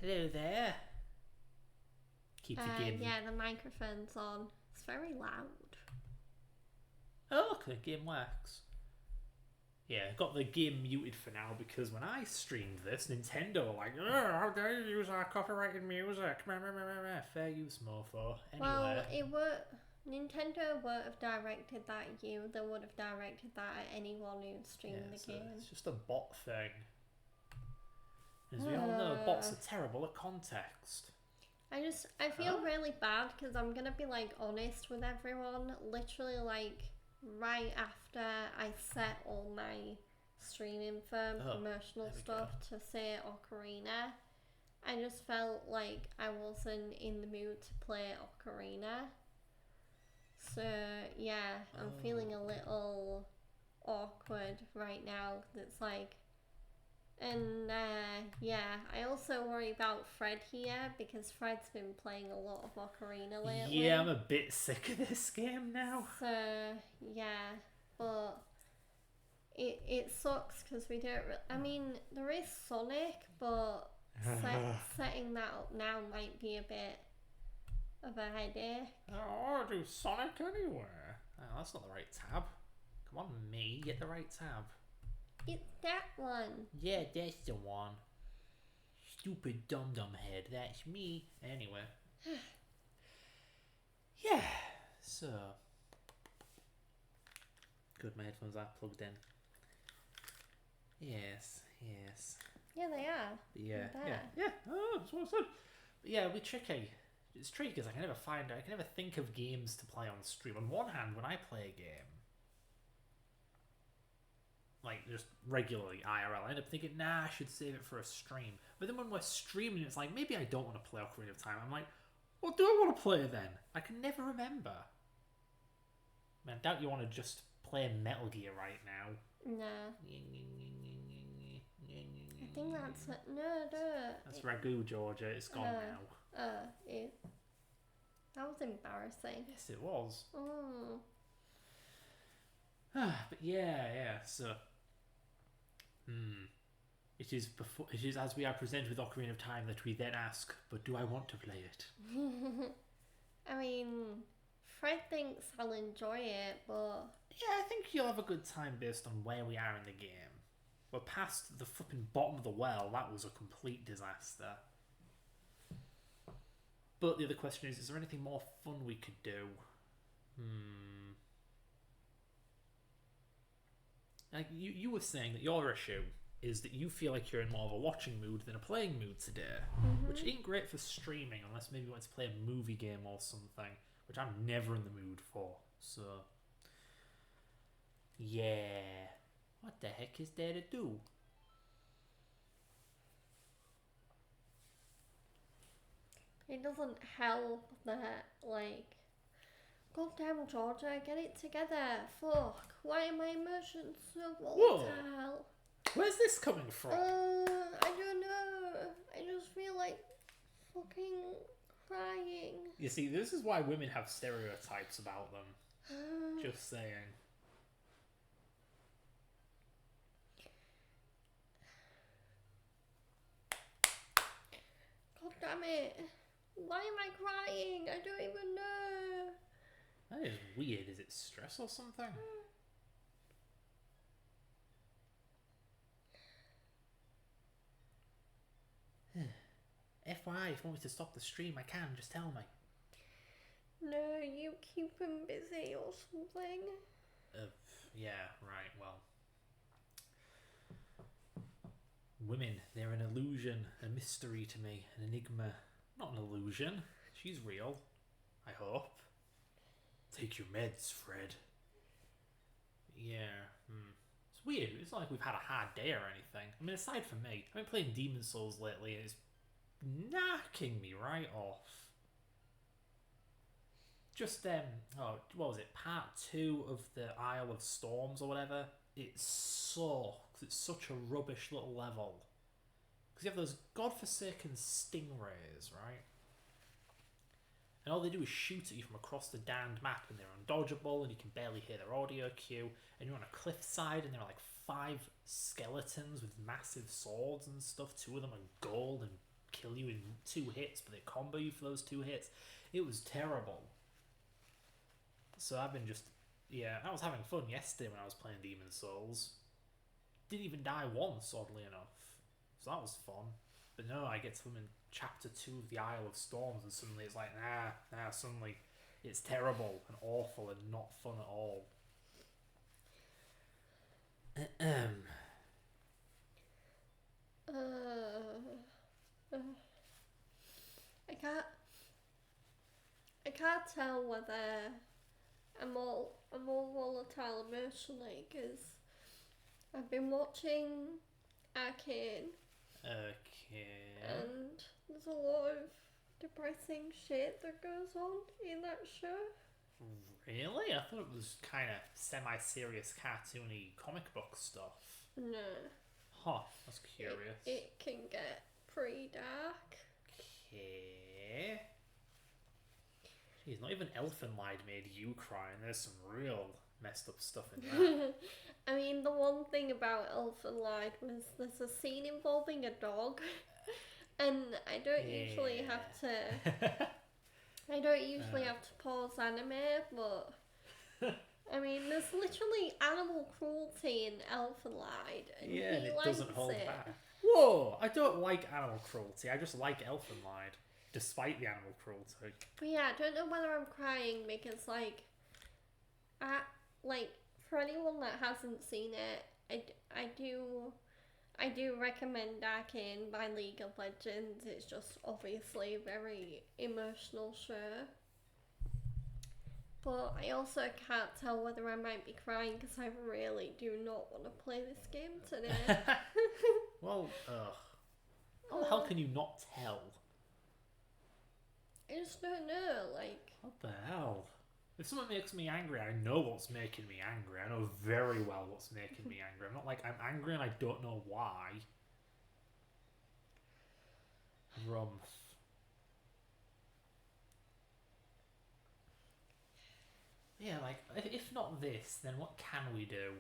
Hello there. Keep the game. Yeah, the microphone's on. It's very loud. Oh, okay, game works. Yeah, got the game muted for now because when I streamed this, Nintendo were like, "Oh, how dare you use our copyrighted music? Fair use, mofo." Anyway. Well, Nintendo would have directed that at you. They would have directed that at anyone who streamed the game. It's just a bot thing. As we all know, bots are terrible at context. I feel really bad because I'm gonna be like honest with everyone. Literally, like right after I set all my streaming for promotional stuff to say Ocarina, I just felt like I wasn't in the mood to play Ocarina. So yeah, I'm feeling a little awkward right now because it's like. And yeah, I also worry about Fred here because Fred's been playing a lot of Ocarina lately. Yeah, I'm a bit sick of this game now. So yeah, but it sucks because we don't. I mean, there is Sonic, but setting that up now might be a bit of a headache. I want to do Sonic anywhere. Oh, that's not the right tab. Come on, me, get the right tab. It's that one. Yeah, that's the one. Stupid dum-dum head, that's me. Anyway. Yeah, so. Good, my headphones are plugged in. Yes. Yeah, they are. Yeah. Oh, that's what I said. But yeah, it'll be tricky. It's tricky because I can never think of games to play on stream. On one hand, when I play a game, like just regularly IRL, I end up thinking, I should save it for a stream. But then when we're streaming, it's like, maybe I don't want to play Ocarina of Time. I'm like, what do I want to play then? I can never remember. Man, I doubt you want to just play Metal Gear right now. Nah. I think that's no. That's Ragu, Georgia. It's gone now. That was embarrassing. Yes, it was. Oh. But yeah. So. It is as we are presented with Ocarina of Time that we then ask, but do I want to play it? I mean, Fred thinks I'll enjoy it, but... Yeah, I think you'll have a good time based on where we are in the game. We're past the flipping bottom of the well. That was a complete disaster. But the other question is there anything more fun we could do? Like you were saying that your issue is that you feel like you're in more of a watching mood than a playing mood today, which ain't great for streaming unless maybe you want to play a movie game or something, which I'm never in the mood for. So, yeah. What the heck is there to do? It doesn't help that, like... Goddamn, Georgia, get it together. Fuck, why are my emotions so volatile? Where's this coming from? I don't know. I just feel like fucking crying. You see, this is why women have stereotypes about them. Just saying. God damn it. Why am I crying? I don't even know. That is weird. Is it stress or something? FYI, if you want me to stop the stream, I can. Just tell me. No, you keep him busy or something. Yeah, right, well. Women, they're an illusion, a mystery to me, an enigma. Not an illusion. She's real. I hope. Take your meds, Fred. Yeah, It's weird. It's not like we've had a hard day or anything. I mean, aside from me, I've been playing Demon's Souls lately and it's knocking me right off. Just, what was it? Part 2 of the Isle of Storms or whatever. It sucks. It's such a rubbish little level. Because you have those godforsaken stingrays, right? And all they do is shoot at you from across the damned map, and they're undodgeable, and you can barely hear their audio cue, and you're on a cliffside, and there are like 5 skeletons with massive swords and stuff, 2 of them are gold and kill you in 2 hits, but they combo you for those 2 hits. It was terrible. So I've been just... Yeah, I was having fun yesterday when I was playing Demon's Souls. Didn't even die once, oddly enough. So that was fun. But no, I get to them in Chapter 2 of the Isle of Storms, and suddenly it's like, nah, suddenly it's terrible and awful and not fun at all. I can't tell whether I'm all volatile emotionally because I've been watching Arcane. Okay. And there's a lot of depressing shit that goes on in that show. Really? I thought it was kind of semi-serious cartoony comic book stuff. No. Huh, that's curious. It can get pretty dark. Okay. Jeez, not even Elfenlied made you cry, and there's some real messed up stuff in that. I mean, the one thing about Elfenlied was there's a scene involving a dog, and I don't usually have to... I don't usually have to pause anime, but... I mean, there's literally animal cruelty in Elfenlied, and yeah, and it likes doesn't hold it. back. Whoa! I don't like animal cruelty, I just like Elfenlied, despite the animal cruelty. But yeah, I don't know whether I'm crying because, like, for anyone that hasn't seen it, I do recommend Arcane by League of Legends. It's just obviously a very emotional show. But I also can't tell whether I might be crying because I really do not want to play this game today. Well, how the hell can you not tell? I just don't know, like... What the hell? If something makes me angry, I know what's making me angry. I know very well what's making me angry. I'm not like, I'm angry and I don't know why. Rumph. Yeah, like, if not this, then what can we do?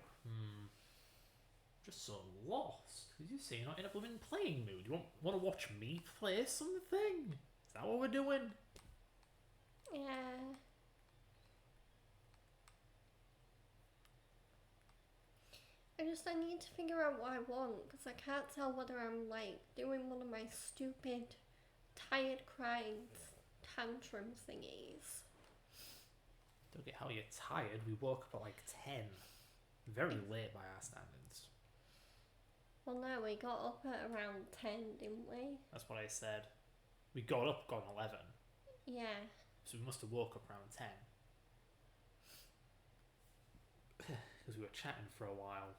Just so lost. Because you say you're not in a blooming playing mood. You want to watch me play something? Is that what we're doing? Yeah. I need to figure out what I want, because I can't tell whether I'm, like, doing one of my stupid, tired crying tantrum thingies. Don't get how you're tired. We woke up at like 10. Very late by our standards. Well, no, we got up at around 10, didn't we? That's what I said. We got up at 11. Yeah. So we must have woke up around 10. Because we were chatting for a while.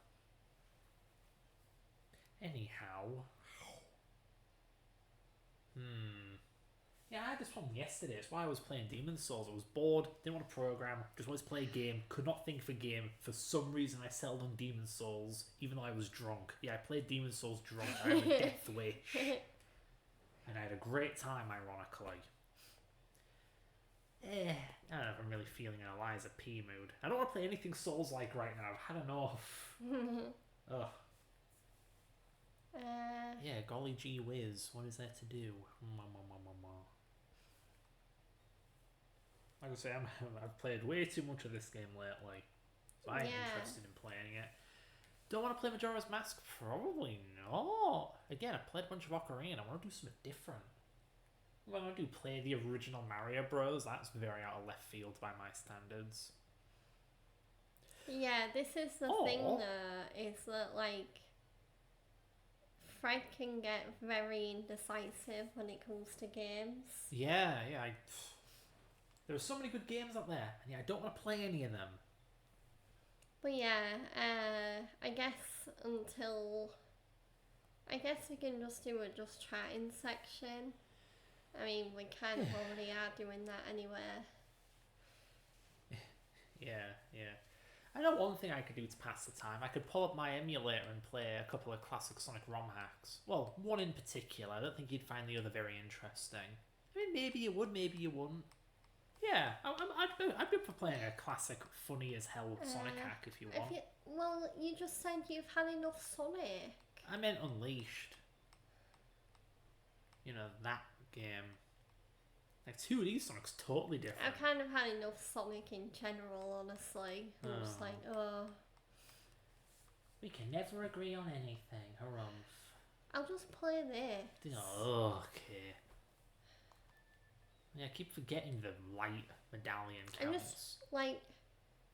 Anyhow. Yeah, I had this problem yesterday. It's why I was playing Demon's Souls. I was bored, didn't want to program, just wanted to play a game, could not think of a game. For some reason, I settled on Demon's Souls, even though I was drunk. Yeah, I played Demon's Souls drunk. I had a death wish. And I had a great time, ironically. I don't know if I'm really feeling an Eliza P mood. I don't want to play anything Souls-like right now. I've had enough. Ugh. Yeah, golly gee whiz. What is there to do? Like I say, I've played way too much of this game lately. So I am interested in playing it. Don't want to play Majora's Mask? Probably not. Again, I played a bunch of Ocarina. I want to do something different. What am I going to do? Play the original Mario Bros? That's very out of left field by my standards. Yeah, this is the thing though, is that, like, Fred can get very indecisive when it comes to games. Yeah. There are so many good games out there, and I don't want to play any of them. But yeah, I guess we can just do a just chatting section. I mean, we kind of already are doing that anyway. Yeah. I know one thing I could do to pass the time. I could pull up my emulator and play a couple of classic Sonic ROM hacks. Well, one in particular. I don't think you'd find the other very interesting. I mean, maybe you would, maybe you wouldn't. Yeah, I'd be up for playing a classic, funny as hell Sonic hack if you want. Well, you just said you've had enough Sonic. I meant Unleashed. that game. Like 2D Sonic's totally different. I've kind of had enough Sonic in general, honestly. I'm just like, oh. We can never agree on anything, harumph. I'll just play this. Oh, okay. Yeah, I keep forgetting the light medallion counts. I'm just, like,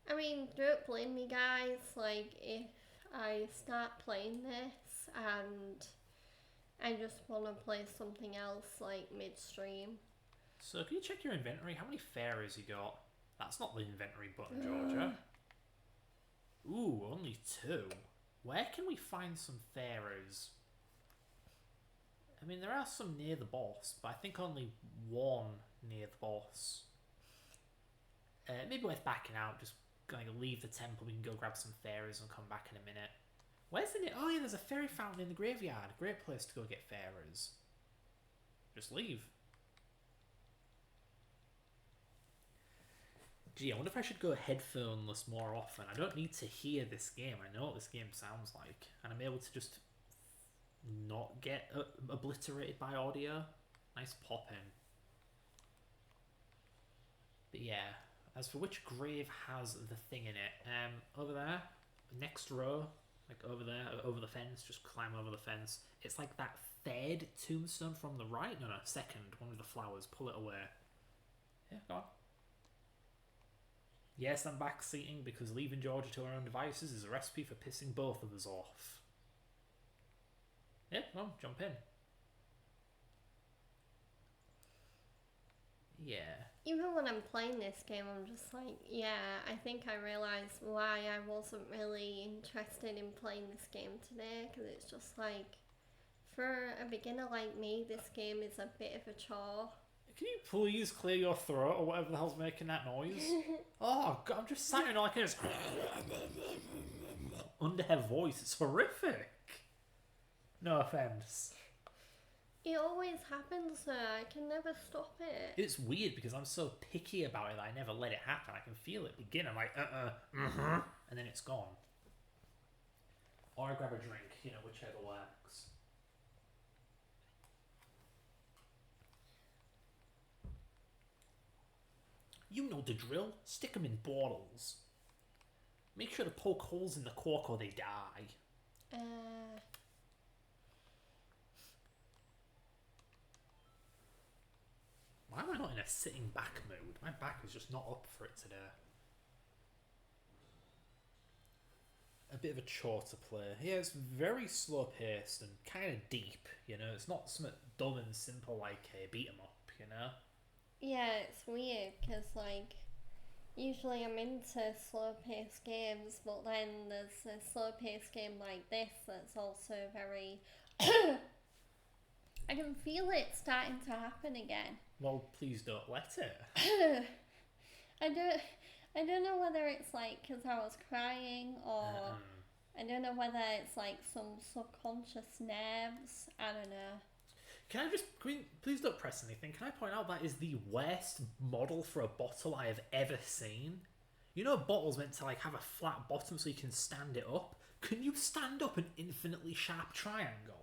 I mean, don't blame me, guys. Like, if I start playing this and I just want to play something else, like, midstream. So, can you check your inventory? How many fairies you got? That's not the inventory button, Georgia. Ooh, only 2. Where can we find some fairies? I mean, there are some near the boss, but I think only 1 near the boss. Maybe worth backing out, just going to leave the temple, we can go grab some fairies and come back in a minute. Where's the... Oh yeah, there's a fairy fountain in the graveyard. Great place to go get fairies. Just leave. Gee, I wonder if I should go headphoneless more often. I don't need to hear this game. I know what this game sounds like. And I'm able to just not get obliterated by audio. Nice pop in. But yeah, as for which grave has the thing in it, over there, next row, like over there, over the fence, just climb over the fence. It's like that 3rd tombstone from the right. No, 2nd, one with the flowers. Pull it away. Yeah, go on. Yes, I'm backseating because leaving Georgia to her own devices is a recipe for pissing both of us off. Yeah, come on, jump in. Yeah. Even when I'm playing this game, I'm just like, yeah, I think I realised why I wasn't really interested in playing this game today, because it's just like, for a beginner like me, this game is a bit of a chore. Can you please clear your throat or whatever the hell's making that noise? Oh, God, I'm just sat here like this. Under her voice, it's horrific. No offence. It always happens, sir. I can never stop it. It's weird because I'm so picky about it that I never let it happen. I can feel it begin. I'm like, and then it's gone. Or I grab a drink, whichever works. You know the drill. Stick them in bottles. Make sure to poke holes in the cork or they die. Why am I not in a sitting back mood? My back is just not up for it today. A bit of a chore to play. Yeah, it's very slow paced and kind of deep, It's not something dumb and simple like a beat 'em up, Yeah, it's weird because, like, usually I'm into slow-paced games, but then there's a slow-paced game like this that's also very... I can feel it starting to happen again. Well, please don't let it. I don't know whether it's like because I was crying or I don't know whether it's like some subconscious nerves. I don't know. Can please don't press anything. Can I point out that is the worst model for a bottle I have ever seen? A bottle's meant to like have a flat bottom so you can stand it up. Can you stand up an infinitely sharp triangle?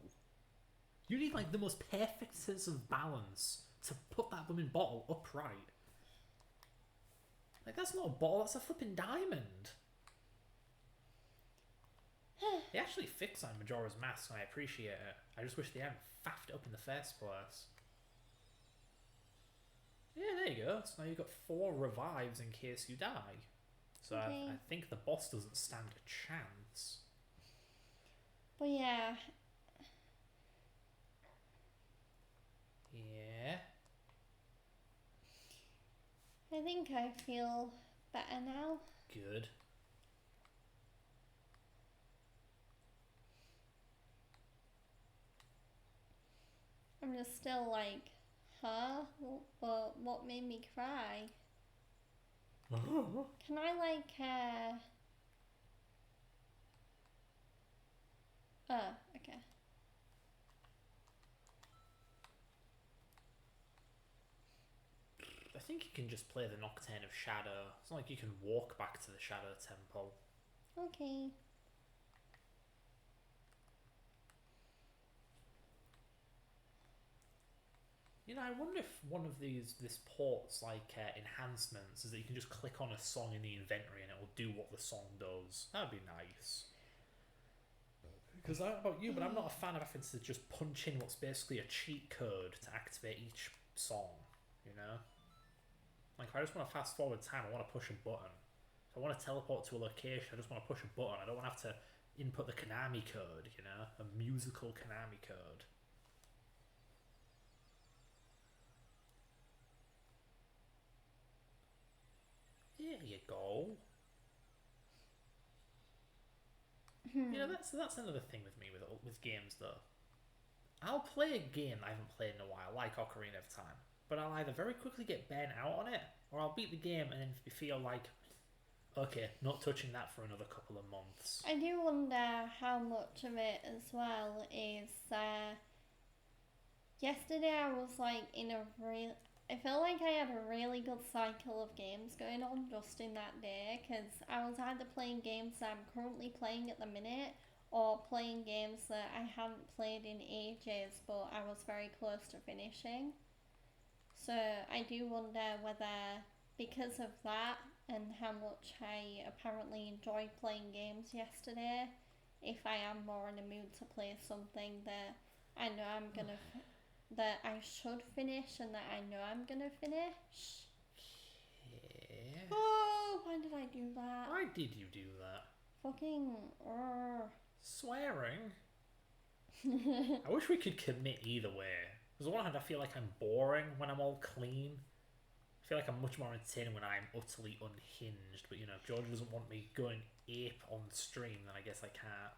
You need like the most perfect sense of balance to put that blooming bottle upright. Like that's not a bottle, that's a flipping diamond. They actually fixed on Majora's Mask and I appreciate it. I just wish they hadn't faffed it up in the first place. Yeah, there you go. So now you've got 4 revives in case you die. So okay. I think the boss doesn't stand a chance. But yeah. Yeah. I think I feel better now. Good. I'm just still like, huh? What made me cry? Can I like, oh, okay. I think you can just play the Nocturne of Shadow. It's not like you can walk back to the Shadow Temple. Okay. You know, I wonder if one of this port's like enhancements is that you can just click on a song in the inventory and it will do what the song does. That'd be nice. Because I don't know about you, but I'm not a fan of having to just punch in what's basically a cheat code to activate each song. You know, like if I just want to fast forward time, I want to push a button. If I want to teleport to a location, I just want to push a button. I don't want to have to input the Konami code. You know, a musical Konami code. There you go. You know, that's another thing with me with games though. I'll play a game I haven't played in a while, like Ocarina of Time, but I'll either very quickly get burnt out on it, or I'll beat the game and then feel like, okay, not touching that for another couple of months. I do wonder how much of it as well is. Yesterday I was like in a real. I felt like I had a really good cycle of games going on just in that day, because I was either playing games that I'm currently playing at the minute or playing games that I hadn't played in ages but I was very close to finishing. So I do wonder whether, because of that and how much I apparently enjoyed playing games yesterday, if I am more in a mood to play something that I know I'm gonna that I should finish and that I know I'm gonna finish. Okay. Oh, why did I do that? Why did you do that? Fucking. Swearing? I wish we could commit either way. Because on one hand, I feel like I'm boring when I'm all clean. I feel like I'm much more entertaining when I'm utterly unhinged. But you know, if George doesn't want me going ape on stream, then I guess I can't.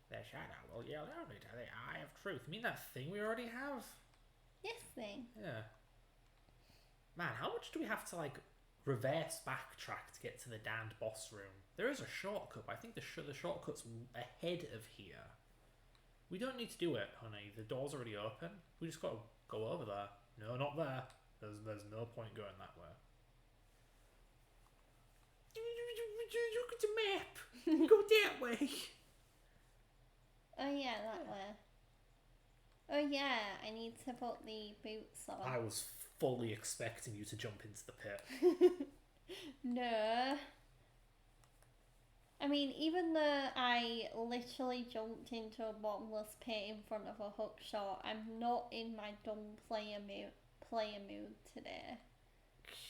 The shadow will yell only to the eye of truth. You mean that thing we already have? Yes, thing. Yeah. Man, how much do we have to like reverse backtrack to get to the damned boss room? There is a shortcut, but I think the shortcut's ahead of here. We don't need to do it, honey. The door's already open. We just got to go over there. No, not there. There's no point going that way. Look at the map. Go that way. Oh yeah, that way. Oh yeah, I need to put the boots on. I was fully expecting you to jump into the pit. No. I mean, even though I literally jumped into a bottomless pit in front of a hook shot, I'm not in my dumb player mood today.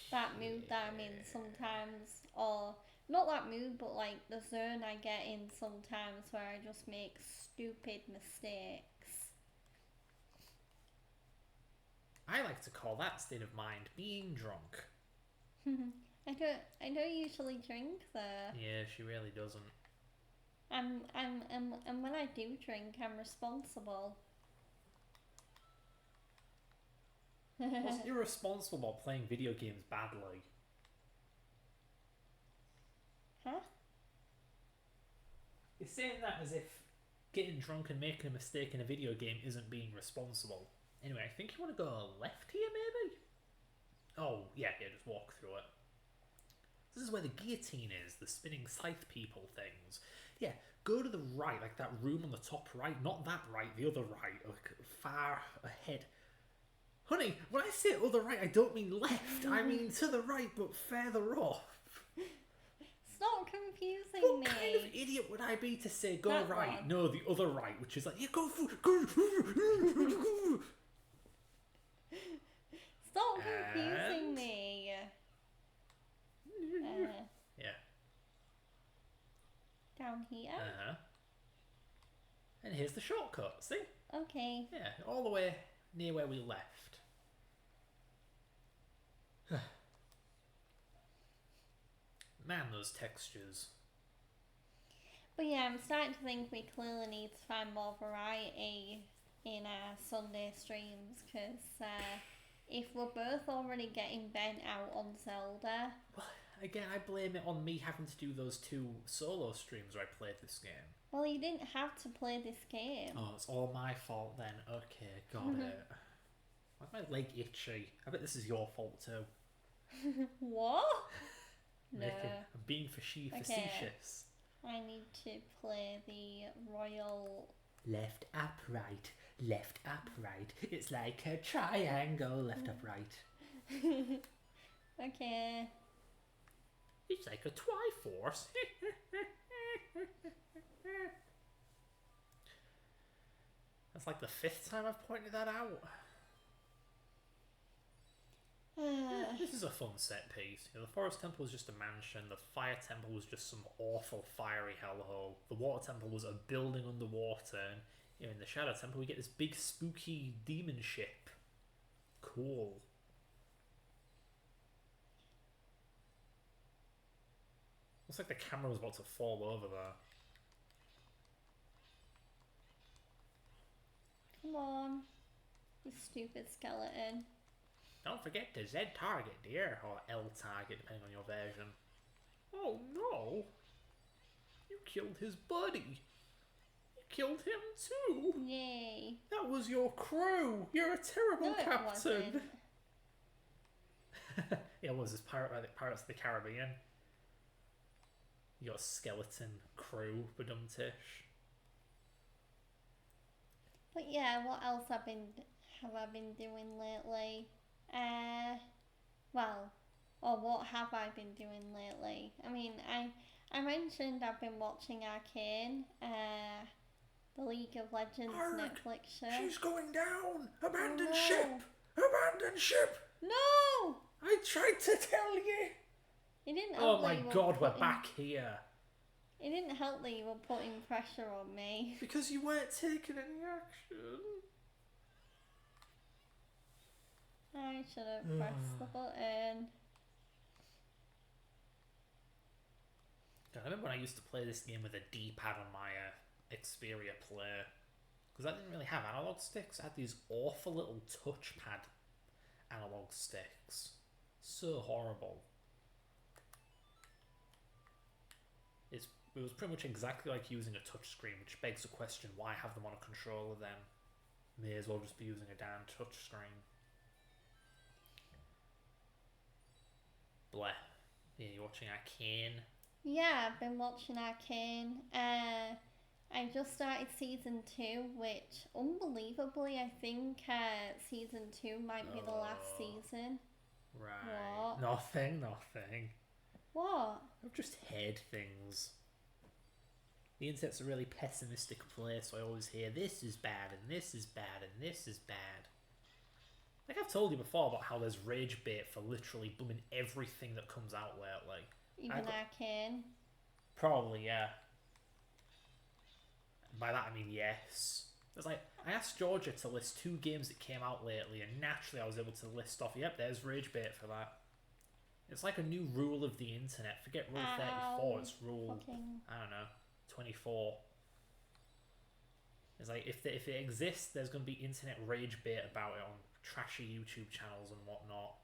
That mood that I'm in sometimes, or not that mood, but like the zone I get in sometimes where I just make stupid mistakes. I like to call that state of mind being drunk. I don't usually drink though. Yeah, she really doesn't. And when I do drink, I'm responsible. What's irresponsible about playing video games badly? Huh? You're saying that as if getting drunk and making a mistake in a video game isn't being responsible. Anyway, I think you want to go left here, maybe? Oh, yeah, just walk through it. This is where the guillotine is, the spinning scythe people things. Yeah, go to the right, like that room on the top right. Not that right, the other right, like far ahead. Honey, when I say other right, I don't mean left. I mean to the right, but further off. Stop confusing What me. What kind of idiot would I be to say go That right? one. No, the other right, which is like, yeah, go. Stop confusing me. Yeah. Down here. And here's the shortcut. See? Okay. Yeah, all the way near where we left. Man, those textures. But yeah, I'm starting to think we clearly need to find more variety in our Sunday streams, because if we're both already getting bent out on Zelda... Well, again, I blame it on me having to do those 2 solo streams where I played this game. Well, you didn't have to play this game. Oh, it's all my fault then. Okay, got it. Why's my leg itchy? I bet this is your fault too. What? No. I'm being facetious. I need to play the royal... Left, up, right. left, up, right. It's like a triangle, left, up, right. Okay. It's like a Triforce. That's like the 5th time I've pointed that out. This is a fun set piece. You know, the Forest Temple was just a mansion. The Fire Temple was just some awful fiery hellhole. The Water Temple was a building underwater. And, you know, in the Shadow Temple, we get this big spooky demon ship. Cool. Looks like the camera was about to fall over there. Come on, you stupid skeleton. Don't forget to Z target, dear, or L target, depending on your version. Oh no! You killed his buddy! You killed him too! Yay. That was your crew! You're a terrible captain! Yeah, what was this? Pirates of the Caribbean? You got a skeleton crew, badum-tish. But yeah, what else have I been doing lately? What have I been doing lately? I mean, I mentioned I've been watching Arcane, the League of Legends Netflix show. She's going down! Abandoned ship! Abandoned ship! No! I tried to tell you! It didn't Oh help my god, we're back here. It didn't help that you were putting pressure on me. Because you weren't taking any action. I should have pressed the button. I remember when I used to play this game with a D-pad on my Xperia player. Because I didn't really have analog sticks. I had these awful little touchpad analog sticks. So horrible. It was pretty much exactly like using a touchscreen, which begs the question, why have them on a controller then? May as well just be using a damn touchscreen. Bleh. Yeah, you're watching Arcane? Yeah, I've been watching Arcane. I just started season 2, which, unbelievably, I think season 2 might be the last season. Right. What? Nothing. What? I've just heard things. The internet's a really pessimistic place, so I always hear this is bad, and this is bad, and this is bad. Like I've told you before about how there's rage bait for literally blooming everything that comes out lately. Even Arcane? Probably, yeah. By that I mean yes. It's like, I asked Georgia to list 2 games that came out lately, and naturally I was able to list off, yep, there's rage bait for that. It's like a new rule of the internet. Forget rule 34, it's rule, I don't know, 24. It's like, if it exists, there's going to be internet rage bait about it on trashy YouTube channels and whatnot.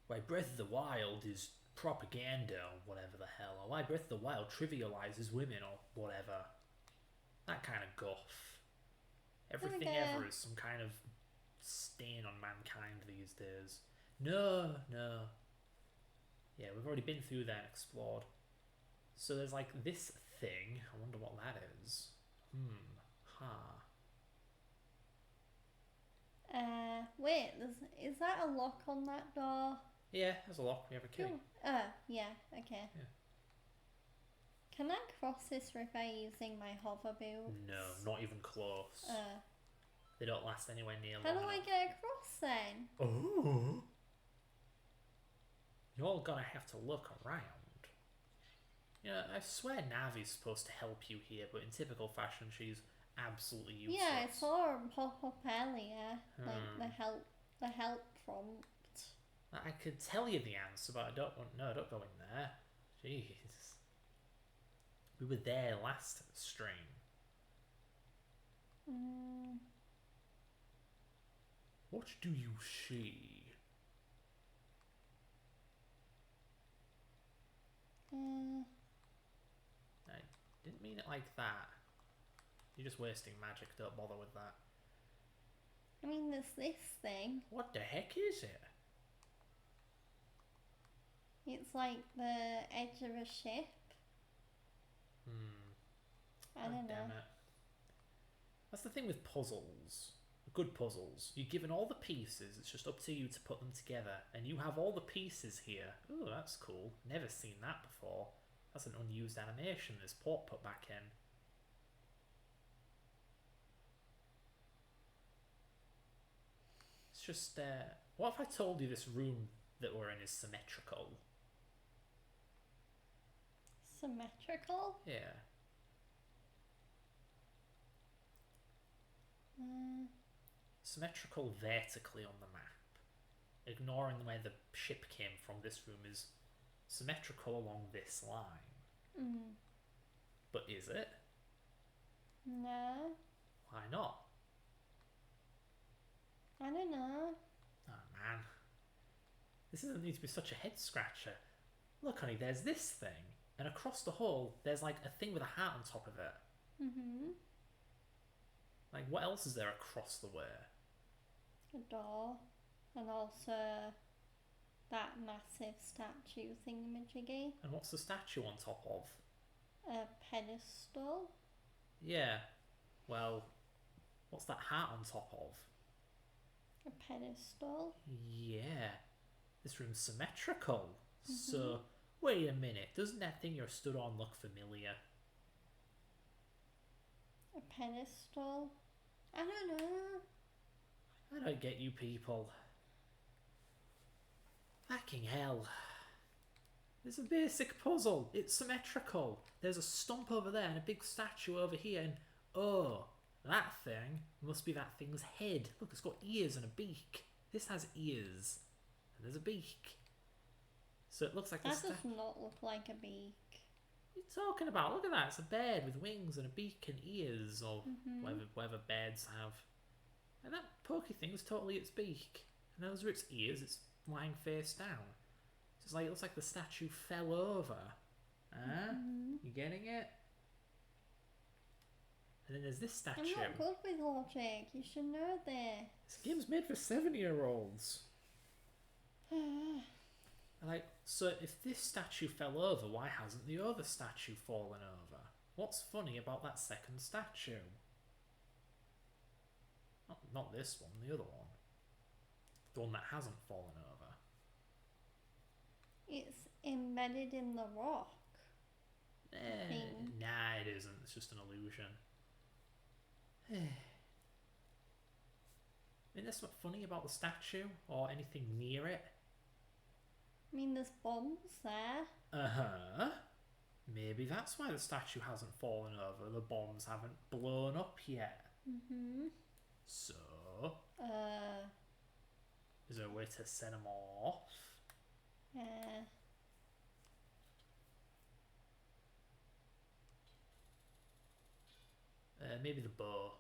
Why Breath of the Wild is propaganda or whatever the hell, or why Breath of the Wild trivializes women or whatever. That kind of guff. Everything ever is some kind of stain on mankind these days. No. Yeah, we've already been through that and explored. So there's like this thing. I wonder what that is. Wait, is that a lock on that door? Yeah, there's a lock. We have a key. Yeah, okay. Yeah. Can I cross this river using my hover boots? No, not even close. They don't last anywhere near long How do enough. I get across then? Oh! You're gonna have to look around. Yeah, I swear Navi's supposed to help you here, but in typical fashion, she's absolutely useless. Yeah, I saw her pop up earlier, like the help prompt. I could tell you the answer, but I don't want. No, don't go in there. Jeez. We were there last stream. What do you see? I didn't mean it like that. You're just wasting magic, don't bother with that. I mean, there's this thing. What the heck is it? It's like the edge of a ship. I don't know. Damn it. That's the thing with puzzles. Good puzzles. You're given all the pieces, it's just up to you to put them together. And you have all the pieces here. Ooh, that's cool. Never seen that before. That's an unused animation this port put back in. It's just, what if I told you this room that we're in is symmetrical? Symmetrical? Yeah. Symmetrical vertically on the map. Ignoring where the ship came from, this room is symmetrical along this line. But is it? No. Why not? I don't know. Oh man. This doesn't need to be such a head scratcher. Look, honey, there's this thing. And across the hall, there's like a thing with a hat on top of it. Like, what else is there across the way? A door. And also that massive statue thingamajiggy. And what's the statue on top of? A pedestal. Yeah. Well, what's that hat on top of? A pedestal. Yeah. This room's symmetrical. So, wait a minute. Doesn't that thing you're stood on look familiar? A pedestal. I don't know. I don't get you people. Fucking hell. It's a basic puzzle. It's symmetrical. There's a stump over there and a big statue over here, and oh, that thing must be that thing's head. Look, it's got ears and a beak. This has ears, and there's a beak. So it looks like that does not look like a beak. What are you talking about? Look at that. It's a bird with wings and a beak and ears, or whatever birds have. And that pokey thing is totally its beak. And those are its ears. It's lying face down. It's like, it looks like the statue fell over. Huh? You getting it? And then there's this statue. I'm not good with logic. You should know this. This game's made for 7-year-olds. Like, so if this statue fell over, why hasn't the other statue fallen over? What's funny about that second statue? Not this one, the other one. The one that hasn't fallen over. It's embedded in the rock. Nah, it isn't. It's just an illusion. I mean, there's something funny about the statue or anything near it. I mean, there's bombs there. Uh-huh. Maybe that's why the statue hasn't fallen over. The bombs haven't blown up yet. So... is there a way to set them off? Maybe the bow.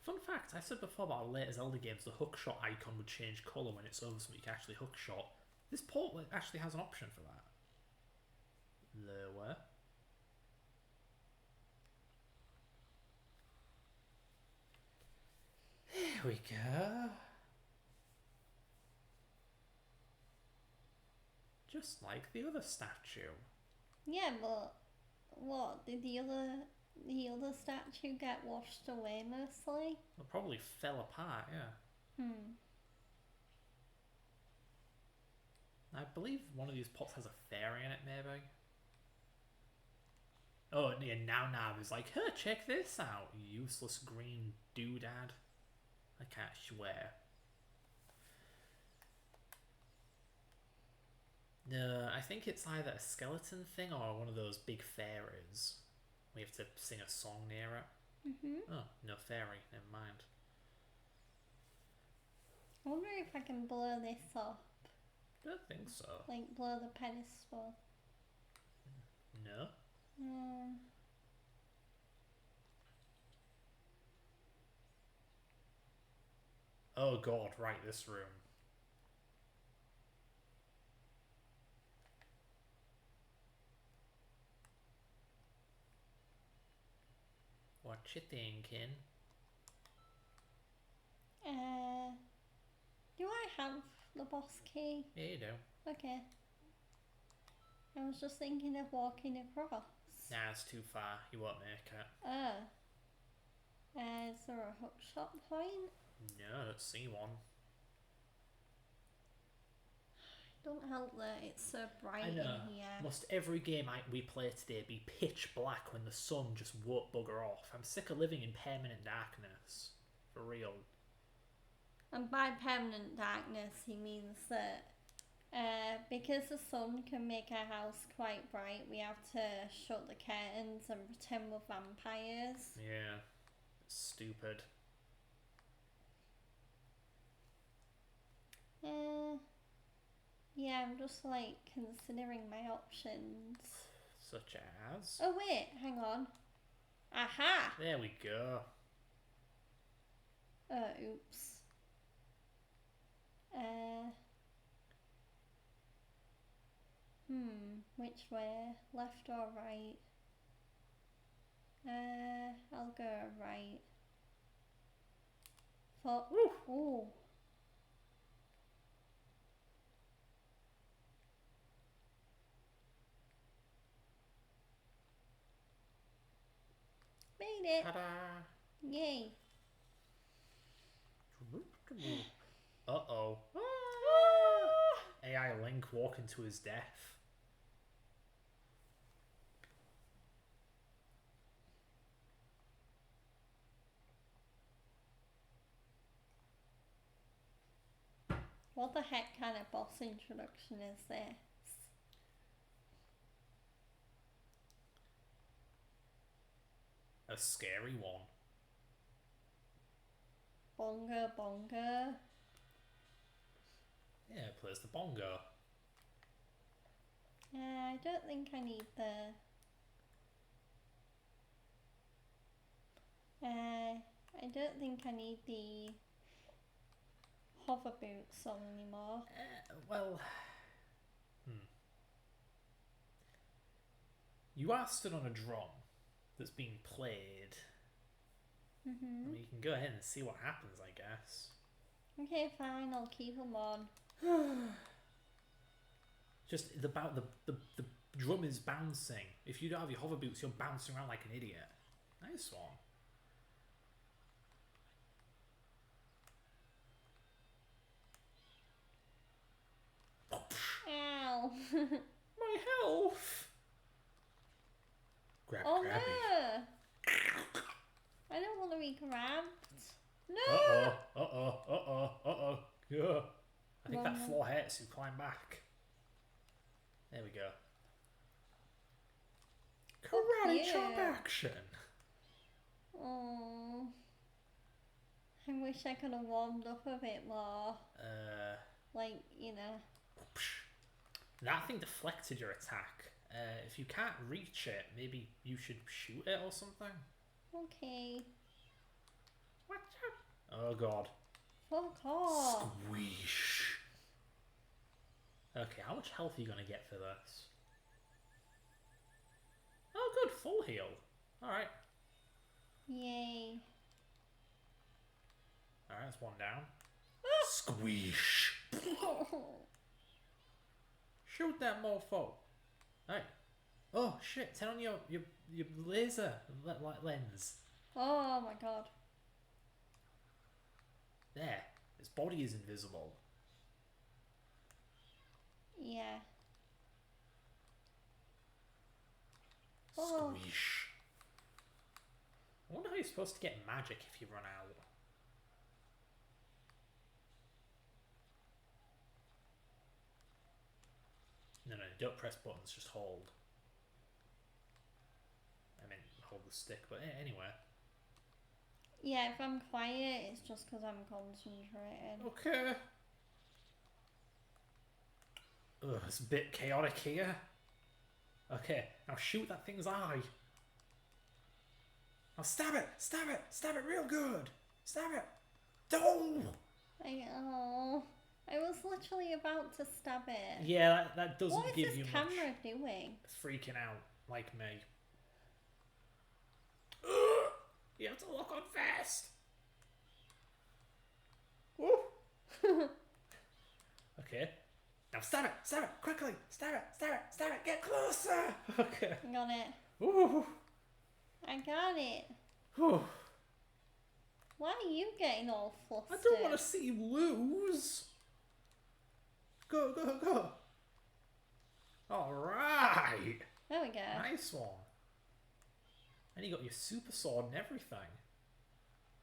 Fun fact, I said before about later Zelda games, the hookshot icon would change colour when it's over so you can actually hookshot. This port actually has an option for that. Lower. There we go. Just like the other statue. Yeah, but what did the other statue get washed away mostly? It probably fell apart, yeah. I believe one of these pots has a fairy in it, maybe. Oh, yeah, now Nav is like, huh, check this out, you useless green doodad. I can't swear. No, I think it's either a skeleton thing or one of those big fairies. We have to sing a song near it. Oh, no fairy, never mind. I wonder if I can blow this up. Don't think so. Like blow the pedestal. No? Oh god, right, this room. What you thinking? Do I have the boss key? Yeah, you do. Okay. I was just thinking of walking across. Nah, it's too far. You won't make it. Is there a hookshot point? No, I don't see one. Don't help that it's so bright I know. in here. Must every game we play today be pitch black when the sun just won't bugger off? I'm sick of living in permanent darkness. For real. And by permanent darkness, he means that because the sun can make our house quite bright, we have to shut the curtains and pretend we're vampires. Yeah. Stupid. Yeah, I'm just like considering my options. Such as? Oh wait, hang on. Aha! There we go. Oops. Which way? Left or right? I'll go right. Ooh. Made it! Ta-da! Yay! Uh-oh. AI Link walking to his death. What the heck kind of boss introduction is this? A scary one. Bongo bongo. Yeah, it plays the bongo. I don't think I need the... I don't think I need the hover boots on anymore. Well... You are stood on a drum that's being played. I mean, you can go ahead and see what happens, I guess. Okay, fine, I'll keep them on. Just the drum is bouncing. If you don't have your hover boots, you're bouncing around like an idiot. Nice one. Ow! My health! Grab, Oh grabby. no! I don't want to be grabbed. No! Uh-oh. Yeah. I think that floor hurts you. Climb back. There we go. Karate chop action. Oh. I wish I could have warmed up a bit more. Like, you know. That thing deflected your attack. If you can't reach it, maybe you should shoot it or something. Okay. Watch out. Oh god. Fuck off. Squeesh. Okay, how much health are you going to get for this? Oh good, full heal. Alright. Yay. Alright, that's one down. Squeesh. Shoot that mofo. Alright. Oh shit, turn on your laser lens. Oh my god. There. Its body is invisible. Yeah. Oh. Squeesh. I wonder how you're supposed to get magic if you run out. No, don't press buttons, just hold. I mean, hold the stick, but anyway. Yeah, if I'm quiet, it's just because I'm concentrating. Okay. Ugh, it's a bit chaotic here. Okay, now shoot that thing's eye. Now stab it! Stab it! Stab it real good! Stab it! Don't! I was literally about to stab it. Yeah, that doesn't what give is you this much. camera doing? It's freaking out, like me. You have to lock on fast! Okay. Now stab it, quickly! Stab it, get closer! Okay. Got it. Ooh. I got it. Ooh. Why are you getting all flustered? I don't want to see you lose. Go. Alright. There we go. Nice one. And you got your super sword and everything.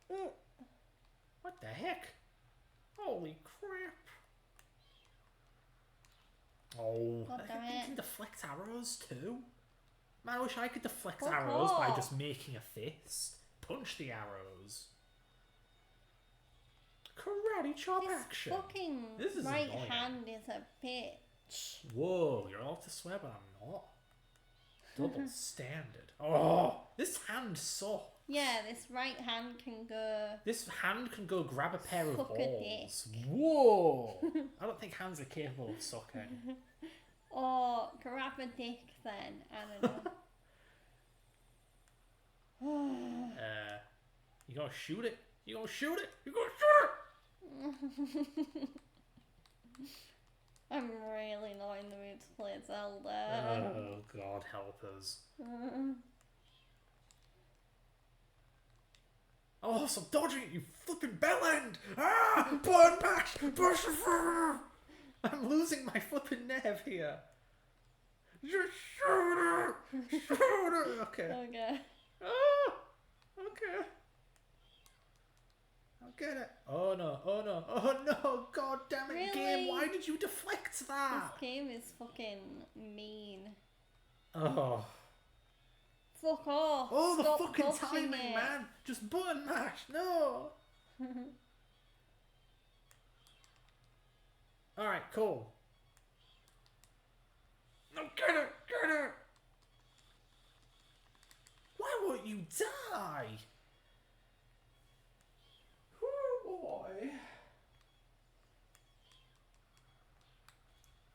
What the heck? Holy crap. Oh, God I damn think you it. can deflect arrows too. Man, I wish I could deflect Fuck arrows by off. just making a fist. Punch the arrows. Karate chop This action. fucking This is right annoying. hand is a bitch. Whoa, you're allowed to swear, but I'm not. Double standard. Oh, this hand sucks. Yeah, this right hand can go. This hand can go grab a pair of Suck a balls. Whoa! I don't think hands are capable of sucking. Or grab a dick then. I don't know. You gonna shoot it? You gonna shoot it? I'm really not in the mood to play Zelda. Oh, God help us. Oh, stop dodging it, you flipping bellend! Ah! Button mash! Persevere! I'm losing my flipping nerve here. Just shoot it! Shoot it! Okay. Okay. Ah! Okay. I'll get it. Oh no, god damn it, game, Really? why did you deflect that? This game is fucking mean. Oh. Fuck off. Oh, the Stop fucking dodging timing, it. man! Just button mash, no! Alright, cool. No, get it! Why won't you die? Oh boy.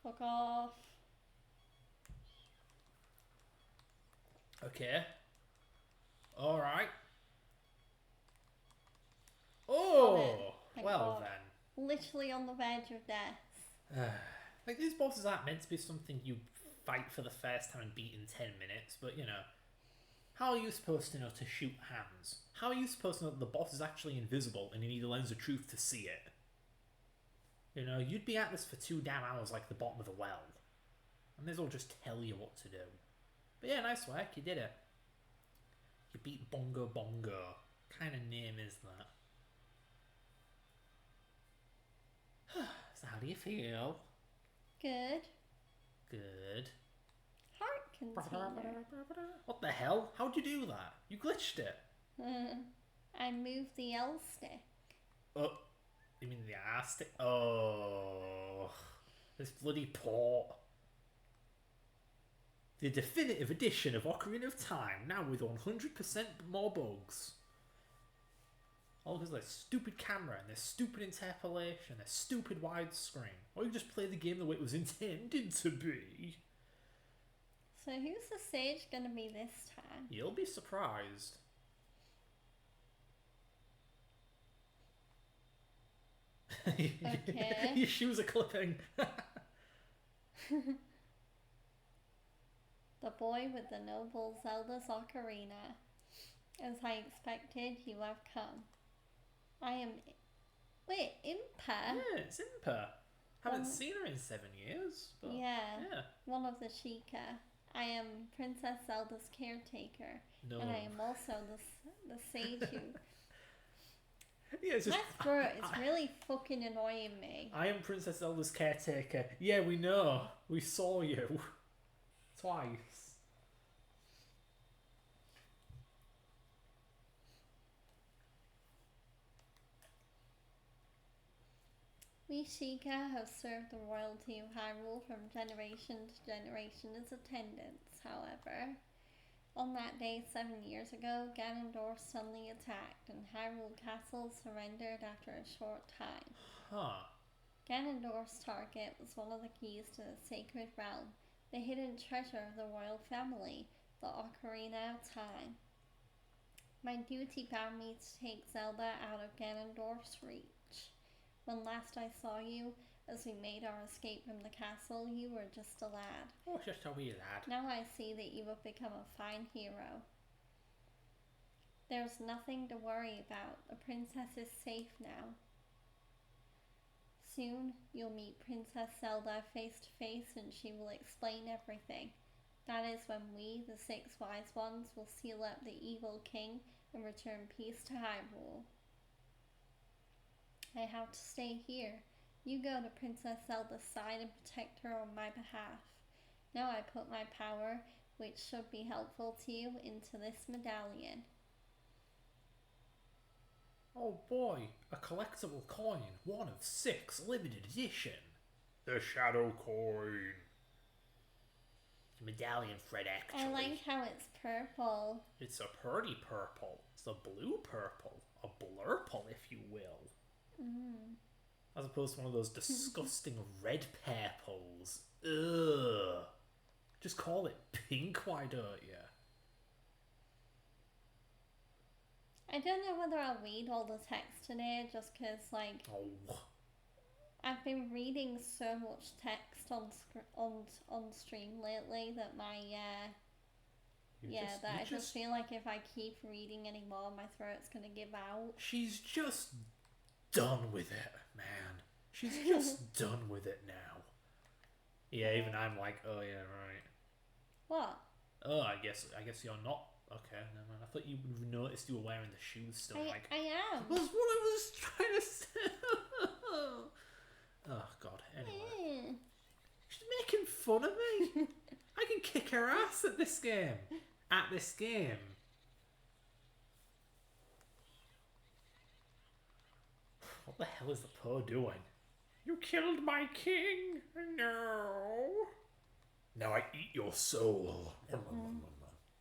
Fuck off. Okay. Alright. Oh! Thank Well God. then. Literally on the verge of death. Like, these bosses aren't meant to be something you fight for the first time and beat in 10 minutes, but you know. How are you supposed to know to shoot hands? How are you supposed to know that the boss is actually invisible and you need a lens of truth to see it? You know, you'd be at this for 2 damn hours like the bottom of the well. And this will just tell you what to do. But yeah, nice work, you did it. You beat Bongo Bongo. What kind of name is that? So how do you feel? Good. Good. Heart container. What the hell? How'd you do that? You glitched it. I moved the L stick. Oh, you mean the R stick? Oh, this bloody port. The definitive edition of Ocarina of Time, now with 100% more bugs. All because of their stupid camera and their stupid interpolation and their stupid widescreen. Or you just play the game the way it was intended to be. So who's the sage gonna be this time? You'll be surprised. Okay. Your shoes are clipping. The boy with the noble Zelda's Ocarina. As I expected, you have come. I am... Wait, Impa? Yeah, it's Impa. Haven't Um, seen her in 7 years. But Yeah, yeah. one of the Sheikah. I am Princess Zelda's caretaker. No. And I am also the sage who... Yeah, it's just, My throat is really fucking annoying me. I am Princess Zelda's caretaker. Yeah, we know. We saw you. Twice. We Sheikah have served the royalty of Hyrule from generation to generation as attendants, however. On that day 7 years ago, Ganondorf suddenly attacked and Hyrule Castle surrendered after a short time. Huh. Ganondorf's target was one of the keys to the Sacred Realm, the hidden treasure of the royal family, the Ocarina of Time. My duty bound me to take Zelda out of Ganondorf's reach. When last I saw you, as we made our escape from the castle, you were just a lad. Oh, just a wee lad. Now I see that you have become a fine hero. There's nothing to worry about. The princess is safe now. Soon you'll meet Princess Zelda face to face and she will explain everything. That is when we, the 6 wise ones, will seal up the evil king and return peace to Hyrule. I have to stay here. You go to Princess Zelda's side and protect her on my behalf. Now I put my power, which should be helpful to you, into this medallion. Oh boy, a collectible coin, 1 of 6, limited edition. The Shadow Coin. The medallion, Fred, actually. I like how it's purple. It's a pretty purple. It's a blue purple. A blurple, if you will. As opposed to one of those disgusting red purples. Ugh. Just call it pink, why don't you? I don't know whether I'll read all the text today, just because, like, I've been reading so much text on stream lately that my I just feel like if I keep reading any more, my throat's gonna give out. She's just done with it, man. She's just done with it now. Yeah, even I'm like, oh yeah, right. What? Oh, I guess you're not. Okay, never mind. I thought you noticed you were wearing the shoes still. I am. That's what I was trying to say. Oh god. Anyway, she's making fun of me. I can kick her ass at this game. What the hell is the Poe doing? You killed my king. No. Now I eat your soul.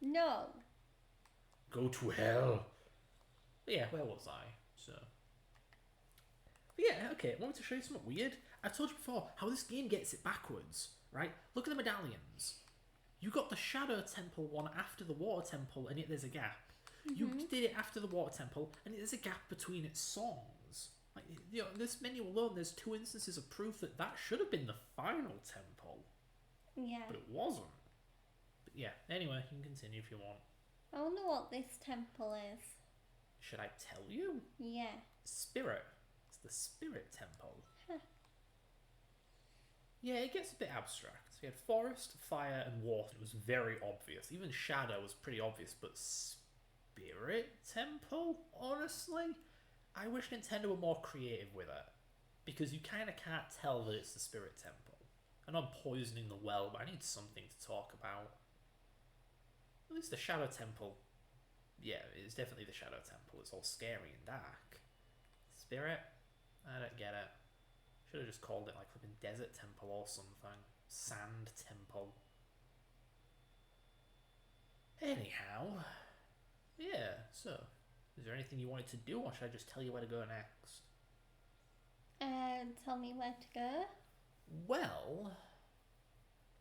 No. Go to hell. Yeah, where was I? So. But yeah, okay, I wanted to show you something weird. I told you before how this game gets it backwards, right? Look at the medallions. You got the Shadow Temple one after the Water Temple, and yet there's a gap. You did it after the Water Temple, and there's a gap between its songs. Like, you know, this menu alone, there's 2 instances of proof that that should have been the final temple. Yeah. But it wasn't. But yeah, anyway, you can continue if you want. I wonder what this temple is. Should I tell you? Yeah. Spirit. It's the Spirit Temple. Huh. Yeah, it gets a bit abstract. So you had forest, fire, and water. It was very obvious. Even shadow was pretty obvious, but Spirit Temple? Honestly? I wish Nintendo were more creative with it. Because you kind of can't tell that it's the Spirit Temple. I know I'm poisoning the well, but I need something to talk about. At least the Shadow Temple. Yeah, it's definitely the Shadow Temple. It's all scary and dark. Spirit? I don't get it. Should have just called it like flipping Desert Temple or something. Sand Temple. Anyhow. Yeah, so. Is there anything you wanted to do, or should I just tell you where to go next? Tell me where to go? Well,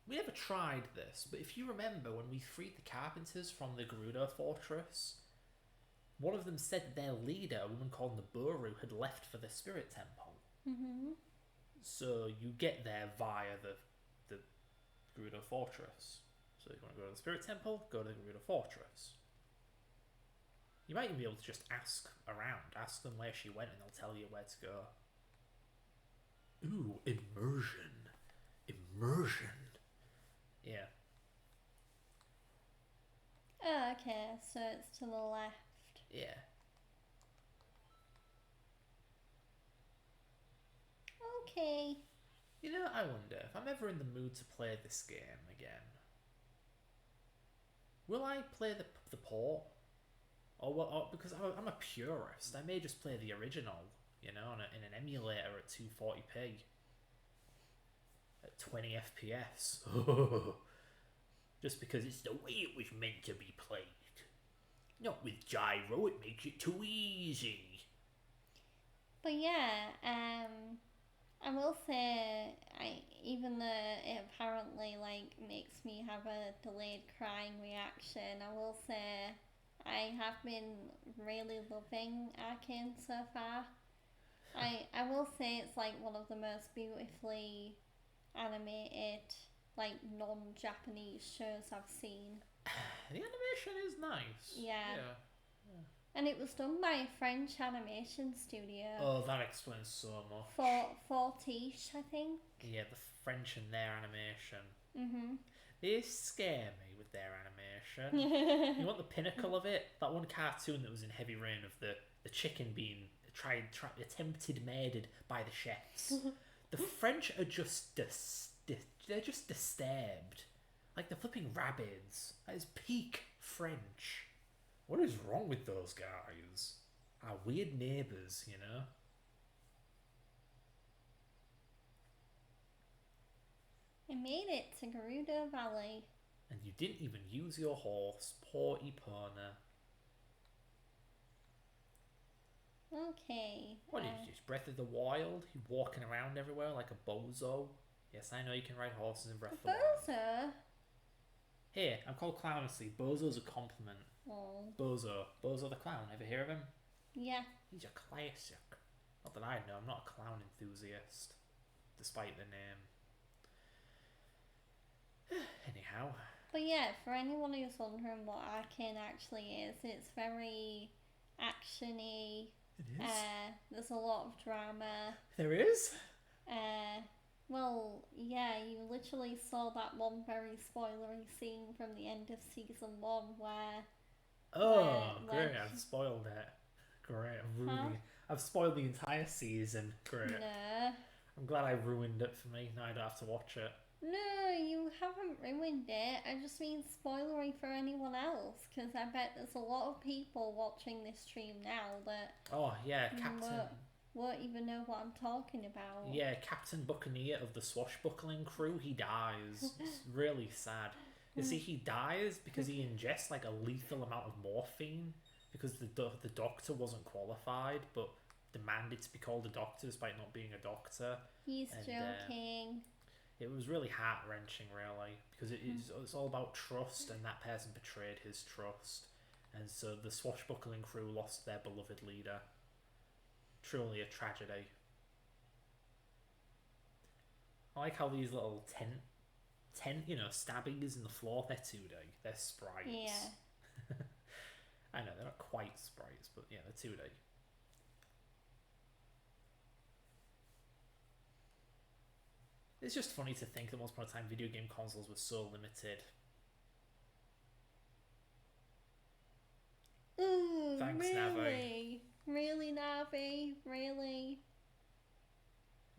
we never tried this, but if you remember when we freed the Carpenters from the Gerudo Fortress, one of them said that their leader, a woman called Naboru, had left for the Spirit Temple. So you get there via the Gerudo Fortress. So you want to go to the Spirit Temple, go to the Gerudo Fortress. You might even be able to just ask around, ask them where she went, and they'll tell you where to go. Ooh, immersion. Yeah. Oh, okay, so it's to the left. Yeah. Okay. You know, I wonder if I'm ever in the mood to play this game again. Will I play the port? Or because I'm a purist, I may just play the original, you know, in an emulator at 240p. At 20 FPS. Just because it's the way it was meant to be played. Not with gyro, it makes it too easy. But yeah, I will say, even though it apparently like makes me have a delayed crying reaction, I will say I have been really loving Arcane so far. I will say it's like one of the most beautifully animated, like non-Japanese shows I've seen. The animation is nice. Yeah. And it was done by a French animation studio. Oh, that explains so much. Fortiche, I think. Yeah, the French and their animation. Mhm. They scare me with their animation. You want the pinnacle of it? That one cartoon that was in Heavy Rain of the chicken being attempted murdered by the chefs. The French are just they're just disturbed. Like the flipping rabbits. That is peak French. What is wrong with those guys? Our weird neighbours, you know? I made it to Gerudo Valley. And you didn't even use your horse. Poor Epona. Okay. What did you just Breath of the Wild? You walking around everywhere like a bozo? Yes, I know you can ride horses in Breath of the Wild. Bozo? Here, I'm called Clownously. Bozo's a compliment. Oh. Bozo. Bozo the clown. Ever hear of him? Yeah. He's a classic. Not that I know. I'm not a clown enthusiast. Despite the name. Anyhow. But yeah, for anyone who's wondering what Arcane actually is, it's very actiony. It is. There's a lot of drama. There is? Well, yeah, you literally saw that one very spoilery scene from the end of season 1 where... Oh, great. I've spoiled it. Great. Huh? I've spoiled the entire season. Great. No. I'm glad I ruined it for me. Now I don't have to watch it. No, you haven't ruined it. I just mean spoilery for anyone else, because I bet there's a lot of people watching this stream now that... Oh, yeah, Captain... Won't even know what I'm talking about. Yeah, Captain Buccaneer of the Swashbuckling crew, he dies. It's really sad. You see, he dies because he ingests like a lethal amount of morphine because the doctor wasn't qualified but demanded to be called a doctor despite not being a doctor. He's joking. It was really heart-wrenching, really, because it's all about trust, and that person betrayed his trust. And so the Swashbuckling crew lost their beloved leader. Truly a tragedy. I like how these little tent, stabbings in the floor, they're 2D. They're sprites. Yeah. I know, they're not quite sprites, but yeah, they're 2D. It's just funny to think that once upon a time video game consoles were so limited. Ooh, Thanks, really? Navi. Really, Navi? Really?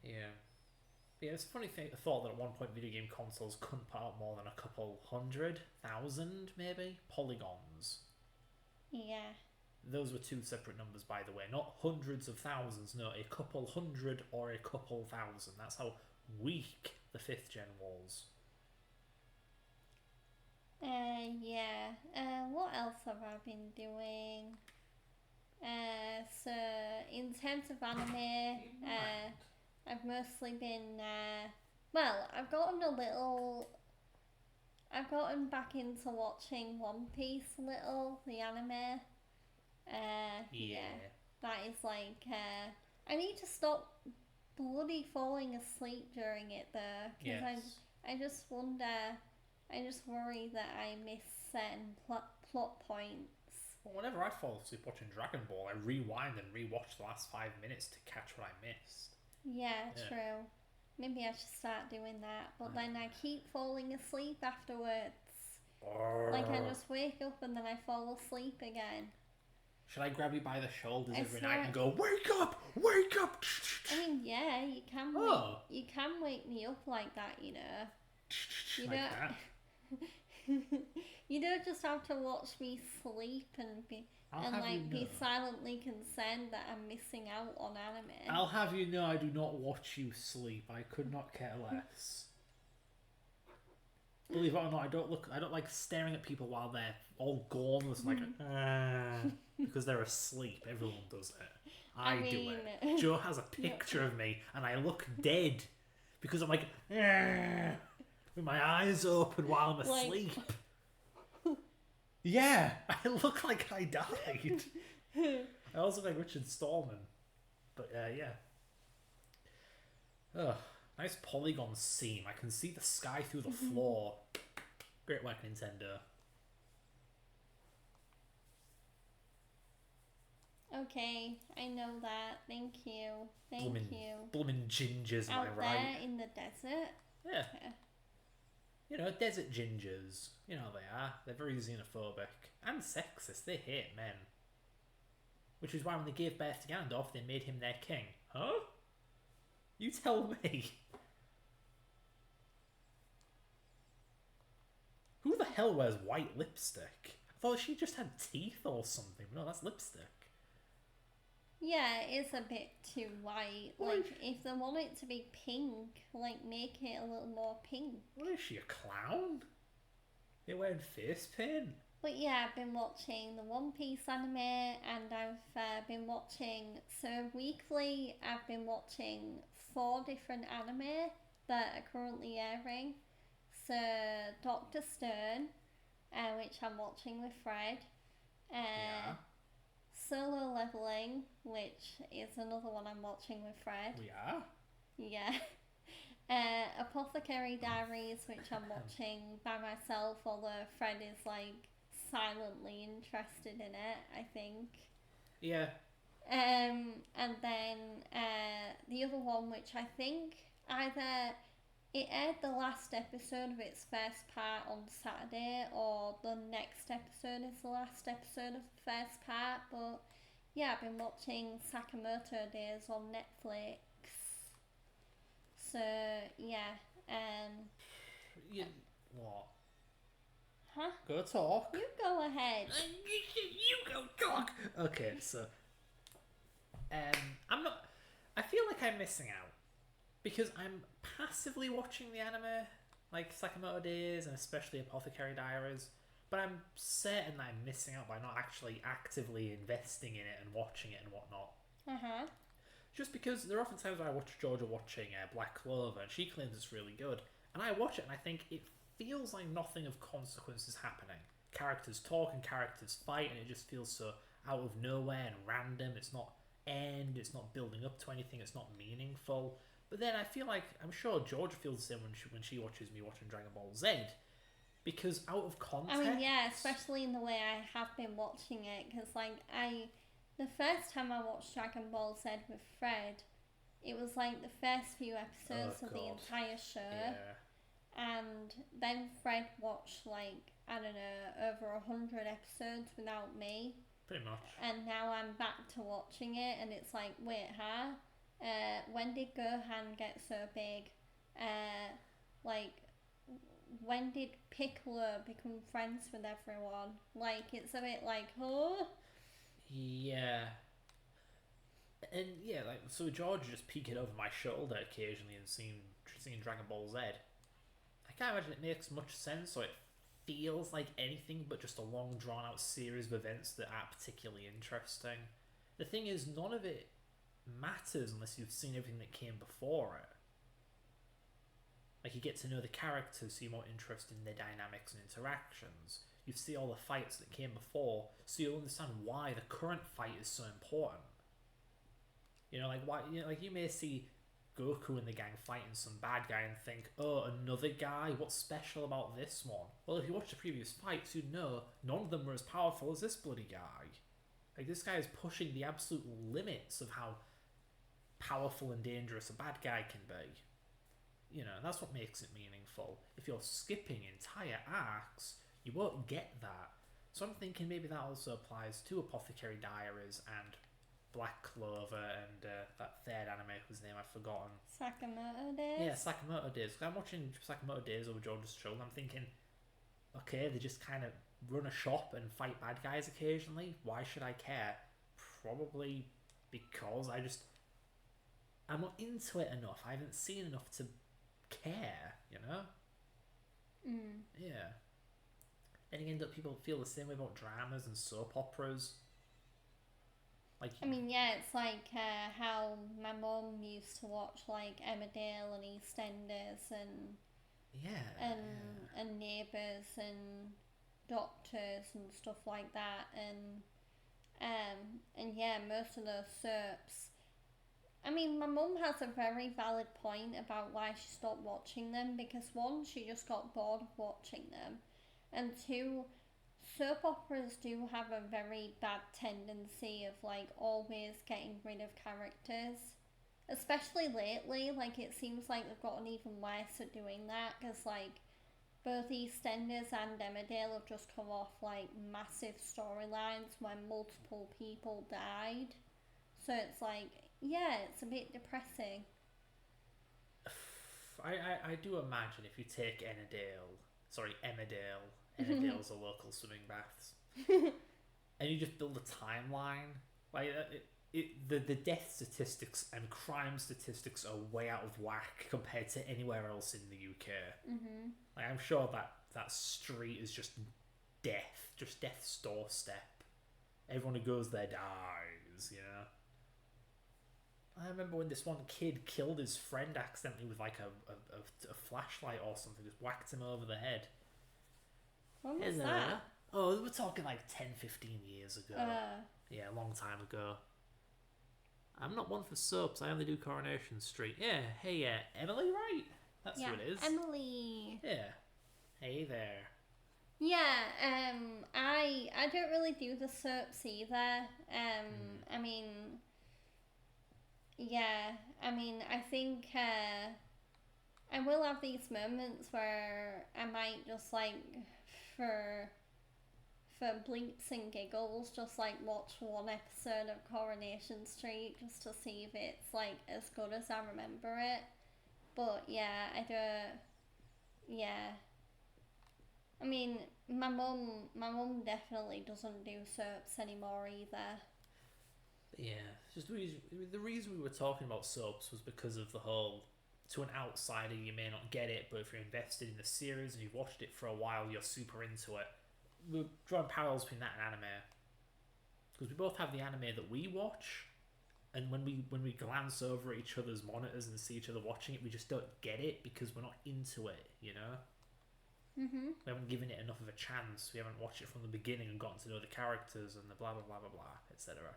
Yeah. Yeah, it's a funny thought that at one point video game consoles couldn't put out more than a couple 100,000, maybe, polygons. Yeah. Those were 2 separate numbers, by the way. Not hundreds of thousands, no, a couple hundred or a couple thousand. That's how weak the 5th gen was. Yeah. What else have I been doing? So, in terms of anime, I've mostly been, I've gotten back into watching One Piece a little, the anime. Yeah. That is like, I need to stop bloody falling asleep during it though, because I just worry that I miss certain plot points. Well, whenever I fall asleep watching Dragon Ball, I rewind and rewatch the last 5 minutes to catch what I missed. Yeah, true. Maybe I should start doing that, but then I keep falling asleep afterwards. Like I just wake up and then I fall asleep again. Should I grab you by the shoulders every night and go, wake up, wake up? I mean, yeah, you can you can wake me up like that, you know. You don't. You don't just have to watch me sleep and be silently concerned that I'm missing out on anime. I'll have you know I do not watch you sleep. I could not care less. Believe it or not, I don't like staring at people while they're all gormless, like because they're asleep. Everyone does it. I do it. Joe has a picture of me, and I look dead because I'm like with my eyes open while I'm asleep. Yeah, I look like I died. I also like Richard Stallman, But yeah. Ugh, nice polygon seam. I can see the sky through the floor. Great work, Nintendo. Okay, I know that. Thank you. Thank you. Blooming gingers, am I Out right? there in the desert. Yeah. Okay. You know, desert gingers. You know they are. They're very xenophobic and sexist. They hate men. Which is why when they gave birth to Ganondorf, they made him their king. Huh? You tell me. Who the hell wears white lipstick? I thought she just had teeth or something. No, that's lipstick. Yeah, it's a bit too white. Like, if they want it to be pink, like, make it a little more pink. What is she, a clown? They're wearing face paint? But yeah, I've been watching the One Piece anime, and I've been watching, so weekly, I've been watching 4 different anime that are currently airing. So, Dr. Stone, which I'm watching with Fred. Yeah. Solo Leveling, which is another one I'm watching with Fred. Yeah. Yeah. Apothecary Diaries, which I'm watching by myself, although Fred is like silently interested in it, I think. Yeah. And then the other one, which I think either it aired the last episode of its first part on Saturday, or the next episode is the last episode of the first part. But yeah, I've been watching Sakamoto Days on Netflix. So yeah, What? huh? Go talk. You go ahead. You go talk. Okay, so I'm not. I feel like I'm missing out because I'm passively watching the anime, like Sakamoto Days and especially Apothecary Diaries. But I'm certain that I'm missing out by not actually actively investing in it and watching it and whatnot. Just because there are often times where I watch Georgia watching Black Clover and she claims it's really good, and I watch it and I think it feels like nothing of consequence is happening. Characters talk and characters fight, and it just feels so out of nowhere and random. It's not it's not building up to anything, it's not meaningful. But then I feel like, I'm sure Georgia feels the same when she watches me watching Dragon Ball Z. Because out of context... I mean, yeah, especially in the way I have been watching it, because, like, the first time I watched Dragon Ball Z with Fred, it was, like, the first few episodes of the entire show. Yeah. And then Fred watched, like, I don't know, over 100 episodes without me. Pretty much. And now I'm back to watching it, and it's like, wait, huh? When did Gohan get so big? Like, when did Piccolo become friends with everyone? Like, it's a bit like, huh? Yeah. And yeah, like, so George just peeking over my shoulder occasionally and seeing Dragon Ball Z. I can't imagine it makes much sense, or it feels like anything but just a long drawn out series of events that aren't particularly interesting. The thing is, none of it matters unless you've seen everything that came before it. Like, you get to know the characters, so you're more interested in their dynamics and interactions. You see all the fights that came before, so you'll understand why the current fight is so important. You know, like, why, you know, like, you may see Goku and the gang fighting some bad guy and think, oh, another guy? What's special about this one? Well, if you watch the previous fights, you'd know none of them were as powerful as this bloody guy. Like, this guy is pushing the absolute limits of how powerful and dangerous a bad guy can be. You know, that's what makes it meaningful. If you're skipping entire arcs, you won't get that. So I'm thinking maybe that also applies to Apothecary Diaries and Black Clover and that third anime whose name I've forgotten. Sakamoto Days? Yeah, Sakamoto Days. I'm watching Sakamoto Days over George's show and I'm thinking, okay, they just kind of run a shop and fight bad guys occasionally. Why should I care? Probably because I'm not into it enough. I haven't seen enough to care, you know? Yeah. Then again, don't people feel the same way about dramas and soap operas? Like, I mean, yeah, it's like how my mum used to watch like Emmerdale and EastEnders and and Neighbours and Doctors and stuff like that, and yeah, most of those soaps I mean, my mum has a very valid point about why she stopped watching them, because one, she just got bored of watching them, and two, soap operas do have a very bad tendency of like always getting rid of characters, especially lately. Like, it seems like they've gotten even worse at doing that, because like both EastEnders and Emmerdale have just come off like massive storylines where multiple people died. So it's like, yeah, it's a bit depressing. I do imagine if you take Emmerdale's a local swimming baths, and you just build a timeline, like the death statistics and crime statistics are way out of whack compared to anywhere else in the UK. Mm-hmm. Like, I'm sure that street is just death's doorstep. Everyone who goes there dies, you know. I remember when this one kid killed his friend accidentally with like a flashlight or something, just whacked him over the head. When was that? Oh, we're talking like 10, 15 years ago. Yeah, a long time ago. I'm not one for soaps, I only do Coronation Street. Yeah, hey, Emily, right? That's who it is. Emily. Yeah. Hey there. Yeah, I don't really do the soaps either. I mean, yeah, I mean, I think I will have these moments where I might just like for bleeps and giggles just like watch one episode of Coronation Street just to see if it's like as good as I remember it. But yeah, I don't. Yeah. I mean, my mum definitely doesn't do soaps anymore either. Yeah, just the reason we were talking about soaps was because of the whole, to an outsider you may not get it, but if you're invested in the series and you've watched it for a while, you're super into it. We're drawing parallels between that and anime, because we both have the anime that we watch, and when we glance over at each other's monitors and see each other watching it, we just don't get it because we're not into it, you know. Mm-hmm. We haven't given it enough of a chance. We haven't watched it from the beginning and gotten to know the characters and the blah blah blah blah blah, etc.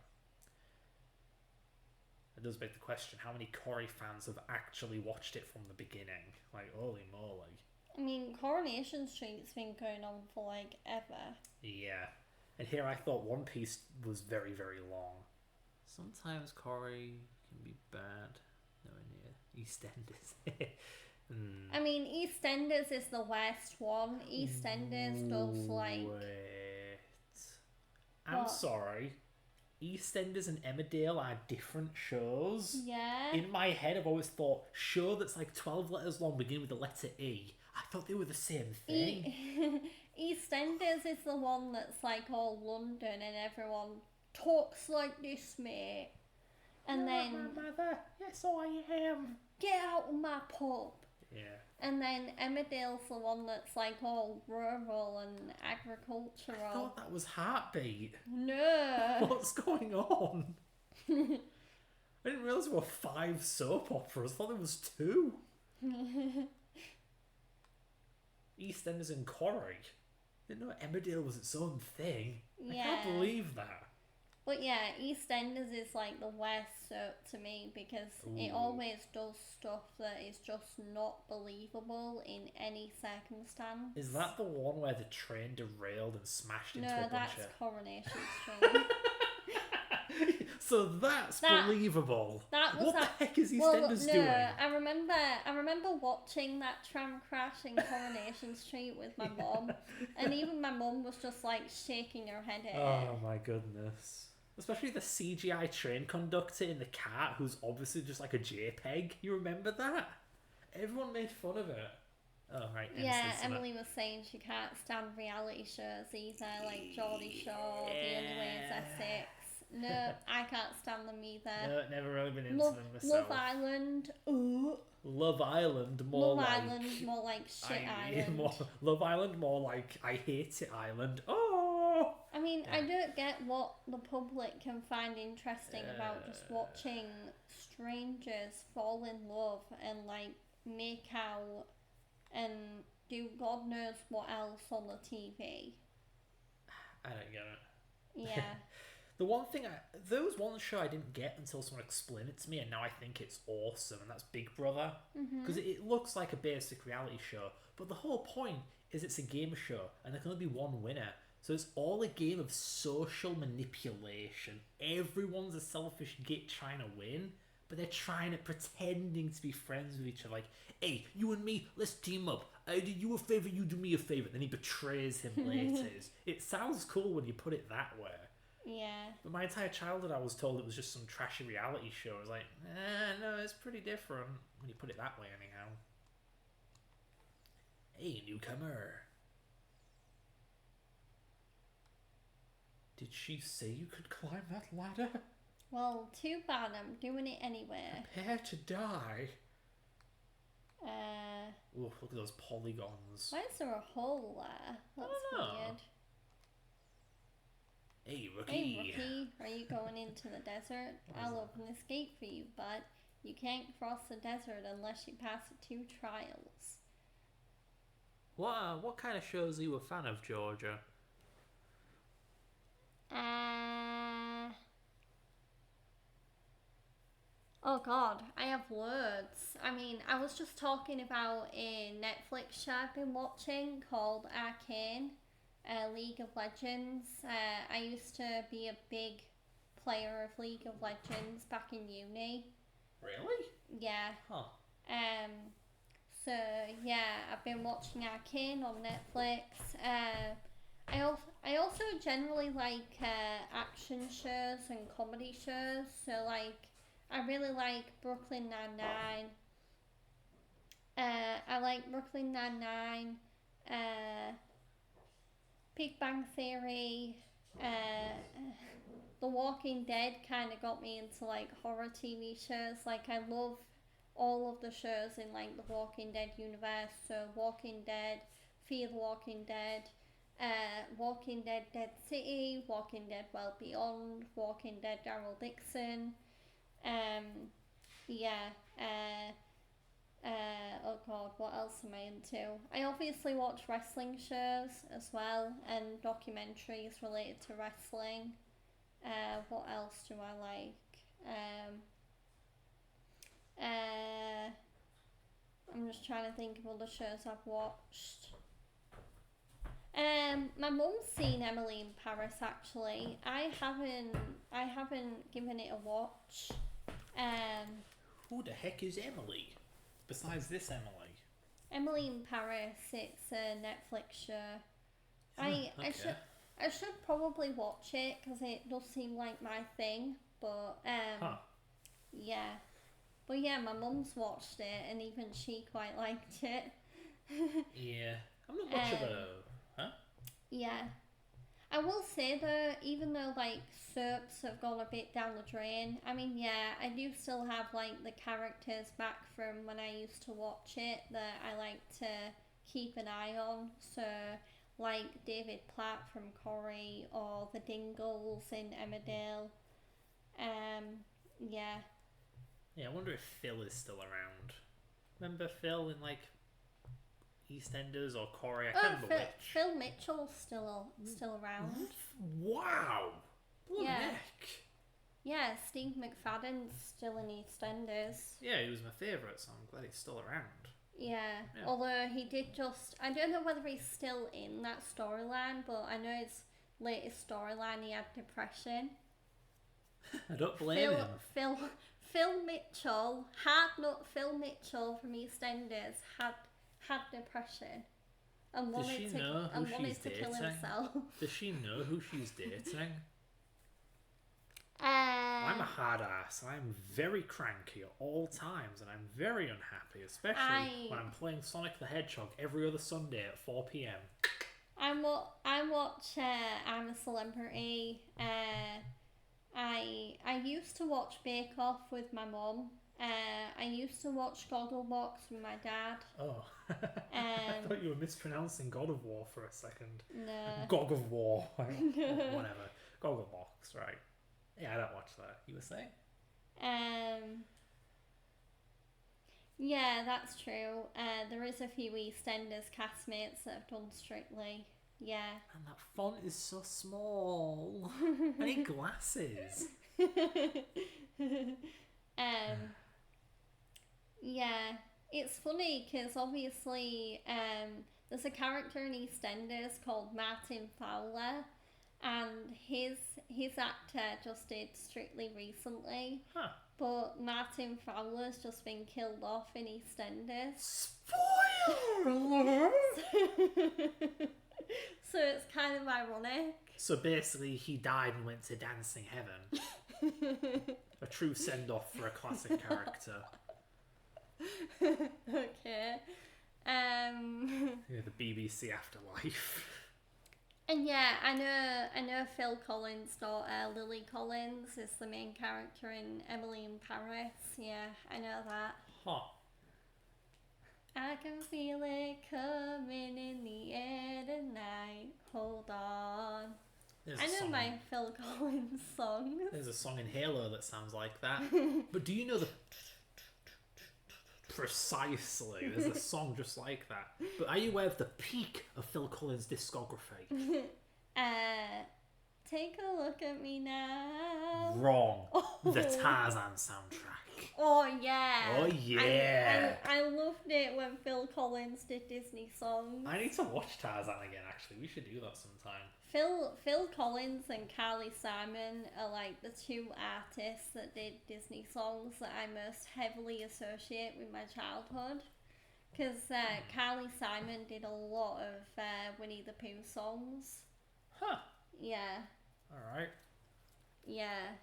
It does beg the question: how many Cory fans have actually watched it from the beginning? Like, holy moly! I mean, Coronation Street's been going on for like ever. Yeah, and here I thought One Piece was very very long. Sometimes Cory can be bad. Nowhere near EastEnders. I mean, EastEnders is the worst one. EastEnders does like. Wait. I'm What? sorry. EastEnders and Emmerdale are different shows. Yeah. In my head, I've always thought show that's like 12 letters long, begin with the letter E. I thought they were the same thing. EastEnders is the one that's like all London and everyone talks like this, mate. And You're then not my mother. Yes, I am. get out of my pub. Yeah. And then Emmerdale's the one that's like all rural and agricultural. I thought that was Heartbeat. No. What's going on? I didn't realise there were 5 soap operas. I thought there was 2. EastEnders and Cory. I didn't know Emmerdale was its own thing. Yeah. I can't believe that. But yeah, EastEnders is like the worst soap to me because it always does stuff that is just not believable in any circumstance. Is that the one where the train derailed and smashed into a bunch No, that's of... Coronation Street. So that's believable. That was what the heck is EastEnders doing? I remember watching that tram crash in Coronation Street with my mum, and even my mum was just like shaking her head at it. Oh my goodness. Especially the CGI train conductor in the cart who's obviously just like a JPEG. You remember that? Everyone made fun of it. Oh, right. Yeah, Emily was saying she can't stand reality shows either, like Geordie Shore, The Only Way is Essex. No, I can't stand them either. No, never really been into them myself. Love Island. Love Island, more like shit island. Love Island, more like I hate it island. Oh! I mean, I don't get what the public can find interesting about just watching strangers fall in love and like make out and do God knows what else on the TV. I don't get it. Yeah. The one thing there was one show I didn't get until someone explained it to me, and now I think it's awesome, and that's Big Brother. Because it looks like a basic reality show, but the whole point is it's a game show, and there can only be one winner. So it's all a game of social manipulation. Everyone's a selfish git trying to win, but they're pretending to be friends with each other. Like, hey, you and me, let's team up. I do you a favor, you do me a favor. Then he betrays him later. It sounds cool when you put it that way. Yeah. But my entire childhood, I was told it was just some trashy reality show. I was like, no, it's pretty different when you put it that way, anyhow. Hey, newcomer. Did she say you could climb that ladder? Well, too bad. I'm doing it anyway. Prepare to die. Ooh, look at those polygons. Why is there a hole there? That's weird. Hey, Rookie. Hey, Rookie. Are you going into the desert? I'll open this gate for you, but you can't cross the desert unless you pass the 2 trials. What kind of shows are you a fan of, Georgia? Oh God, I have words. I mean, I was just talking about a Netflix show I've been watching called Arcane, League of Legends. I used to be a big player of League of Legends back in uni. Really? Yeah. Huh. So yeah, I've been watching Arcane on Netflix. I also generally like action shows and comedy shows. So like, I really like Brooklyn Nine-Nine. I like Brooklyn Nine-Nine. Big Bang Theory. The Walking Dead kind of got me into like horror TV shows. Like, I love all of the shows in like the Walking Dead universe. So Walking Dead, Fear the Walking Dead, Walking Dead Dead City, Walking Dead Well Beyond, Walking Dead Daryl Dixon. Oh God, what else am I into? I obviously watch wrestling shows as well, and documentaries related to wrestling. What else do I like? I'm just trying to think of other shows I've watched. My mum's seen Emily in Paris actually. I haven't given it a watch. Who the heck is Emily? Besides this Emily? Emily in Paris, it's a Netflix show. Okay. I should probably watch it because it does seem like my thing, but yeah. But yeah, my mum's watched it and even she quite liked it. Yeah, I'm not much of a... Huh? Yeah. I will say though, even though like soaps have gone a bit down the drain, I mean, yeah, I do still have like the characters back from when I used to watch it that I like to keep an eye on. So like David Platt from Corrie or the Dingles in Emmerdale. Yeah. Yeah, I wonder if Phil is still around. Remember Phil in like EastEnders or Corrie? I can't remember which. Phil Mitchell's still around. Wow! What Yeah. the heck? Yeah, Steve McFadden's still in EastEnders. Yeah, he was my favourite, so I'm glad he's still around. Yeah, although he did just... I don't know whether he's still in that storyline, but I know his latest storyline he had depression. I don't blame him. Phil Mitchell, Hardnut Phil Mitchell from EastEnders had depression and wanted to kill himself. Does she know who she's dating? I'm a hard ass. I'm very cranky at all times, and I'm very unhappy, especially when I'm playing Sonic the Hedgehog every other Sunday at 4 p.m. I watch I'm a Celebrity. I used to watch Bake Off with my mum. I used to watch Gogglebox with my dad. Oh, I thought you were mispronouncing God of War for a second. No. Gog of War. Whatever. Gogglebox, right. Yeah, I don't watch that. You were saying? Yeah, that's true. There is a few EastEnders castmates that have done Strictly. Yeah. And that font is so small. I need glasses. Yeah, it's funny because obviously there's a character in EastEnders called Martin Fowler, and his actor just did Strictly recently. Huh. But Martin Fowler's just been killed off in EastEnders. Spoiler alert! So it's kind of ironic. So basically, he died and went to dancing heaven. A true send-off for a classic character. Okay. Yeah, the BBC afterlife. And yeah, I know Phil Collins' daughter, Lily Collins, is the main character in Emily in Paris. Yeah, I know that. Huh. I can feel it coming in the air tonight. Hold on. I know my Phil Collins songs. There's a song in Halo that sounds like that. But do you know the... Precisely. There's a song just like that. But are you aware of the peak of Phil Collins' discography? Take a look at me now. Wrong. The Tarzan soundtrack. Oh yeah. Oh yeah. I loved it when Phil Collins did Disney songs. I need to watch Tarzan again, actually. We should do that sometime. Phil Collins and Carly Simon are like the two artists that did Disney songs that I most heavily associate with my childhood. Because Carly Simon did a lot of Winnie the Pooh songs. Huh. Yeah. Alright. Yeah.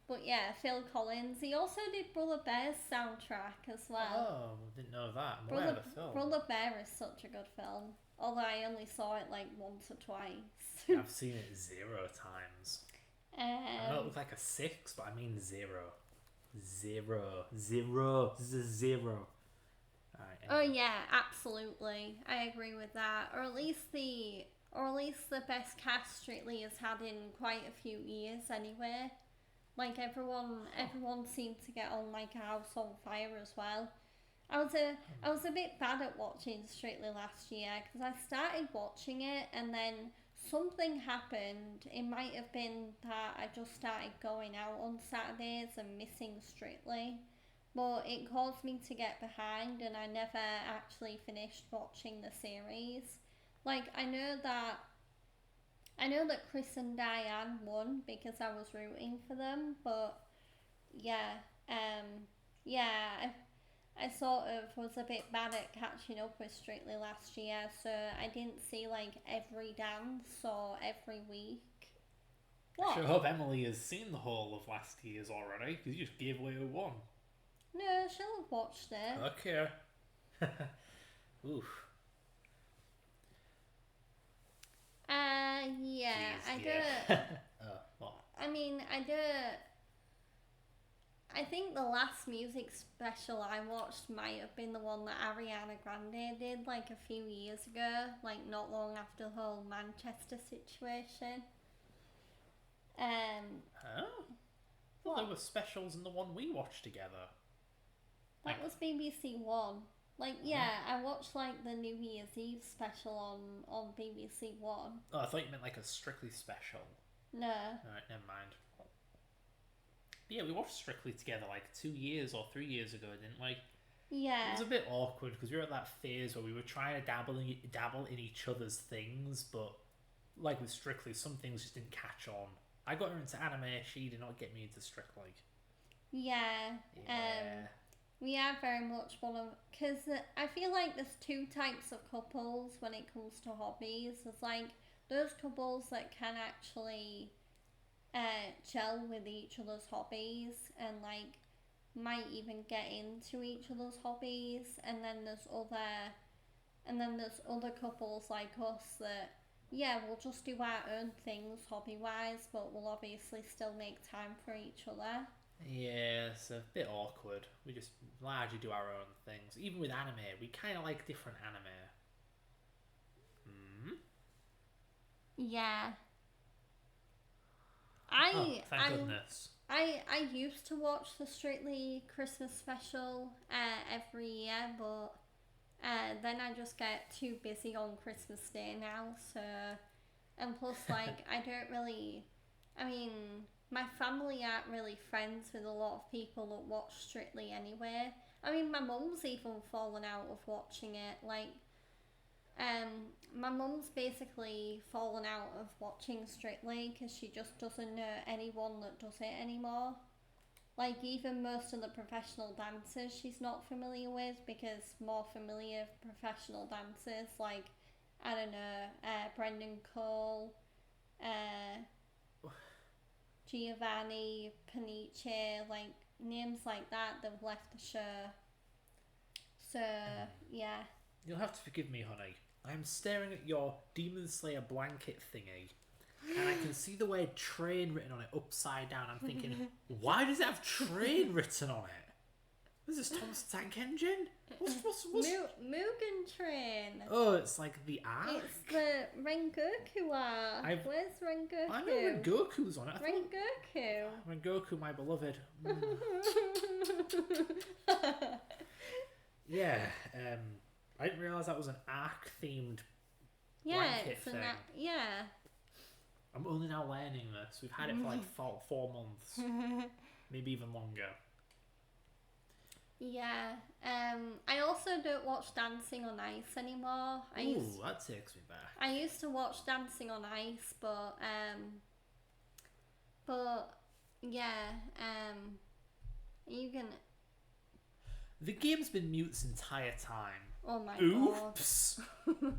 But yeah, Phil Collins. He also did Brother Bear's soundtrack as well. Oh, didn't know that. I'm aware of the film. Brother Bear is such a good film. Although I only saw it like once or twice. I've seen it 0 times. I know it looked like a 6, but I mean 0. 0. 0. Zero. Right, anyway. Oh yeah, absolutely. I agree with that. Or at least the best cast Strictly has had in quite a few years anyway. Like everyone seemed to get on like a house on fire as well. I was a bit bad at watching Strictly last year because I started watching it and then something happened. It might have been that I just started going out on Saturdays and missing Strictly, but it caused me to get behind and I never actually finished watching the series. Like I know that Chris and Diane won because I was rooting for them, but yeah, I sort of was a bit bad at catching up with Strictly last year, so I didn't see like every dance or every week. What? I sure hope Emily has seen the whole of last year's already, because you just gave away who won. No, she'll have watched it. Okay. Oof. Yeah, jeez, I yeah. What? I mean, I think the last music special I watched might have been the one that Ariana Grande did like a few years ago, like not long after the whole Manchester situation. Huh? Well, there were specials in the one we watched together. That was BBC One. Like, yeah, I watched like the New Year's Eve special on BBC One. Oh, I thought you meant like a Strictly special. No. Alright, never mind. But yeah, we watched Strictly together like 2 years or 3 years ago, didn't we? Yeah. It was a bit awkward because we were at that phase where we were trying to dabble in each other's things, but like with Strictly, some things just didn't catch on. I got her into anime, she did not get me into Strictly. Yeah. We are very much one of... Because I feel like there's two types of couples when it comes to hobbies. There's like those couples that can actually gel with each other's hobbies and like might even get into each other's hobbies, and then there's other couples like us that we'll just do our own things hobby wise, but we'll obviously still make time for each other. Yeah, it's a bit awkward. We just largely do our own things. Even with anime, we kind of like different anime. Yeah. Thank goodness. I used to watch the Strictly Christmas special every year, but then I just get too busy on Christmas Day now, so... And plus, like, I don't really... I mean, my family aren't really friends with a lot of people that watch Strictly anyway. I mean, my mum's even fallen out of watching it. Like, my mum's basically fallen out of watching Strictly because she just doesn't know anyone that does it anymore. Like, even most of the professional dancers she's not familiar with, because more familiar professional dancers, like, I don't know, Brendan Cole, Giovanni, Panice, like, names like that, they've left the show. So, yeah. You'll have to forgive me, honey. I'm staring at your Demon Slayer blanket thingy, and I can see the word train written on it upside down. I'm thinking, why does it have train written on it? Is this Thomas the Tank Engine? What's... Mugen Train. Oh, it's like the arc? It's the Rengoku arc. Where's Rengoku? I know Rengoku's on it. Rengoku. Rengoku, my beloved. Yeah, I didn't realise that was an arc-themed blanket thing. Yeah. I'm only now learning this. We've had it for like 4 months. Maybe even longer. Yeah. I also don't watch Dancing on Ice anymore. That takes me back. I used to watch Dancing on Ice, but yeah, you can... The game's been mute this entire time. Oh my Oops. God.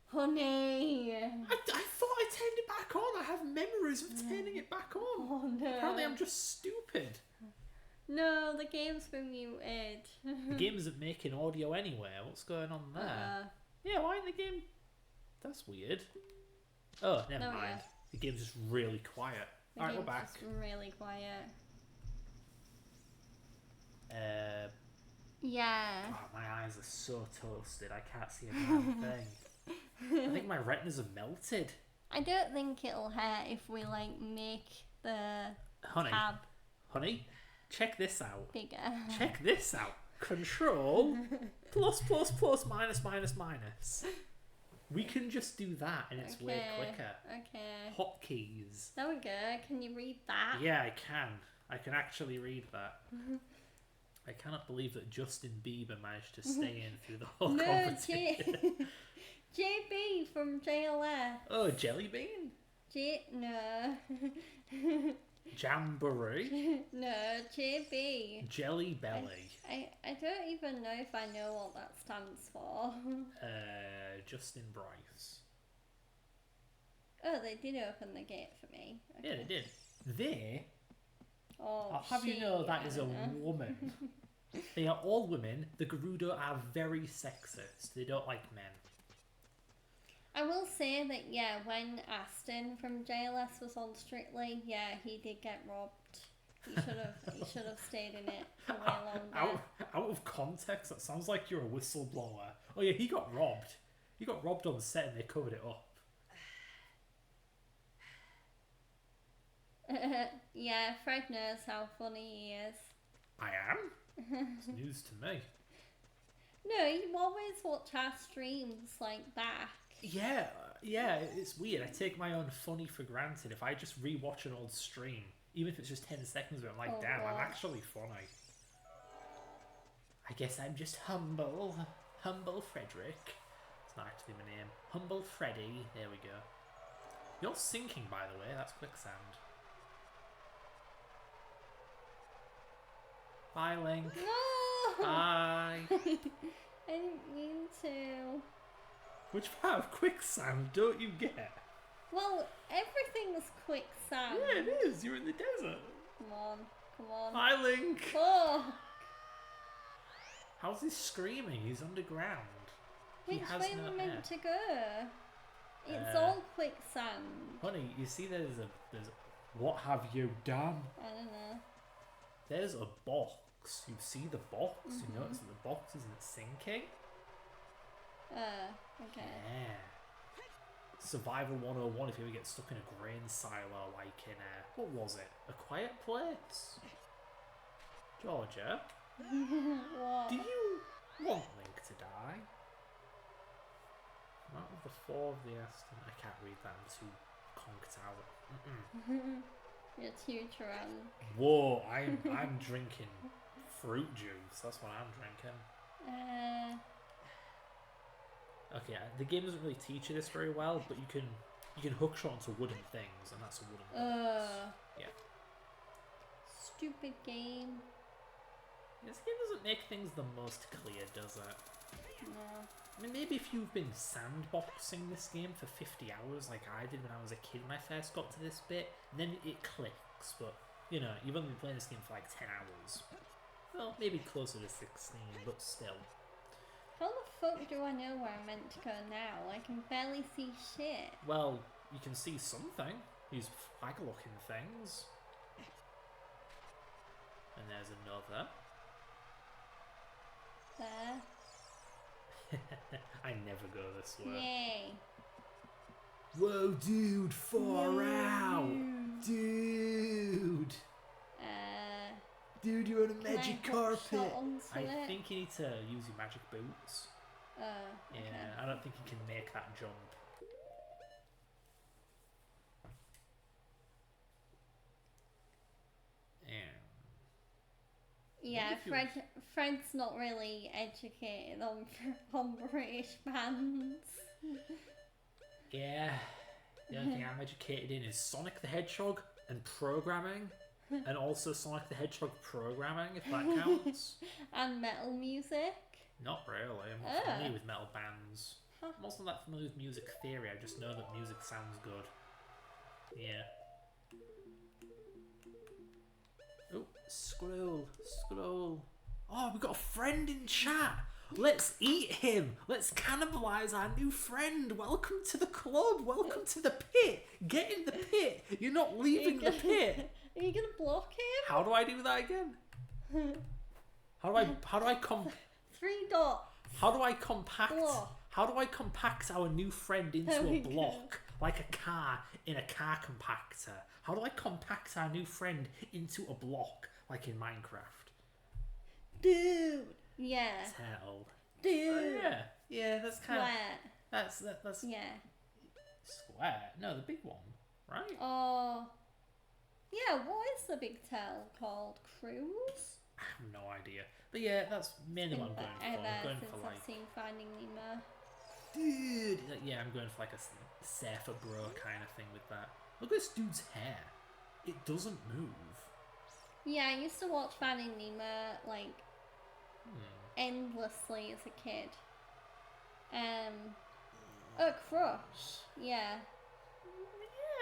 Honey. I thought I turned it back on. I have memories of turning it back on. Oh no. Apparently I'm just stupid. No, the game's been muted. The game isn't making audio anyway. What's going on there? Yeah, why in the game? That's weird. Oh, never mind. Yeah. The game's just really quiet. Alright, we're back. Just really quiet. Yeah. Oh, my eyes are so toasted. I can't see a damn thing. I think my retinas have melted. I don't think it'll hurt if we like make the tab. Honey, check this out. Bigger. Check this out. Control plus plus plus minus minus minus. We can just do that and it's way quicker. Okay. Hotkeys. There we go. Can you read that? Yeah, I can. I can actually read that. I cannot believe that Justin Bieber managed to stay in through the whole competition. JB from JLF. Oh, Jelly Bean? No. Jamboree? No, JB. Jelly Belly. I don't even know if I know what that stands for. Justin Bryce. Oh, they did open the gate for me. Okay. Yeah, they did. They... Oh, I'll have you know that is a woman. They are all women. The Gerudo are very sexist. They don't like men. I will say that, yeah, when Aston from JLS was on Strictly, yeah, he did get robbed. He should have stayed in it for way longer. Out of context, that sounds like you're a whistleblower. Oh yeah, he got robbed. He got robbed on set and they covered it up. Yeah, Fred knows how funny he is. I am? It's news to me. No, you always watch our streams like back. Yeah, it's weird. I take my own funny for granted. If I just rewatch an old stream, even if it's just 10 seconds of it, I'm like, damn, I'm actually funny. I guess I'm just humble. Humble Frederick. It's not actually my name. Humble Freddy. There we go. You're sinking, by the way. That's quicksand. Bye, Link. No! Bye. I didn't mean to. Which part of quicksand don't you get? Well, everything's quicksand. Yeah, it is. You're in the desert. Come on. Bye, Link. Oh. How's he screaming? He's underground. Which way are we meant to go? It's all quicksand. Honey, you see there's what have you done? I don't know. There's a box. You see the box? You notice that the box isn't sinking? Okay. Yeah. Survival 101 if you ever get stuck in a grain silo like in what was it? A Quiet Place? Georgia? What? Do you Want Link to die? Out of the 4 of the Aston, I can't read that. I'm too conked out. You're too drunk. Whoa! I'm drinking fruit juice. That's what I'm drinking. Okay, the game doesn't really teach you this very well, but you can hook shot onto wooden things, and that's a wooden box. Yeah. Stupid game. This game doesn't make things the most clear, does it? No. I mean, maybe if you've been sandboxing this game for 50 hours like I did when I was a kid when I first got to this bit, then it clicks, but, you know, you've only been playing this game for like 10 hours. Well, maybe closer to 16, but still. How the fuck do I know where I'm meant to go now? I can barely see shit. Well, you can see something. These flag-looking things. And there's another. There. I never go this way. Yay. Whoa, dude, far out! Dude! Dude, you're on a magic carpet! I think you need to use your magic boots. Okay. Yeah, I don't think you can make that jump. Yeah, Fred's not really educated on British bands. Yeah, the only thing I'm educated in is Sonic the Hedgehog and programming, and also Sonic the Hedgehog programming, if that counts. And metal music? Not really, I'm not familiar with metal bands. I'm also not familiar with music theory, I just know that music sounds good. Yeah. Oh, scroll. Oh, we've got a friend in chat. Let's eat him. Let's cannibalise our new friend. Welcome to the club. Welcome to the pit. Get in the pit. You're not leaving the pit. Are you gonna block him? How do I do that again? How do I 3 dots. How do I compact? Block. How do I compact our new friend into a block like a car in a car compactor? How do I compact our new friend into a block like in Minecraft? Dude. Yeah. Tell. Dude. Oh, yeah, that's kind of. Square. That's. Yeah. Square. No, the big one, right? Oh. Yeah. What is the big tail called? Cruise. I have no idea, but yeah, that's mainly what I'm going for. I'm going for like. I've seen Finding Nemo. Dude. Yeah, I'm going for like a surfer bro kind of thing with that. Look at this dude's hair. It doesn't move. Yeah, I used to watch Finding Nemo like endlessly as a kid. Oh, Crush. Yeah.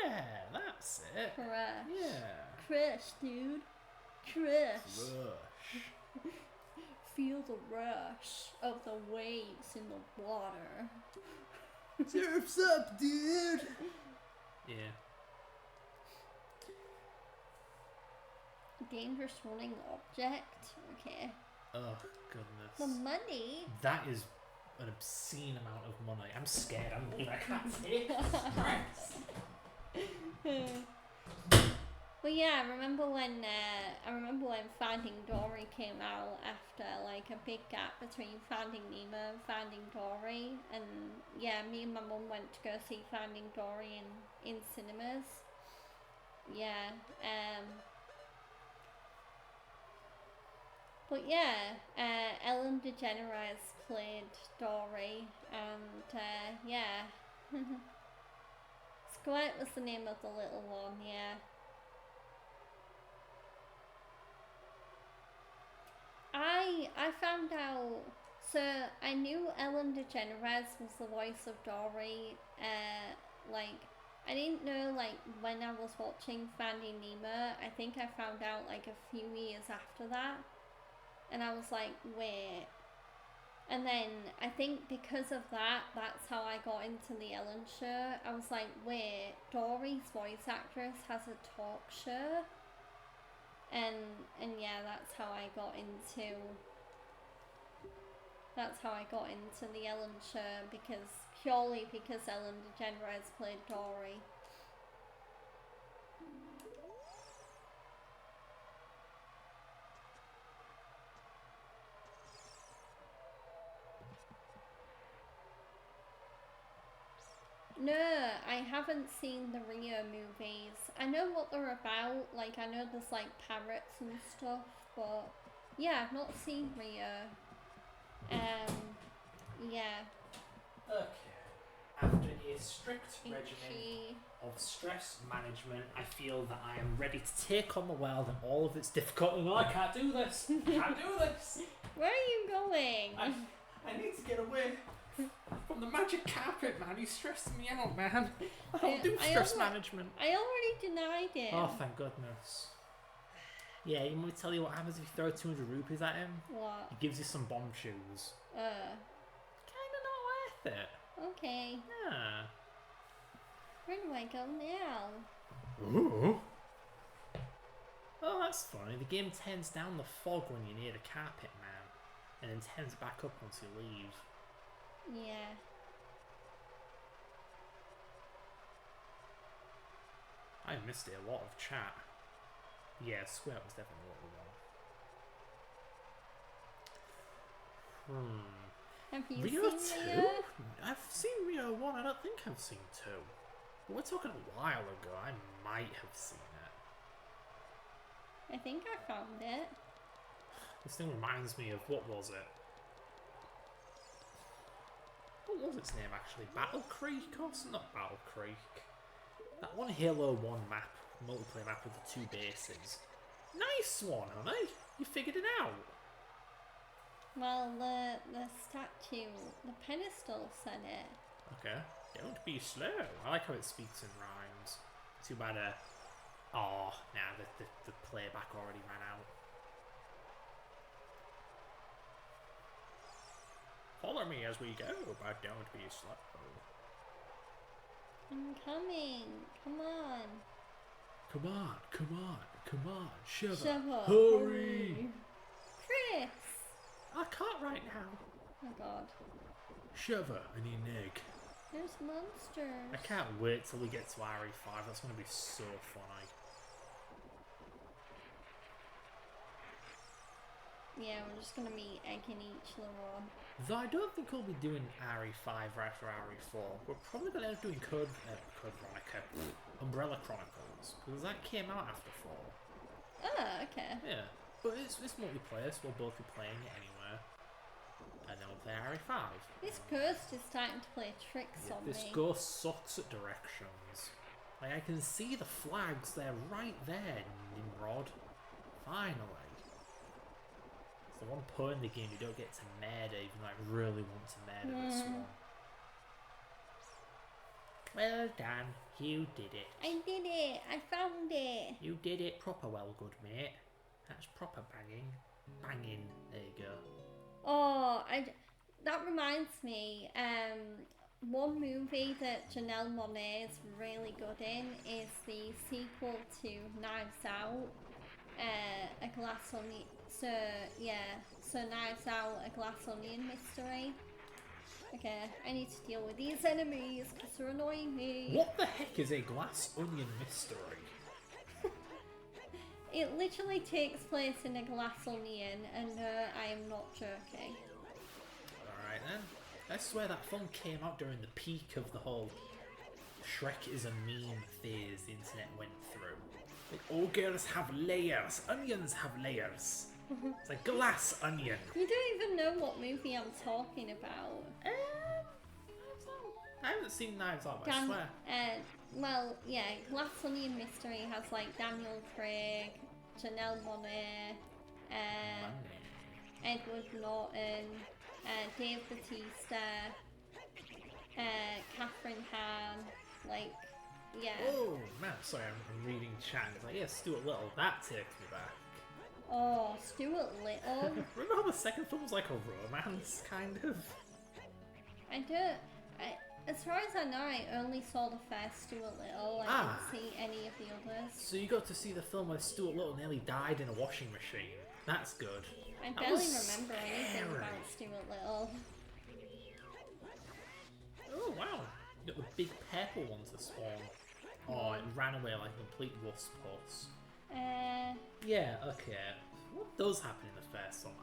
Yeah, that's it. Crush. Yeah. Crush, dude. Crush. Rush. Feel the rush of the waves in the water. Surf's up, dude. Yeah. Dangerous running object. Okay. Oh goodness. The money. That is an obscene amount of money. I'm scared. I'm leaving. I can't take this. Well, yeah, I remember when Finding Dory came out after like a big gap between Finding Nemo and Finding Dory, and yeah, me and my mum went to go see Finding Dory in cinemas. Yeah. But yeah, Ellen DeGeneres played Dory, and yeah. Squirt was the name of the little one, yeah. I found out, so I knew Ellen DeGeneres was the voice of Dory, like, I didn't know, like, when I was watching Finding Nemo. I think I found out, like, a few years after that, and I was like, wait, and then I think because of that, that's how I got into the Ellen show. I was like, wait, Dory's voice actress has a talk show? And yeah, that's how I got into the Ellen show, purely because Ellen DeGeneres played Dory. No, I haven't seen the Rio movies. I know what they're about, like I know there's like parrots and stuff, but yeah, I've not seen Rio. Yeah. Okay. After a strict regimen Ichi. of stress management, I feel that I am ready to take on the world and all of its difficulty. No, I can't do this. I can't do this. Where are you going? I need to get away from the magic carpet, man. He's stressing me out, man. I don't do stress management. I already denied it. Oh, thank goodness. Yeah, you want me to tell you what happens if you throw 200 rupees at him? What? He gives you some bomb shoes. Kinda not worth it. Okay. Yeah. Where do I go now? Ooh. Oh, that's funny. The game turns down the fog when you're near the carpet, man. And then turns back up once you leave. Yeah. I missed it, a lot of chat. Yeah, Square was definitely what we want. Have you Rio seen 2? Rio? I've seen Rio 1, I don't think I've seen 2. But we're talking a while ago, I might have seen it. I think I found it. This thing reminds me of, what was it? What was its name actually? Battle Creek or something? Not Battle Creek. That one Halo 1 map, multiplayer map with the 2 bases. Nice one, honey! You figured it out. Well, the statue, the pedestal said it. Okay. Don't be slow. I like how it speaks in rhymes. Too bad oh, nah, the playback already ran out. Follow me as we go, but don't be slow. I'm coming. Come on. Come on, come on, come on. Shiver. Shiver. Hurry. Chris. I can't right now. Oh god. Shiver, I need an egg. There's monsters. I can't wait till we get to RE5. That's going to be so funny. Yeah, we're just gonna be egging each other on. Though I don't think we'll be doing RE5 right after RE4. We're probably going to end up doing Code Veronica, Umbrella Chronicles, because that came out after 4. Oh, okay. Yeah, but it's multiplayer, so we'll both be playing it anywhere. And then we'll play RE5. This ghost is starting to play tricks on This me. ghost sucks at directions. Like, I can see the flags, they're right there, Nimrod. Finally. It's the one point in the game you don't get to murder, even though I really want to murder this one. Well done, you did it. I did it! I found it! You did it proper well, good mate. That's proper banging. Banging, there you go. Oh, that reminds me, one movie that Janelle Monáe is really good in is the sequel to Knives Out, A Glass Onion. So Knives Out, A Glass Onion Mystery. Okay, I need to deal with these enemies because they're annoying me. What the heck is a glass onion mystery? It literally takes place in a glass onion, and I am not joking. Alright then. I swear that film came out during the peak of the whole Shrek is a meme phase the internet went through. Like, all girls have layers, onions have layers. It's like glass onion. You don't even know what movie I'm talking about. I haven't seen Knives Out, but I swear. Well, yeah, Glass Onion Mystery has like Daniel Craig, Janelle Monáe, Edward Norton, Dave Bautista, Catherine Hahn, like, yeah. Oh man, sorry, I'm reading chat. It's like, yeah, Stuart Little, that takes me back. Oh, Stuart Little. Remember how the second film was like a romance, kind of? As far as I know, I only saw the first Stuart Little. I didn't see any of the others. So you got to see the film where Stuart Little nearly died in a washing machine. That's good. I barely remember anything about Stuart Little. Oh wow, you got the big purple one to spawn. Oh, it ran away like a complete wasp horse. Yeah, okay. What does happen in the first one?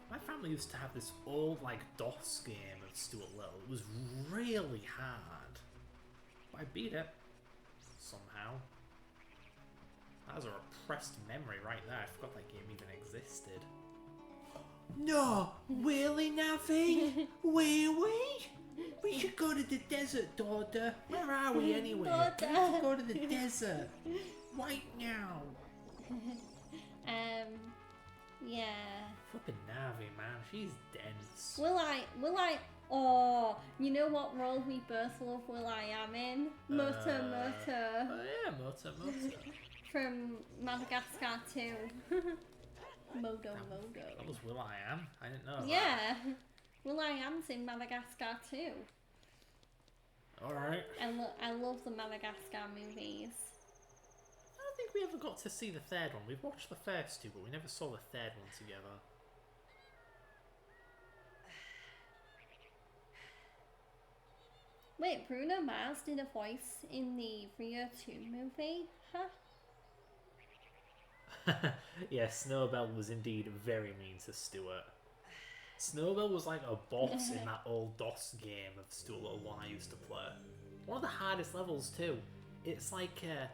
My family used to have this old like DOS game of Stuart Little. It was really hard. But I beat it. Somehow. That was a repressed memory right there. I forgot that game even existed. No! Really, Navi? We should go to the desert, daughter. Where are we anyway? We have to go to the desert. Right now. Yeah. Flippin' Navi, man. She's dense. Will I... Oh, you know what role we both love Will I Am in? Moto. Oh yeah, Moto. From Madagascar 2. Modo. That was Will I Am? I didn't know Yeah. Will I Am's in Madagascar 2. Alright. I love the Madagascar movies. I don't think we ever got to see the third one. We've watched the first two, but we never saw the third one together. Wait, Bruno Mars did a voice in the Rio 2 movie? Huh? Yeah, Snowbell was indeed very mean to Stuart. Snowbell was like a boss in that old DOS game of Stuart Little one I used to play. One of the hardest levels too. It's like a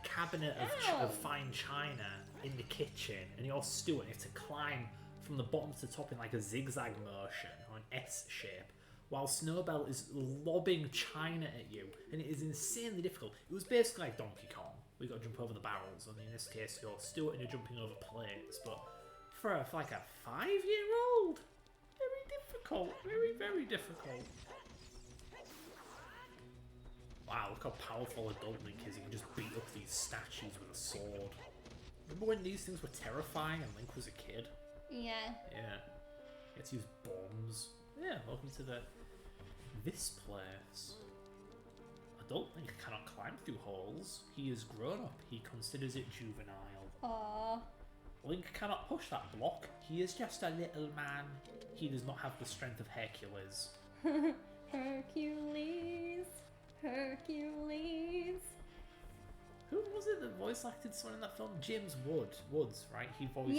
cabinet of fine china in the kitchen, and you're Stuart and you have to climb from the bottom to the top in like a zigzag motion or an S shape, while Snowbell is lobbing china at you, and it is insanely difficult. It was basically like Donkey Kong. We got to jump over the barrels, and in this case you're Stuart and you're jumping over plates, but for like a 5-year-old, very difficult, very difficult. Wow, look how powerful adult Link is. He can just beat up these statues with a sword. Remember when these things were terrifying and Link was a kid? Yeah. Yeah. You had to use bombs. Yeah, welcome to this place. Adult Link cannot climb through holes. He is grown up. He considers it juvenile. Aww. Link cannot push that block. He is just a little man. He does not have the strength of Hercules. Hercules. Who was it that voice acted someone in that film? James Woods, right? He voiced...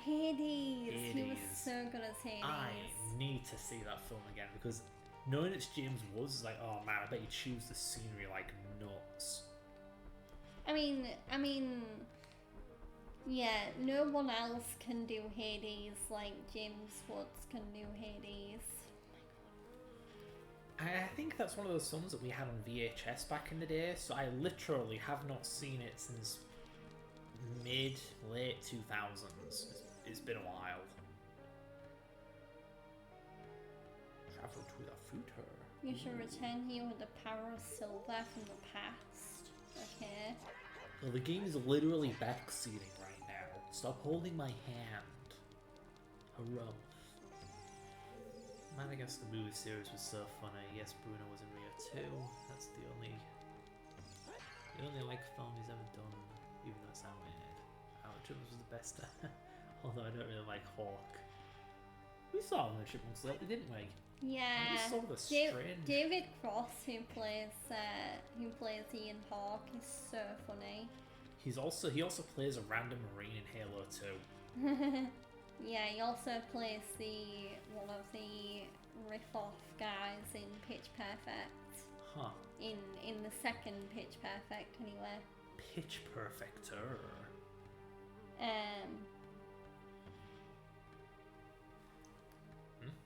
Hades. He was so good as Hades. I need to see that film again, because knowing it's James Woods is like, oh man, I bet he chews the scenery like nuts. I mean, yeah, no one else can do Hades like James Woods can do Hades. I think that's one of those films that we had on VHS back in the day, so I literally have not seen it since late 2000s. It's been a while. Travel to the future. You should return here with the power of silver from the past. Okay. Well, the game is literally backseating right now. Stop holding my hand. Hurrah. Madagascar movie series was so funny. Yes, Bruno was in Rio 2. That's the only like film he's ever done, even though it's animated. Jones was the best. Although I don't really like Hawk. We saw him in Chipmunks lately, didn't we? Yeah. We saw the strange. David Cross, who plays Ian Hawke, is so funny. He also plays a random marine in Halo 2. Yeah, he also plays one of the riff-off guys in Pitch Perfect. Huh. In the second Pitch Perfect, anyway. Pitch Perfecter.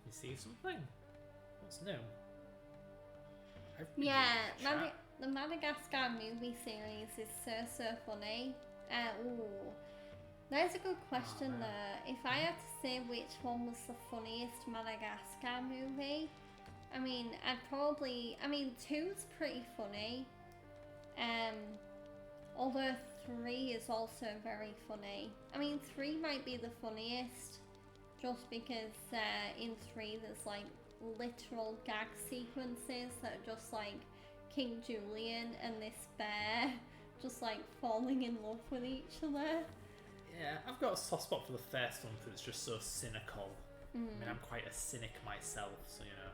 You see something? What's new? The Madagascar movie series is so funny. That's a good question though. If I had to say which one was the funniest Madagascar movie, I mean, 2's pretty funny. Although 3 is also very funny. I mean, 3 might be the funniest, just because in 3 there's like literal gag sequences that are just like King Julian and this bear just like falling in love with each other. Yeah, I've got a soft spot for the first one because it's just so cynical. I mean, I'm quite a cynic myself, so you know.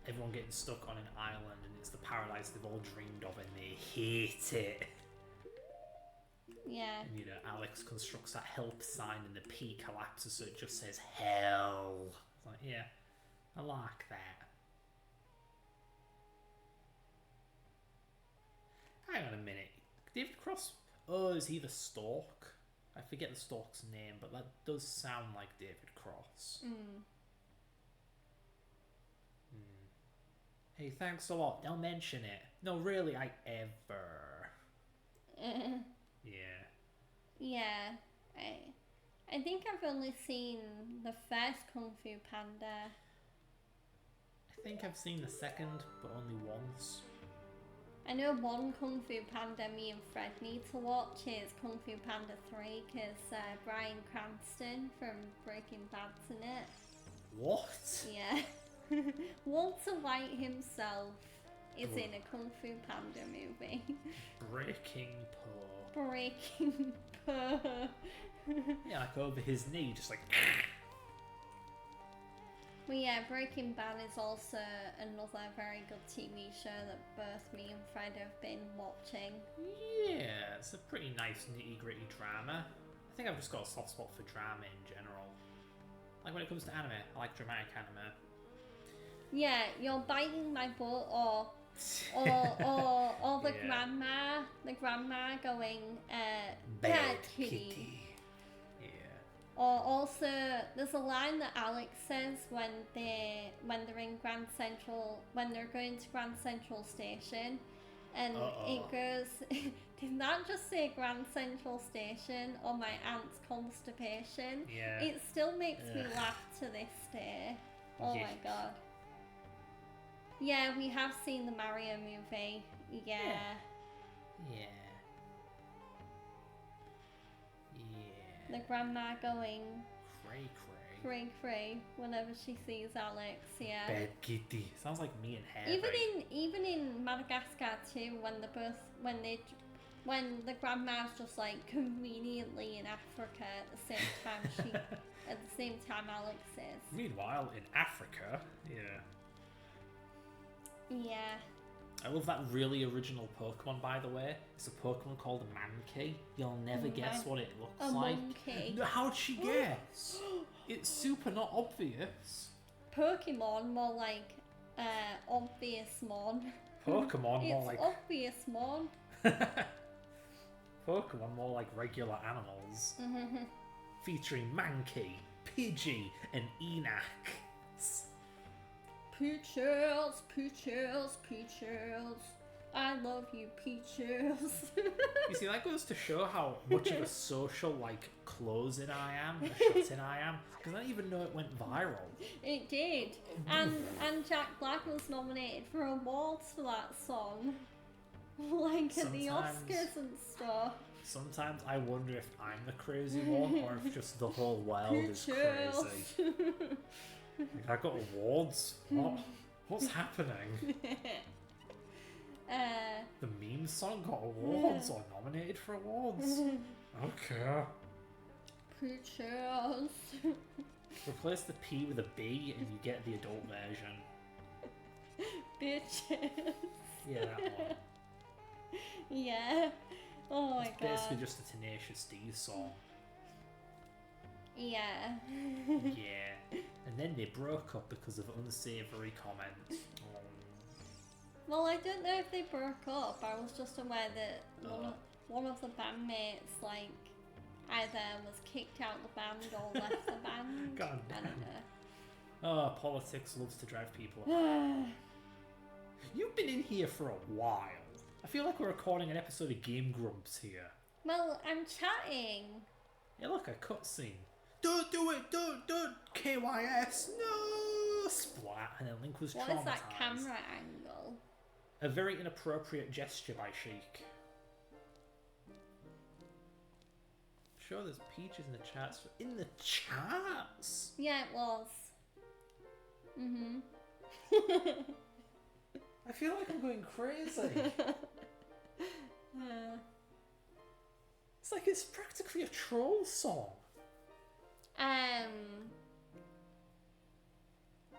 Everyone getting stuck on an island and it's the paradise they've all dreamed of and they hate it. Yeah. And you know, Alex constructs that help sign and the P collapses so it just says hell. It's like, yeah, I like that. David Cross. Oh, is he the Stork? I forget the Stork's name, but that does sound like David Cross. Hey, thanks a lot. Don't mention it. No, really, I ever. Yeah. Yeah. I think I've only seen the first Kung Fu Panda. I think I've seen the second, but only once. I know one Kung Fu Panda me and Fred need to watch is Kung Fu Panda 3 because Bryan Cranston from Breaking Bad's in it. What? Yeah. Walter White himself is in a Kung Fu Panda movie. Breaking Paw. Breaking Paw. Yeah, like over his knee, just like. Well, yeah, Breaking Bad is also another very good TV show that both me and Fred have been watching. Yeah, it's a pretty nice nitty gritty drama. I think I've just got a soft spot for drama in general. Like when it comes to anime, I like dramatic anime. Yeah, you're biting my butt, or the Yeah. the grandma going, Bad kitty. Yeah. Or also, there's a line that Alex says when they're in Grand Central, when they're going to Grand Central Station, and it goes, did that just say Grand Central Station or my aunt's constipation? Yeah. It still makes me laugh to this day. Oh my god. Yeah, we have seen the Mario movie. Yeah. The grandma going cray cray whenever she sees Alex. Yeah. Bad kitty. Sounds like me and Harry. Even in Madagascar too, when the grandma's just like conveniently in Africa at the same time Alex is. Meanwhile, in Africa, yeah. Yeah. I love that really original Pokemon, by the way. It's a Pokemon called a Mankey. You'll never guess what it looks like. Monkey. No, how'd she guess? It's super not obvious. Pokemon, more like obvious mon. Pokemon, more like... It's obvious mon. Pokemon, more like regular animals. Featuring Mankey, Pidgey, and Enac. Peaches, Peaches, Peaches. I love you, Peaches. You see, that goes to show how much of a social, like, close-in I am, a shut-in I am, because I didn't even know it went viral. It did. And Jack Black was nominated for awards for that song. Like at the Oscars and stuff. Sometimes I wonder if I'm the crazy one, or if just the whole world is crazy. Like, I got awards? What's happening? The meme song got awards or nominated for awards? Okay. Peaches. Replace the P with a B and you get the adult version. Bitches. Yeah, that one. Yeah. Oh my god. It's basically just a Tenacious D song. Yeah. Yeah. And then they broke up because of unsavoury comments. Well, I don't know if they broke up. I was just aware that one of the bandmates, like, either was kicked out of the band or left the band. God damn. I don't know. Oh, politics loves to drive people. You've been in here for a while. I feel like we're recording an episode of Game Grumps here. Well, I'm chatting. Yeah, look, a cutscene. Don't do it! Don't! KYS! No! Splat! And then Link was traumatized. What is that camera angle? A very inappropriate gesture by Sheik. Sure, there's Peaches in the chats. In the chats? Yeah, it was. I feel like I'm going crazy. It's like it's practically a troll song.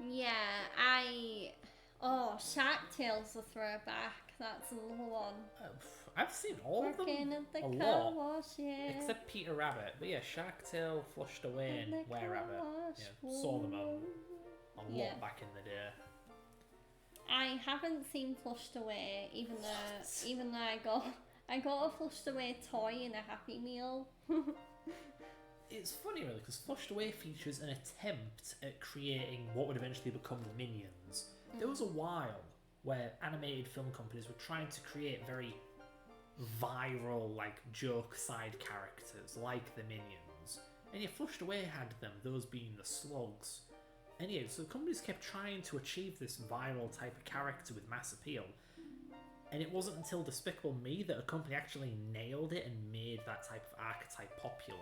Yeah, Shark Tale's a throwback. That's another one. I've seen all of them At the a car lot. wash, yeah. Except Peter Rabbit. But yeah, Shark Tale, Flushed Away, and Were Rabbit. Yeah, saw them a lot back in the day. I haven't seen Flushed Away, even though I got a flushed away toy in a Happy Meal. It's funny, really, because Flushed Away features an attempt at creating what would eventually become the Minions. There was a while where animated film companies were trying to create very viral, like, joke side characters, like the Minions. And yeah, Flushed Away had them, those being the Slugs. And yeah, so companies kept trying to achieve this viral type of character with mass appeal. And it wasn't until Despicable Me that a company actually nailed it and made that type of archetype popular.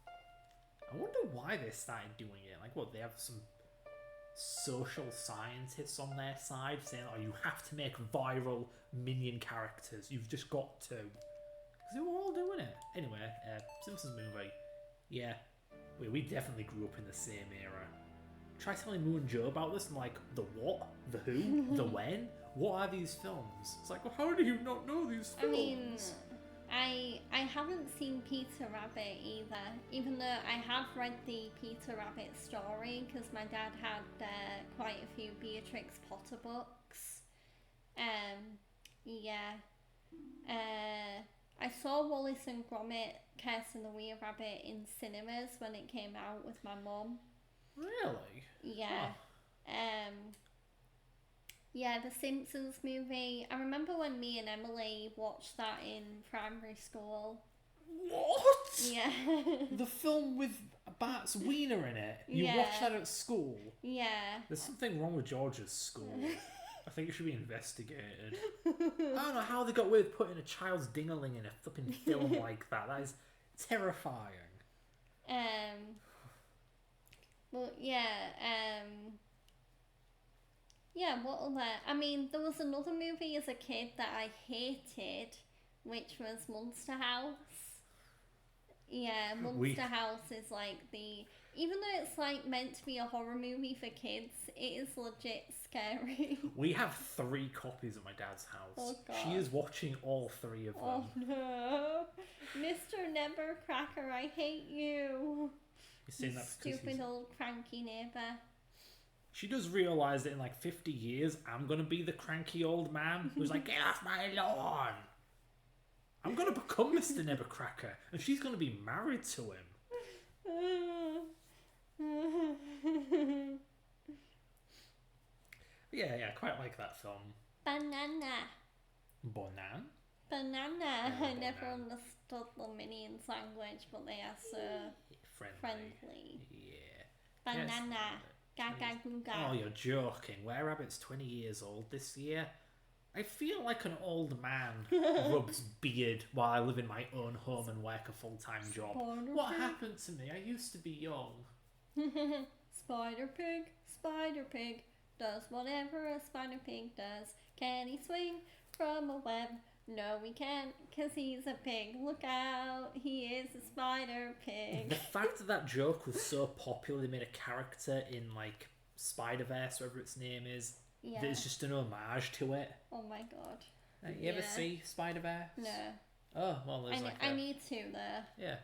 I wonder why they started doing it. Like, what, they have some social scientists on their side saying, oh, you have to make viral Minion characters. You've just got to. Because they were all doing it. Anyway, Simpsons movie. Yeah, we definitely grew up in the same era. Try telling Moo and Joe about this and like, the what? The who? The when? What are these films? It's like, well, how do you not know these films? I mean, I haven't seen Peter Rabbit either, even though I have read the Peter Rabbit story because my dad had quite a few Beatrix Potter books. Yeah. I saw Wallace and Gromit, Curse and the Were Rabbit in cinemas when it came out with my mum. Really? Yeah. Huh. Yeah, the Simpsons movie. I remember when me and Emily watched that in primary school. What? Yeah. The film with Bart's wiener in it. You watched that at school. Yeah. There's something wrong with George's school. I think it should be investigated. I don't know how they got away with putting a child's ding-a-ling in a flipping film like that. That is terrifying. Well, yeah, yeah, what other... I mean, there was another movie as a kid that I hated, which was Monster House. Yeah, Monster House is like the... Even though it's like meant to be a horror movie for kids, it is legit scary. We have 3 copies at my dad's house. Oh, God. She is watching all 3 of them. Oh, no. Mr. Nevercracker, I hate you. You're saying that because stupid old cranky neighbour. She does realise that in like 50 years, I'm going to be the cranky old man who's like, get off my lawn! I'm going to become Mr. Nevercracker, and she's going to be married to him. Yeah, I quite like that film. Banana. Banana? I never understood the Minions language, but they are so friendly. Yeah. Banana. Gaga googa. Oh, you're joking. Were Rabbit's 20 years old this year? I feel like an old man rubs beard while I live in my own home and work a full-time job. What happened to me? I used to be young. Spider Pig does whatever a Spider Pig does. Can he swing from a web? No, we can't, because he's a pig. Look out, he is a Spider Pig. The fact that joke was so popular, they made a character in, like, Spider-Verse, whatever its name is, that is just an homage to it. Oh my god. You ever see Spider-Verse? No. Oh, well, there's I need to, though. Yeah.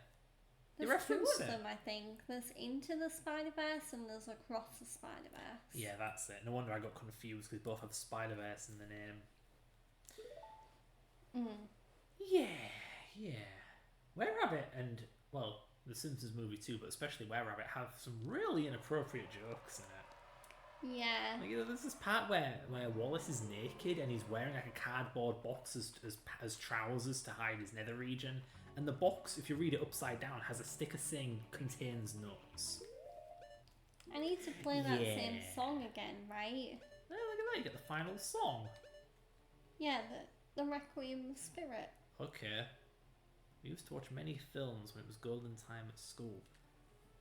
There's 2 of them, I think. There's Into the Spider-Verse and there's Across the Spider-Verse. Yeah, that's it. No wonder I got confused, because both have Spider-Verse in the name. Yeah. Were Rabbit and, well, the Simpsons movie too, but especially Were Rabbit, have some really inappropriate jokes in it. Yeah. Like, you know, there's this part where Wallace is naked and he's wearing like a cardboard box as trousers to hide his nether region, and the box, if you read it upside down, has a sticker saying contains nuts. I need to play that same song again, right? Oh, look at that, you get the final song. Yeah, the Requiem Spirit. Okay. We used to watch many films when it was golden time at school.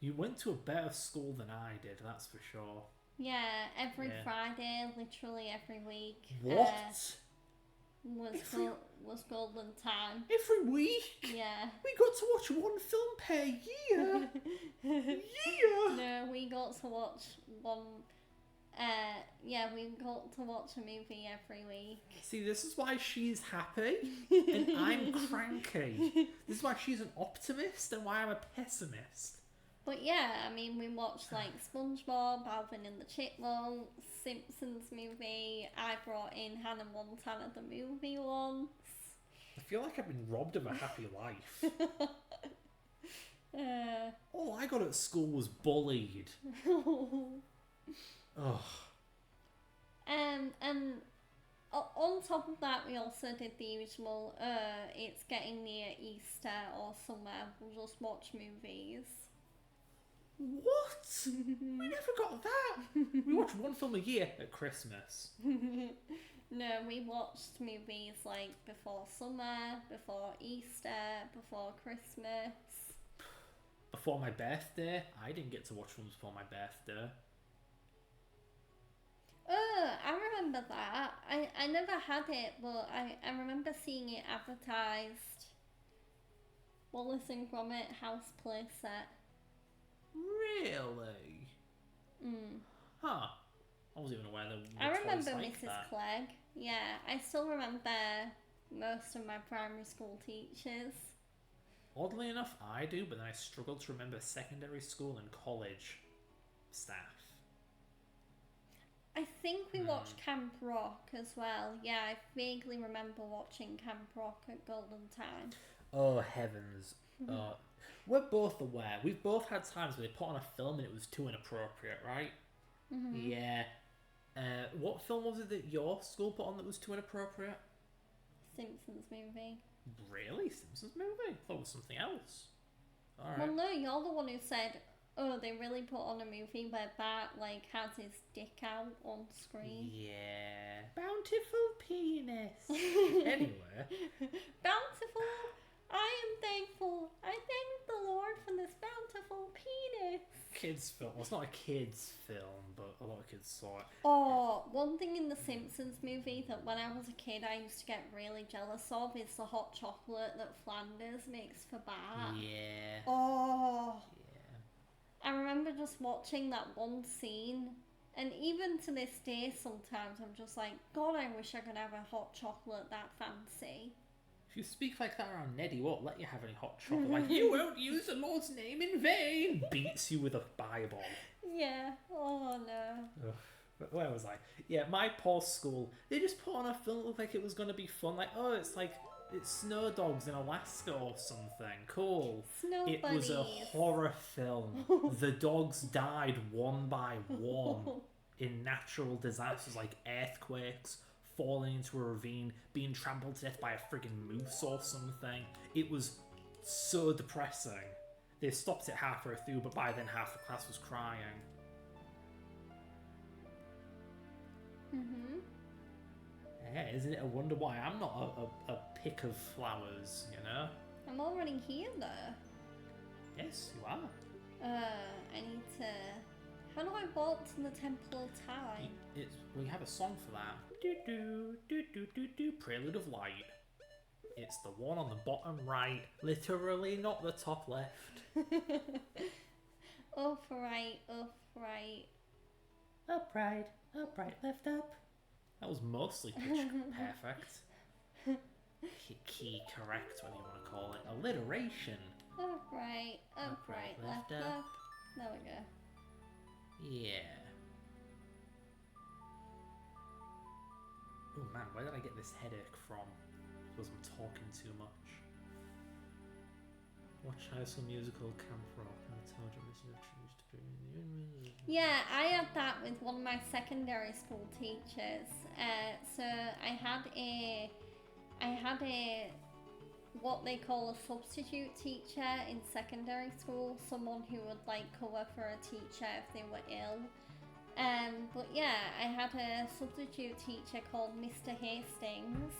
You went to a better school than I did, that's for sure. Yeah, every Friday, literally every week. What? Was golden time. Every week? Yeah. We got to watch 1 film per year. No, we got to watch one. We got to watch a movie every week. See, this is why she's happy and I'm cranky. This is why she's an optimist and why I'm a pessimist. But yeah, I mean, we watched like SpongeBob, Alvin and the Chipmunks, Simpsons movie. I brought in Hannah Montana the movie once. I feel like I've been robbed of a happy life. All I got at school was bullied. Ugh. And on top of that, we also did the usual, it's getting near Easter or summer, we'll just watch movies. What? We never got that. We watched one film a year at Christmas. No, we watched movies like before summer, before Easter, before Christmas. Before my birthday? I didn't get to watch films before my birthday. Oh, I remember that. I never had it, but I remember seeing it advertised. Wallace and Gromit House Play Set. Really? Huh. I wasn't even aware that I remember like Mrs. that. Clegg. Yeah, I still remember most of my primary school teachers. Oddly enough, I do, but then I struggle to remember secondary school and college staff. I think we watched Camp Rock as well. Yeah, I vaguely remember watching Camp Rock at Golden Time. Oh, heavens. We're both aware. We've both had times where they put on a film and it was too inappropriate, right? Mm-hmm. Yeah. What film was it that your school put on that was too inappropriate? Simpsons movie. Really? Simpsons movie? I thought it was something else. Alright. Well, no, you're the one who said, oh, they really put on a movie where Bart, like, has his dick out on screen. Yeah. Bountiful penis. Anyway. Bountiful. I am thankful. I thank the Lord for this bountiful penis. Kids film. Well, it's not a kids film, but a lot of kids saw it. Oh, one thing in the Simpsons movie that when I was a kid I used to get really jealous of is the hot chocolate that Flanders makes for Bart. Yeah. Oh. Yeah. I remember just watching that one scene, and even to this day sometimes I'm just like, God, I wish I could have a hot chocolate that fancy. If you speak like that around Ned, he won't let you have any hot chocolate. Like, you won't use the Lord's name in vain. Beats you with a Bible. Yeah. Oh no. Ugh. But where was I? Yeah, my poor school. They just put on a film that looked like it was going to be fun. Like, oh, it's snow dogs in Alaska or something. Cool. Snow It bunnies. was a horror film. The dogs died one by one in natural disasters like earthquakes, falling into a ravine, being trampled to death by a friggin' moose or something. It was so depressing. They stopped it halfway through, but by then half the class was crying. Mm-hmm. Yeah, isn't it a wonder why I'm not a pick of flowers, you know? I'm already here though. Yes, you are. I need to... How do I walk to the Temple of Time? We have a song for that. Do Prelude of Light. It's the one on the bottom right, literally not the top left. Upright, upright. Upright, upright, left up. That was mostly pitch perfect. Key correct, whatever you want to call it. Alliteration. Upright, upright, left up. There we go. Yeah. Oh man, where did I get this headache from? I suppose I'm talking too much. Watch High School Musical, Camp Rock, and I told you this is Yeah, I had that with one of my secondary school teachers. So I had a what they call a substitute teacher in secondary school, someone who would like cover for a teacher if they were ill. But yeah, I had a substitute teacher called Mr. Hastings.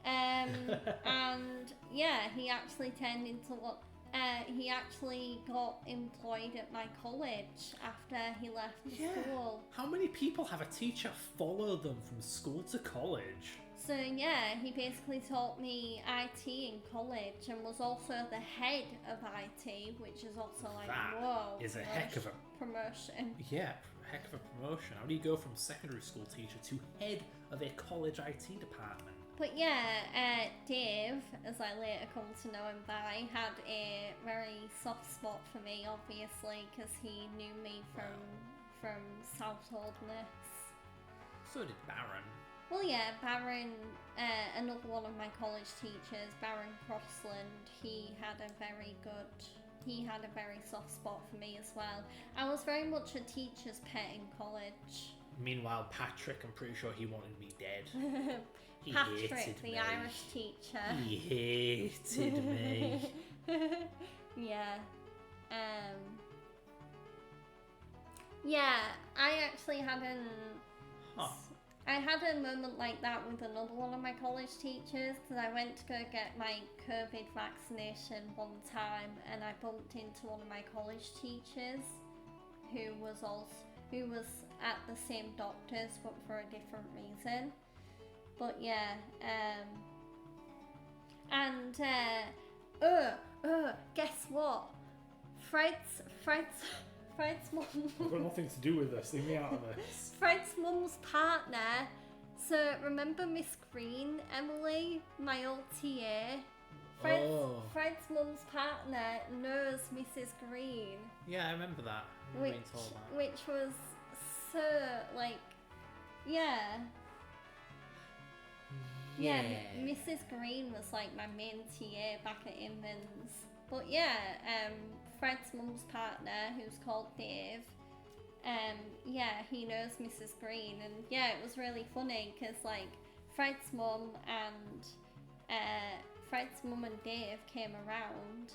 And yeah, he actually turned into what he actually got employed at my college after he left the school. How many people have a teacher follow them from school to college? So yeah, he basically taught me IT in college and was also the head of IT, which is also like, that whoa. Is a heck of a promotion. Yeah, heck of a promotion. How do you go from secondary school teacher to head of a college IT department? But yeah, Dave, as I later come to know him by, had a very soft spot for me, obviously, because he knew me from South Oldness. So did Baron. Well, yeah, Baron, another one of my college teachers, Baron Crossland, he had a very soft spot for me as well. I was very much a teacher's pet in college. Meanwhile, Patrick, I'm pretty sure he wanted me dead. He Patrick, hated the me. Irish teacher. He hated me. Yeah. Yeah, I actually had I had a moment like that with another one of my college teachers, because I went to go get my COVID vaccination one time, and I bumped into one of my college teachers who was at the same doctor's but for a different reason. But yeah, guess what? Fred's mum. I've got nothing to do with this. Leave me out of this. Fred's mum's partner. So remember Miss Green, Emily, my old TA? Fred's mum's partner knows Mrs. Green. Yeah, I remember that. Which was so like, yeah. Yeah, Mrs. Green was like my main TA back at Inman's. But yeah, Fred's mum's partner, who's called Dave, yeah, he knows Mrs. Green, and yeah, it was really funny because like Fred's mum and Dave came around,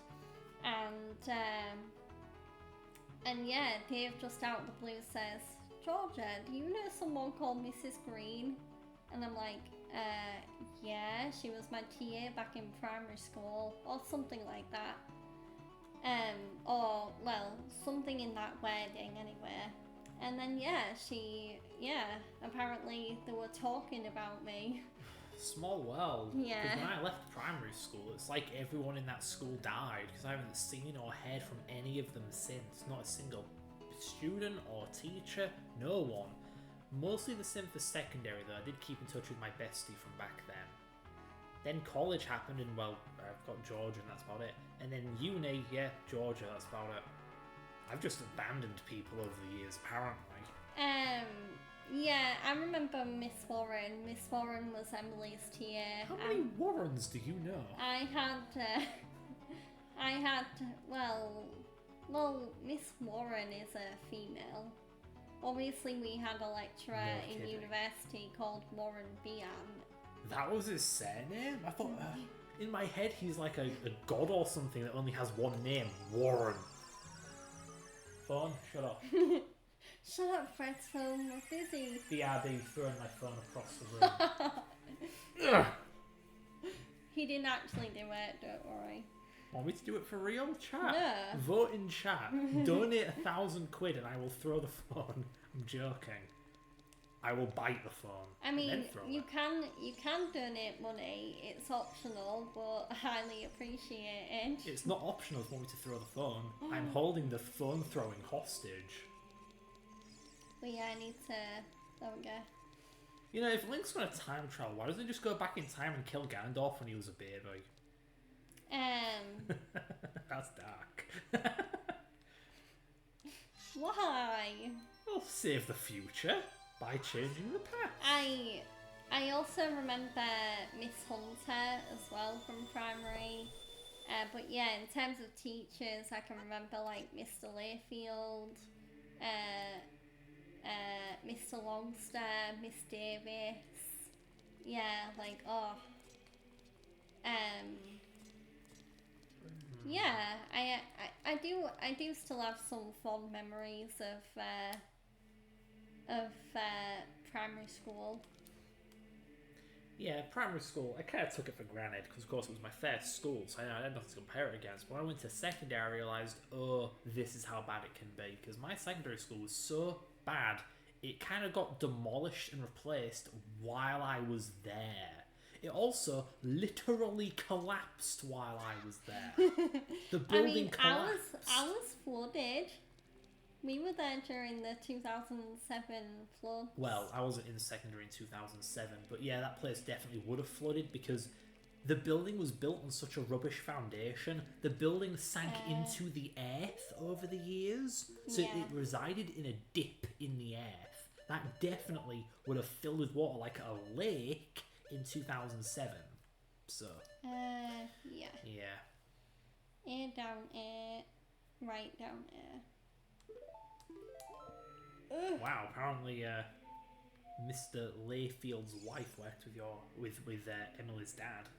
and yeah, Dave just out of the blue says, "Georgia, do you know someone called Mrs. Green?" And I'm like, yeah, she was my TA back in primary school, or something like that. Or, well, something in that wording anyway. And then, apparently they were talking about me. Small world. Yeah. Because when I left primary school, it's like everyone in that school died, because I haven't seen or heard from any of them since. Not a single student or teacher, no one. Mostly the same for secondary, though. I did keep in touch with my bestie from back then. Then college happened, and well, I've got Georgia, and that's about it. And then uni, yeah, Georgia, that's about it. I've just abandoned people over the years, apparently. Yeah, I remember Miss Warren. Miss Warren was Emily's TA. How many Warrens do you know? Well, Miss Warren is a female. Obviously, we had a lecturer in university called Warren Bian. That was his surname? I thought, in my head, he's like a god or something that only has one name, Warren. Phone, shut up. Shut up, Fred's phone, we're busy. BRB, throwing my phone across the room. He didn't actually do it, don't worry. Want me to do it for real? Chat. No. Vote in chat. Donate £1,000 and I will throw the phone. I'm joking. I will bite the phone. I mean, you can donate money. It's optional, but highly appreciated. It's not optional if you want me to throw the phone. I'm holding the phone throwing hostage. But yeah, I need to. There we go. You know, if Link's gonna time travel, why doesn't he just go back in time and kill Gandalf when he was a baby? That's dark. Why? We'll save the future by changing the past. I also remember Miss Hunter as well from primary. But yeah, in terms of teachers, I can remember like Mr. Layfield, Mr. Longster, Miss Davis. Yeah, like yeah, I do still have some fond memories of primary school. Yeah, primary school, I kind of took it for granted because, of course, it was my first school, so I had nothing to compare it against. But when I went to secondary, I realised, oh, this is how bad it can be. Because my secondary school was so bad, it kind of got demolished and replaced while I was there. It also literally collapsed while I was there. The building collapsed. I was flooded. We were there during the 2007 flood. Well, I wasn't in secondary in 2007, but yeah, that place definitely would have flooded because the building was built on such a rubbish foundation. The building sank into the earth over the years, so it resided in a dip in the earth. that definitely would have filled with water like a lake in 2007. So. Yeah. Yeah. Air down air, right down air. Ugh. Wow. Apparently, Mr. Layfield's wife worked with Emily's dad.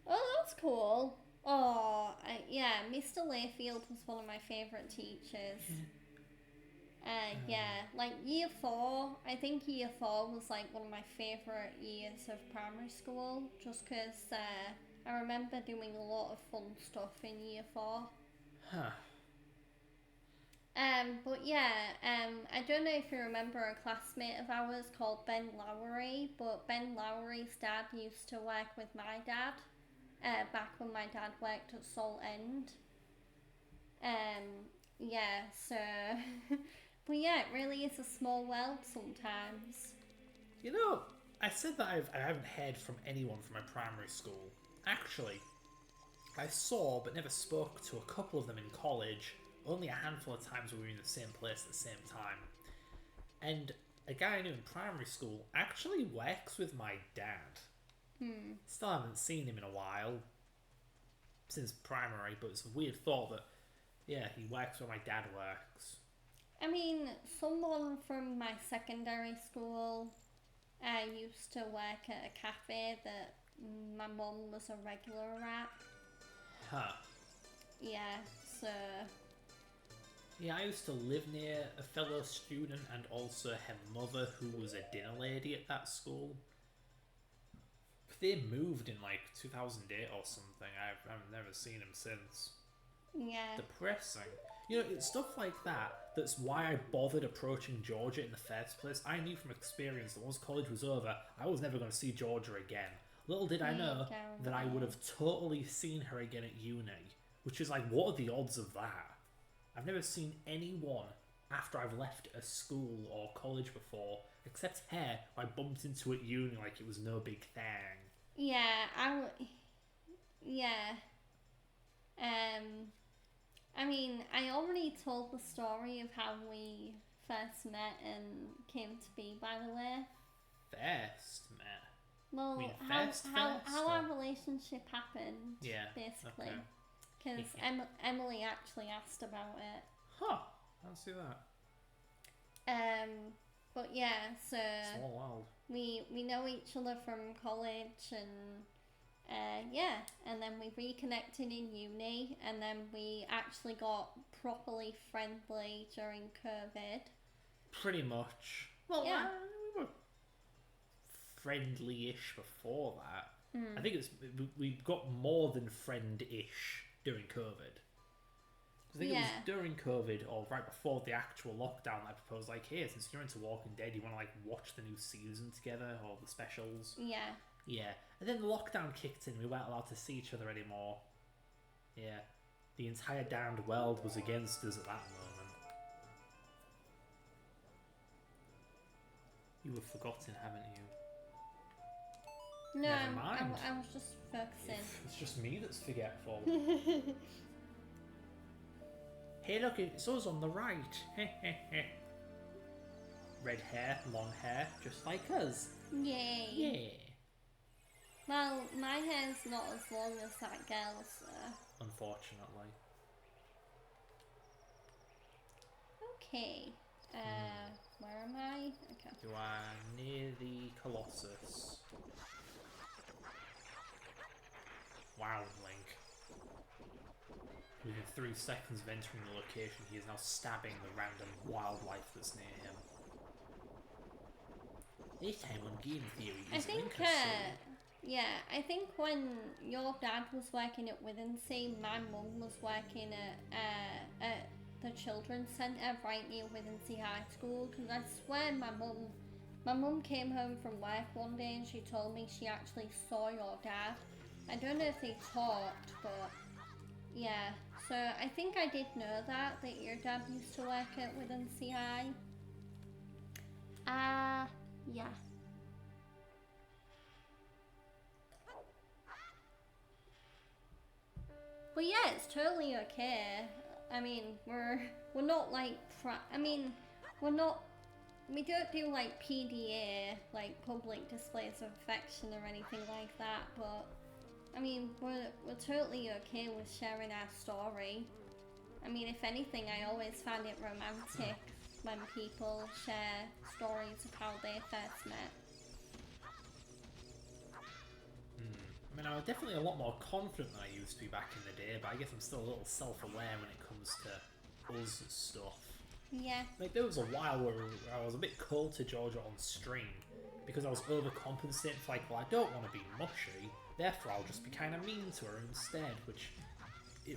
Oh, that's cool. Oh, yeah, Mr. Layfield was one of my favourite teachers. Yeah, like year 4, I think year 4 was like one of my favourite years of primary school, just because I remember doing a lot of fun stuff in year 4. Huh. But yeah, I don't know if you remember a classmate of ours called Ben Lowry, but Ben Lowry's dad used to work with my dad, back when my dad worked at Salt End. Yeah, so, but yeah, it really is a small world sometimes. You know, I said that I haven't heard from anyone from my primary school. Actually, I saw but never spoke to a couple of them in college. Only a handful of times we were in the same place at the same time. And a guy I knew in primary school actually works with my dad. Still haven't seen him in a while. Since primary, but it's a weird thought that, yeah, he works where my dad works. I mean, someone from my secondary school used to work at a cafe that my mum was a regular at. Huh. Yeah, so... Yeah, I used to live near a fellow student and also her mother, who was a dinner lady at that school. They moved in like 2008 or something. I've never seen him since. Yeah. Depressing. You know, it's stuff like that that's why I bothered approaching Georgia in the first place. I knew from experience that once college was over, I was never going to see Georgia again. Little did I know that I would have totally seen her again at uni. Which is like, what are the odds of that? I've never seen anyone after I've left a school or college before, except her, who I bumped into at uni like it was no big thing. Yeah, yeah. I mean, I already told the story of how we first met and came to be, by the way. First met? Well, I mean, how our relationship happened, yeah, basically. Okay. Because Emily actually asked about it. Huh, I don't see that. But yeah, so Small world. we know each other from college, and yeah, and then we reconnected in uni, and then we actually got properly friendly during COVID. Pretty much. Well, yeah. We were friendly-ish before that. I think we got more than friend-ish during COVID. I think it was during COVID or right before the actual lockdown that I proposed, like, hey, since you're into Walking Dead, you want to like watch the new season together or the specials? Yeah. Yeah. And then the lockdown kicked in. We weren't allowed to see each other anymore. Yeah. The entire damned world was against us at that moment. You have forgotten, haven't you? No, Never mind. I was just focusing. It's just me that's forgetful. Hey, look, it's us on the right. Red hair, long hair, just like us. Yay. Yeah. Well, my hair's not as long as that girl's, so... Unfortunately. Okay. Where am I? Okay. You are near the Colossus. Wow, Link. Within 3 seconds of entering the location, he is now stabbing the random wildlife that's near him. This time on Game Theory, is Link a soul? Yeah, I think when your dad was working at Withensea, my mum was working at the children's centre right near Withensea High School, because I swear my mum came home from work one day and she told me she actually saw your dad. I don't know if they talked, but yeah. So I think I did know that your dad used to work at Withensea High. Yeah. But yeah, it's totally okay. I mean, we're not like we're not we don't do like PDA, like public displays of affection or anything like that, but I mean, we're totally okay with sharing our story. I mean, if anything, I always find it romantic when people share stories of how they first met. I mean, I was definitely a lot more confident than I used to be back in the day, but I guess I'm still a little self-aware when it comes to us stuff. Yeah. Like, there was a while where I was a bit cold to Georgia on stream because I was overcompensating for, like, well, I don't want to be mushy, therefore I'll just be kind of mean to her instead, which,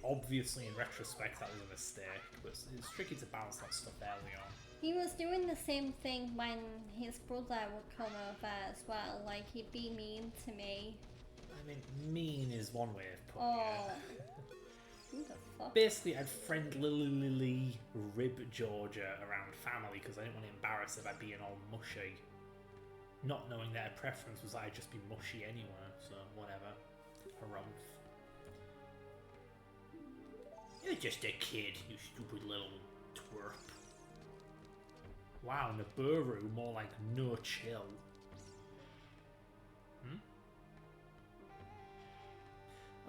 obviously, in retrospect, that was a mistake, but it's tricky to balance that stuff early on. He was doing the same thing when his brother would come over as well, like, he'd be mean to me. I mean, mean is one way of putting it. Who the fuck? Basically, I'd friendly rib Georgia around family because I didn't want to embarrass her by being all mushy. Not knowing that her preference was that I'd just be mushy anyway, so whatever. Harumph. You're just a kid, you stupid little twerp. Wow, Nibiru, more like no chill.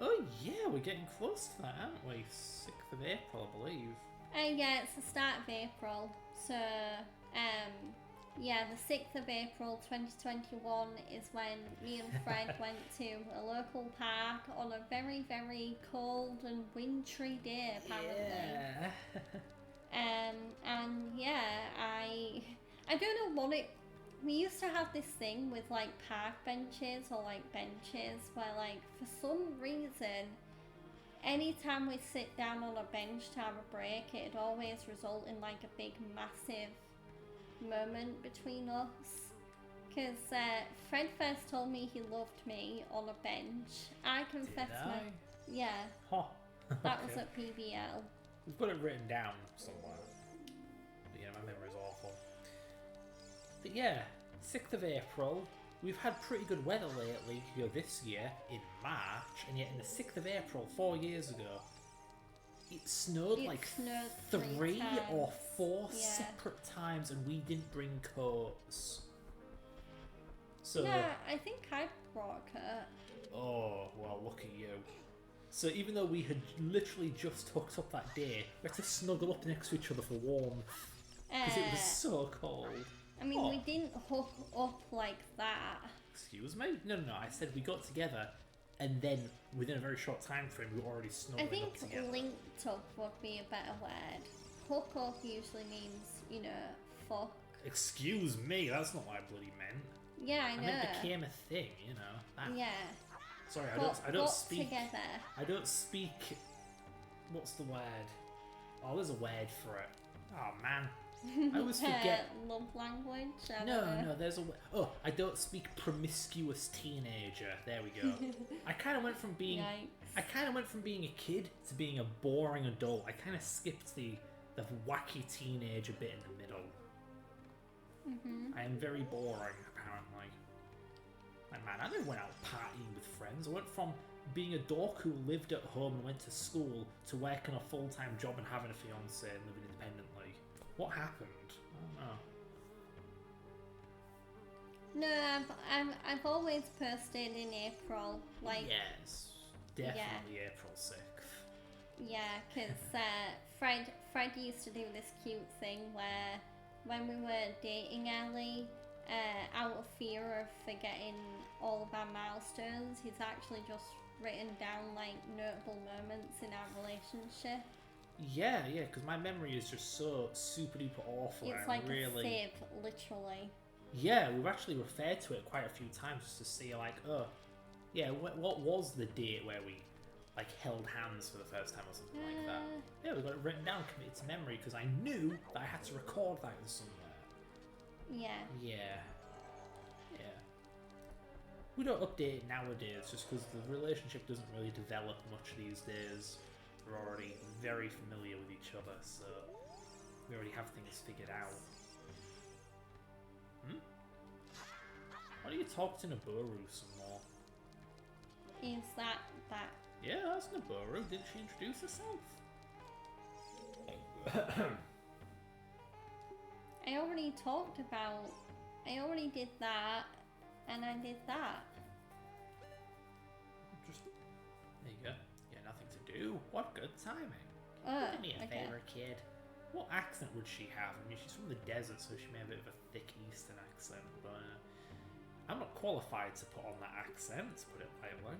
Oh yeah, we're getting close to that, aren't we? 6th of April, I believe. Yeah, it's the start of April. So, yeah, the 6th of April 2021 is when me and Fred went to a local park on a very, very cold and wintry day, apparently. Yeah. And yeah, I don't know what it... We used to have this thing with like park benches or like benches where like for some reason anytime we sit down on a bench to have a break it'd always result in like a big massive moment between us. Because Fred first told me he loved me on a bench. I confessed yeah. Huh. That was at PBL. We've got it written down somewhere. But yeah, my memory's awful. But yeah, 6th of April. We've had pretty good weather lately this year in March, and yet in the 6th of April, 4 years ago, it snowed three or four separate times, and we didn't bring coats. So yeah, I think I brought a coat. Oh, well, look at you. So even though we had literally just hooked up that day, we had to snuggle up next to each other for warmth because it was so cold. I mean, we didn't hook up like that. Excuse me? No. I said we got together, and then within a very short time frame, we were already snuggling up together. I think linked up would be a better word. Hook up usually means, fuck. Excuse me, that's not what I bloody meant. Yeah, I know. I meant became a thing, That. Yeah. Sorry, I don't speak. Together. I don't speak. What's the word? Oh, there's a word for it. Oh man. I always forget. Love language? No, there's a... Oh, I don't speak promiscuous teenager. There we go. I kind of went from being... Yikes. I kind of went from being a kid to being a boring adult. I kind of skipped the wacky teenager bit in the middle. Mm-hmm. I am very boring, apparently. Like, man, I never went out partying with friends. I went from being a dork who lived at home and went to school to working a full-time job and having a fiancé and living independently. What happened? I don't know. No, I've always posted in April, like... Yes, definitely April 6th. Yeah, because Fred used to do this cute thing where when we were dating early, out of fear of forgetting all of our milestones, he's actually just written down like notable moments in our relationship. Yeah, because my memory is just so super duper awful. It's like a sieve, literally. Yeah, we've actually referred to it quite a few times just to see like, oh, yeah, what was the date where we like held hands for the first time or something like that? Yeah, we got it written down, committed to memory, because I knew that I had to record that in somewhere. Yeah. Yeah. We don't update it nowadays just because the relationship doesn't really develop much these days. We're already very familiar with each other, so we already have things figured out. Why don't you talk to Nibiru some more? Is that... Yeah, that's Nibiru. Didn't she introduce herself? I I already talked about. I already did that, and I did that. Just there you go. Yeah, nothing to do. What good timing. Oh, Do me a favour, kid. What accent would she have? I mean, she's from the desert, so she may have a bit of a thick Eastern accent, but I'm not qualified to put on that accent, to put it lightly.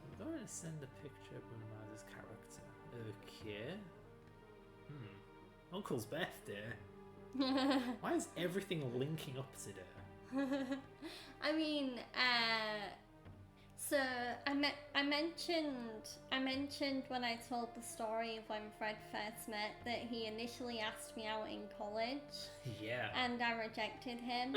I'm going to send a picture of Bruno Mars's character. Okay. Uncle's birthday. Why is everything linking up today? I mean, so I mentioned when I told the story of when Fred first met that he initially asked me out in college. Yeah. And I rejected him.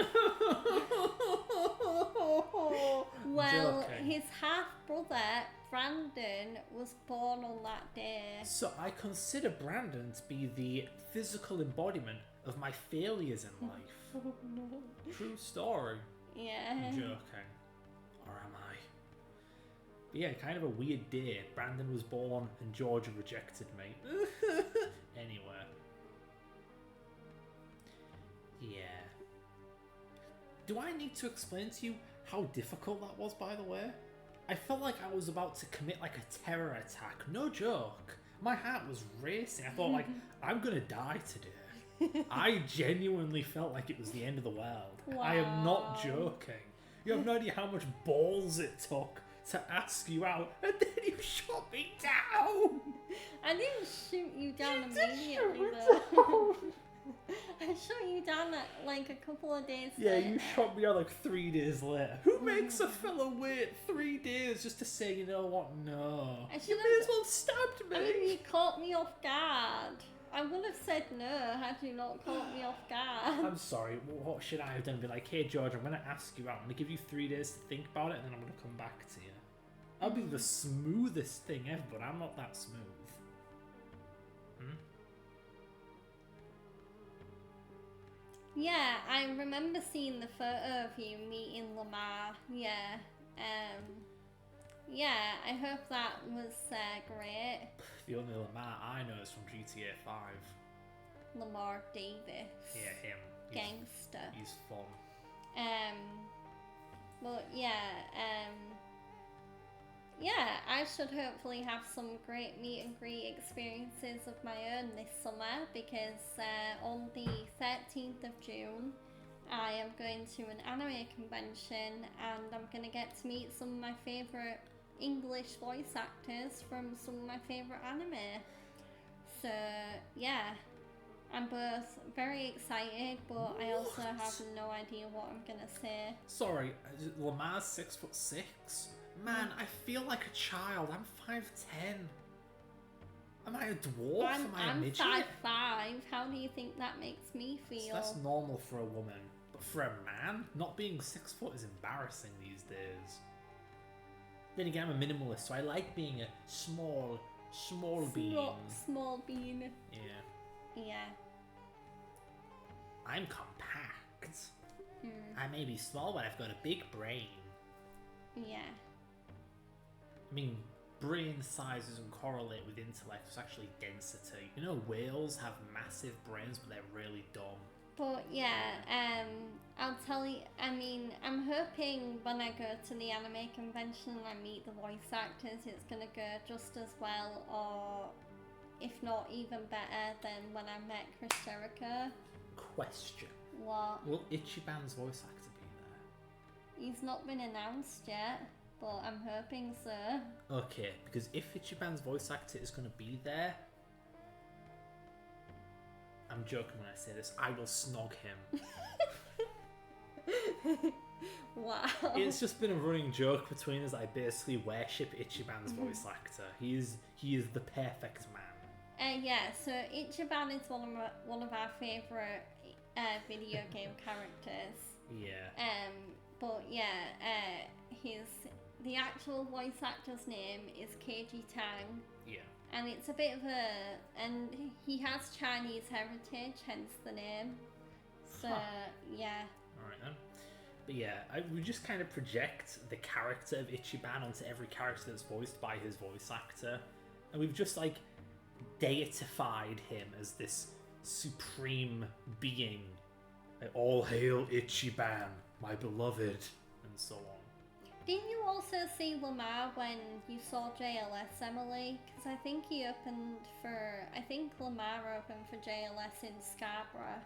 Well, his half brother Brandon was born on that day. So I consider Brandon to be the physical embodiment of my failures in life. True story. Yeah. I'm joking. Or am I? But yeah, kind of a weird day. Brandon was born and Georgia rejected me. Anyway. Yeah. Do I need to explain to you how difficult that was, by the way? I felt like I was about to commit like a terror attack. No joke. My heart was racing. I thought like, I'm gonna die today. I genuinely felt like it was the end of the world. Wow. I am not joking. You have no idea how much balls it took to ask you out, and then you shot me down. I didn't shoot you down immediately though. I shot you down at like a couple of days later. Yeah, you shot me out like 3 days later. Who makes a fella wait 3 days just to say, you know what, no? You may as well stabbed me. I mean, you caught me off guard. I would have said no had you not caught me off guard. I'm sorry, what should I have done? Be like, hey George, I'm going to ask you out. I'm going to give you 3 days to think about it and then I'm going to come back to you. I'll be the smoothest thing ever, but I'm not that smooth. Yeah, I remember seeing the photo of you meeting Lamar. Yeah. Yeah, I hope that was great. The only Lamar I know is from GTA 5. Lamar Davis. Yeah, him. Gangster. He's fun. Well, yeah, yeah, I should hopefully have some great meet and greet experiences of my own this summer because on the 13th of June I am going to an anime convention and I'm going to get to meet some of my favourite English voice actors from some of my favourite anime. So yeah, I'm both very excited but I also have no idea what I'm going to say. Sorry, Lamar's 6'6"? Man, I feel like a child. I'm 5'10". Am I a dwarf? Am I a midget? I'm 5'5". How do you think that makes me feel? So that's normal for a woman. But for a man, not being 6 foot is embarrassing these days. Then again, I'm a minimalist, so I like being a small being. Small bean. Yeah. Yeah. I'm compact. I may be small, but I've got a big brain. Yeah. I mean, brain size doesn't correlate with intellect, it's actually density. You know, whales have massive brains, but they're really dumb. But yeah, I'll tell you, I mean, I'm hoping when I go to the anime convention and I meet the voice actors, it's gonna go just as well, or if not even better than when I met Chris Jericho. Question. What? Will Ichiban's voice actor be there? He's not been announced yet, but I'm hoping so. Okay, because if Ichiban's voice actor is going to be there, I'm joking when I say this, I will snog him. Wow. It's just been a running joke between us that I basically worship Ichiban's voice actor. He is the perfect man. Yeah, so Ichiban is one of our favourite video game characters. Yeah. But yeah, the actual voice actor's name is Keiji Tang. Yeah. And it's a bit of and he has Chinese heritage, hence the name. So, yeah. Alright then. But yeah, we just kind of project the character of Ichiban onto every character that's voiced by his voice actor. And we've just, like, deified him as this supreme being. Like, all hail Ichiban, my beloved, and so on. Didn't you also see Lamar when you saw JLS, Emily? Because I think he opened for... I think Lamar opened for JLS in Scarborough.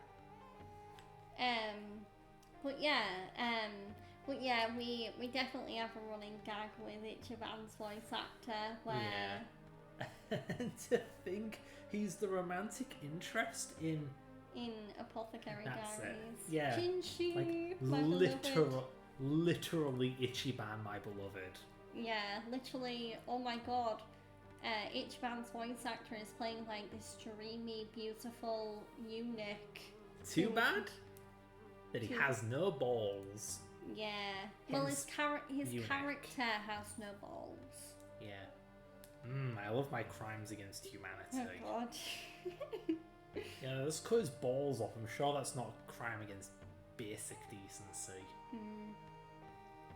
But yeah, we definitely have a running gag with Ichiban's voice actor where... Yeah. And to think he's the romantic interest in Apothecary That's Diaries. it. Yeah. Jinshi, Like, my beloved. literally Ichiban, my beloved. Yeah, literally, oh my god. Ichiban's voice actor is playing like this dreamy, beautiful eunuch. Too bad that he has no balls. Yeah. Well, his eunuch. character has no balls. Yeah. I love my crimes against humanity. Oh god. Yeah, let's cut his balls off. I'm sure that's not a crime against basic decency.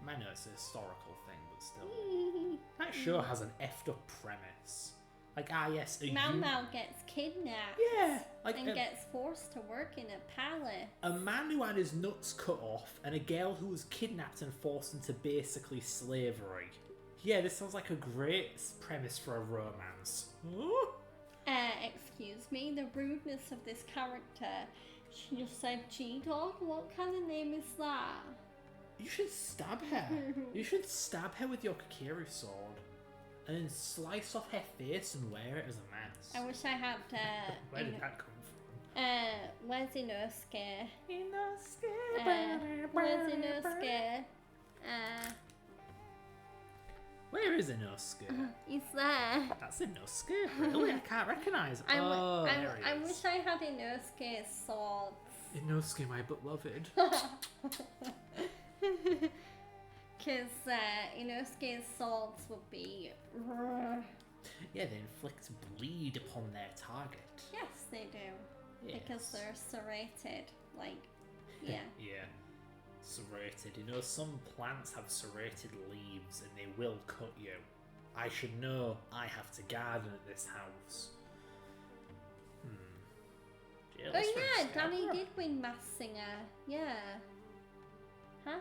I know it's a historical thing, but still. That show has an effed up premise. Like, yes, Mao gets kidnapped. Yeah, like and gets forced to work in a palace. A man who had his nuts cut off, and a girl who was kidnapped and forced into basically slavery. Yeah, this sounds like a great premise for a romance. Excuse me, the rudeness of this character. She just said G-Dog? What kind of name is that? You should stab her. You should stab her with your Kakiri sword. And then slice off her face and wear it as a mask. I wish I had... Where did that come from? Where's Inosuke? Inosuke. Where's Inosuke? Where is Inosuke? He's there. That's Inosuke? Really? I can't recognise. I there he is. wish I had Inosuke's swords. Inosuke, my beloved. Because Inosuke's swords would be... Yeah, they inflict bleed upon their target. Yes, they do. Yes. Because they're serrated. Like, yeah. Yeah. Serrated. You know, some plants have serrated leaves and they will cut you. I should know. I have to garden at this house. Oh yeah, Danny did win Masked Singer. Yeah. Huh?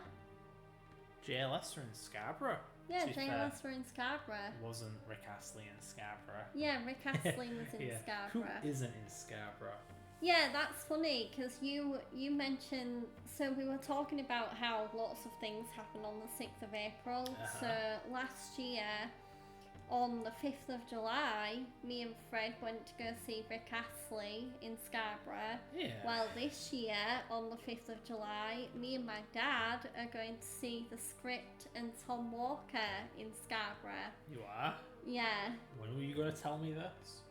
Jay Lester in Scarborough. Yeah, Jay Lester in Scarborough. Wasn't Rick Astley in Scarborough? Yeah, Rick Astley was in Scarborough. Who isn't in Scarborough? Yeah, that's funny because you mentioned, so we were talking about how lots of things happened on the 6th of April. So last year, on the 5th of July, me and Fred went to go see Rick Astley in Scarborough. Yeah. Well, this year, on the 5th of July, me and my dad are going to see The Script and Tom Walker in Scarborough. You are? Yeah. When were you going to tell me this?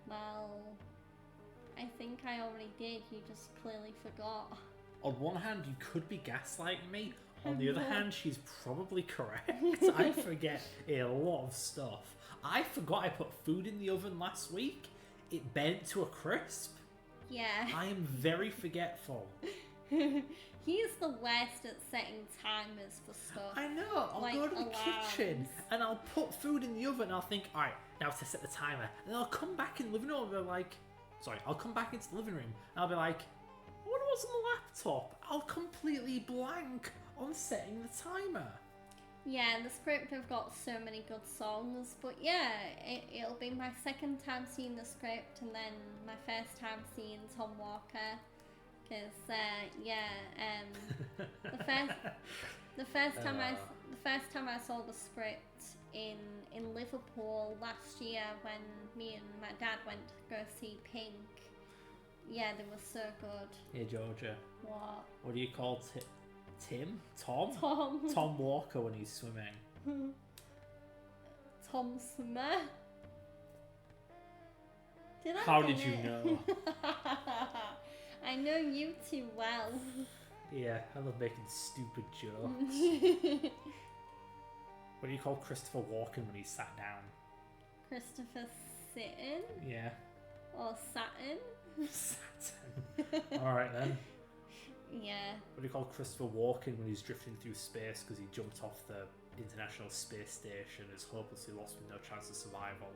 Well, I think I already did, you just clearly forgot. On one hand, you could be gaslighting me. On the other hand, she's probably correct. I forget a lot of stuff. I forgot I put food in the oven last week. It bent to a crisp. Yeah. I am very forgetful. He's the worst at setting timers for stuff. I know. I'll go to the kitchen and I'll put food in the oven and I'll think, alright, now to set the timer. And then I'll come back in the living room and be like... Sorry, I'll come back into the living room and I'll be like, I wonder what's on the laptop. I'll completely blank on setting the timer. Yeah, The Script have got so many good songs, but yeah, it'll be my second time seeing The Script and then my first time seeing Tom Walker, because the first time I saw The Script in Liverpool last year when me and my dad went to go see Pink. Yeah, they were so good. Hey Georgia. What? What do you call Tim? Tom? Tom. Tom Walker when he's swimming. Tom Swimmer. How did you know? I know you too well. Yeah, I love making stupid jokes. What do you call Christopher Walken when he sat down? Christopher Sittin? Yeah. Or Saturn? Saturn. Alright then. Yeah. What do you call Christopher Walken when he's drifting through space because he jumped off the International Space Station, is hopelessly lost with no chance of survival?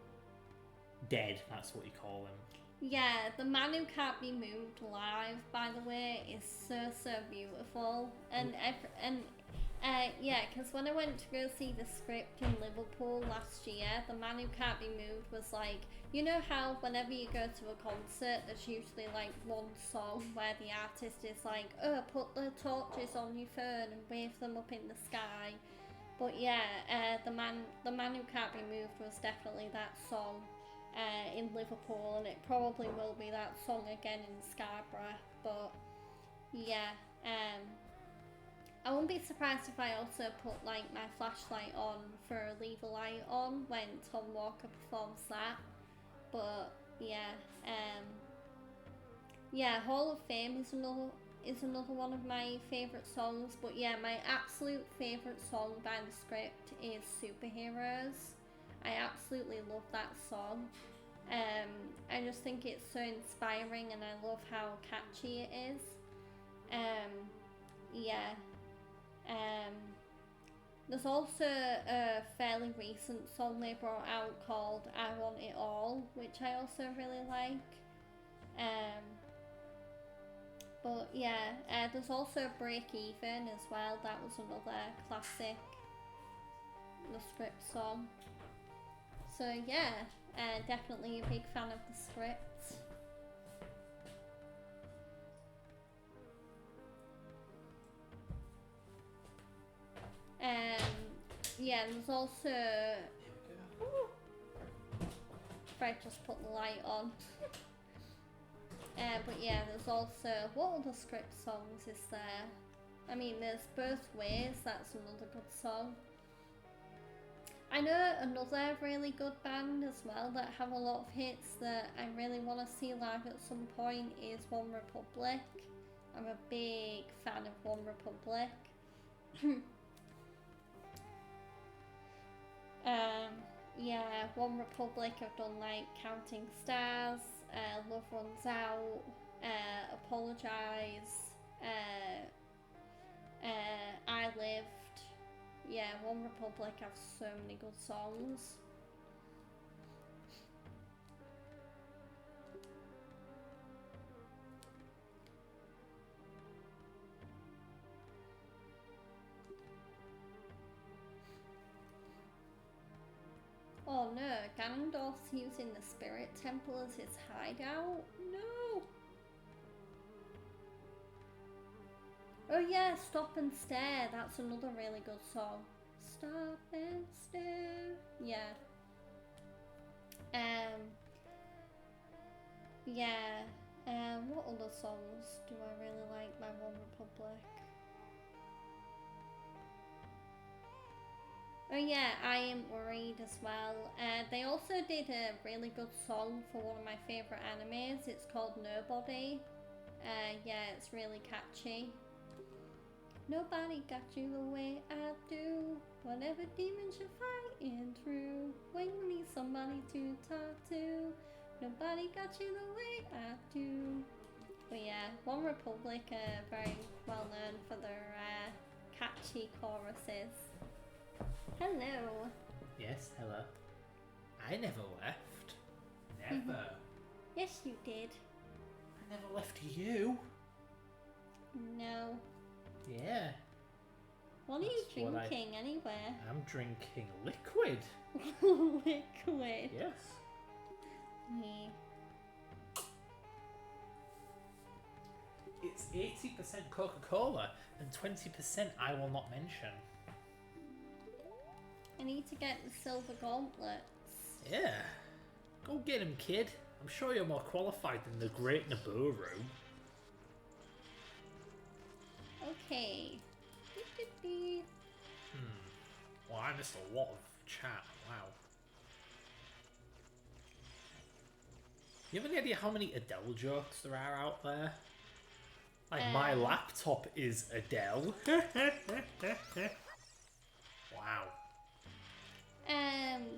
Dead, that's what you call him. Yeah, The Man Who Can't Be Moved live, by the way, is so beautiful. Yeah, because when I went to go see the script in Liverpool last year, The Man Who Can't Be Moved was like, you know how whenever you go to a concert, there's usually like one song where the artist is like, oh, put the torches on your phone and wave them up in the sky. But yeah, the man Who Can't Be Moved was definitely that song in Liverpool, and it probably will be that song again in Scarborough. But yeah, I won't be surprised if I also put like my flashlight on for Leave a Light On when Tom Walker performs that. But yeah, yeah, Hall of Fame is another one of my favourite songs. But yeah, my absolute favourite song by the script is Superheroes. I absolutely love that song. I just think it's so inspiring, and I love how catchy it is. Yeah. There's also a fairly recent song they brought out called I Want It All, which I also really like. But yeah, there's also Break Even as well. That was another classic The Script song. So yeah, definitely a big fan of The Script. Yeah, there's also... Fred just put the light on. But yeah, there's also... What other script songs is there? I mean, there's Both Ways, that's another good song. I know another really good band as well that have a lot of hits that I really want to see live at some point is One Republic. I'm a big fan of One Republic. Yeah, One Republic have done like Counting Stars, Love Runs Out, Apologise, I Lived. Yeah, One Republic have so many good songs. Oh no, Ganondorf's using the Spirit Temple as his hideout? No! Oh yeah, Stop and Stare, that's another really good song. Stop and Stare. Yeah. Yeah. What other songs do I really like by One Republic? Oh yeah, I Ain't Worried as well. They also did a really good song for one of my favourite animes. It's called Nobody. Yeah, it's really catchy. Nobody got you the way I do. Whatever demons you're fighting through, when you need somebody to talk to, nobody got you the way I do. But yeah, One Republic are very well known for their catchy choruses. Hello. Yes, hello. I never left. Never. Yes, you did. I never left you. No. Yeah. What are you drinking anyway? I'm drinking liquid. Liquid. Yes. Yeah. It's 80% Coca-Cola and 20% I will not mention. I need to get the silver gauntlets. Yeah. Go get him, kid. I'm sure you're more qualified than the great Noboru. Okay. Well, I missed a lot of chat. Wow. You have any idea how many Adele jokes there are out there? Like, my laptop is Adele. Wow.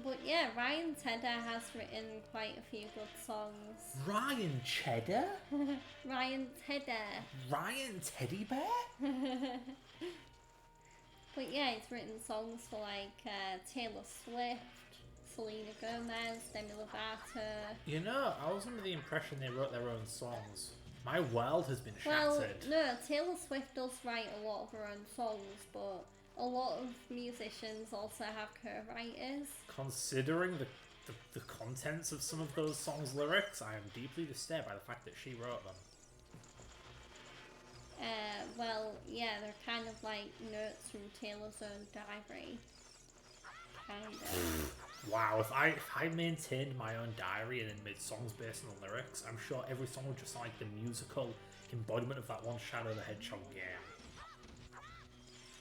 But yeah, Ryan Tedder has written quite a few good songs. Ryan Cheddar? Ryan Tedder. Ryan Teddy Bear? But yeah, he's written songs for like Taylor Swift, Selena Gomez, Demi Lovato. You know, I was under the impression they wrote their own songs. My world has been Well, shattered. no, Taylor Swift does write a lot of her own songs, but a lot of musicians also have co-writers. Considering the contents of some of those songs' lyrics, I am deeply disturbed by the fact that she wrote them. Well, yeah, they're kind of like notes from Taylor's own diary. Kind of. Wow, if I maintained my own diary and then made songs based on the lyrics, I'm sure every song would just sound like the musical embodiment of that one Shadow the Hedgehog game.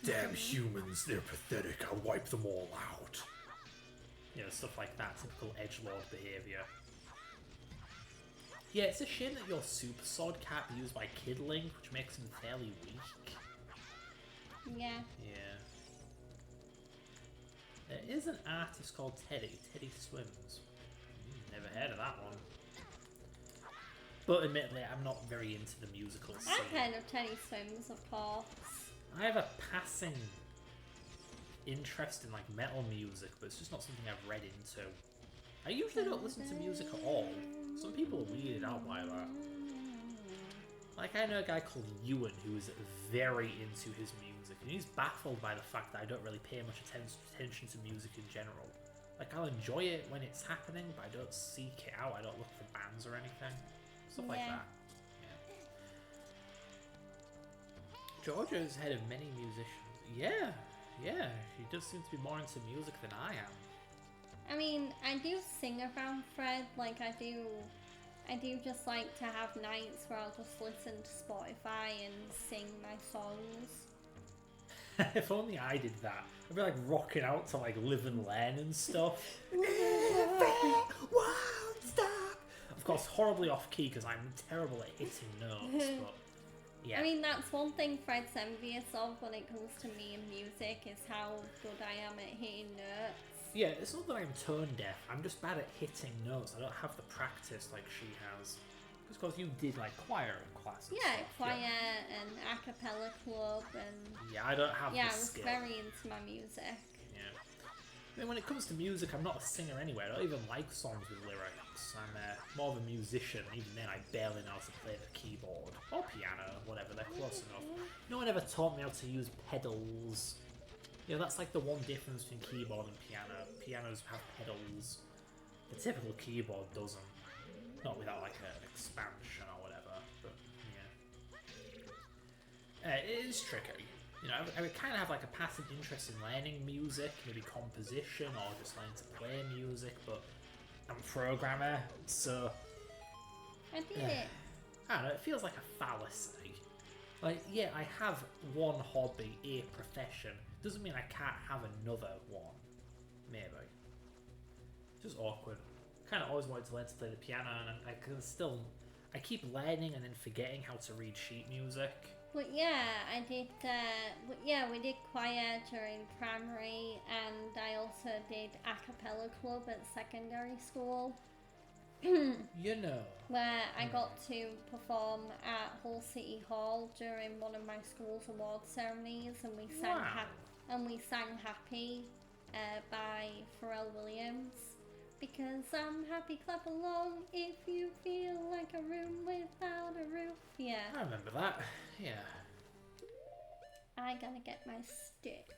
Damn humans, they're pathetic, I'll wipe them all out. You know, stuff like that, typical edgelord behaviour. Yeah, it's a shame that your super sword can't be used by Kid Link, which makes him fairly weak. Yeah. Yeah. There is an artist called Teddy. Teddy Swims. Never heard of that one. But admittedly, I'm not very into the musical scene. I've heard of Teddy Swims, of course. I have a passing interest in like metal music, but it's just not something I've read into. I usually don't listen to music at all. Some people are weirded out by that. Like, I know a guy called Ewan who is very into his music, and he's baffled by the fact that I don't really pay much attention to music in general. Like, I'll enjoy it when it's happening, but I don't seek it out, I don't look for bands or anything. Stuff like that. Yeah. Georgia is head of many musicians. Yeah, she does seem to be more into music than I am. I mean, I do sing around Fred, like I do just like to have nights where I'll just listen to Spotify and sing my songs. If only I did that. I'd be like rocking out to like Live and Learn and stuff. Won't stop. Of course, horribly off key because I'm terrible at hitting notes, but yeah. I mean, that's one thing Fred's envious of when it comes to me and music, is how good I am at hitting notes. Yeah, it's not that I'm tone deaf, I'm just bad at hitting notes. I don't have the practice like she has. Because, of course, you did like choir in class and Yeah, stuff, choir and a cappella club and... Yeah, I don't have Yeah, the I was skill. very into my music. Yeah. I mean, when it comes to music, I'm not a singer anyway. I don't even like songs with lyrics. I'm more of a musician. Even then, I barely know how to play the keyboard. Or piano, whatever, they're close enough. No one ever taught me how to use pedals. You know, that's like the one difference between keyboard and piano. Pianos have pedals. The typical keyboard doesn't. Not without like an expansion or whatever, but yeah. It is tricky. You know, I would kind of have like a passive interest in learning music, maybe composition or just learning to play music, but I'm a programmer, so... I did it. I don't know, it feels like a fallacy. Like, yeah, I have one hobby, a profession. Doesn't mean I can't have another one. Maybe. It's just awkward. Kind of always wanted to learn to play the piano, and I can still... I keep learning and then forgetting how to read sheet music. But yeah, I did, we did choir during primary, and I also did a cappella club at secondary school. You know. Where I got to perform at Hull City Hall during one of my school's award ceremonies, and we sang Happy by Pharrell Williams. Because I'm happy, clap along if you feel like a room without a roof. Yeah. I remember that. Yeah. I gotta get my sticks.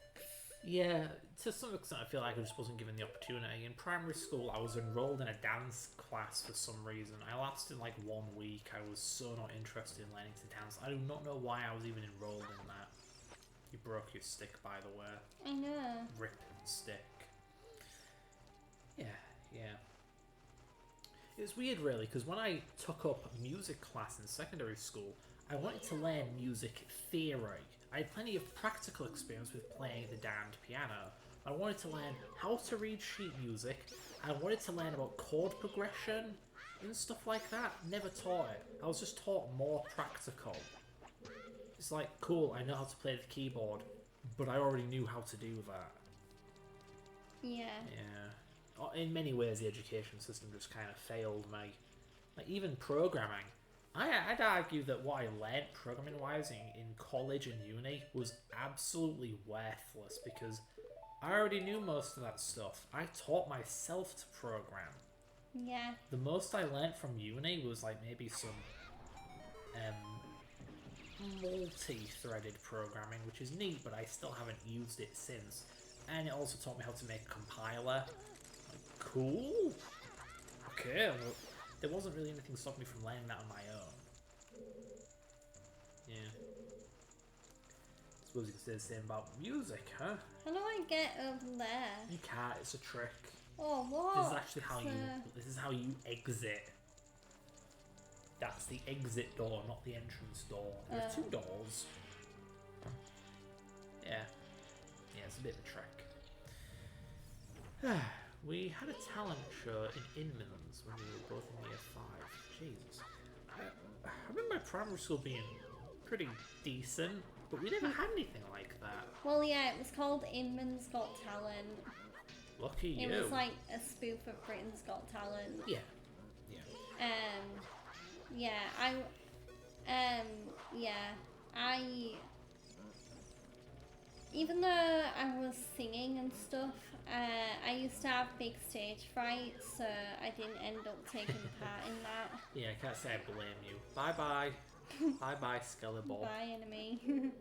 Yeah, to some extent I feel like I just wasn't given the opportunity. In primary school I was enrolled in a dance class for some reason. I lasted like 1 week. I was so not interested in learning to dance. I do not know why I was even enrolled in that. You broke your stick, by the way. I know. Rip stick. Yeah. It's weird really, because when I took up music class in secondary school, I wanted to learn music theory. I had plenty of practical experience with playing the damned piano. I wanted to learn how to read sheet music. I wanted to learn about chord progression and stuff like that. Never taught it. I was just taught more practical. It's like, cool, I know how to play the keyboard, but I already knew how to do that. Yeah. In many ways, the education system just kind of failed me. Like, even programming. I'd argue that what I learned programming-wise in college and uni was absolutely worthless, because I already knew most of that stuff. I taught myself to program. Yeah. The most I learnt from uni was like maybe some multi-threaded programming, which is neat, but I still haven't used it since. And it also taught me how to make a compiler. Like, cool. Okay, well, there wasn't really anything stopping me from learning that on my own. Yeah. I suppose you could say the same about music, huh? How do I get over there? You can't. It's a trick. Oh, what? This is actually how you. This is how you exit. That's the exit door, not the entrance door. There are 2 doors. Yeah. Yeah, it's a bit of a trick. We had a talent show in Inman's when we were both in year 5. Jesus. I remember my primary school being pretty decent, but we never had anything like that. Well, yeah, it was called Inman's Got Talent. Lucky you. It was like a spoof of Britain's Got Talent. Yeah. Yeah. Even though I was singing and stuff, I used to have big stage fright, so I didn't end up taking part in that. Yeah, I can't say I blame you. Bye-bye. Bye-bye, Skeletor. Bye, enemy.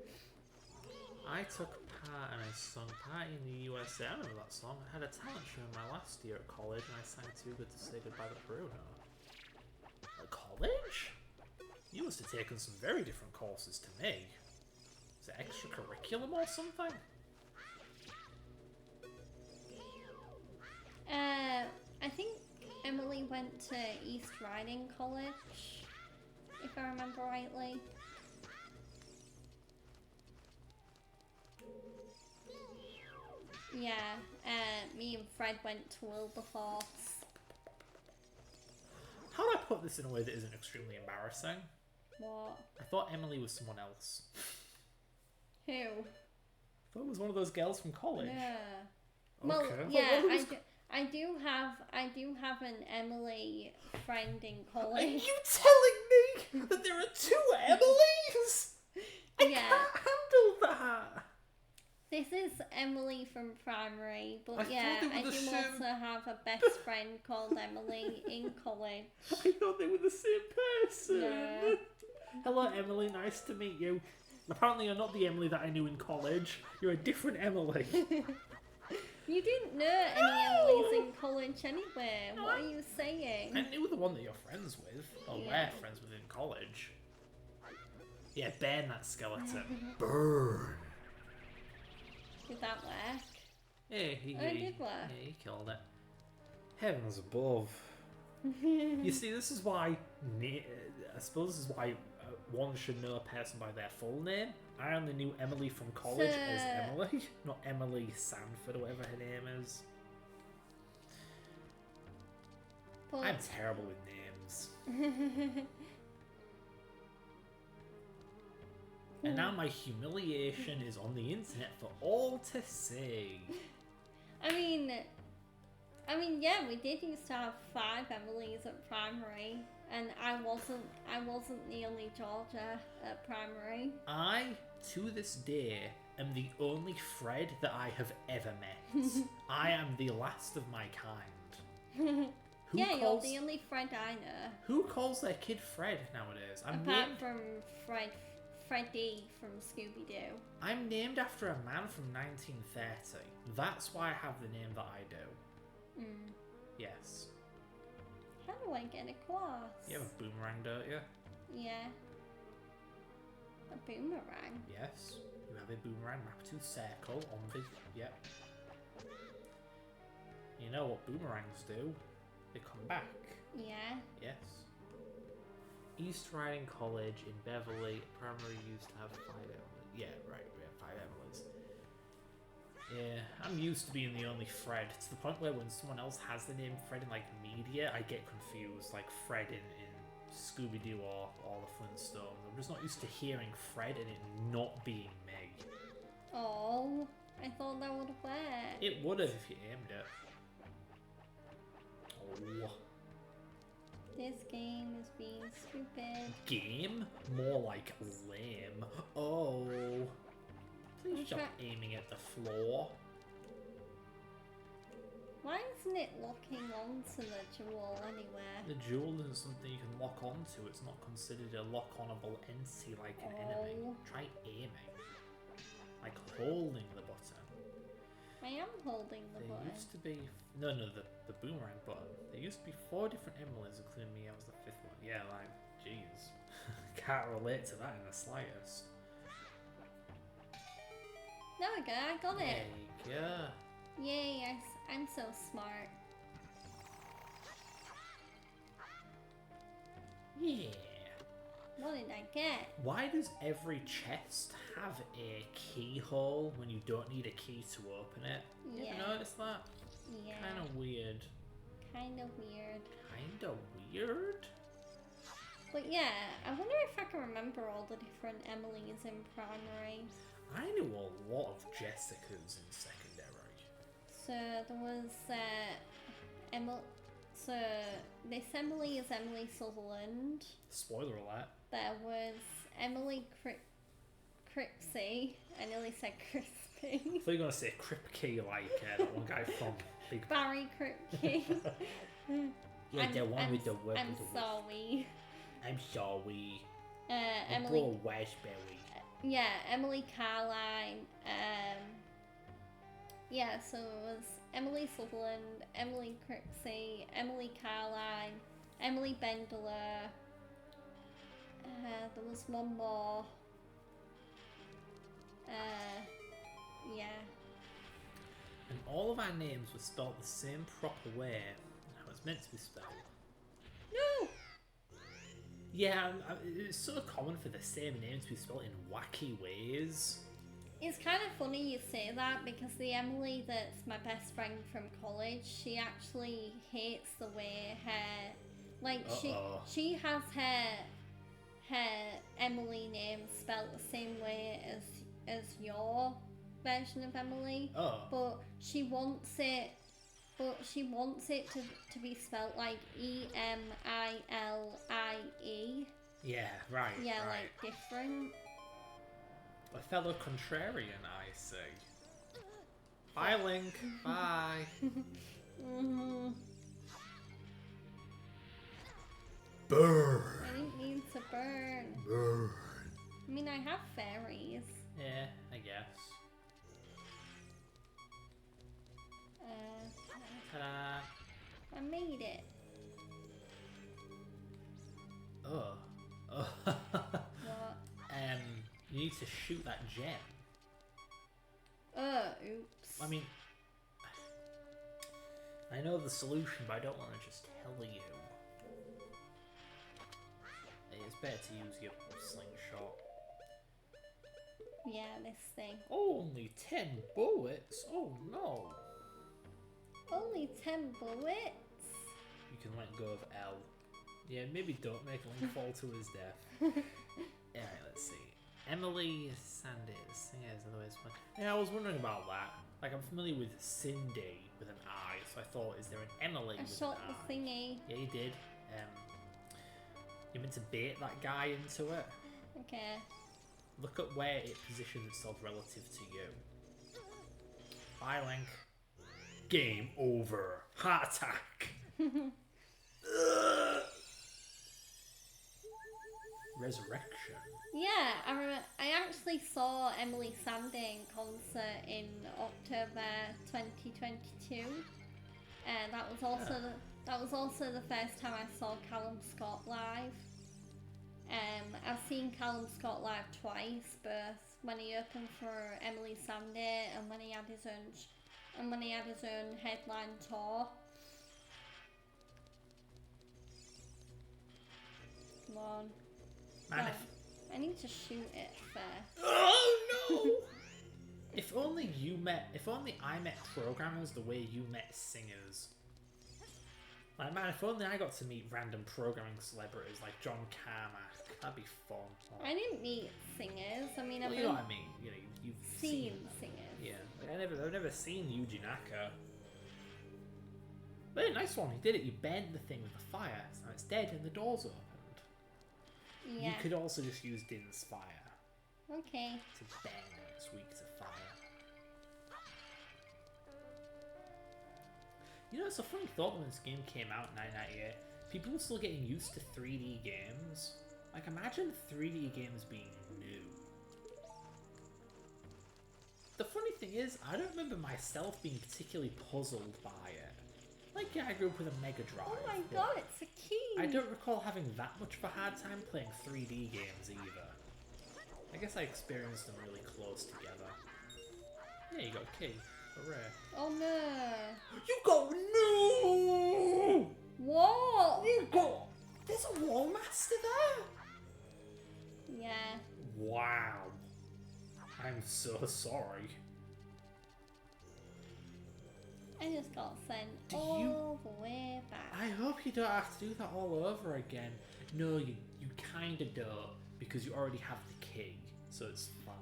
I took part and I sung Party in the USA. I remember that song. I had a talent show in my last year at college and I sang Too Good to Say Goodbye to Bruno. At college? You must have taken some very different courses to me. Is it extracurriculum or something? I think Emily went to East Riding College, if I remember rightly. Yeah, me and Fred went to Wilberforce. How do I put this in a way that isn't extremely embarrassing? What? I thought Emily was someone else. Who? I thought it was one of those girls from college. Yeah. Okay. Well, yeah, I do have an Emily friend in college. Are you telling me that there are 2 Emilys? I Yeah. can't handle that. This is Emily from primary, but I yeah, thought they I were do the same- also have a best friend called Emily in college. I thought they were the same person. No. Hello, Emily. Nice to meet you. Apparently, you're not the Emily that I knew in college. You're a different Emily. You didn't know any Emilys in college anyway. What are you saying? I knew the one that you're friends with, or Yeah. we're friends with in college. Yeah, burn that skeleton. Burn. Did that work? Yeah, Oh, it did work. Yeah, he killed it. Heavens above. You see, this is why, I suppose this is why one should know a person by their full name. I only knew Emily from college as Emily, not Emily Sanford or whatever her name is. But I'm terrible with names. And now my humiliation is on the internet for all to see. I mean, yeah, we did used to have 5 Emilys at primary, and I wasn't the only Georgia at primary. I, to this day, am the only Fred that I have ever met. I am the last of my kind. Who Yeah, calls, you're the only Fred I know. Who calls their kid Fred nowadays? Apart from Freddy from Scooby-Doo. I'm named after a man from 1930. That's why I have the name that I do. Yes. How do I get across? You have a boomerang, don't you? Yeah. A boomerang? Yes. You have a boomerang map to circle on the... Yep. You know what boomerangs do? They come back. Yeah. Yes. East Riding College in Beverly, primary used to have 5 Emilys. Yeah, right, we have 5 Emilys. Yeah, I'm used to being the only Fred, to the point where when someone else has the name Fred in, like, media, I get confused, like Fred in Scooby-Doo or the Flintstones. I'm just not used to hearing Fred and it not being me. Oh, I thought that would work. It would have if you aimed it. Oh. This game is being stupid. Game? More like lame. Oh. Please I'm stop aiming at the floor. Why isn't it locking onto the jewel anywhere? The jewel isn't something you can lock onto. It's not considered a lock-onable entity like an enemy. Try aiming. Like holding the button. I am holding the button. There used to be... No, the boomerang button. There used to be 4 different Emilys, including me. I was the 5th one. Yeah, like, jeez. Can't relate to that in the slightest. There we go, I got it. There you go. Yay, I'm so smart. Yeah. What did I get? Why does every chest have a keyhole when you don't need a key to open it? You ever notice that? Yeah. Kind of weird. Kind of weird. Kind of weird? But yeah, I wonder if I can remember all the different Emilys in primary. I knew a lot of Jessicas in secondary. So there was So this Emily is Emily Sutherland. Spoiler alert. There was Emily Cripsey. I nearly said Crispy. I thought you were going to say Kripke, like that one guy from Big... Barry Kripke. Yeah, the one with the word. I'm sorry. I'm sorry. Emily... Bro, Washberry. Yeah, Emily Carline. Yeah, so it was Emily Sutherland, Emily Cripsey, Emily Carline, Emily Bendler. There was one more. Yeah. And all of our names were spelled the same proper way how it's meant to be spelled. No! Yeah, it's so common for the same names to be spelled in wacky ways. It's kind of funny you say that because the Emily that's my best friend from college, she actually hates the way her, like she has her Emily name spelled the same way as your version of Emily. But she wants it to be spelled like Emilie. Yeah, right. Yeah, right. like different. A fellow contrarian, I see. Bye, Link. Bye. Burn. I didn't mean to burn. Burn. I mean, I have fairies. Yeah, I guess. Ta-da. I made it. Oh. What? You need to shoot that gem. Oops. I mean, I know the solution, but I don't want to just tell you. It's better to use your slingshot. Yeah, this thing. Only 10 bullets? Oh no. Only 10 bullets? You can let go of L. Yeah, maybe don't make Link fall to his death. Alright, let's see. Emily Sanders. Yeah, is otherwise one. Yeah, I was wondering about that. Like, I'm familiar with Cindy with an I, so I thought, is there an Emily with shot an the I? thingy. Yeah, you did. You meant to bait that guy into it. Okay. Look at where it positions itself relative to you. Bye, Link. Game over. Heart attack. Resurrection. Yeah, I actually saw Emily Sandé in concert in October 2022, and that was also the first time I saw Callum Scott live. I've seen Callum Scott live twice, both when he opened for Emily Sandé and when he had his own headline tour. Come on. Man, I need to shoot it first. Oh no! If only I met programmers the way you met singers. Like, man, if only I got to meet random programming celebrities like John Carmack. That'd be fun. I didn't meet singers. I mean, well, you know what I mean. You know, you've seen them. singers. Yeah, like I've never seen Yuji Naka. But yeah, nice one. He did it. You bent the thing with the fire, so now it's dead and the door's opened. Yeah. You could also just use Din's fire. Okay. To bend its weak to fire. You know, it's a funny thought when this game came out in 1998. People were still getting used to 3D games. Like, imagine 3D games being new. The funny thing is, I don't remember myself being particularly puzzled by it. Like, yeah, I grew up with a Mega Drive. Oh my god, it's a key! I don't recall having that much of a hard time playing 3D games either. I guess I experienced them really close together. Yeah, you got a key. Hooray. Oh no! You got no! What? You got... There's a wall master there? Yeah. Wow. I'm so sorry. I just got sent Do all the way back. I hope you don't have to do that all over again. No, you kinda don't, because you already have the key, so it's fine.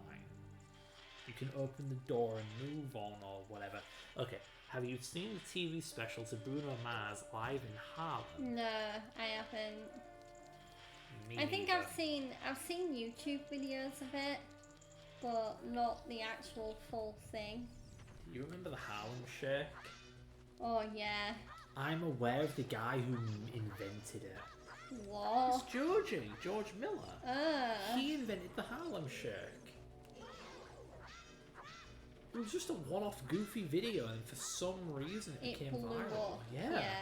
You can open the door and move on or whatever. Okay, have you seen the TV special to Bruno Mars live in Harlem? No, I haven't. Me I think neither. I've seen YouTube videos of it, but not the actual full thing. You remember the Harlem Shake? Oh yeah. I'm aware of the guy who invented it. What? It's George Miller. He invented the Harlem Shake. It was just a one-off goofy video, and for some reason it became blew viral. up. Yeah.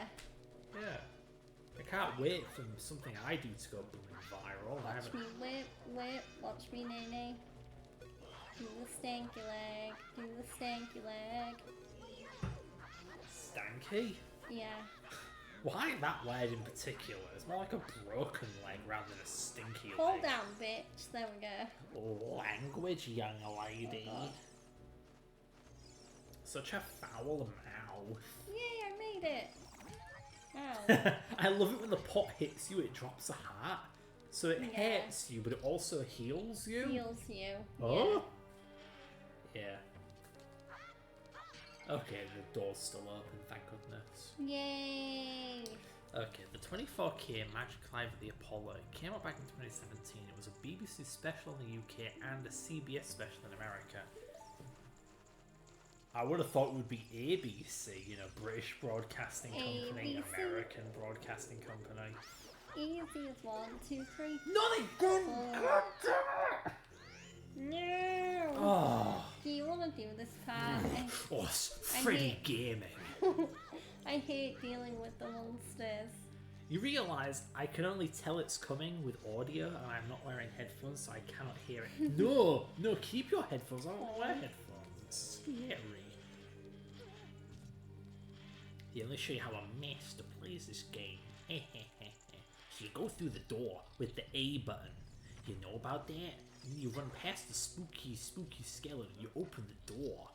I can't wait for something I do to go viral. Watch me whip, watch me nay. Do the stanky leg, do the stanky leg. Stanky? Yeah. Why that leg in particular? It's more like a broken leg rather than a stinky Fall leg. down, bitch. There we go. Language, young lady. Oh, God. Such a foul mouth. Yay, I made it. Ow. I love it when the pot hits you, it drops a heart. So it Yeah. hurts you, but it also heals you. Heals you. Oh? Yeah. Okay, the door's still open, thank goodness. Yeah. Yay. Okay, the 24K Magic Live at the Apollo came out back in 2017. It was a BBC special in the UK and a CBS special in America. I would have thought it would be ABC, you know, British Broadcasting Company, ABC. American Broadcasting Company. Easy as 1, 2, 3. No, they didn't! Oh. God damn it! No. Oh, Do you want to do this part? Freddy Gaming. I hate dealing with the monsters. You realise I can only tell it's coming with audio and I'm not wearing headphones, so I cannot hear it. No, keep your headphones. I don't wear headphones. It's scary. Yeah, let me show you how a master plays this game. So you go through the door with the A button. You know about that? You run past the spooky skeleton. You open the door.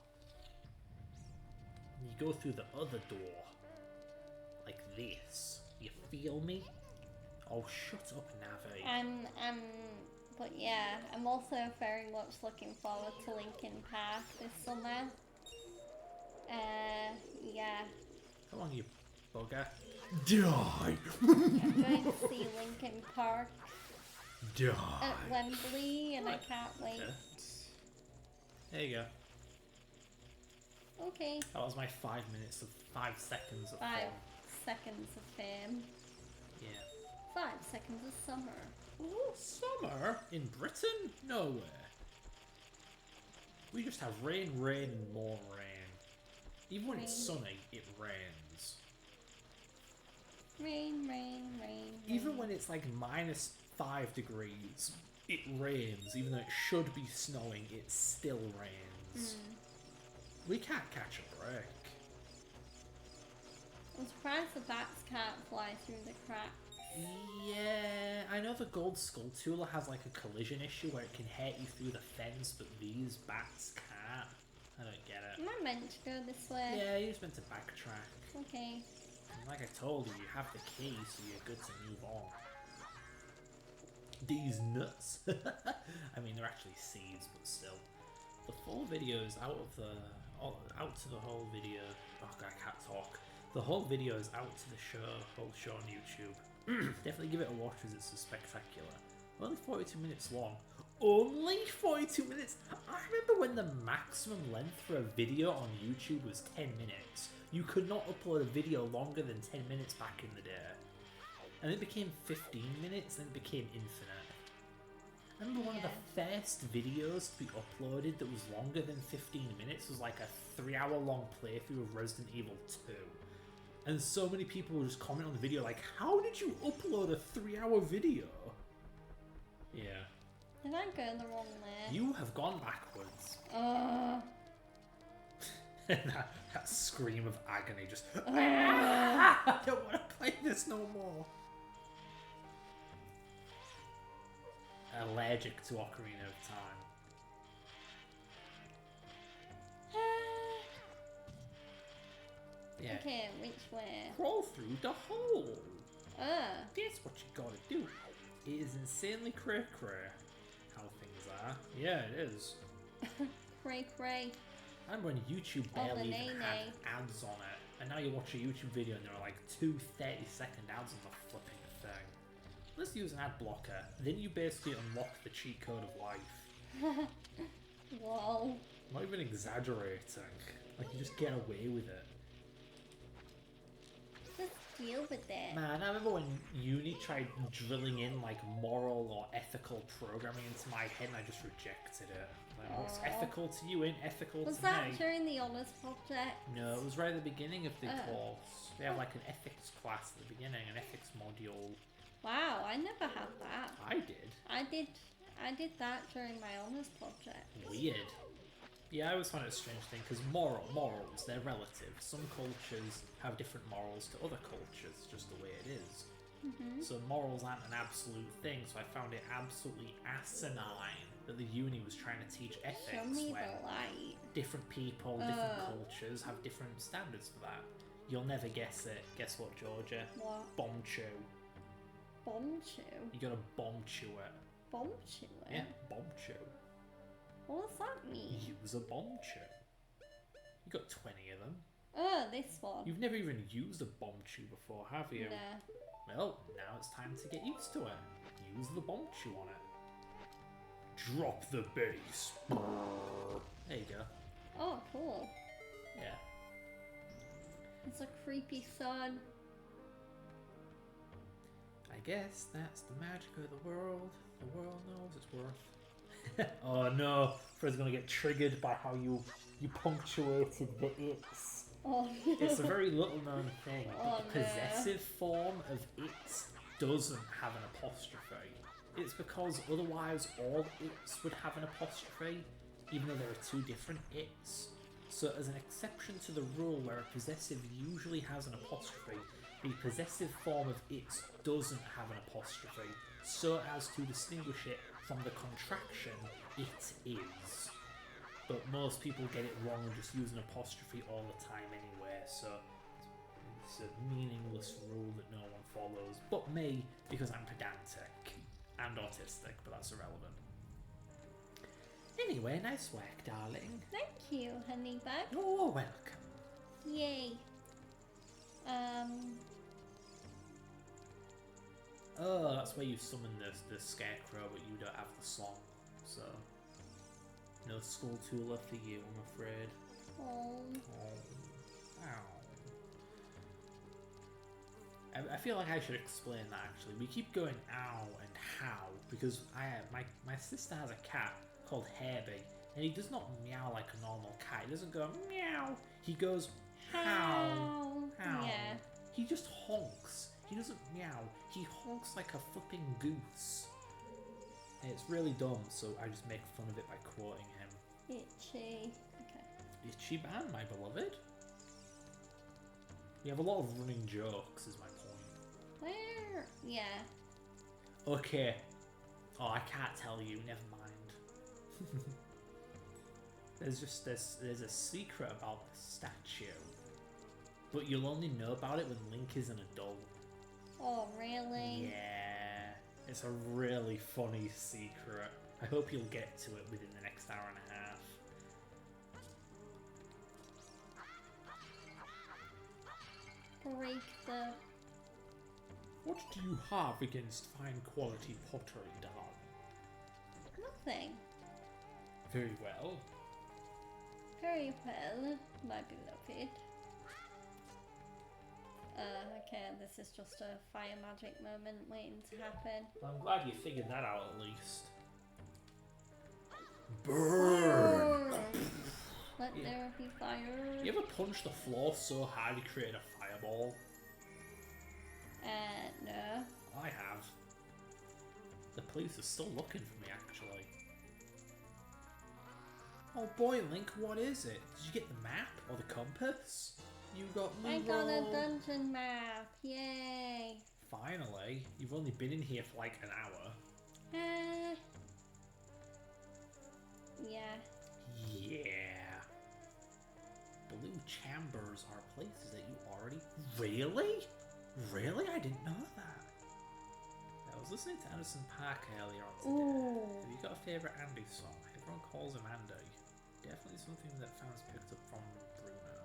And you go through the other door. Like this. You feel me? Oh, shut up, Navi. But yeah, I'm also very much looking forward to Linkin Park this summer. Yeah. Come on, you bugger. Die! I'm going to see Linkin Park Die! at Wembley, and I can't wait. Okay. There you go. Okay. That was my 5 minutes of 5 seconds of 5 fun. seconds of fame. Yeah. 5 seconds of summer. Oh, summer? In Britain? No way. We just have rain, and more rain. Even when it's sunny, it rains. Rain. Even when it's like -5 degrees, it rains. Even though it should be snowing, it still rains. We can't catch a break. I'm surprised the bats can't fly through the cracks. Yeah, I know the Gold Skulltula has like a collision issue where it can hit you through the fence, but these bats can't. I don't get it. Am I meant to go this way? Yeah, you're just meant to backtrack. Okay. And like I told you, you have the key, so you're good to move on. These nuts. I mean, they're actually seeds, but still. The full video is out to the whole video. Oh god, I can't talk. The whole video is out to the whole show on YouTube. Definitely give it a watch as it's so spectacular. Only 42 minutes long. Only 42 minutes? I remember when the maximum length for a video on YouTube was 10 minutes. You could not upload a video longer than 10 minutes back in the day. And it became 15 minutes, then it became infinite. I remember one of the first videos to be uploaded that was longer than 15 minutes was like a 3-hour-long playthrough of Resident Evil 2. And so many people would just comment on the video like, how did you upload a 3-hour video? Yeah. Did I go the wrong way? You have gone backwards. that scream of agony just... I don't want to play this no more. Allergic to Ocarina of Time. Yeah. Okay, which way? Crawl through the hole. That's what you gotta do. It is insanely cray-cray how things are. Yeah, it is. Cray-cray. I remember when YouTube barely even had ads on it, and now you watch a YouTube video and there are like 2 30-second ads on the flipping thing. Let's use an ad blocker. Then you basically unlock the cheat code of life. Whoa. I'm not even exaggerating. Like, you just get away with it. Just deal with it. Man, I remember when uni tried drilling in like moral or ethical programming into my head and I just rejected it. Like, what's ethical to you ain't ethical to me. Was that during the honours project? No, it was right at the beginning of the course. They have like an ethics class at the beginning, an ethics module. Wow, I never had that. I did. I did that during my honours project. Weird. Yeah, I always find it a strange thing because morals, they're relative. Some cultures have different morals to other cultures, just the way it is. So morals aren't an absolute thing, so I found it absolutely asinine that the uni was trying to teach ethics. Show me when the light. different people, different cultures have different standards for that. You'll never guess it. Guess what, Georgia? What? Bomb chew. Bomb chew? You gotta bomb chew it. Bomb chew it? Yeah, bomb chew. What does that mean? Use a bomb chew. You got 20 of them. Oh, this one. You've never even used a bomb chew before, have you? No. Well, now it's time to get used to it. Use the bomb chew on it. Drop the bass. There you go. Oh, cool. Yeah. It's a creepy sun. I guess that's the magic of the world. The world knows its worth. Oh no, Fred's gonna get triggered by how you punctuated the it's. Oh no. It's a very little known thing, but the no. possessive form of it doesn't have an apostrophe. It's because otherwise all it's would have an apostrophe, even though there are 2 different it's. So as an exception to the rule where a possessive usually has an apostrophe, the possessive form of it doesn't have an apostrophe, so as to distinguish it from the contraction it is. But most people get it wrong and just use an apostrophe all the time anyway, so it's a meaningless rule that no one follows, but me, because I'm pedantic and autistic, but that's irrelevant. Anyway, nice work, darling. Thank you, Honeybug. You're welcome. Yay. Oh, that's where you summon the scarecrow, but you don't have the song, so no school tooler for you, I'm afraid. Oh. Ow. I feel like I should explain that actually. We keep going ow and how because my sister has a cat called Herbie, and he does not meow like a normal cat. He doesn't go meow. He goes how. Yeah. He just honks. He doesn't meow. He honks like a flipping goose. And it's really dumb, so I just make fun of it by quoting him. Itchy. Okay. Itchy man, my beloved. You have a lot of running jokes, is my point. Where? Yeah. Okay. Oh, I can't tell you. Never mind. There's a secret about the statue, but you'll only know about it when Link is an adult. Oh, really? Yeah. It's a really funny secret. I hope you'll get to it within the next hour and a half. Break the... What do you have against fine quality pottery, darling? thing. Very well. Very well, my beloved. Okay, this is just a fire magic moment waiting to happen. I'm glad you figured that out at least. Burn! Let there be fire. You ever punched the floor so hard you created a fireball? No. I have. The police are still looking for me, actually. Oh boy, Link, what is it? Did you get the map or the compass? You got I got a dungeon map, yay! Finally, you've only been in here for like an hour. Yeah. Yeah. Blue chambers are places that you already... Really? Really? I didn't know that. I was listening to Anderson .Paak earlier on today. Ooh. Have you got a favourite Andy song? Everyone calls him Andy. Definitely something that fans picked up from Bruno.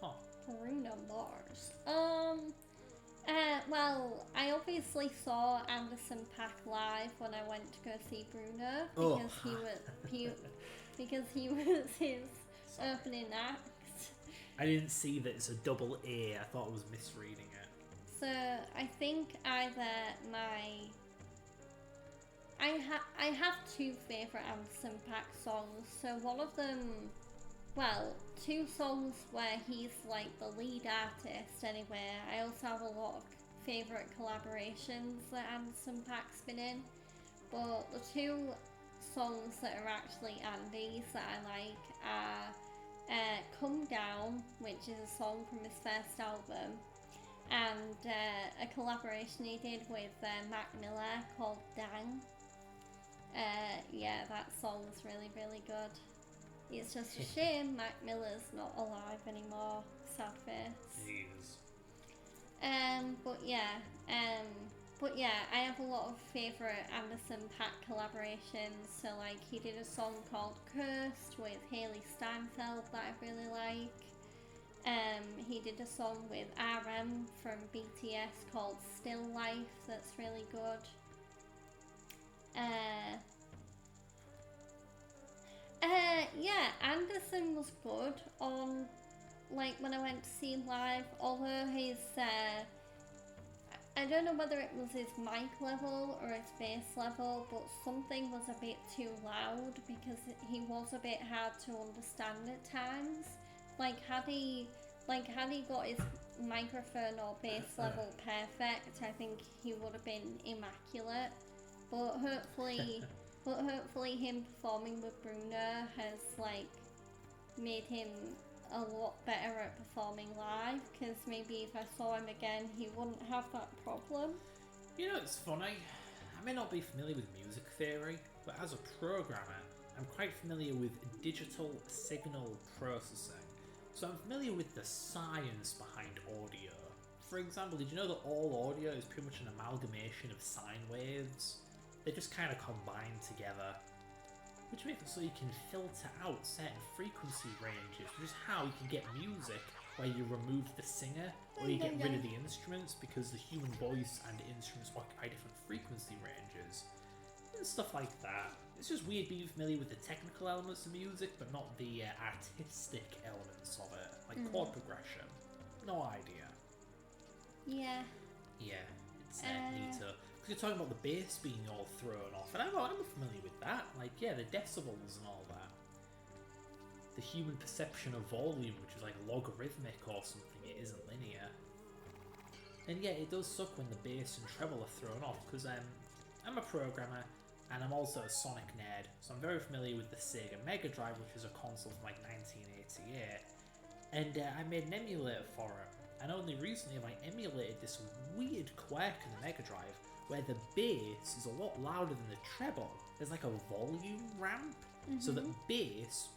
Huh. Bruno Mars. Well, I obviously saw Anderson .Paak live when I went to go see Bruno because he was his opening act. I didn't see that it's a double A. I thought I was misreading it. So I think either I have two favourite Anderson .Paak songs. So one of them, well, two songs where he's like the lead artist anyway. I also have a lot of favourite collaborations that Anderson .Paak's been in. But the two songs that are actually Andy's that I like are Come Down, which is a song from his first album, and a collaboration he did with Mac Miller called Dang. Yeah, that song's really, really good. It's just a shame Mac Miller's not alive anymore. Sad face. Jeez. But yeah, I have a lot of favourite Anderson .Paak collaborations. So like he did a song called Cursed with Hayley Steinfeld that I really like. He did a song with RM from BTS called Still Life that's really good. Yeah, Anderson was good on, like, when I went to see him live, although his, I don't know whether it was his mic level or his bass level, but something was a bit too loud because he was a bit hard to understand at times. Like, had he got his microphone or bass level perfect, I think he would have been immaculate. But hopefully him performing with Bruno has like made him a lot better at performing live, because maybe if I saw him again he wouldn't have that problem. You know, it's funny. I may not be familiar with music theory, but as a programmer, I'm quite familiar with digital signal processing. So I'm familiar with the science behind audio. For example, did you know that all audio is pretty much an amalgamation of sine waves? They just kind of combine together, which makes it so you can filter out certain frequency ranges, which is how you can get music where you remove the singer or you get rid of the instruments, because the human voice and instruments occupy different frequency ranges and stuff like that. It's just weird being familiar with the technical elements of music but not the artistic elements of it, like chord progression. No idea. Yeah, it's neater. You're talking about the bass being all thrown off, and I'm familiar with that. Like, yeah, the decibels and all that. The human perception of volume, which is like logarithmic or something, it isn't linear. And yeah, it does suck when the bass and treble are thrown off, because I'm a programmer, and I'm also a Sonic nerd, so I'm very familiar with the Sega Mega Drive, which is a console from like 1988. And I made an emulator for it, and only recently have I emulated this weird quirk in the Mega Drive, where the bass is a lot louder than the treble. There's like a volume ramp, so that bass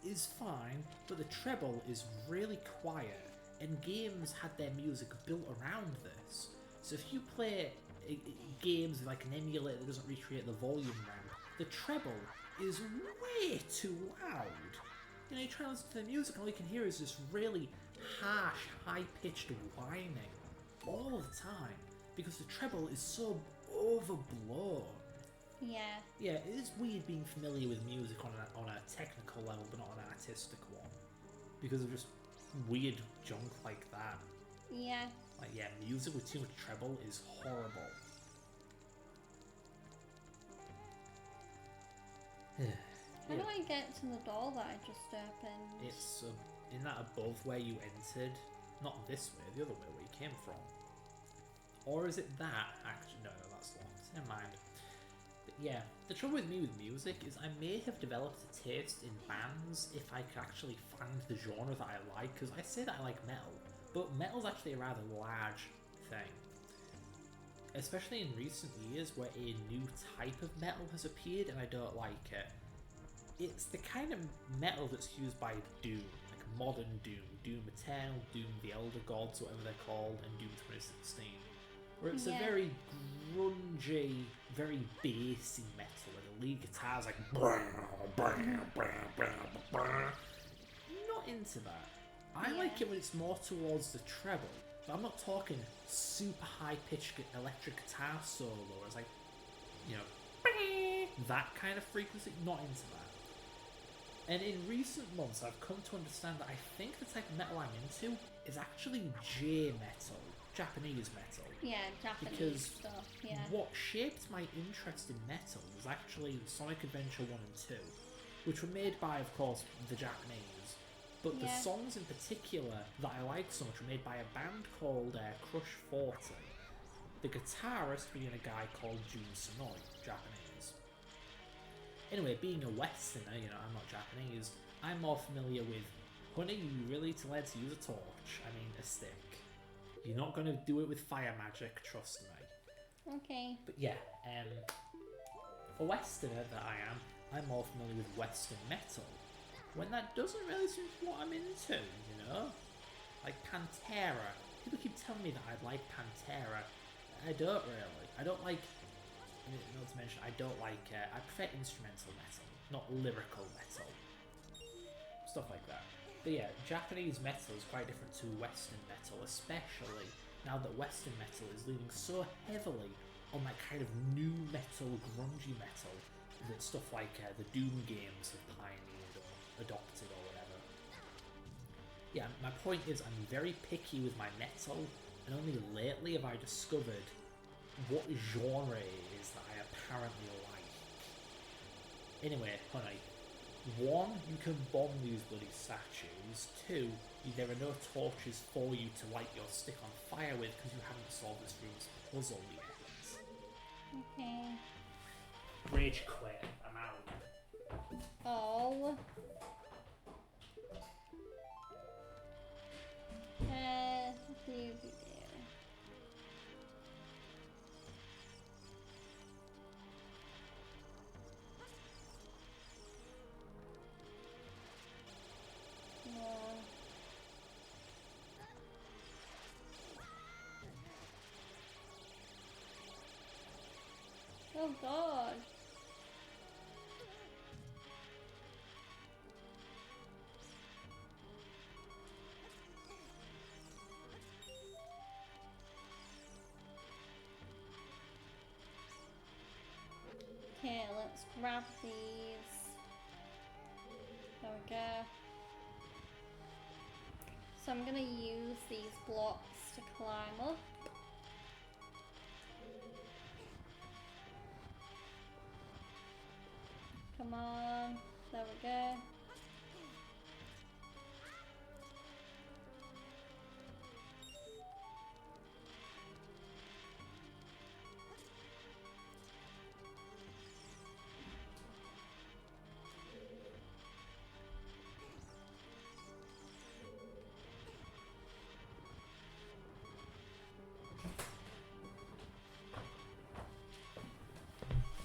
is fine, but the treble is really quiet, and games had their music built around this. So if you play games with like an emulator that doesn't recreate the volume ramp, the treble is way too loud. You know, you try to listen to the music and all you can hear is this really harsh, high-pitched whining all the time, because the treble is so overblown. Yeah. Yeah, it is weird being familiar with music on a technical level, but not an artistic one, because of just weird junk like that. Yeah. Like, yeah, music with too much treble is horrible. How do I get to the door that I just opened? It's in that above where you entered. Not this way, the other way where you came from. Or is it that? Actually, no, that's locked. Never mind. But yeah, the trouble with me with music is I may have developed a taste in bands if I could actually find the genre that I like, because I say that I like metal, but metal's actually a rather large thing. Especially in recent years where a new type of metal has appeared and I don't like it. It's the kind of metal that's used by Doom, like modern Doom, Doom Eternal, Doom the Elder Gods, whatever they're called, and Doom 2016. Where it's a very grungy, very bassy metal, where the lead guitar's like not into that. I like it when it's more towards the treble. But I'm not talking super high-pitched electric guitar solo, where it's like, you know, that kind of frequency, not into that. And in recent months, I've come to understand that I think the type of metal I'm into is actually J-metal, Japanese metal. Yeah, Japanese because stuff, yeah. What shaped my interest in metal was actually Sonic Adventure 1 and 2, which were made by, of course, the Japanese. But the songs in particular that I liked so much were made by a band called Crush 40. The guitarist being a guy called Jun Sonoi, Japanese. Anyway, being a Westerner, you know, I'm not Japanese, I'm more familiar with, honey, you really need to learn to use a torch. I mean, a stick. You're not going to do it with fire magic, trust me. Okay. But yeah, a Westerner that I am, I'm more familiar with Western metal. When that doesn't really seem to be what I'm into, you know? Like Pantera. People keep telling me that I like Pantera. I don't really. I don't like... Not to mention, I don't like... I prefer instrumental metal, not lyrical metal. Stuff like that. But yeah, Japanese metal is quite different to Western metal, especially now that Western metal is leaning so heavily on that kind of new metal, grungy metal, that stuff like the Doom games have pioneered or adopted or whatever. Yeah, my point is I'm very picky with my metal, and only lately have I discovered what genre it is that I apparently like. Anyway, honey, 1, you can bomb these bloody statues. 2, there are no torches for you to light your stick on fire with because you haven't solved this room's puzzle yet. Okay. Rage quit. I'm out. Oh. There. Oh god. Okay, let's grab these. There we go. So I'm gonna use these blocks to climb up. Come on, there we go.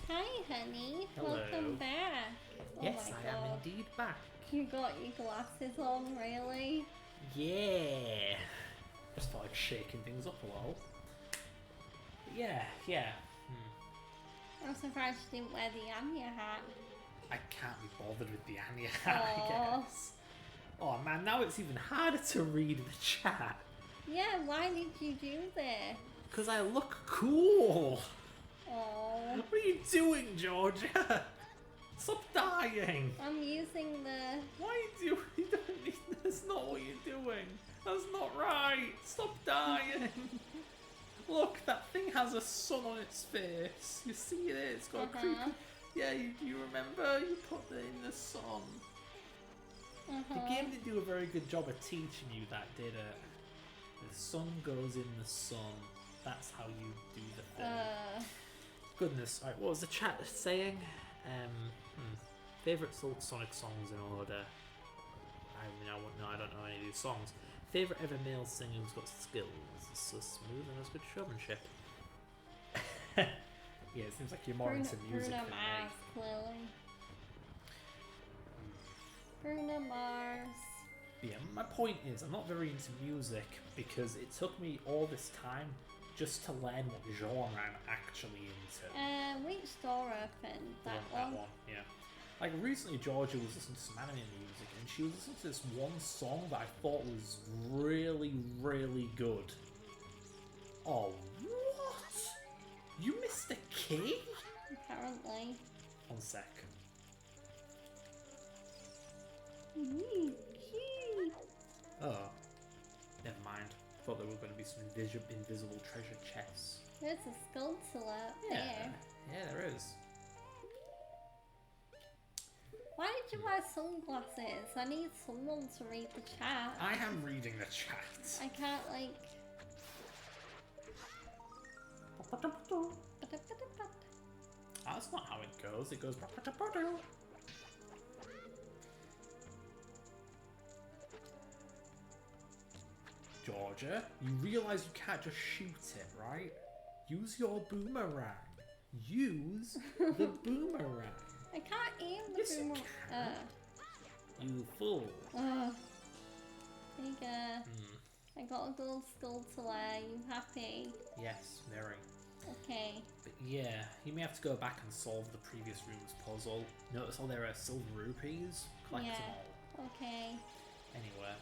Hi, honey. Hello. Welcome back. Yes, Oh my I am God. indeed back. You got your glasses on, really? Yeah. Just felt like shaking things up a little. But yeah. I'm surprised you didn't wear the Anya hat. I can't be bothered with the Anya hat, I Aw. guess. Oh man, now it's even harder to read the chat. Yeah, why did you do this? Because I look cool. Oh. What are you doing, Georgia? Stop dying. I'm using the... Why are you doing? That's not what you're doing. That's not right. Stop dying. Look, that thing has a sun on its face. You see it? It's got a creepy... Yeah, you remember? You put it in the sun. The game didn't do a very good job of teaching you that, did it? The sun goes in the sun. That's how you do the thing. Goodness. Alright, what was the chat saying? Favourite Sonic songs in order. I mean, I wouldn't know. I don't know any of these songs. Favourite ever male singer who's got skills. It's so smooth and has good showmanship. Yeah, it seems like you're more into music Bruno than Mars, clearly. Bruno Mars. Yeah, my point is, I'm not very into music because it took me all this time just to learn what genre I'm actually into. Which store opened? That one? That one, yeah. Like, recently Georgia was listening to some anime music and she was listening to this one song that I thought was really, really good. Oh, what? You missed a key? Apparently. One sec. Oh, never mind. Thought there were going to be some invisible treasure chests. There's a skeleton up there. Yeah, there is. Why did you wear sunglasses? I need someone to read the chat. I am reading the chat. I can't, like... That's not how it goes. It goes... Georgia, you realise you can't just shoot it, right? Use your boomerang. Use the boomerang. I can't aim the Yes, you boomerang. can. You fool. There you go. I got a gold skull to wear. You happy? Yes, very. Okay. But yeah, you may have to go back and solve the previous room's puzzle. Notice all there are silver rupees? Collect them all. Okay. Anyway.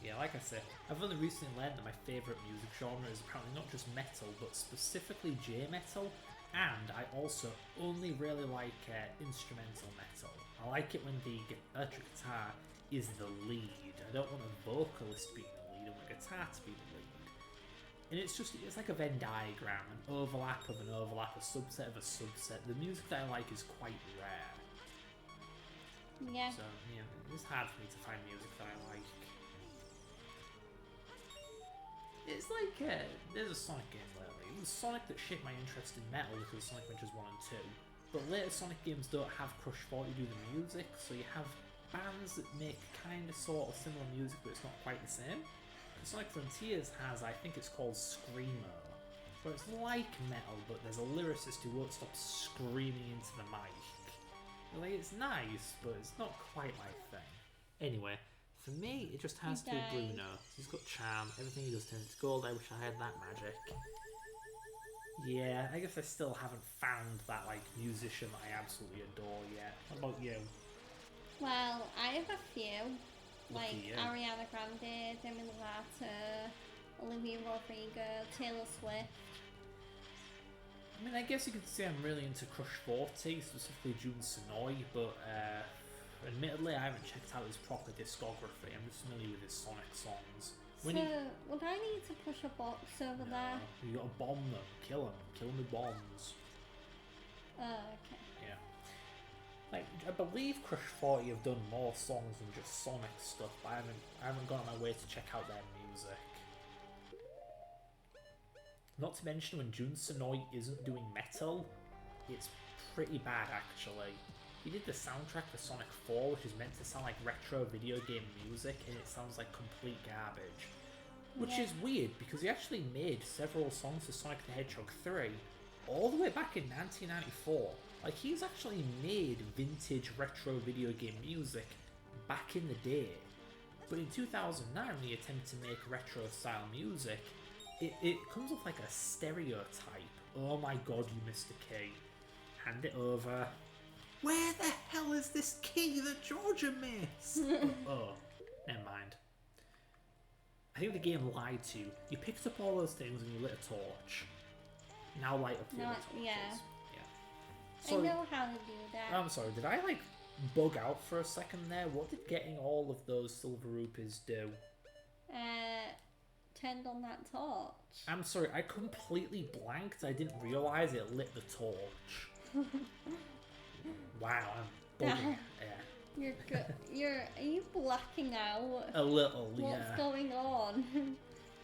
Yeah, like I said, I've only recently learned that my favourite music genre is apparently not just metal, but specifically J-metal, and I also only really like instrumental metal. I like it when the electric guitar is the lead. I don't want a vocalist being the lead, I want a guitar to be the lead. And it's like a Venn diagram, an overlap of an overlap, a subset of a subset. The music that I like is quite rare. Yeah. So, yeah, it's hard for me to find music that I like. It's like, there's a Sonic game lately. It was Sonic that shaped my interest in metal because Sonic Adventures 1 and 2. But later Sonic games don't have Crush 40 do the music, so you have bands that make kind of sort of similar music, but it's not quite the same. Sonic Frontiers has, I think it's called Screamo, where it's like metal, but there's a lyricist who won't stop screaming into the mic. Like, it's nice, but it's not quite my thing. Anyway, for me, it just has to be Bruno. He's got charm, everything he does turns to gold. I wish I had that magic. Yeah, I guess I still haven't found that, like, musician that I absolutely adore yet. What about you? Well, I have a few. Like Lucky you. Ariana Grande, Demi Lovato, Olivia Rodrigo, Taylor Swift. I mean, I guess you could say I'm really into Crush 40, specifically Jun Senoi, but admittedly I haven't checked out his proper discography. I'm just familiar with his Sonic songs. Would I need to push a box over there? You gotta bomb them, kill them with bombs. Oh, okay. Yeah. Like, I believe Crush 40 have done more songs than just Sonic stuff, but I haven't gone on my way to check out their music. Not to mention when Jun Senoi isn't doing metal, it's pretty bad actually. He did the soundtrack for Sonic 4, which is meant to sound like retro video game music, and it sounds like complete garbage. Which is weird, because he actually made several songs for Sonic the Hedgehog 3, all the way back in 1994. Like, he's actually made vintage retro video game music back in the day. But in 2009, when he attempted to make retro style music, it comes off like a stereotype. Oh my god, you missed a key. Hand it over. Where the hell is this key that Georgia missed? Oh, never mind. I think the game lied to you. You picked up all those things and you lit a torch. Now light up the other torches. Yeah. Yeah. I know how to do that. I'm sorry, did I like bug out for a second there? What did getting all of those silver rupees do? Turned on that torch. I'm sorry, I completely blanked. I didn't realise it lit the torch. Wow, I'm bugging. Yeah. Are you blacking out? A little, yeah. What's going on?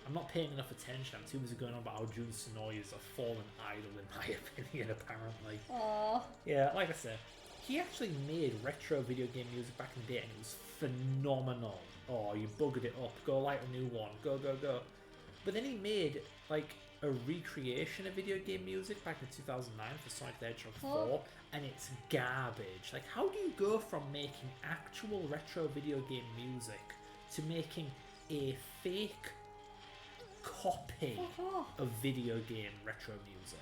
I'm not paying enough attention. I'm too busy going on about how Jun Sonoy is a fallen idol, in my opinion, apparently. Aww. Yeah, like I said, he actually made retro video game music back in the day, and it was phenomenal. Oh, you buggered it up. Go light a new one. Go, go, go. But then he made, like, a recreation of video game music back in 2009 for Sonic the Hedgehog 4, and it's garbage. Like, how do you go from making actual retro video game music to making a fake copy of video game retro music?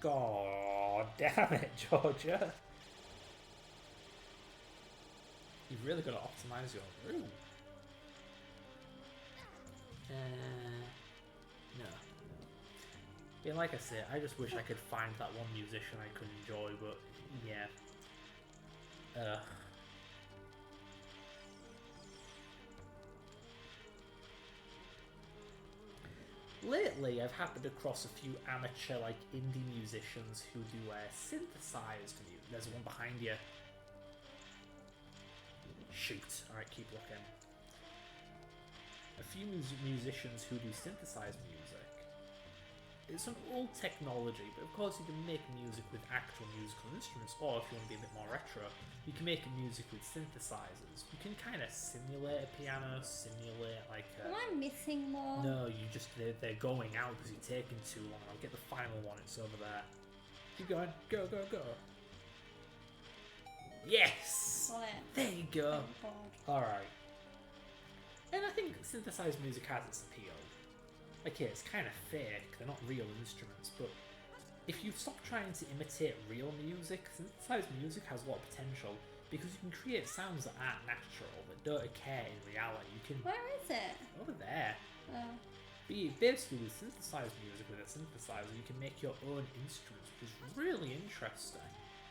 God damn it, Georgia. You've really got to optimize your room. No. Yeah, like I said, I just wish I could find that one musician I could enjoy, but yeah. Lately, I've happened across a few amateur, like, indie musicians who do synthesized music. There's one behind you. Shoot. Alright, keep looking. A few musicians who do synthesized music. It's an old technology, but of course you can make music with actual musical instruments, or if you want to be a bit more retro, you can make music with synthesizers. You can kind of simulate a piano, simulate like a... Am I missing more? No, they're going out because you're taking too long. I'll get the final one, it's over there. Keep going, go, go, go. Yes! There you go. Alright. And I think synthesized music has its appeal. Like, yeah, it's kind of fake, they're not real instruments, but if you stop trying to imitate real music, synthesized music has a lot of potential, because you can create sounds that aren't natural, that don't occur in reality. You can... Where is it? Over there. Oh. Basically, with synthesized music, with a synthesizer, you can make your own instruments, which is really interesting.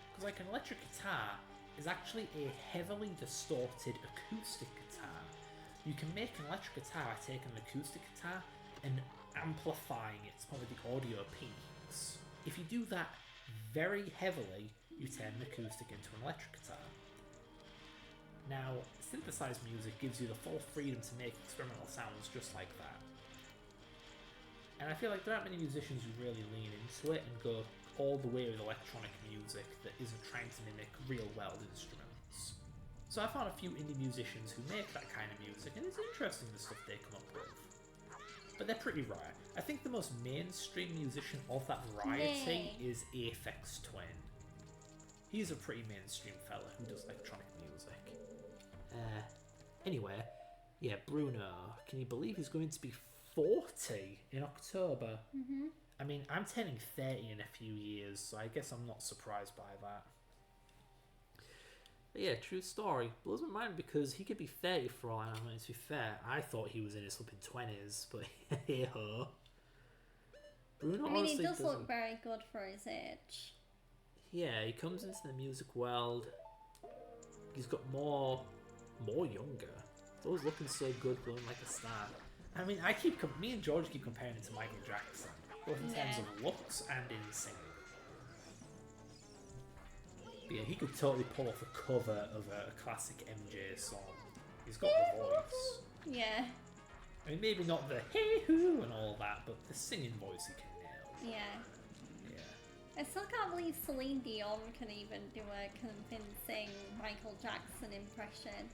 Because, like, an electric guitar is actually a heavily distorted acoustic guitar. You can make an electric guitar by taking an acoustic guitar and amplifying its part of the audio peaks. If you do that very heavily, you turn an acoustic into an electric guitar. Now, synthesized music gives you the full freedom to make experimental sounds just like that. And I feel like there aren't many musicians who really lean into it and go all the way with electronic music that isn't trying to mimic real world instruments. So I found a few indie musicians who make that kind of music, and it's interesting the stuff they come up with. But they're pretty rare. I think the most mainstream musician of that variety is Aphex Twin. He's a pretty mainstream fella who does electronic music. Anyway, yeah, Bruno. Can you believe he's going to be 40 in October? Mm-hmm. I mean, I'm turning 30 in a few years, so I guess I'm not surprised by that. But yeah, true story. Blows my mind because he could be 30 for all I know. To be fair, I thought he was in his flipping 20s, but hey-ho. Bruno, I mean, he does doesn't... look very good for his age. Yeah, he comes into the music world. He's got more younger. He's always looking so good, glowing like a star. I mean, me and George keep comparing it to Michael Jackson, both in terms of looks and in singing. But yeah, he could totally pull off a cover of a classic MJ song. He's got the voice. Yeah. I mean, maybe not the hey-hoo and all that, but the singing voice he can nail. Yeah. Yeah. I still can't believe Celine Dion can even do a convincing Michael Jackson impression.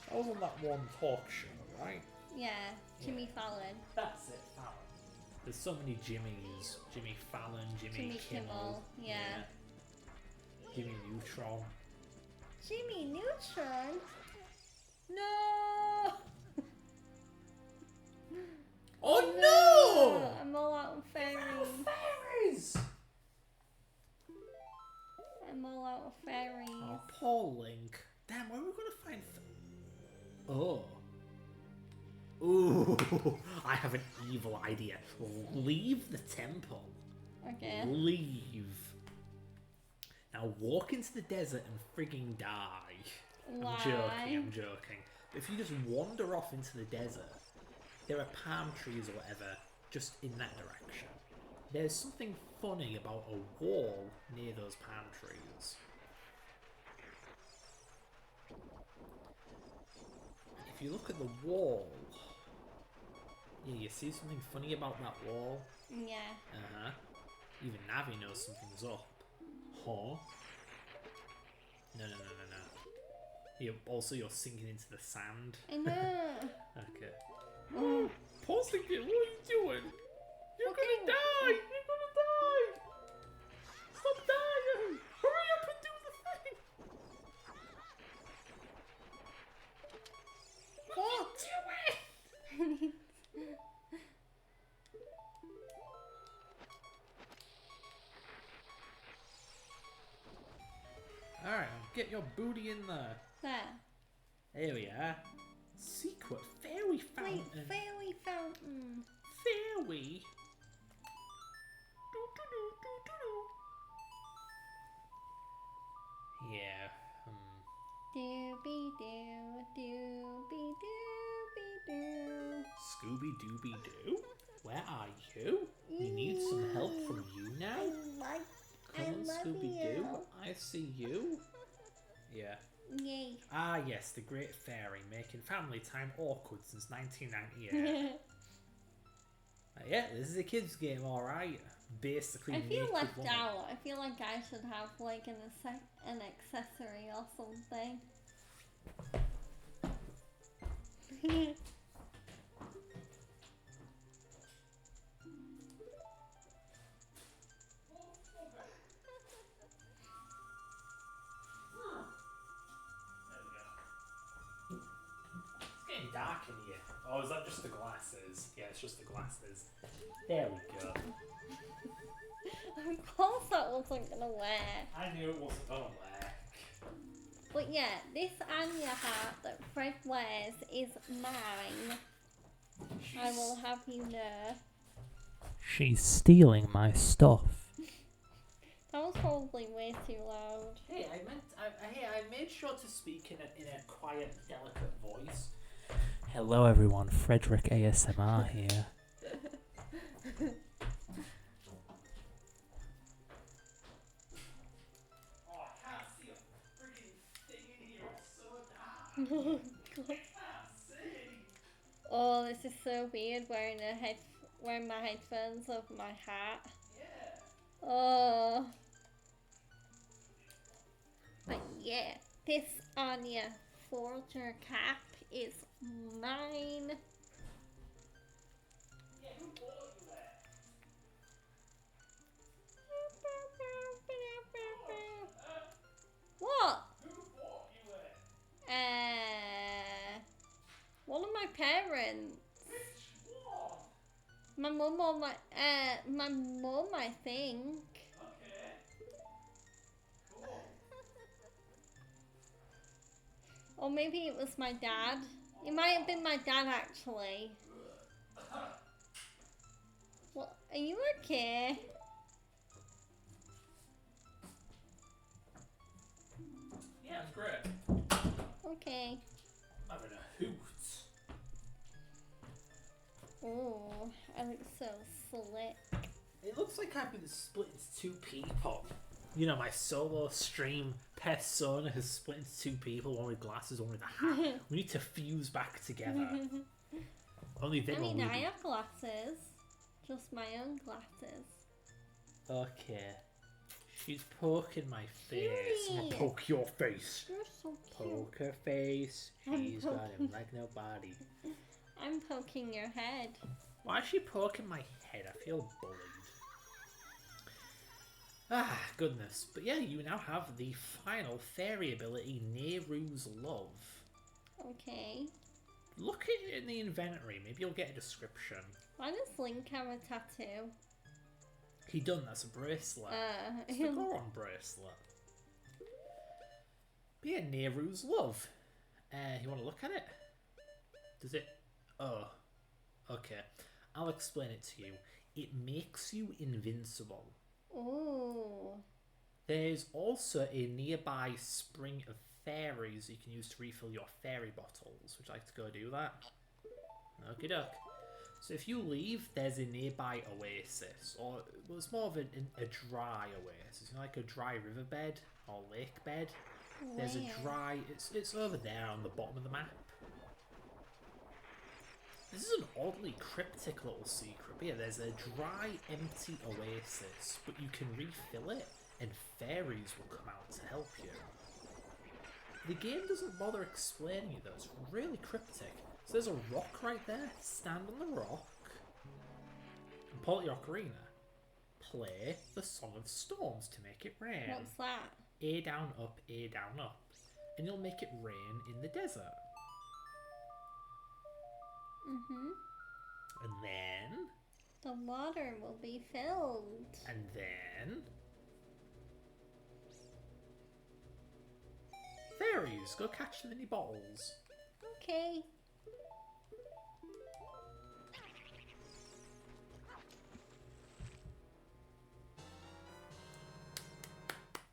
That was on that one talk show, right? Yeah, Jimmy Fallon. That's it, Fallon. There's so many Jimmys. Jimmy Fallon, Jimmy Kimmel. Yeah. Jimmy Neutron. Jimmy Neutron? No! Oh no! I'm all out of fairies. Fairies! I'm all out of fairies. Oh, poor Link. Damn, where are we going to find... Oh. Ooh, I have an evil idea. Leave the temple. Okay. Leave. Now walk into the desert and frigging die. Why? I'm joking. But if you just wander off into the desert, there are palm trees or whatever just in that direction. There's something funny about a wall near those palm trees. If you look at the wall, yeah, you see something funny about that wall? Yeah. Uh-huh. Even Navi knows something's up. Huh? No. You're sinking into the sand. I know. Okay. Oh. Pausing it, what are you doing? You're gonna die! You're gonna die! Stop dying! Hurry up and do the thing! What are you doing? Alright, get your booty in there. There. There we are. Secret fairy fountain. Wait, fairy fountain. Fairy? Yeah. Dooby doo, dooby dooby doo. Scooby Dooby Doo? Where are you? We need some help from you now? Come on, Scooby Doo. I see you. Yeah. Yay. Ah, yes, the Great Fairy, making family time awkward since 1998. Yeah, this is a kids' game, alright. Basically, I feel naked left woman. out. I feel like I should have like an accessory or something. It's getting dark in here. Oh, is that just the glasses? Yeah, it's just the glasses. There we go. Of course that wasn't gonna work. I knew it wasn't gonna work. But yeah, this Anya hat that Fred wears is mine. I will have you know. She's stealing my stuff. That was probably way too loud. Hey, I made sure to speak in a quiet, delicate voice. Hello, everyone. Frederick ASMR here. Oh, I can't see a freaking thing in here. It's so dark. I can't see. Oh, this is so weird wearing my headphones over my hat. Yeah. Oh. But yeah, this Anya Forger cap is mine. Yeah, who bought you that? What? Who bought you it? One of my parents. Which one? My mum or my mum, I think. Okay. Cool. Or maybe it was my dad. It might have been my dad, actually. What? Are you okay? Yeah, it's great. Okay. I'm having a hoot. Oh, I look so slick. It looks like I've been split into two people. You know, my solo stream persona has split into two people, one with glasses, one with a hat. We need to fuse back together. Only then I mean, will we I be... have glasses. Just my own glasses. Okay. She's poking my face. I'm gonna Cutie. poke your face. You're so cute. Poke her face. I'm She's got him poking- like nobody. I'm poking your head. Why is she poking my head? I feel bullied. Ah, goodness. But yeah, you now have the final fairy ability, Nehru's Love. Okay. Look at it in the inventory. Maybe you'll get a description. Why does Link have a tattoo? He done. That's a bracelet. It's the Goron bracelet. But yeah, Nehru's Love. You want to look at it? Does it? Oh. Okay. I'll explain it to you. it makes you invincible. Ooh. There's also a nearby spring of fairies you can use to refill your fairy bottles. Would you like to go do that? Okie doke. So if you leave, there's a nearby oasis, or well, it's more of a dry oasis, like a dry riverbed or lake bed. There's a dry. It's over there on the bottom of the map. This is an oddly cryptic little secret. But yeah, there's a dry, empty oasis, but you can refill it, and fairies will come out to help you. The game doesn't bother explaining it though. It's really cryptic. So there's a rock right there. Stand on the rock and pull out your ocarina. Play the Song of Storms to make it rain. What's that? A down, up, A down, up. And you'll make it rain in the desert. Mm-hmm. And then... the water will be filled. And then... fairies! Go catch them in the bottles. Okay.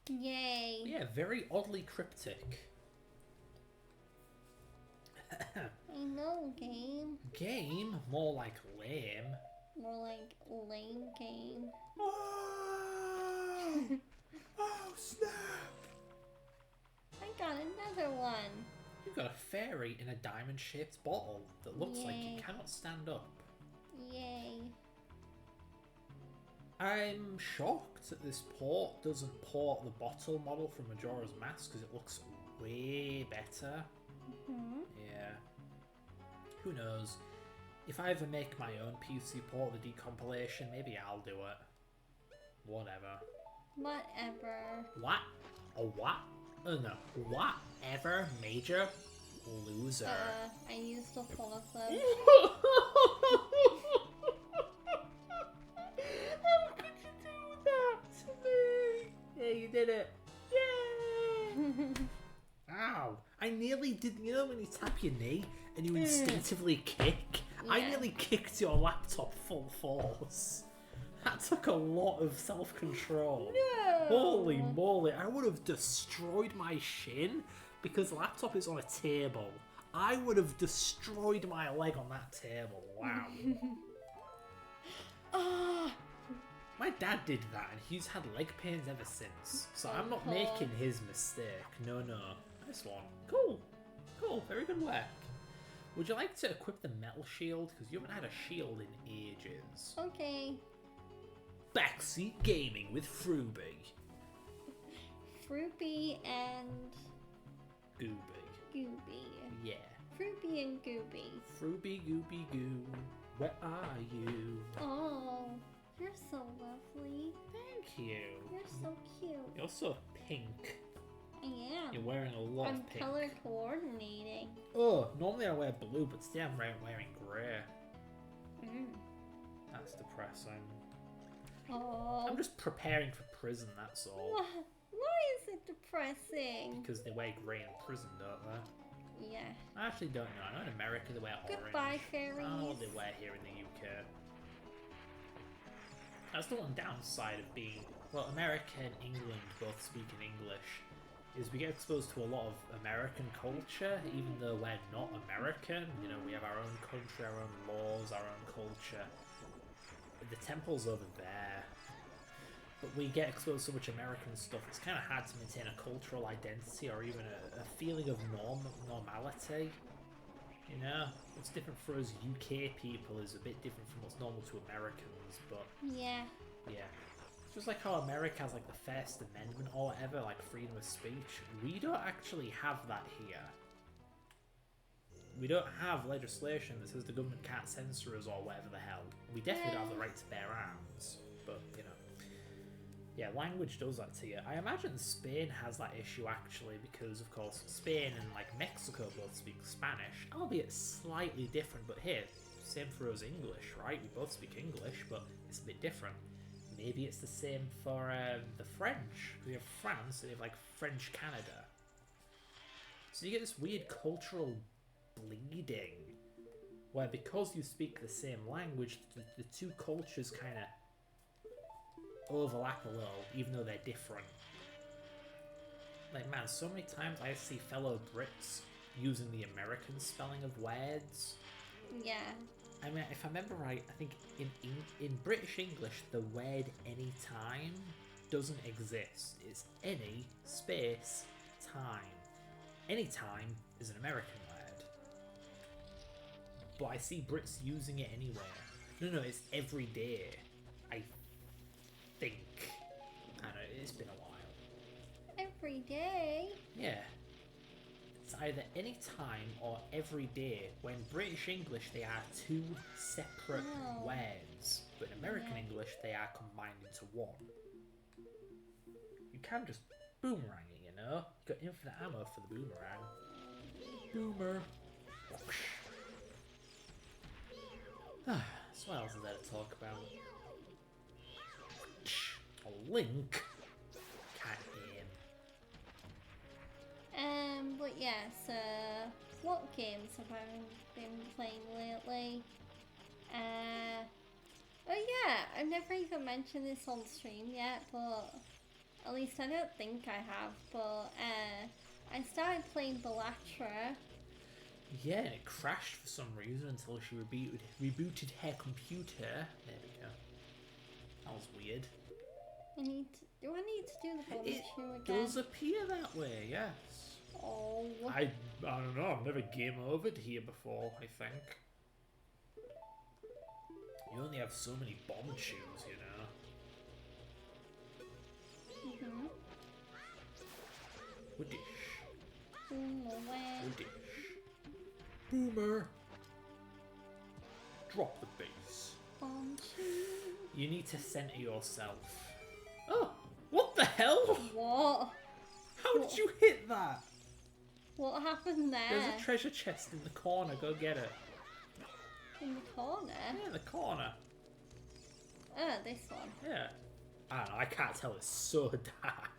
Yay. Yeah, very oddly cryptic. I know, game. Game? More like lame. More like lame game. Oh, oh snap! I got another one. You've got a fairy in a diamond-shaped bottle that looks like Yay. it cannot stand up. Yay. I'm shocked that this port doesn't port the bottle model from Majora's Mask because it looks way better. Hmm. Yeah. Who knows? If I ever make my own PC port of the decompilation, maybe I'll do it. Whatever. Whatever. What? A what? Oh no. Whatever, major loser. I used up one of them. How could you do that to me? Yeah, you did it. Yay! Ow. I nearly did, you know when you tap your knee and you instinctively kick? I Yeah. nearly kicked your laptop full force. That took a lot of self-control. No. Holy moly, I would have destroyed my shin because the laptop is on a table. I would have destroyed my leg on that table. Wow. Ah. My dad did that and he's had leg pains ever since. So I'm not Oh. making his mistake. No, no. Nice one. Cool. Cool. Very good work. Would you like to equip the metal shield? Because you haven't had a shield in ages. Okay. Backseat gaming with Fruby. Fruity and Gooby. Gooby. Yeah. Fruity and Gooby. Fruby Gooby Goo. Where are you? Oh, you're so lovely. Thank you. You're so cute. You're so pink. I am. You're wearing a lot I'm of pink. color coordinating. Oh, normally I wear blue, but today I'm wearing grey. Mm. That's depressing. Oh. I'm just preparing for prison, that's all. Why is it depressing? Because they wear grey in prison, don't they? Yeah. I actually don't know. I know in America they wear orange. Goodbye, fairies. I don't know what they wear here in the UK. That's the one downside of being... well, America and England both speak in English. Is we get exposed to a lot of American culture, even though we're not American. You know, we have our own country, our own laws, our own culture. The temple's over there. But we get exposed to so much American stuff, it's kind of hard to maintain a cultural identity or even a feeling of normality. You know? What's different for us UK people is a bit different from what's normal to Americans, but Yeah. yeah. It's just like how America has like the First Amendment or whatever, like freedom of speech. We don't actually have that here. We don't have legislation that says the government can't censor us or whatever the hell. We definitely don't have the right to bear arms, but you know. Yeah, language does that to you. I imagine Spain has that issue actually because, of course, Spain and like Mexico both speak Spanish, albeit slightly different, but here, same for us English, right? We both speak English, but it's a bit different. Maybe it's the same for the French. We have France and we have like French Canada. So you get this weird cultural bleeding where because you speak the same language, the two cultures kind of overlap a little, even though they're different. Like, man, so many times I see fellow Brits using the American spelling of words. Yeah. I mean, if I remember right, I think in British English, the word anytime doesn't exist. It's any space time. Anytime is an American word. But I see Brits using it anywhere. No, it's every day. I think. I don't know, it's been a while. Every day? Yeah. It's either any time or every day. When British English, they are two separate words. But in American English, they are combined into one. You can just boomerang it, you know? You got infinite ammo for the boomerang. Boomer. So what else is there to talk about? A Link? Can't aim. But yeah, so what games have I been playing lately? Oh yeah, I've never even mentioned this on stream yet, but at least I don't think I have, but I started playing Bellatra. Yeah, and it crashed for some reason until she rebooted her computer. There we go. That was weird. Do I need to do the bonus shoe again? It does appear that way, yes. Oh. I don't know, I've never game overed here before, I think. You only have so many bomb shoes, you know. Mm-hmm. Woodish. Boomerang. Woodish. Boomer. Drop the bass. Bomb shoe. You need to center yourself. Oh, what the hell? What? How did you hit that? What happened there? There's a treasure chest in the corner, go get it. In the corner? Yeah, in the corner. Oh, this one. Yeah. I don't know, I can't tell, it's so dark.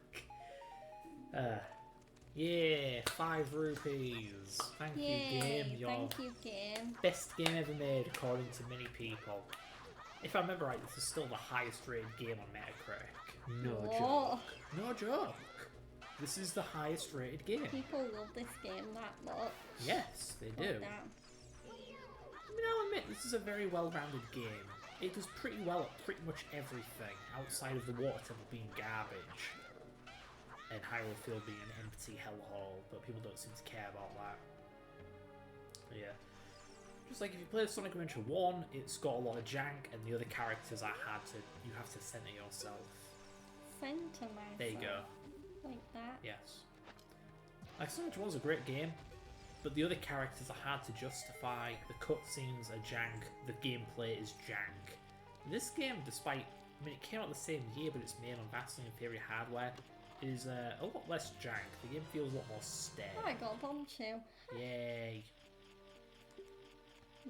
Yeah, 5 rupees. Thank you, game. Your thank you, game. best game ever made, according to many people. If I remember right, this is still the highest rated game on Metacritic. No joke. No joke. This is the highest rated game. People love this game that much. Yes, they do. I mean, I'll admit, this is a very well-rounded game. It does pretty well at pretty much everything, outside of the water temple being garbage. And Hyrule Field being an empty hellhole, but people don't seem to care about that. But yeah. Just like if you play Sonic Adventure 1, it's got a lot of jank, and the other characters are hard to... You have to center yourself. Center myself? There you go. Like that? Yes. Like, Sonic Adventure 1 is a great game, but the other characters are hard to justify. The cutscenes are jank, the gameplay is jank. This game, despite... I mean, it came out the same year, but it's made on vastly inferior hardware. Is a lot less jank. The game feels a lot more stale. Oh, I got a bomb shoe. Yay.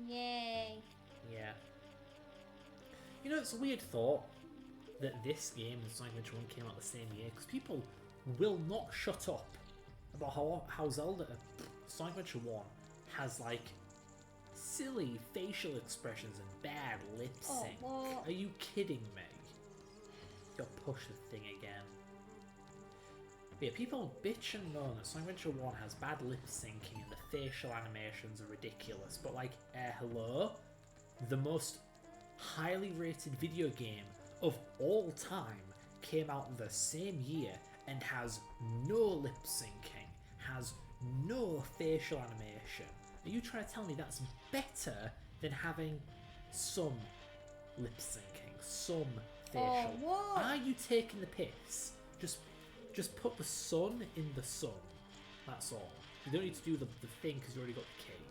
Yay. Yeah. You know, it's a weird thought that this game and Sonic Adventure 1 came out the same year, because people will not shut up about how Zelda Sonic Adventure 1 has, like, silly facial expressions and bad lip sync. Oh, Are you kidding me? Gotta push the thing again. But yeah, people bitch and moan that Sonic Adventure 1 has bad lip syncing and the facial animations are ridiculous, but like, hello? The most highly rated video game of all time came out the same year and has no lip syncing, has no facial animation. Are you trying to tell me that's better than having some lip syncing, some facial? Oh, what? Are you taking the piss? Just put the sun in the sun. That's all. You don't need to do the thing because you already got the key.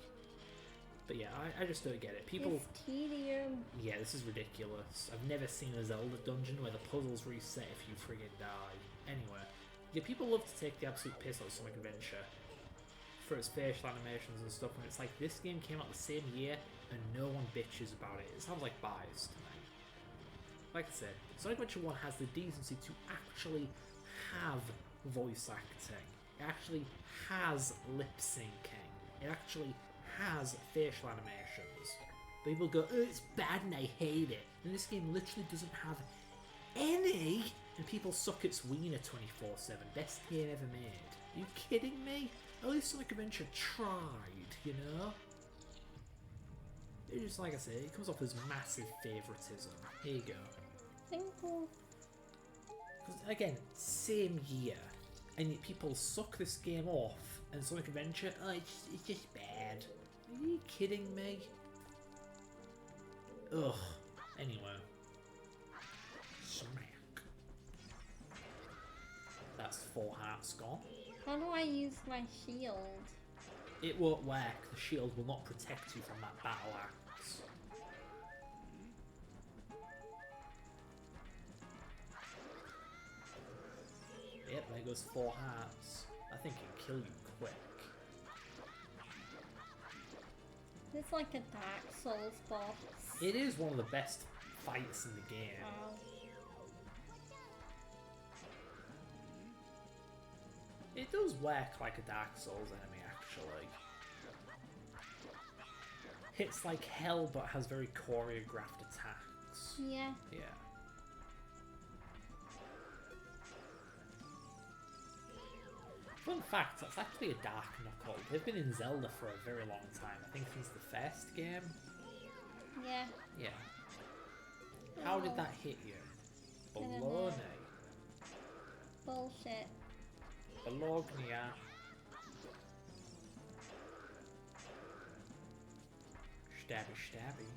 But yeah, I just don't get it. People... It's tedium. Yeah, this is ridiculous. I've never seen a Zelda dungeon where the puzzles reset if you friggin' die. Anyway, yeah, people love to take the absolute piss out of Sonic Adventure for its facial animations and stuff, when it's like, this game came out the same year and no one bitches about it. It sounds like bias to me. Like I said, Sonic Adventure 1 has the decency to actually have voice acting. It actually has lip syncing. It actually has facial animations. People go, oh, it's bad and I hate it. And this game literally doesn't have any. And people suck its wiener 24/7. Best game ever made. Are you kidding me? At least Sonic Adventure tried, you know? It's just like I say, it comes off as massive favouritism. Here you go. Thank you. Again, same year, and yet people suck this game off, and Sonic Adventure, oh, it's just bad. Are you kidding me? Ugh. Anyway. Smack. That's 4 hearts gone. How do I use my shield? It won't work. The shield will not protect you from that battle axe. Yep, there goes 4 hearts. I think it'll kill you quick. It's like a Dark Souls boss. It is one of the best fights in the game. Wow. It does work like a Dark Souls enemy, actually. Hits like hell, but has very choreographed attacks. Yeah. Yeah. Fun fact, that's actually a Dark Knuckle. They've been in Zelda for a very long time. I think since the first game. Yeah. Yeah. How did that hit you? Bologna. Bullshit. Bologna. Stabby, stabby.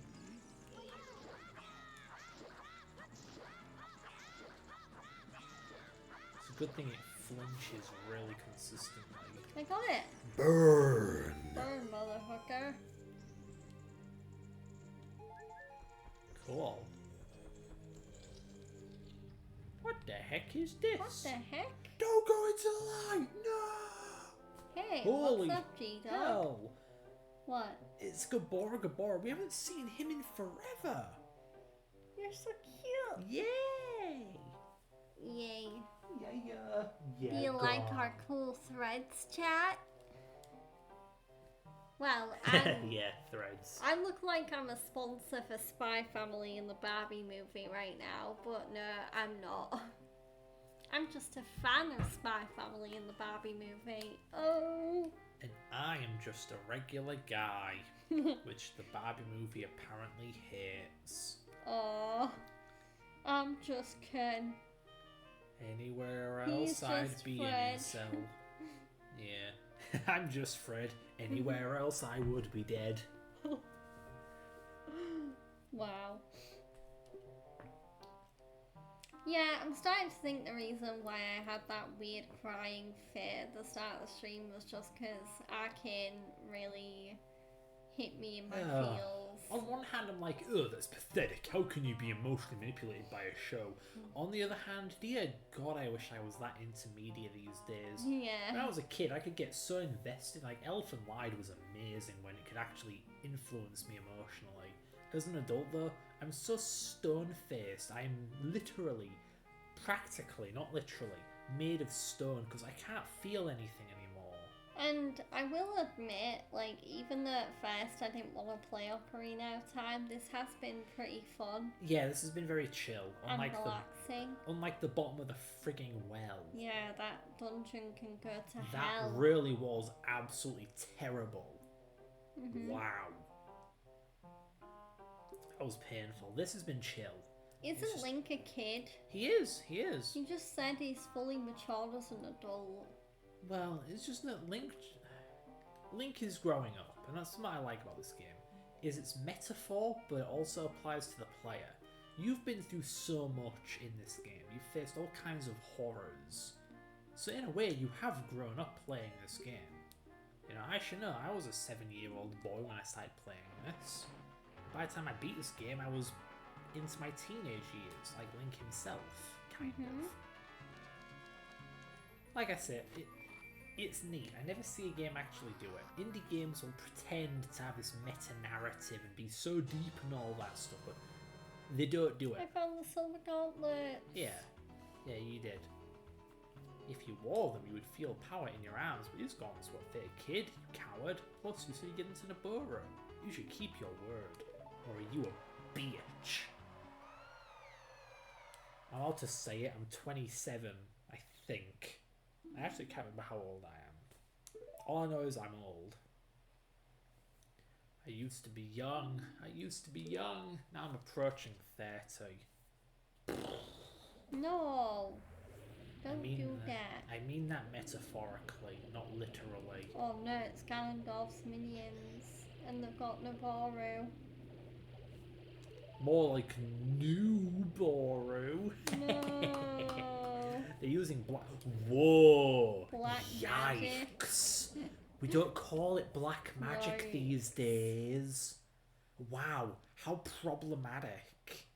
It's a good thing it flinches really consistently. I got it. Burn! Burn, motherfucker. Cool. What the heck is this? What the heck? Don't go into the light! No! Hey, Holy what's up, G-Dog? hell! What? It's Gabora Gabora. We haven't seen him in forever. You're so cute. Yay! Yay. Yeah. Do you like our cool threads, chat? Well, yeah, threads. I look like I'm a sponsor for Spy Family in the Barbie movie right now, but no, I'm not. I'm just a fan of Spy Family in the Barbie movie. Oh. And I am just a regular guy, which the Barbie movie apparently hates. Oh. I'm just Ken. Anywhere He's else I'd just be Fred. an incel. Yeah. I'm just Fred. Anywhere else I would be dead. Wow. Yeah, I'm starting to think the reason why I had that weird crying fit at the start of the stream was just because Arcane really hit me in my feels. On one hand, I'm like, oh, that's pathetic. How can you be emotionally manipulated by a show? On the other hand, dear God, I wish I was that into media these days. Yeah. When I was a kid, I could get so invested. Like, Elfen Lied was amazing when it could actually influence me emotionally. As an adult, though, I'm so stone-faced. I'm literally, practically, not literally, made of stone because I can't feel anything anymore. And I will admit, like, even though at first I didn't want to play Ocarina of Time, this has been pretty fun. Yeah, this has been very chill. And relaxing. Unlike the bottom of the frigging well. Yeah, that dungeon can go to That hell. really was absolutely terrible. Mhm. Wow. That was painful. This has been chill. Isn't Link a kid? He is. You just said he's fully matured as an adult. Well, it's just that Link is growing up, and that's what I like about this game. Is it's metaphor, but it also applies to the player. You've been through so much in this game. You've faced all kinds of horrors. So in a way, you have grown up playing this game. You know, I should know, I was a 7-year-old boy when I started playing this. By the time I beat this game, I was into my teenage years, like Link himself, kind of. Like I said, it's neat. I never see a game actually do it. Indie games will pretend to have this meta-narrative and be so deep and all that stuff, but they don't do I it. found the silver gauntlet. Yeah, you did. If you wore them, you would feel power in your arms, but these gauntlets were for a kid, you coward. Plus, you say you're getting to Naboro. You should keep your word, or are you a bitch? I'm allowed to say it, I'm 27, I think. I actually can't remember how old I am. All I know is I'm old. I used to be young. I used to be young. Now I'm approaching 30. No. Don't do that. I mean that metaphorically, not literally. Oh no, it's Ganondorf's minions. And they've got Naboru. More like new Boru. No. They're using black. Whoa! Black Yikes! We don't call it black magic these days. Wow, how problematic.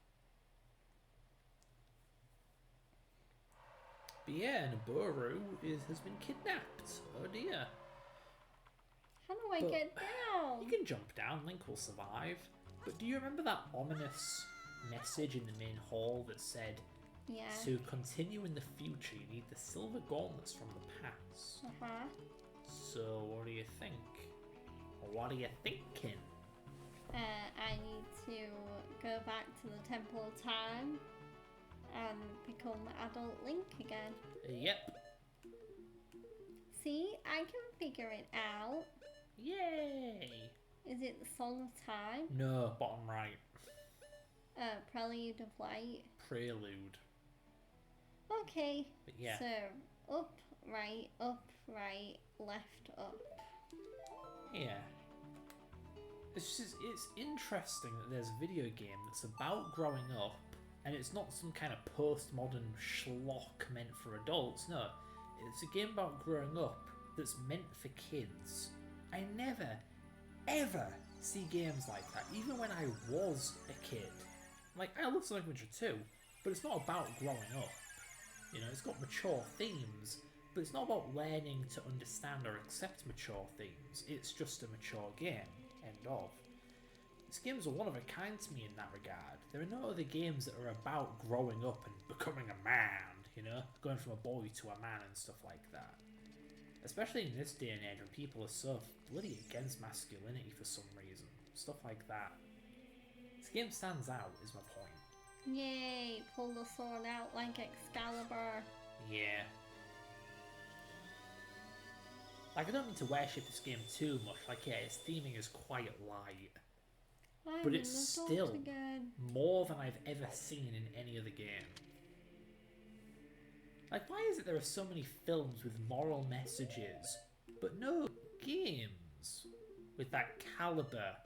But yeah, Naboru has been kidnapped. Oh dear. How do I get down? You can jump down, Link will survive. But do you remember that ominous message in the main hall that said, to continue in the future, you need the silver gauntlets from the past? Uh-huh. So, what do you think? What are you thinking? I need to go back to the Temple of Time and become adult Link again. Yep. See, I can figure it out. Yay! Is it the Song of Time? No, bottom right. Prelude of Light. Prelude. Okay. But yeah. So, up, right, left, up. Yeah. It's interesting that there's a video game that's about growing up, and it's not some kind of postmodern schlock meant for adults. No, it's a game about growing up that's meant for kids. I never, ever see games like that, even when I was a kid. Like, I love Sonic Adventure 2, but it's not about growing up. You know, it's got mature themes, but it's not about learning to understand or accept mature themes. It's just a mature game. End of. These games are one of a kind to me in that regard. There are no other games that are about growing up and becoming a man, you know? Going from a boy to a man and stuff like that. Especially in this day and age when people are so bloody against masculinity for some reason. Stuff like that. This game stands out, is my point. Yay, pull the sword out like Excalibur. Yeah. Like, I don't mean to worship this game too much. Like, yeah, its theming is quite light. But it's still more than I've ever seen in any other game. Like, why is it there are so many films with moral messages, but no games with that caliber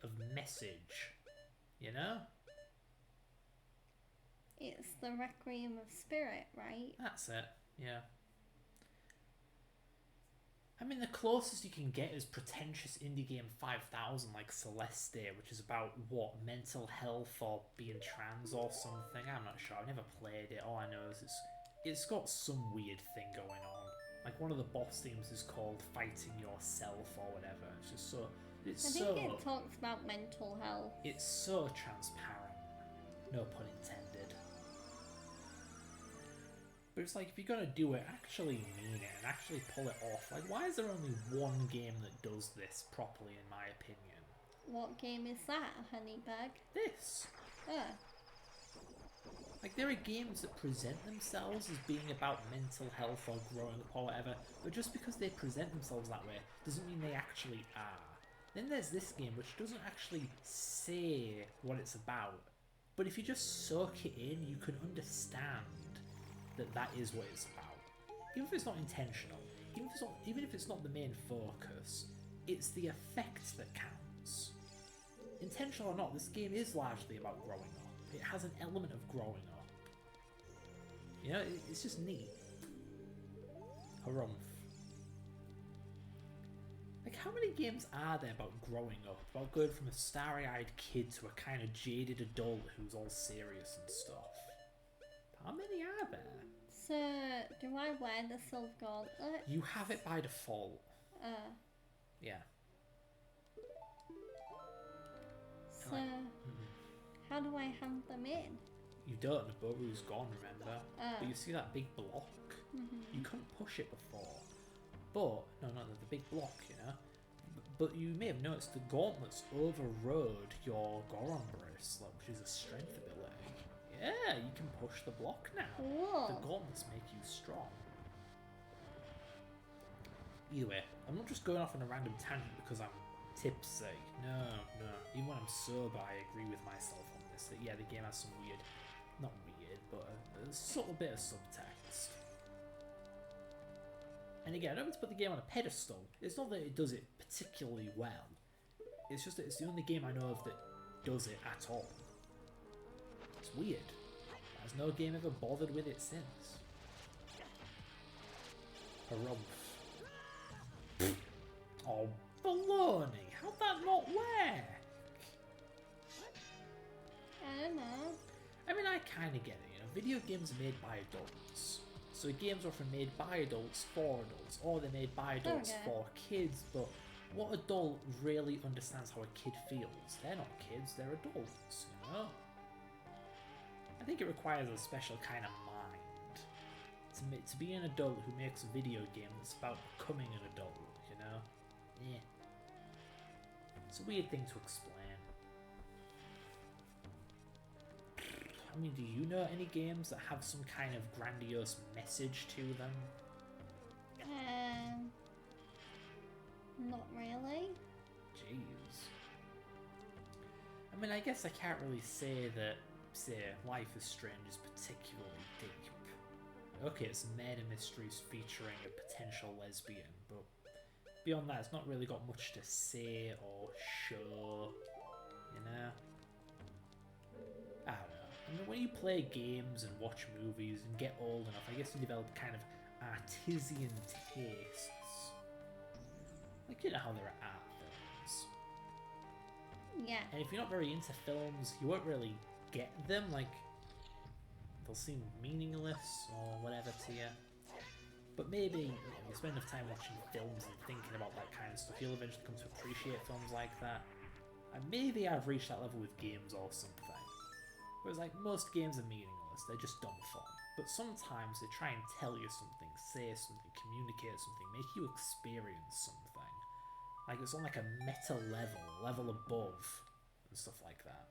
of message? You know? It's the Requiem of Spirit, right? That's it, yeah. I mean, the closest you can get is pretentious indie game 5000 like Celeste, which is about, what, mental health or being trans or something? I'm not sure. I've never played it. All I know is it's got some weird thing going on. Like, one of the boss themes is called Fighting Yourself or whatever. It's just so... I think it talks about mental health. It's so transparent. No pun intended. But it's like, if you're going to do it, actually mean it and actually pull it off. Like, why is there only one game that does this properly, in my opinion? What game is that, Honeybug? This. Oh. Like, there are games that present themselves as being about mental health or growing up or whatever, but just because they present themselves that way doesn't mean they actually are. Then there's this game which doesn't actually say what it's about, but if you just soak it in, you can understand that is what it's about. Even if it's not intentional, even if it's not the main focus, it's the effect that counts. Intentional or not, this game is largely about growing up. It has an element of growing up. You know, it's just neat. Harumph. Like, how many games are there about growing up? About going from a starry-eyed kid to a kind of jaded adult who's all serious and stuff? How many are there? So, do I wear the silver gauntlet? You have it by default. Yeah. So, how do I hand them in? You don't. Naboru's gone, remember? But you see that big block? You couldn't push it before. But, no, the big block, you know? But you may have noticed the gauntlets overrode your Goron bracelet, which is a strength ability. Yeah, you can push the block now. Cool. The gauntlets make you strong. Either way, I'm not just going off on a random tangent because I'm tipsy. No. Even when I'm sober, I agree with myself on this. That yeah, the game has some weird, not weird, but a subtle bit of subtext. And again, I don't mean to put the game on a pedestal. It's not that it does it particularly well. It's just that it's the only game I know of that does it at all. It's weird. Has no game ever bothered with it since. Harumph. Oh, baloney! How'd that not work? I don't know. I mean, I kind of get it, you know. Video games are made by adults. So games are often made by adults for adults, or they're made by adults for kids, but what adult really understands how a kid feels? They're not kids, they're adults, you know? I think it requires a special kind of mind to be an adult who makes a video game that's about becoming an adult, you know? Yeah. It's a weird thing to explain. I mean, do you know any games that have some kind of grandiose message to them? Not really. Jeez. I mean, I guess I can't really say that, say, Life is Strange is particularly deep. Okay, it's murder mysteries featuring a potential lesbian, but beyond that, it's not really got much to say or show, you know? I don't know. I mean, when you play games and watch movies and get old enough, I guess you develop kind of artisan tastes. Like, you know how there are art films. Yeah. And if you're not very into films, you won't really get them, like, they'll seem meaningless or whatever to you. But maybe, you know, you spend enough time watching films and thinking about that kind of stuff, you'll eventually come to appreciate films like that. And maybe I've reached that level with games or something. Whereas, like, most games are meaningless, they're just dumb fun. But sometimes they try and tell you something, say something, communicate something, make you experience something. Like, it's on like a meta level above, and stuff like that.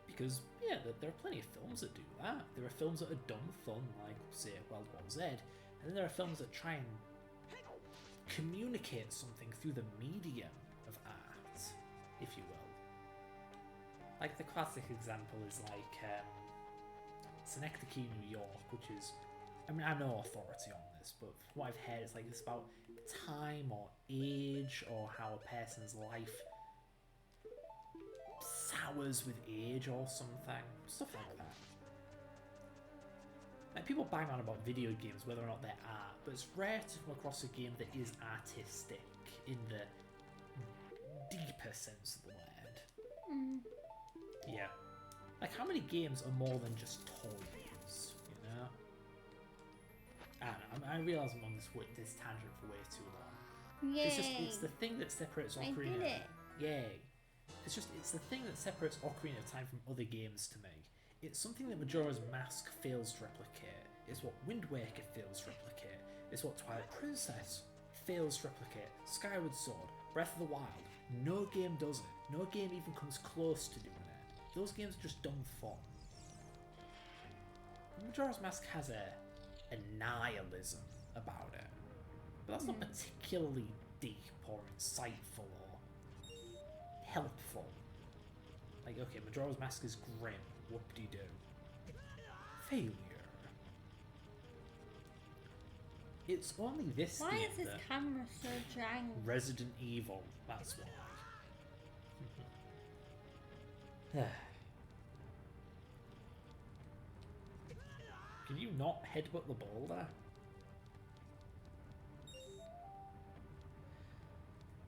Because, yeah, there are plenty of films that do that. There are films that are dumb fun, like, say, World War Z, and then there are films that try and communicate something through the medium of art, if you will. Like, the classic example is like Synecdoche, New York, which is, I mean, I have no authority on this, but from what I've heard, it's like it's about time or age or how a person's life sours with age or something, stuff like that. Like, people bang on about video games, whether or not they're art, but it's rare to come across a game that is artistic in the deeper sense of the word. Yeah. Like, how many games are more than just toys, you know? I don't know, I realise I'm on this tangent for way too long. Yay. It's the thing that separates Ocarina. I did it. Yay. It's the thing that separates Ocarina of Time from other games to me. It's something that Majora's Mask fails to replicate. It's what Wind Waker fails to replicate. It's what Twilight Princess fails to replicate. Skyward Sword, Breath of the Wild. No game does it. No game even comes close to doing it. Those games are just dumb fun. Majora's Mask has a nihilism about it. But that's not particularly deep or insightful or helpful. Like, okay, Majora's Mask is grim. Whoop-de-doo. Failure. It's only this Why game is this that camera so jank? Resident Evil, that's why. Can you not headbutt the boulder?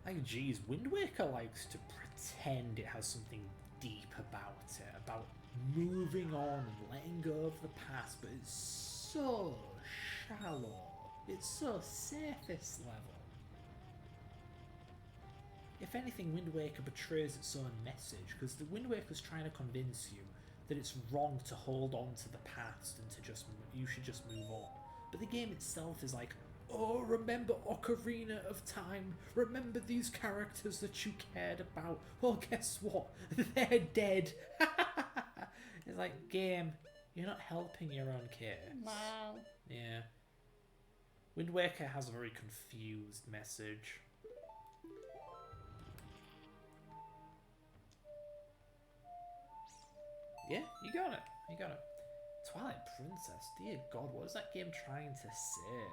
Like, geez, Wind Waker likes to pretend it has something deep about it, about moving on and letting go of the past, but it's so shallow. It's so surface level. If anything, Wind Waker betrays its own message, because the Wind Waker's trying to convince you that it's wrong to hold on to the past and you should just move on. But the game itself is like, oh, remember Ocarina of Time? Remember these characters that you cared about? Well, guess what? They're dead. It's like, game, you're not helping your own kid. Wow. Yeah. Wind Waker has a very confused message. Yeah, you got it. You got it. Twilight Princess, dear God, what is that game trying to say?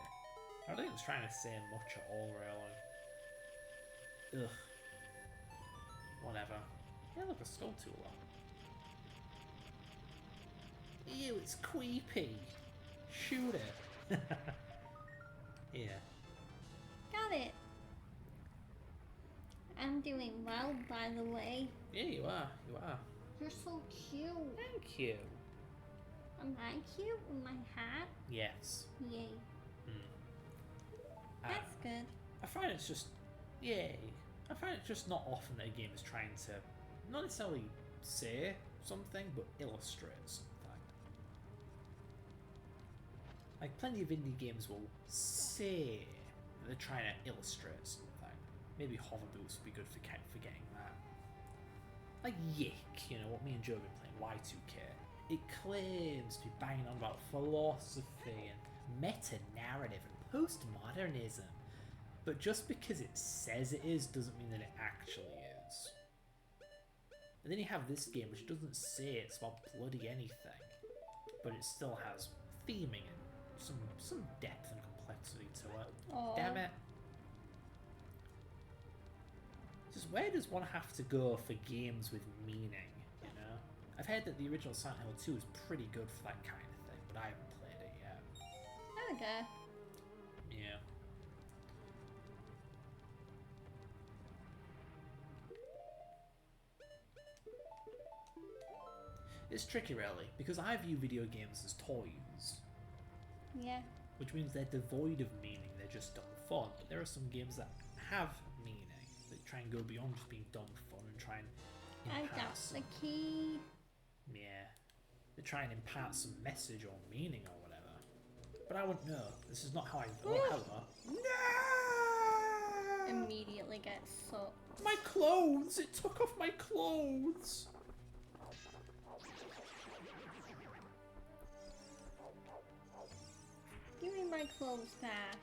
I don't think it was trying to say much at all, really. Ugh. Whatever. Yeah, look, a skull tool. Ew, it's creepy. Shoot it. Yeah. Got it. I'm doing well, by the way. Yeah, you are. You are. You're so cute. Thank you. Am I cute with my hat? Yes. Yay. That's good. I find it's just... Yay. I find it's just not often that a game is trying to not necessarily say something, but illustrate something. Like, plenty of indie games will say that they're trying to illustrate something. Maybe Hover Boots would be good for getting that. Like Yick, you know, what me and Joe have been playing, Y2K. It claims to be banging on about philosophy and meta-narrative and postmodernism. But just because it says it is doesn't mean that it actually is. And then you have this game which doesn't say it's about bloody anything, but it still has theming and some depth and complexity to it. Aww. Damn it. Just where does one have to go for games with meaning, you know? I've heard that the original Silent Hill 2 is pretty good for that kind of thing, but I haven't played it yet. Okay. Yeah. It's tricky, really, because I view video games as toys. Yeah. Which means they're devoid of meaning, they're just dumb fun. But there are some games that have meaning, that try and go beyond just being dumb fun and try and impart I got the key. Yeah. They try and impart some message or meaning or whatever. But I wouldn't know. This is not how I... Oh, hello. No! Immediately gets sucked. My clothes! It took off my clothes! Give me my clothes back.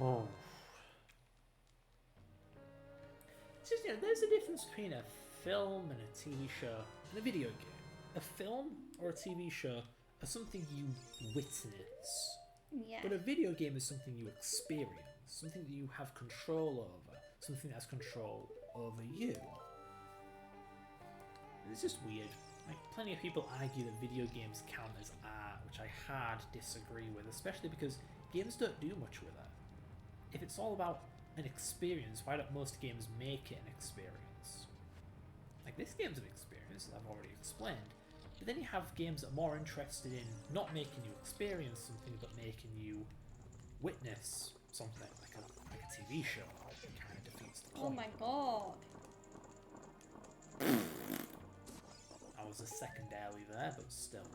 Oh. It's just, you know, there's a difference between a film and a TV show and a video game. A film or a TV show are something you witness. Yeah. But a video game is something you experience, something that you have control over, something that has control over you. It's just weird. Like, plenty of people argue that video games count as art, which I hard disagree with, especially because games don't do much with it. If it's all about an experience, why don't most games make it an experience? Like, this game's an experience, as I've already explained, but then you have games that are more interested in not making you experience something, but making you witness something, like a TV show. It kind of defeats the point. Oh my god. I was a secondarily there, but still.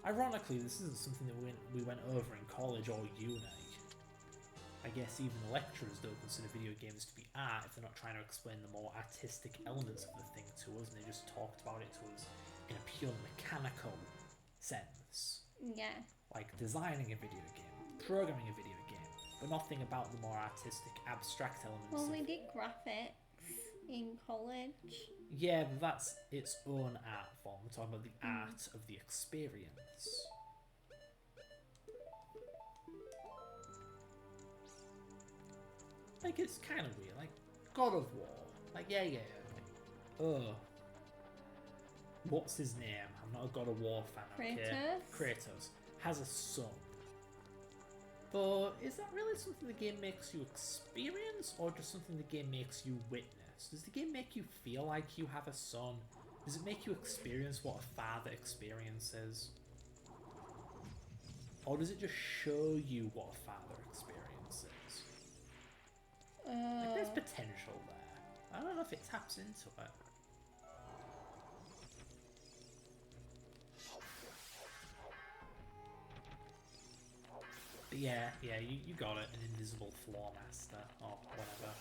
Ironically, this isn't something that we went over in college or uni. I guess even the lecturers don't consider video games to be art if they're not trying to explain the more artistic elements of the thing to us, and they just talked about it to us in a pure mechanical sense. Yeah. Like designing a video game, programming a video game, but nothing about the more artistic, abstract elements. Well, we did graphics in college. Yeah, but that's its own art form. We're talking about the art of the experience. Like, it's kind of weird. Like, God of War. Like, yeah. Like, what's his name? I'm not a God of War fan. Kratos? Kratos has a son. But is that really something the game makes you experience, or just something the game makes you witness? Does the game make you feel like you have a son? Does it make you experience what a father experiences? Or does it just show you what a father experiences? Like, there's potential there. I don't know if it taps into it. But yeah, you got it, an invisible floor master, or whatever.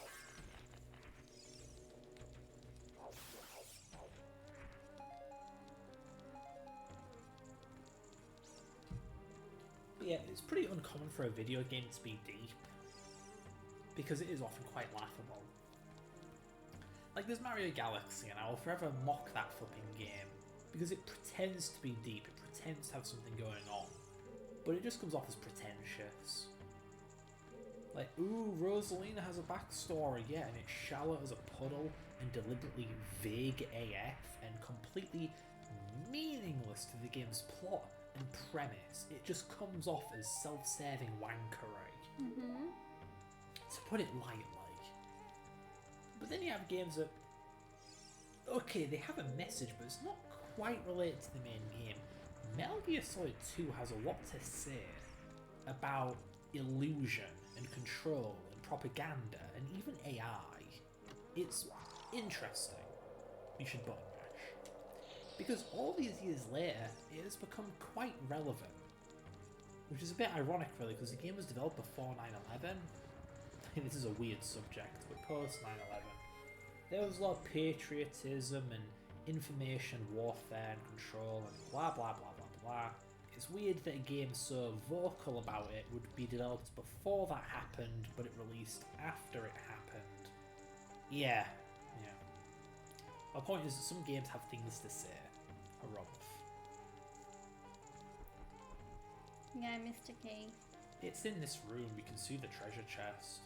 But yeah, it's pretty uncommon for a video game to be deep, because it is often quite laughable. Like, there's Mario Galaxy, and I will forever mock that flipping game, because it pretends to be deep, it pretends to have something going on, but it just comes off as pretentious. Like, ooh, Rosalina has a backstory, yeah, and it's shallow as a puddle, and deliberately vague AF, and completely meaningless to the game's plot and premise. It just comes off as self-serving wankery. Mm-hmm. To put it lightly. But then you have games that, okay, they have a message, but it's not quite related to the main game. Metal Gear Solid 2 has a lot to say about illusion and control and propaganda and even AI. It's interesting. You should button mash. Because all these years later, it has become quite relevant. Which is a bit ironic, really, because the game was developed before 9/11. This is a weird subject, but post 9/11, there was a lot of patriotism and information warfare and control and blah blah blah blah blah. It's weird that a game so vocal about it would be developed before that happened, but it released after it happened. Yeah. My point is that some games have things to say. Harumph. Yeah, Mr. K. It's in this room, we can see the treasure chest.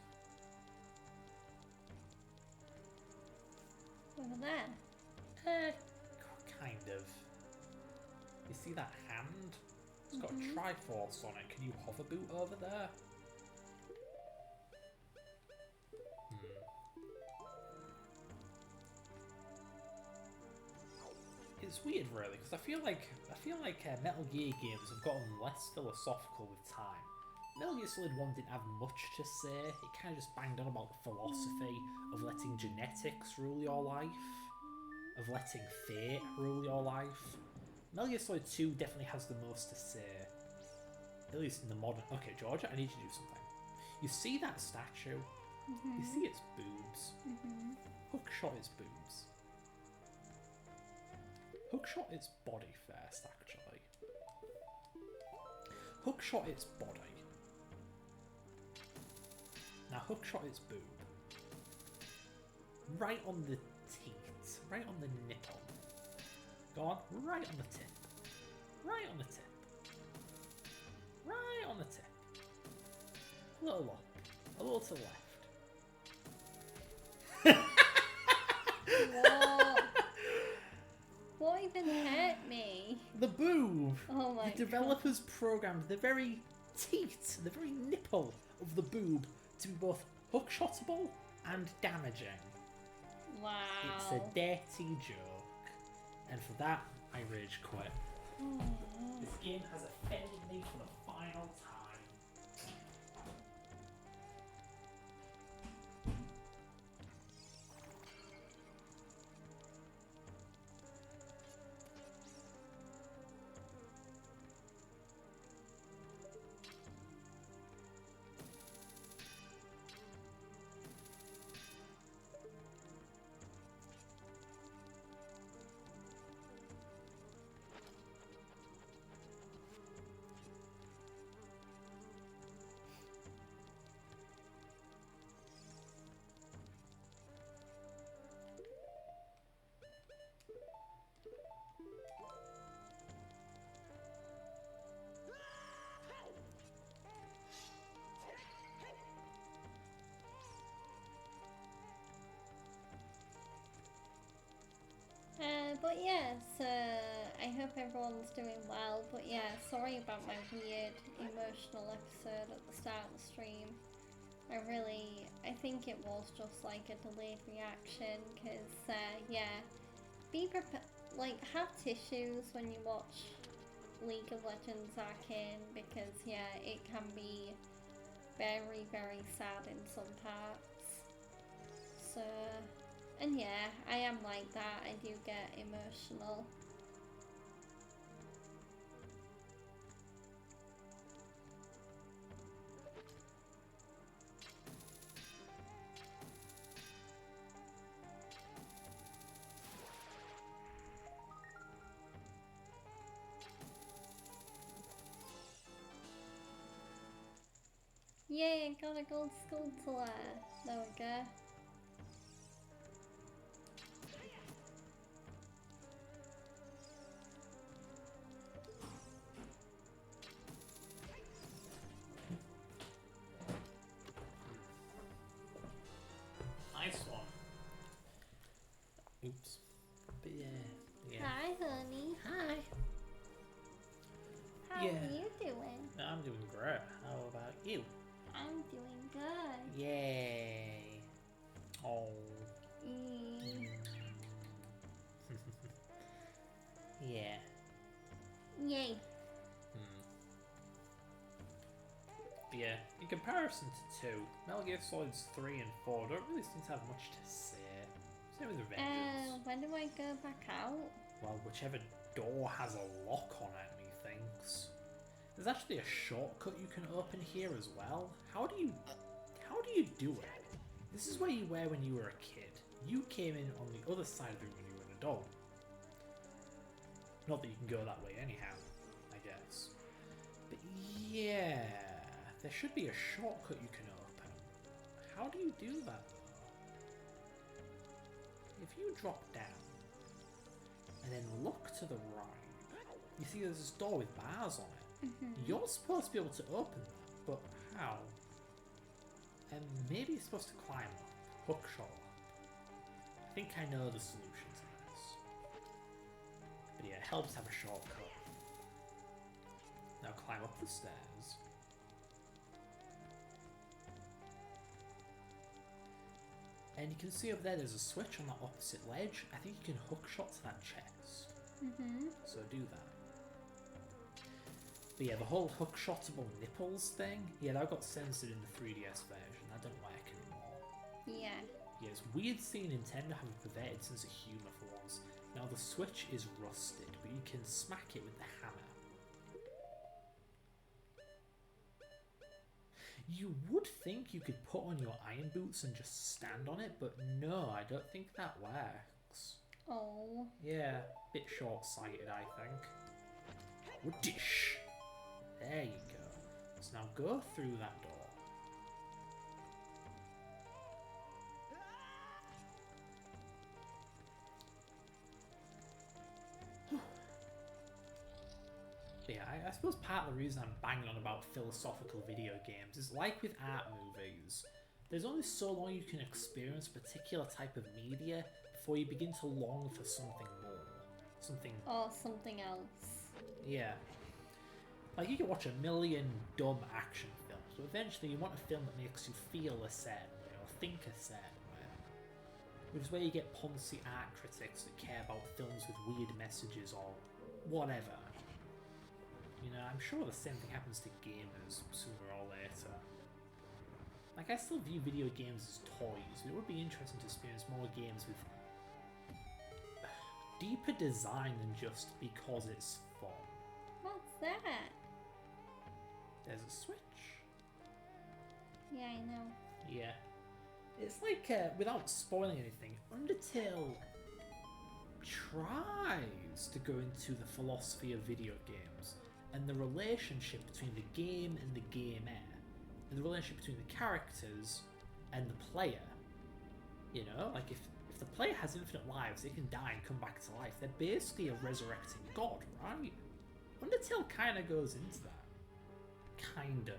Over there. Kind of. You see that hand? It's got a Triforce on it. Can you hover boot over there? It's weird, really, because I feel like Metal Gear games have gotten less philosophical with time. Metal Gear Solid 1 didn't have much to say. It kind of just banged on about the philosophy of letting genetics rule your life, of letting fate rule your life. Metal Gear Solid 2 definitely has the most to say, at least in the modern... Okay, Georgia, I need you to do something. You see that statue? You see its boobs? Hookshot its boobs. Hookshot its body first, actually. Hookshot its body. Now hookshot its boob. Right on the teat. Right on the nipple. Go on, right on the tip. Right on the tip. Right on the tip. A little up. A little to the left. What? What even hurt me? The boob. Oh my god. The developers programmed the very teat, the very nipple of the boob to be both hookshotable and damaging. Wow. It's a dirty joke. And for that, I rage quit. This game has offended me for the final time. But yeah, so I hope everyone's doing well. But yeah, sorry about my weird emotional episode at the start of the stream. I think it was just like a delayed reaction, because yeah, be prepared, like have tissues when you watch League of Legends Arcane, because yeah, it can be very, very sad in some parts. So And yeah, I am like that. I do get emotional. Yay, I got a gold skull. There we go. Nice one. Oops. But yeah. Hi, honey. Hi. How are you doing? I'm doing great. How about you? I'm doing good. Yay. Oh. Yeah. Yay. Yeah, in comparison to 2, Metal Gear Solids 3 and 4 don't really seem to have much to say. Same with Revengeance. When do I go back out? Well, whichever door has a lock on it, methinks. There's actually a shortcut you can open here as well. How do you do it? This is where you were when you were a kid. You came in on the other side of the room when you were an adult. Not that you can go that way anyhow, I guess. But yeah, there should be a shortcut you can open. How do you do that though? If you drop down and then look to the right, you see there's this door with bars on it. You're supposed to be able to open that, but how? And maybe you're supposed to climb up, hookshot up. I think I know the solution to this. But yeah, it helps to have a shortcut. Now climb up the stairs. And you can see over there there's a switch on that opposite ledge. I think you can hookshot to that chest. So do that. But yeah, the whole hookshotable nipples thing, yeah, that got censored in the 3DS version. That don't work anymore. Yeah. Yeah, it's weird seeing Nintendo have a perverted sense of humour for once. Now the Switch is rusted, but you can smack it with the hammer. You would think you could put on your iron boots and just stand on it, but no, I don't think that works. Oh. Yeah, bit short-sighted, I think. Whoodish! There you go. So now go through that door. Yeah, I suppose part of the reason I'm banging on about philosophical video games is like with art movies. There's only so long you can experience a particular type of media before you begin to long for something more. Something... Or something else. Yeah. Like, you can watch a million dumb action films, but eventually you want a film that makes you feel a certain way, or think a certain way. Which is where you get poncy art critics that care about films with weird messages or whatever. You know, I'm sure the same thing happens to gamers sooner or later. Like, I still view video games as toys, but it would be interesting to experience more games with deeper design than just because it's fun. What's that? There's a switch. Yeah, I know. Yeah. It's like, without spoiling anything, Undertale tries to go into the philosophy of video games and the relationship between the game and the gamer, and the relationship between the characters and the player. You know, like if the player has infinite lives, they can die and come back to life. They're basically a resurrecting god, right? Undertale kind of goes into that. Kind of.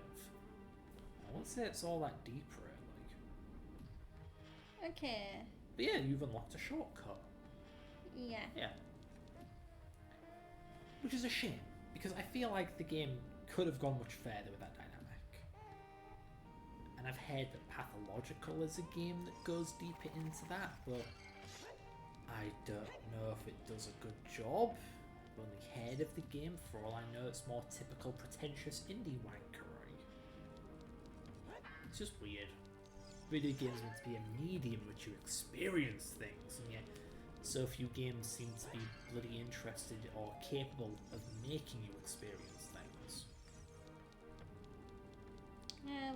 I won't say it's all that deep, really. Okay. But yeah, you've unlocked a shortcut. Yeah. Yeah. Which is a shame, because I feel like the game could have gone much further with that dynamic. And I've heard that Pathological is a game that goes deeper into that, but I don't know if it does a good job. I've only heard of the game, for all I know it's more typical pretentious indie wankery. It's just weird. Video games are meant to be a medium in which you experience things, and yet so few games seem to be bloody interested or capable of making you experience things.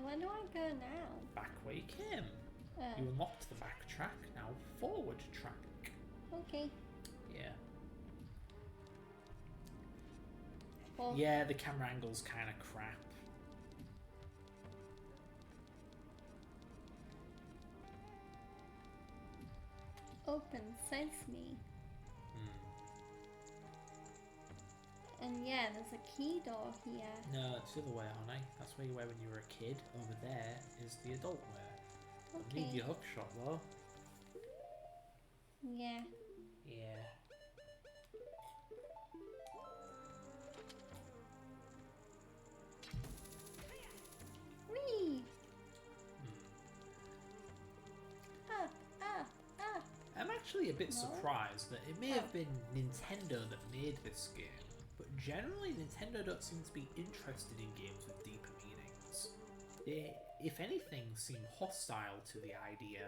Where do I go now? Back where you came. You unlocked the back track, now forward track. Okay. Yeah. Well, Yeah, the camera angle's kind of crap. Open sesame. And yeah, there's a key door here. No, it's the other way, honey. That's where you were when you were a kid. Over there is the adult wear. Okay. Need your hook shot though. Yeah. Yeah. Whee! Up, up, up. I'm actually a bit No? surprised that it may have been Nintendo that made this game, but generally Nintendo don't seem to be interested in games with deeper meanings. They, if anything, seem hostile to the idea.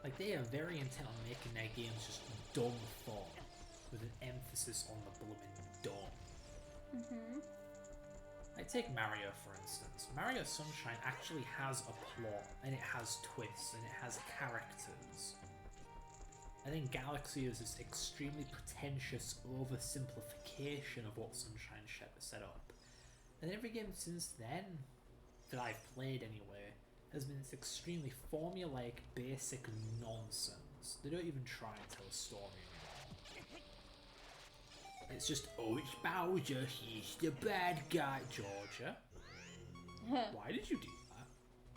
Like, they are very intent on making their games just dumb fun, with an emphasis on the blooming dumb. Like, take Mario for instance. Mario Sunshine actually has a plot, and it has twists, and it has characters. And then Galaxy is this extremely pretentious oversimplification of what Sunshine set up. And every game since then, that I've played anyway, has been this extremely formulaic, basic nonsense. They don't even try and tell a story anymore. It's just, oh, it's Bowser, he's the bad guy, Georgia. Why did you do that?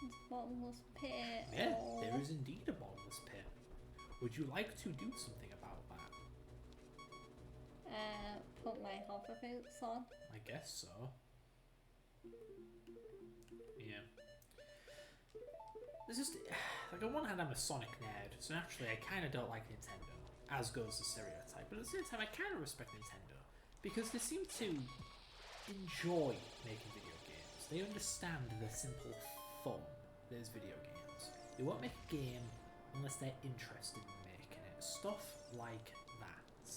It's bottomless pit. Yeah, Oh. there is indeed a bottomless pit. Would you like to do something about that? Put my hover boots on. I guess so. Yeah. There's just, like, on one hand I'm a Sonic nerd, so naturally I kind of don't like Nintendo, as goes the stereotype, but at the same time I kind of respect Nintendo, because they seem to enjoy making video games. They understand the simple fun that is video games. They won't make a game unless they're interested in making it. Stuff like that.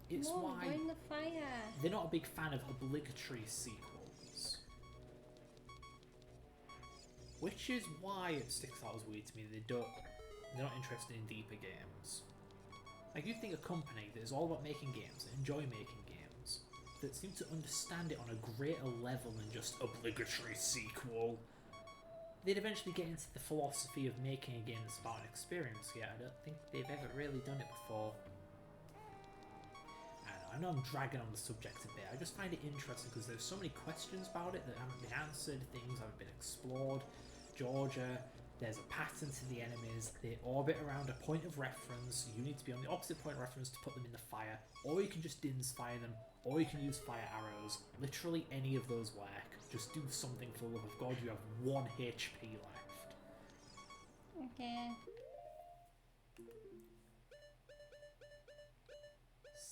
It's No, why burn the fire. they're not a big fan of obligatory sequels. Which is why it sticks out as weird to me that they're not interested in deeper games. Like, you think a company that is all about making games, that enjoy making games, that seem to understand it on a greater level than just obligatory sequel, they'd eventually get into the philosophy of making a game that's about an experience. Yeah, I don't think they've ever really done it before. I know I'm dragging on the subject a bit. I just find it interesting because there's so many questions about it that haven't been answered, things haven't been explored. Georgia, there's a pattern to the enemies, they orbit around a point of reference, you need to be on the opposite point of reference to put them in the fire, or you can just inspire them, or you can use fire arrows. Literally any of those work. Just do something for the love of God, you have 1 HP left. Okay.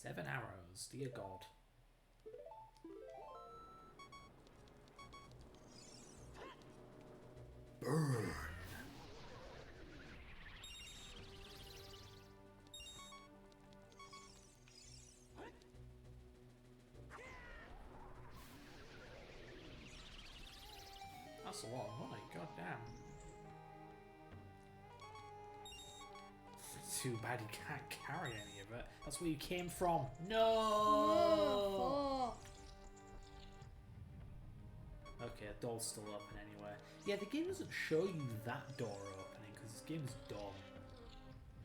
7 arrows, dear God. Burn! That's a lot of money, god damn. Too bad you can't carry any of it. That's where you came from. No! Oh, Okay, the door's still open anyway. Yeah, the game doesn't show you that door opening because this game's dumb.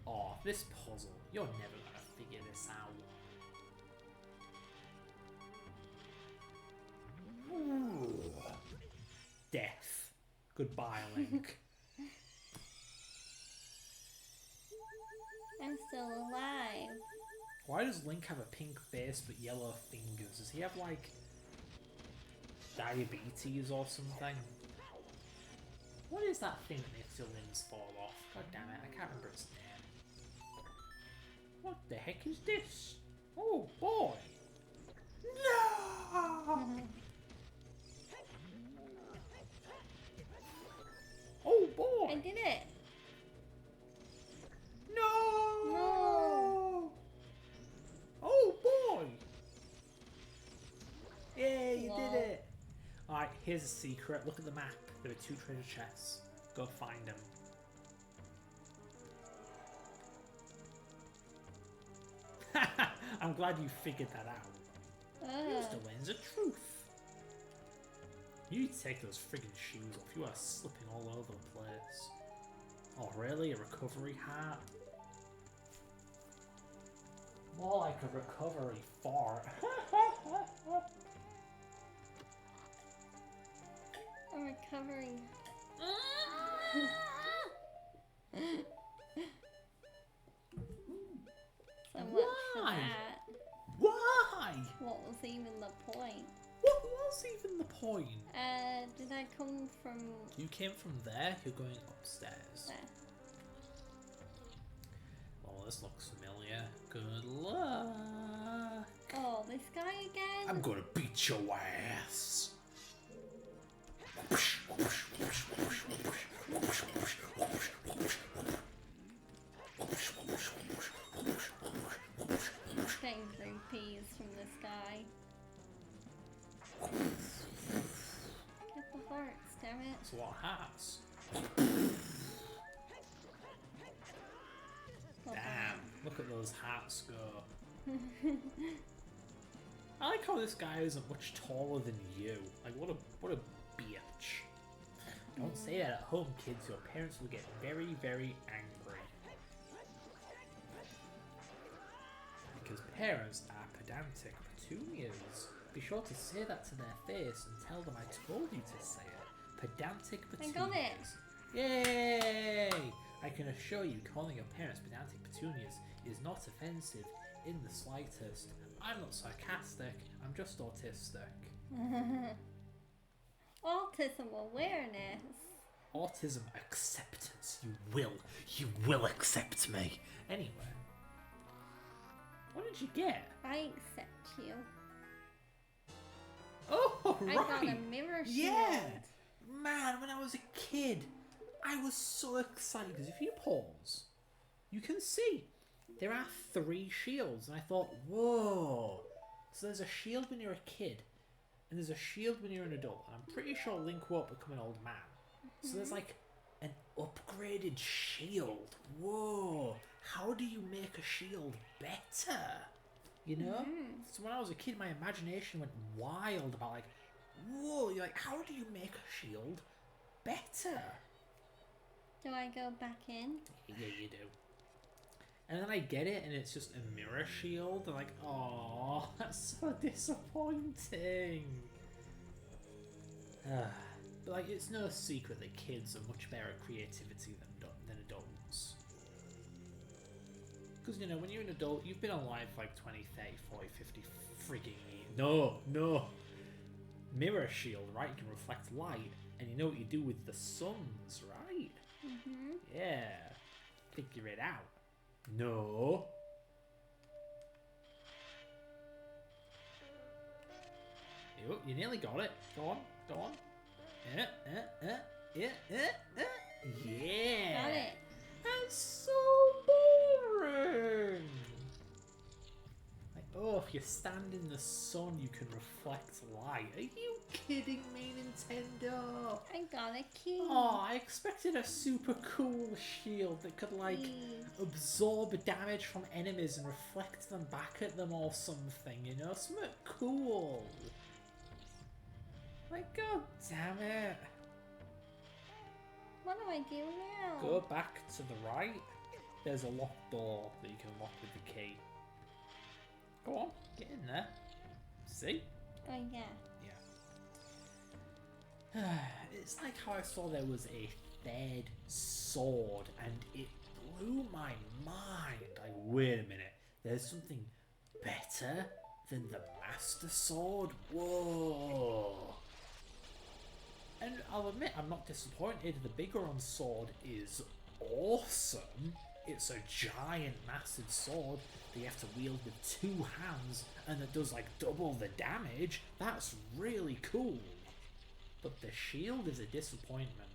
Oh, this puzzle. You're never gonna figure this out. Ooh. Death. Goodbye, Link. I'm still alive. Why does Link have a pink face but yellow fingers? Does he have, like, diabetes or something? What is that thing that makes your limbs fall off? God damn it, I can't remember its name. What the heck is this? Oh boy! No! Oh here's a secret. Look at the map. There are 2 treasure chests. Go find them. I'm glad you figured that out. Use the lens of truth. You need to take those friggin' shoes off. You are slipping all over the place. Oh, really? A recovery hat? More like a recovery fart. A recovery. So much for that. Why? What was even the point? What was even the point? Did I come from... You came from there, you're going upstairs. There. Oh, this looks familiar. Good luck. Oh, this guy again? I'm gonna beat your ass. Getting rupees from this guy. Get the hearts, damn it. That's a lot of hats. Damn, look at those hats go. I like how this guy isn't much taller than you. Like, what a bitch. Don't say that at home, kids. Your parents will get very, very angry. Because parents are pedantic petunias. Be sure to say that to their face and tell them I told you to say it. Pedantic petunias. I got it. Yay! I can assure you calling your parents pedantic petunias is not offensive in the slightest. I'm not sarcastic, I'm just autistic. Autism awareness. Autism acceptance. You will accept me. Anyway. What did you get? I accept you. Oh, right. I got a mirror shield. Yeah. Man, when I was a kid, I was so excited because if you pause, you can see there are 3 shields, and I thought, whoa. So there's a shield when you're a kid, and there's a shield when you're an adult, and I'm pretty sure Link won't become an old man. So there's like an upgraded shield. Whoa. How do you make a shield better? You know? So when I was a kid, my imagination went wild about like, whoa, you're like, how do you make a shield better? Do I go back in? Yeah, you do. And then I get it, and it's just a mirror shield. I'm like, oh, that's so disappointing. But like, it's no secret that kids are much better at creativity than adults. Because, you know, when you're an adult, you've been alive for like 20, 30, 40, 50 frigging years. No. Mirror shield, right? You can reflect light, and you know what you do with the suns, right? Yeah. Figure it out. No. You nearly got it. Go on. Yeah. Got it. That's so boring. Like, oh, if you stand in the sun, you can reflect light. Are you kidding me, Nintendo? I got a key. Oh, I expected a super cool shield that could, like, absorb damage from enemies and reflect them back at them or something, you know? Something cool. Like, god damn it. What do I do now? Go back to the right. There's a locked door that you can lock with the key. Go on, get in there. See? Oh, yeah. Yeah. It's like how I saw there was a third sword and it blew my mind. Like, wait a minute. There's something better than the Master Sword? Whoa. And I'll admit, I'm not disappointed. The Bigoron sword is awesome. It's a giant, massive sword that you have to wield with 2 hands, and it does like double the damage. That's really cool. But the shield is a disappointment.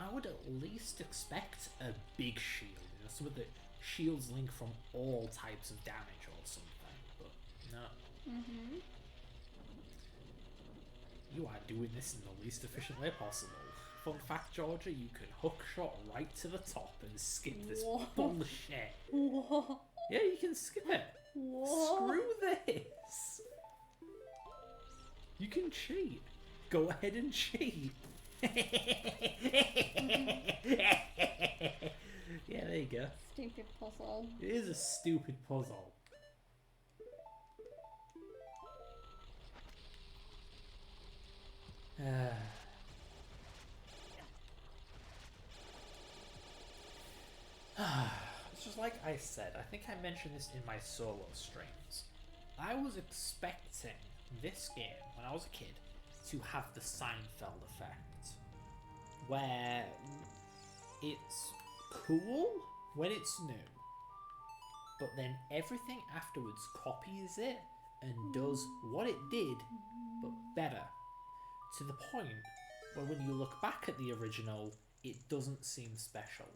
I would at least expect a big shield, you know, something that shields Link from all types of damage or something. But no. You are doing this in the least efficient way possible. Fun fact, Georgia, you can hookshot right to the top and skip this bullshit. What? Yeah, you can skip it. What? Screw this. You can cheat. Go ahead and cheat. Yeah, there you go. Stupid puzzle. It is a stupid puzzle. It's just like I said, I think I mentioned this in my solo streams. I was expecting this game, when I was a kid, to have the Seinfeld effect, where it's cool when it's new, but then everything afterwards copies it and does what it did, but better, to the point where when you look back at the original, it doesn't seem special.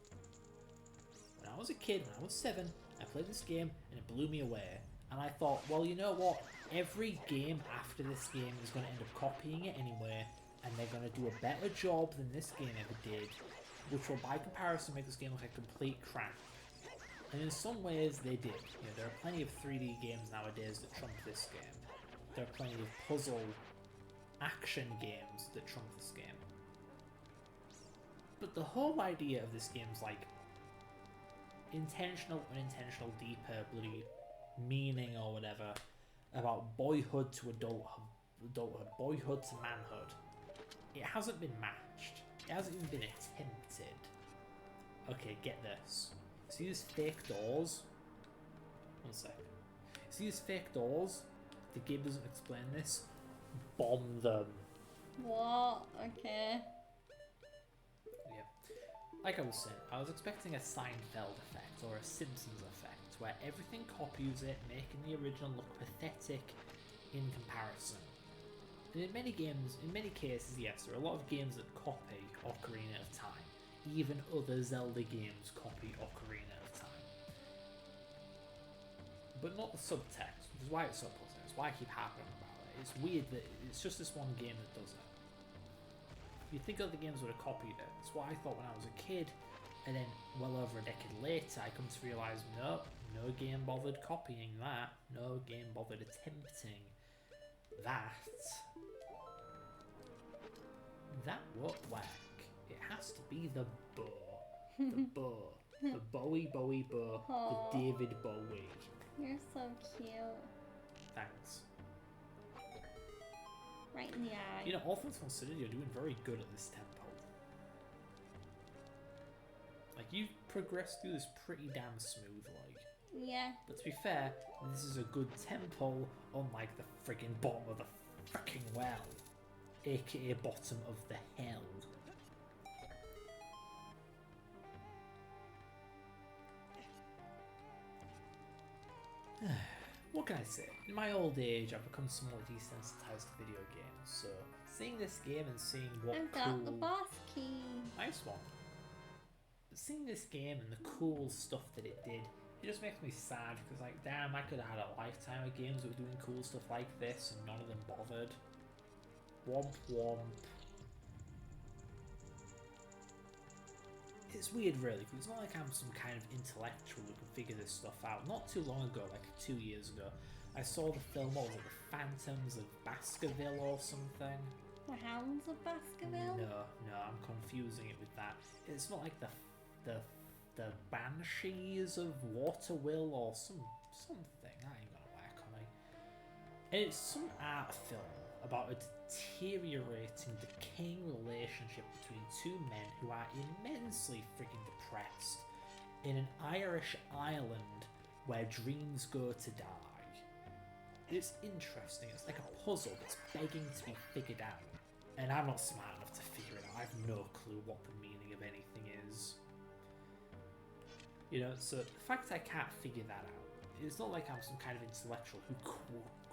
When I was a kid, when I was 7, I played this game and it blew me away. And I thought, well, you know what? Every game after this game is going to end up copying it anyway, and they're going to do a better job than this game ever did, which will, by comparison, make this game look like complete crap. And in some ways, they did. You know, there are plenty of 3D games nowadays that trump this game. There are plenty of puzzle action games that trump this game. But the whole idea of this game's like intentional, unintentional, deeper, bloody meaning or whatever about boyhood to adulthood, boyhood to manhood. It hasn't been matched. It hasn't even been attempted. Okay, get this. See these fake doors? One sec. See these fake doors? The game doesn't explain this. Bomb them. What? Okay. Yeah. Like I was saying, I was expecting a Seinfeld effect or a Simpsons effect, where everything copies it, making the original look pathetic in comparison. And in many games, in many cases, yes, there are a lot of games that copy Ocarina of Time. Even other Zelda games copy Ocarina of Time. But not the subtext, which is why it's so puzzling. It's why I keep harping about it. It's weird that it's just this one game that does it. You'd think other games would have copied it. That's what I thought when I was a kid. And then, well over a decade later, I come to realise, no game bothered copying that. No game bothered attempting that. That won't work. It has to be the bow. The bow. The Bowie bow. Aww. The David Bowie. You're so cute. Thanks. Right in the eye. You know, all things considered, you're doing very good at this tempo. Like, you've progressed through this pretty damn smooth, like. Yeah. But to be fair, this is a good tempo, unlike the friggin' bottom of the frickin' well. AKA bottom of the hell. What can I say? In my old age, I've become somewhat desensitized to video games, so seeing this game and seeing what I've got the boss key. Nice one. But seeing this game and the cool stuff that it did, it just makes me sad, because like, damn, I could have had a lifetime of games that were doing cool stuff like this, and none of them bothered. Womp womp. It's weird, really, because it's not like I'm some kind of intellectual who can figure this stuff out. Not too long ago, like 2 years ago, I saw the film, what was it, The Phantoms of Baskerville or something? The Hounds of Baskerville? No, I'm confusing it with that. It's not like the Banshees of Waterville or something. That ain't gonna work on me. And it's some art film about a deteriorating, decaying relationship between two men who are immensely freaking depressed in an Irish island where dreams go to die. It's interesting. It's like a puzzle that's begging to be figured out. And I'm not smart enough to figure it out. I have no clue what the meaning of anything is. You know, so the fact I can't figure that out, it's not like I'm some kind of intellectual who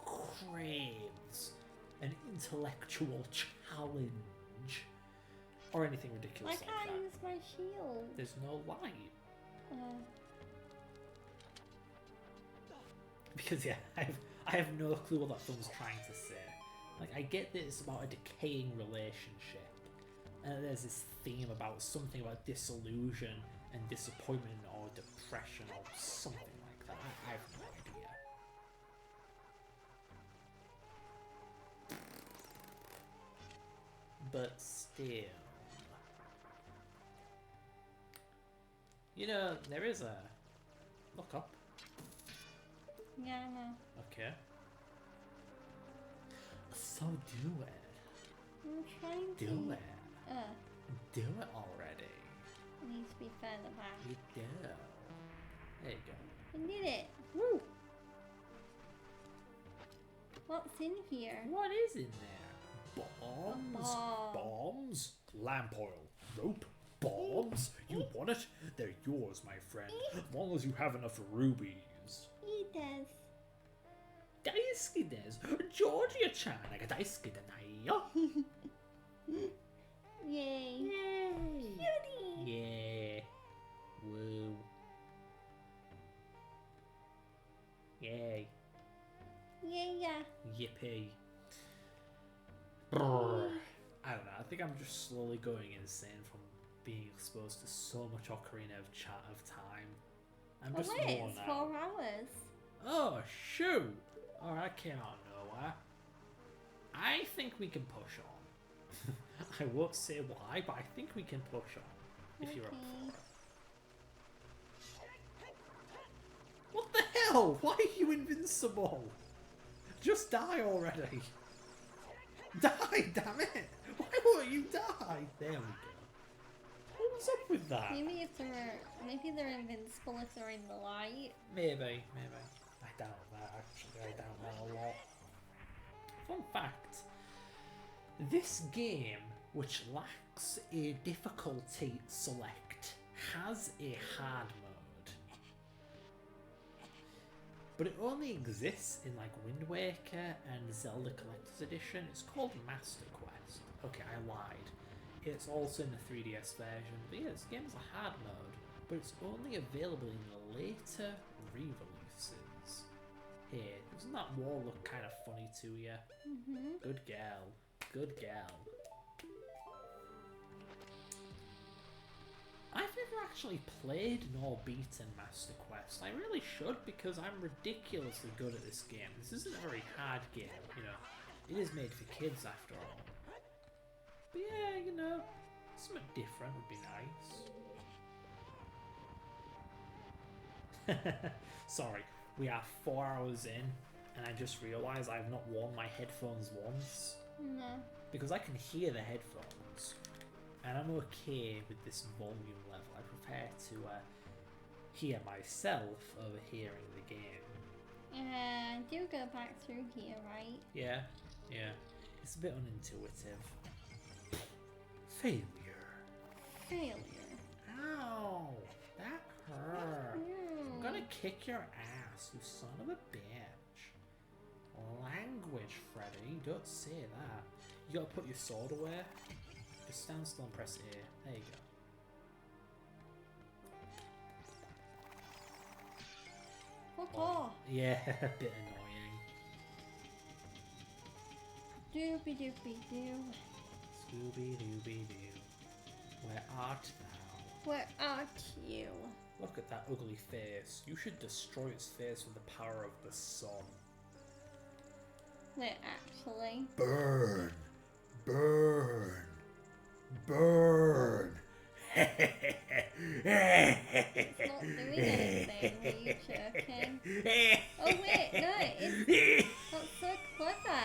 craves an intellectual challenge or anything ridiculous like that. I can't use my shield. There's no light. Because yeah, I have no clue what that film's trying to say. Like, I get that it's about a decaying relationship, and there's this theme about something about disillusion and disappointment or depression or something like that. I have no idea. But still. You know, there is a... Look up. Yeah, I know. Okay. So do it. I'm trying to... Do it. Uh, Do it already. it needs to be further back. You do. There you go. I did it. Woo! What's in here? What is in there? Bombs? Bomb. Bombs? Lamp oil. Rope? Bombs? You want it? They're yours, my friend. As long as you have enough rubies. It does. 大好きです。Georgiaちゃんが大好きだないよ。Yay. Yay! Cutie. Yeah. Woo. Yay. Yeah. Yippee. Brr. I don't know, I think I'm just slowly going insane from being exposed to so much Ocarina of Time. I'm Oh just wait, worn it's out. 4 hours. Oh, shoot! Alright, that came out of nowhere. I think we can push on. I won't say why, but I think we can push on. If you're up for it. What the hell? Why are you invincible? Just die already. Die, damn it! Why won't you die? There we go. What's up with that? Maybe they're invincible if they're in the light. Maybe. I doubt that, actually. I doubt that a lot. Fun fact. This game, which lacks a difficulty select, has a hard mode. But it only exists in like Wind Waker and Zelda Collector's Edition. It's called Master Quest. Okay, I lied. It's also in the 3DS version. But yeah, this game has a hard mode, but it's only available in the later re-releases. Here, doesn't that wall look kind of funny to you? Mm-hmm. Good gal. Good gal. I've never actually played nor beaten Master Quest. I really should, because I'm ridiculously good at this game. This isn't a very hard game, you know. It is made for kids after all. But yeah, you know, something different would be nice. Sorry, we are 4 hours in, and I just realised I've not worn my headphones once. No. Because I can hear the headphones, and I'm okay with this volume level. I prefer to hear myself over hearing the game. Do go back through here, right? Yeah. It's a bit unintuitive. Failure. Ow! That hurt. I'm gonna kick your ass, you son of a bitch. Language, Freddy. Don't say that. You gotta put your sword away. Just stand still and press A. There you go. Fuck off. Yeah, a bit annoying. Doopy doopy doo. Scooby-Dooby-Doo. Where art thou? Where art you? Look at that ugly face. You should destroy its face with the power of the sun. Wait, actually. Burn! Burn! Burn! It's not doing anything. Are you joking? Oh wait, no, it's that's so clever.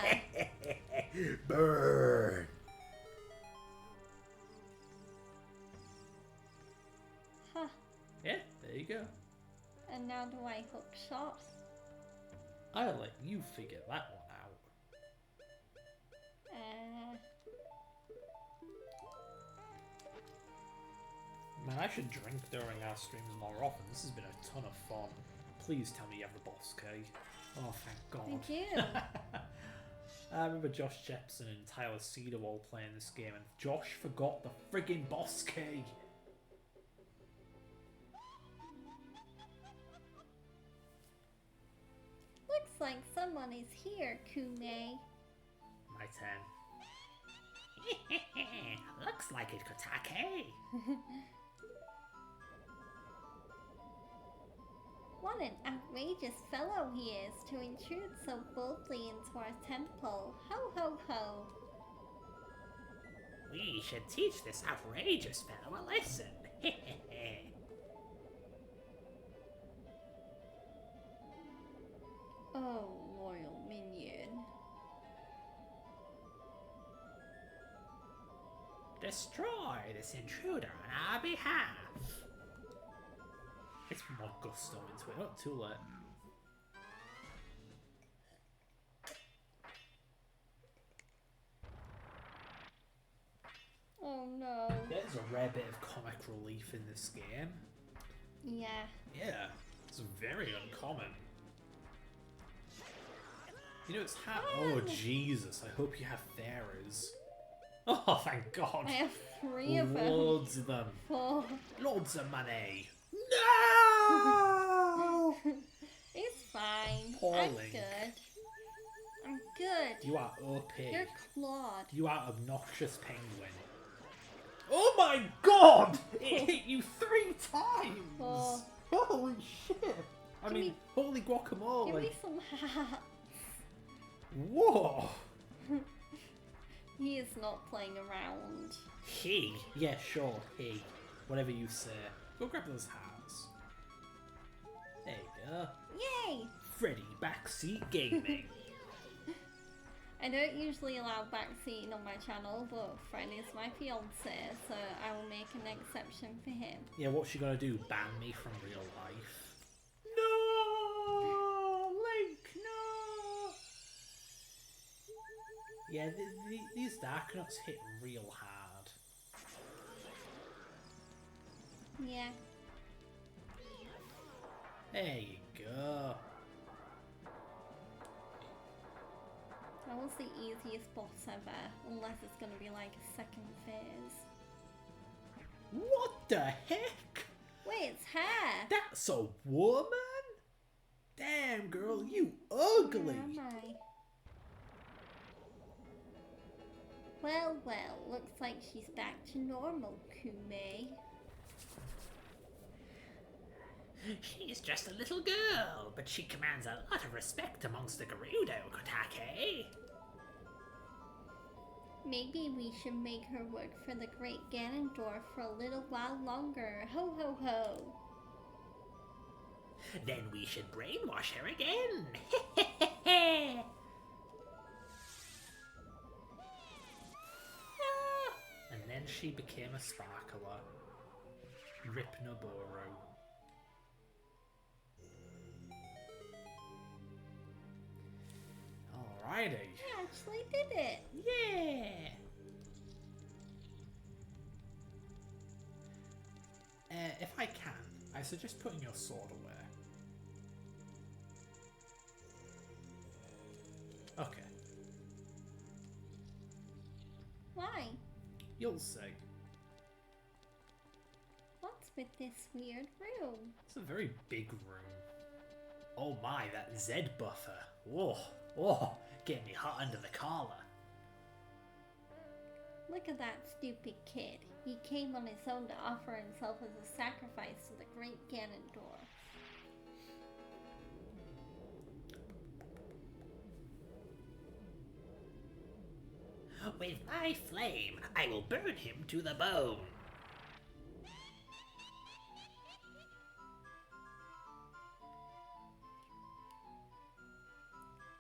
Burn! Huh. Yeah, there you go. And now do I hook shot? I'll let you figure that one out. Man, I should drink during our streams more often. This has been a ton of fun. Please tell me you have the boss key. Oh, thank God. I do. I remember Josh Jepson and Tyler Cedarwall playing this game, and Josh forgot the friggin' boss key. Looks like someone is here, Kume. My turn. Looks like it, Kotake. What an outrageous fellow he is to intrude so boldly into our temple. Ho ho ho. We should teach this outrageous fellow a lesson. Oh, loyal minion. Destroy this intruder on our behalf. It's more gusto into it, not too late. Oh no. There's a rare bit of comic relief in this game. Yeah. Yeah, it's very uncommon. You know, it's oh Jesus, I hope you have fairies. Oh, thank God. I have 3 of them. Loads of them. 4. Loads of money. No! It's fine. Poor I'm Link. good. I'm good. You are OP. You're Claude. You are obnoxious penguin. Oh my God! It hit you 3 times! Oh. Holy shit! I Give mean, me- holy guacamole! Give me some hats. Whoa! He is not playing around. He? Yeah, sure, he. Whatever you say. Go grab those hats. There you go. Yay! Freddy Backseat Gaming. I don't usually allow backseating on my channel, but Fred is my fiance, so I will make an exception for him. Yeah, what's she gonna do? Ban me from real life? No! Link, no! Yeah, these Darknuts hit real hard. Yeah. There you go. That was the easiest boss ever, unless it's gonna be like a second phase. What the heck? Wait, it's hair! That's a woman? Damn, girl, you ugly. Where am I? Well, well, looks like she's back to normal, Kume. She's just a little girl, but she commands a lot of respect amongst the Gerudo, Kotake. Maybe we should make her work for the great Ganondorf for a little while longer. Ho ho ho! Then we should brainwash her again. And then she became a sparkler. Rip Noboru. Alrighty. I actually did it! Yeah. If I can, I suggest putting your sword away. Okay. Why? You'll see. What's with this weird room? It's a very big room. Oh my, that Z buffer. Whoa, whoa, getting me hot under the collar. Look at that stupid kid. He came on his own to offer himself as a sacrifice to the great Ganondorf. With my flame, I will burn him to the bone.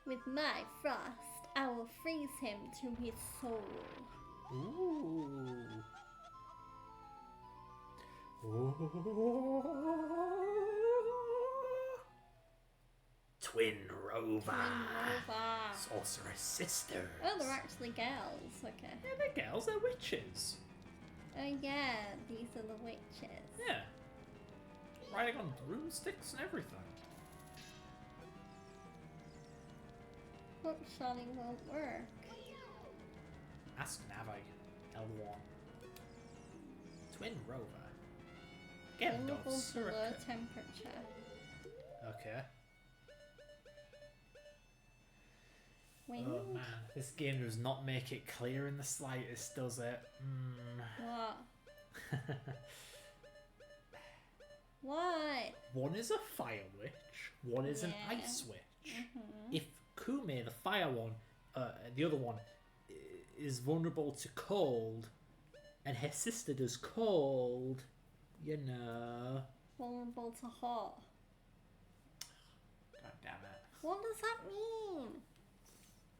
With my frost, I will freeze him to his soul. Ooh. Twin Rover. Nova. Sorceress sisters. Oh, they're actually girls. Okay. Yeah, they're girls, they're witches. Oh yeah, these are the witches. Yeah. Riding on broomsticks and everything. Hook shotting won't work. Ask Navi. L1. Twin Rover. Vulnerable Gandalf to low Surricate. temperature. Okay. Wind? Oh man, this game does not make it clear in the slightest, does it? What? What? One is a fire witch, one is an ice witch. If Kume, the fire one, the other one, is vulnerable to cold, and her sister does cold, you know. Vulnerable to hot. God damn it. What does that mean?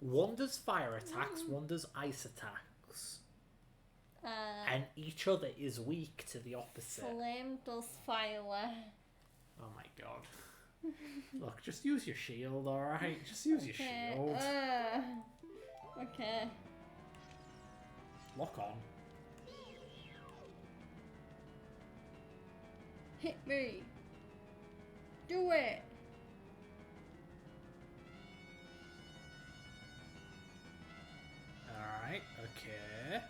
One does fire attacks, one does ice attacks. And each other is weak to the opposite. Flame does fire. Oh my god. Look, just use your shield, alright? Just use your shield. Okay. Lock on. Hit me. Do it. Alright, okay.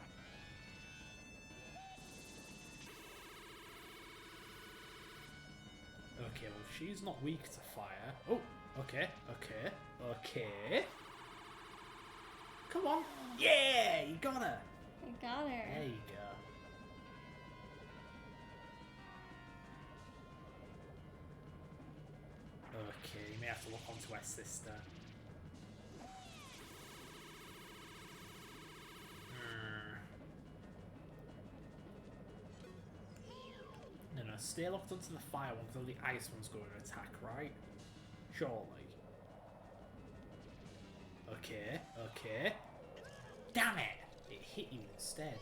Okay, well, she's not weak to fire. Oh, okay, okay, okay. Come on. Yeah, you got her. I got her. There you go. Okay, you may have to look onto her sister. No, stay locked onto the fire one because the ice one's going to attack, right? Surely. Okay, okay. Damn it! It hit you instead.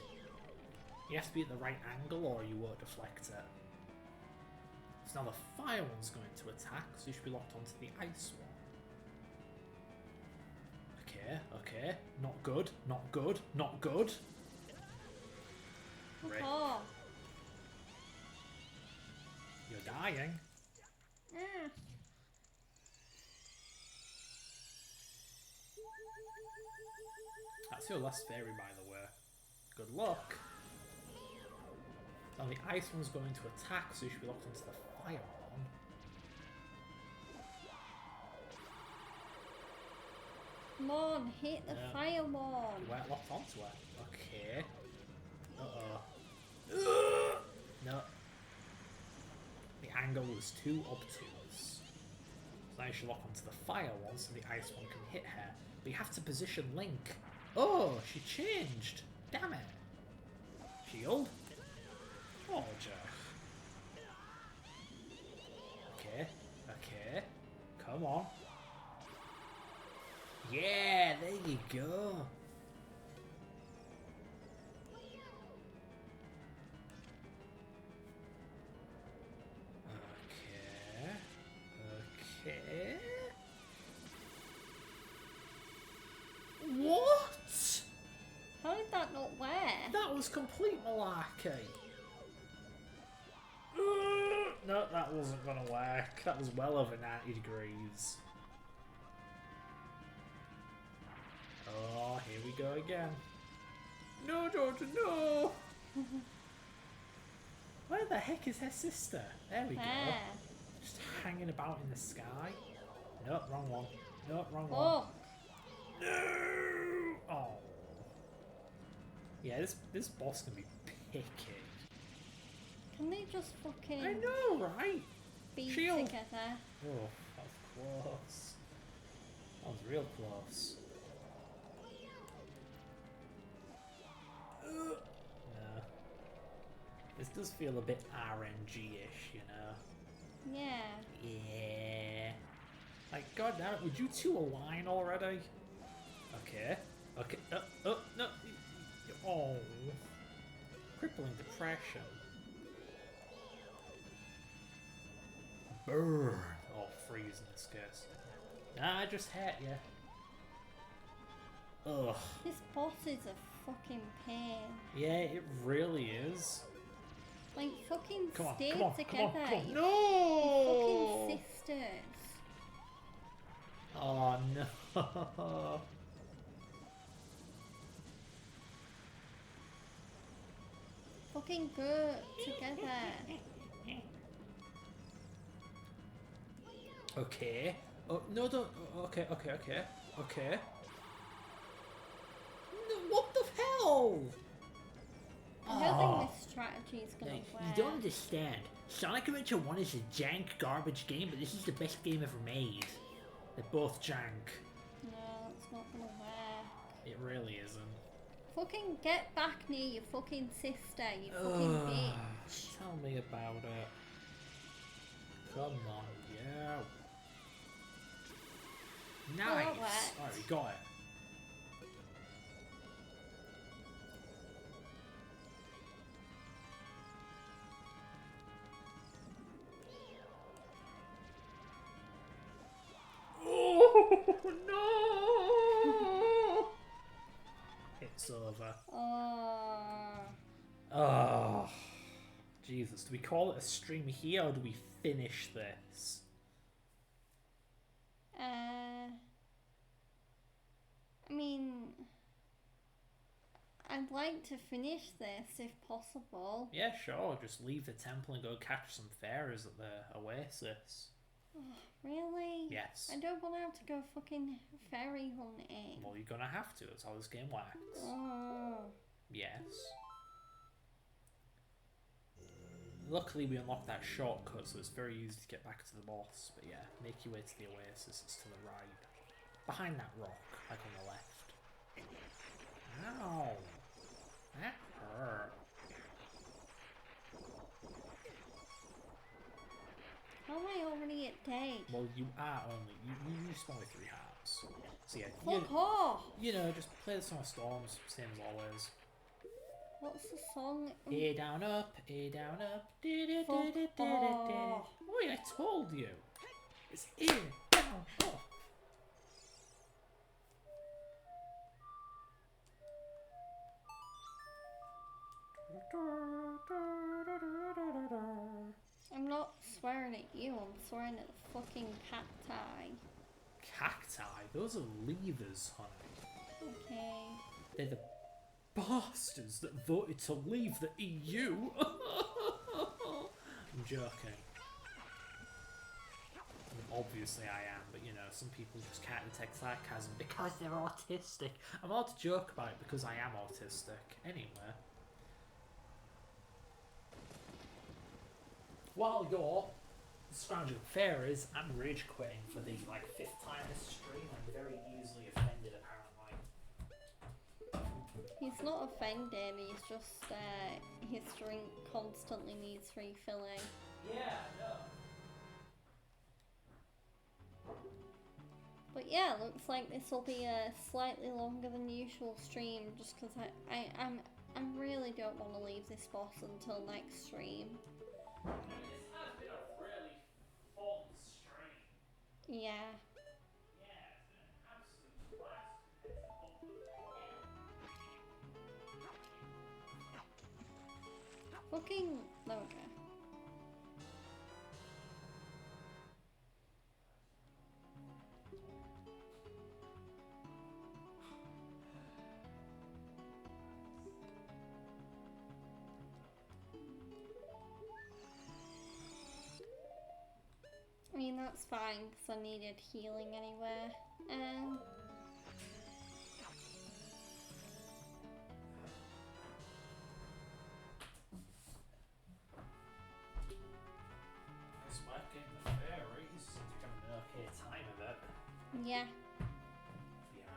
You have to be at the right angle or you won't deflect it. So now the fire one's going to attack, so you should be locked onto the ice one. Okay, okay. Not good, not good, not good. Rick, Oh. you're dying. That's your last fairy, by the way. Good luck. Now the ice one's going to attack, so you should be locked onto the fire one. Come on, hit the fire one. You weren't locked onto her. Okay. Uh-oh. No. The angle was too obtuse. So now you should lock onto the fire one so the ice one can hit her. But you have to position Link. Oh, she changed. Damn it. Shield. Oh, Jeff. Okay. Okay. Come on. Yeah, there you go. Okay. Okay. What? How did that not work? That was complete malarkey. No, that wasn't gonna work. That was well over 90 degrees. Oh, here we go again. No, Georgia, no! Where the heck is her sister? There we go. Just hanging about in the sky. No, wrong one. No, wrong one. Oh. No! Oh. Yeah, this boss can be picky. Can they just fucking I know, right? be Shield. together? Oh, that was close. That was real close. No. This does feel a bit RNG-ish, you know? Yeah. Yeah. Like, god damn it, would you two align already? Okay. Okay. No. Oh. Crippling depression. Burn. Oh, freeze in this case. Nah, I just hit you. Ugh. This boss is a fucking pain. Yeah, it really is. Like, fucking Come on, stay come on, together. come on, come on. You No! fucking sisters. Oh no. Fucking go together. Okay. Oh no, don't. Okay. I don't think this strategy is gonna work. You don't understand. Sonic Adventure 1 is a jank garbage game, but this is the best game ever made. They're both jank. No, it's not gonna work. It really isn't. Fucking get back near your fucking sister, you fucking bitch. Tell me about it. Come on, yeah. Nice! Alright, we got it. Oh no! It's over. Oh, Jesus. Do we call it a stream here or do we finish this? I mean, I'd like to finish this if possible. Yeah, sure. Just leave the temple and go catch some fairies at the oasis. Oh, really? Yes. I don't want to have to go fucking fairy hunting. Well, you're gonna have to. That's how this game works. Oh. Yes. Luckily, we unlocked that shortcut, so it's very easy to get back to the boss. But yeah, make your way to the oasis. It's to the right. Behind that rock, like on the left. Ow! That hurt. How am I already at day? Well, you are only... You spawn with 3 hearts. So yeah, Fuck off! You know, just play the Song of Storms, same as always. What's the song? A down up, A down up. Fuck off. Wait, I told you. It's A down up. I'm not swearing at you, I'm swearing at the fucking cacti. Cacti? Those are levers, honey. Okay. They're the bastards that voted to leave the EU. I'm joking. I mean, obviously I am, but you know, some people just can't detect sarcasm because they're autistic. I'm allowed to joke about it because I am autistic. Anyway. While you're scrounging fairies, I'm rage quitting for the 5th time this stream. I'm very easily offended, apparently. He's not offended, he's just, his drink constantly needs refilling. Yeah, I know. But yeah, looks like this will be a slightly longer than usual stream, just because I really don't want to leave this boss until next stream. This has been a really fun stream. Yeah. Yeah, it's been an absolute blast. It's a Fucking... okay. I mean, that's fine, because I needed healing anywhere. Nice working the fairies. Seems like I'm an okay time of it. Yeah. Yeah,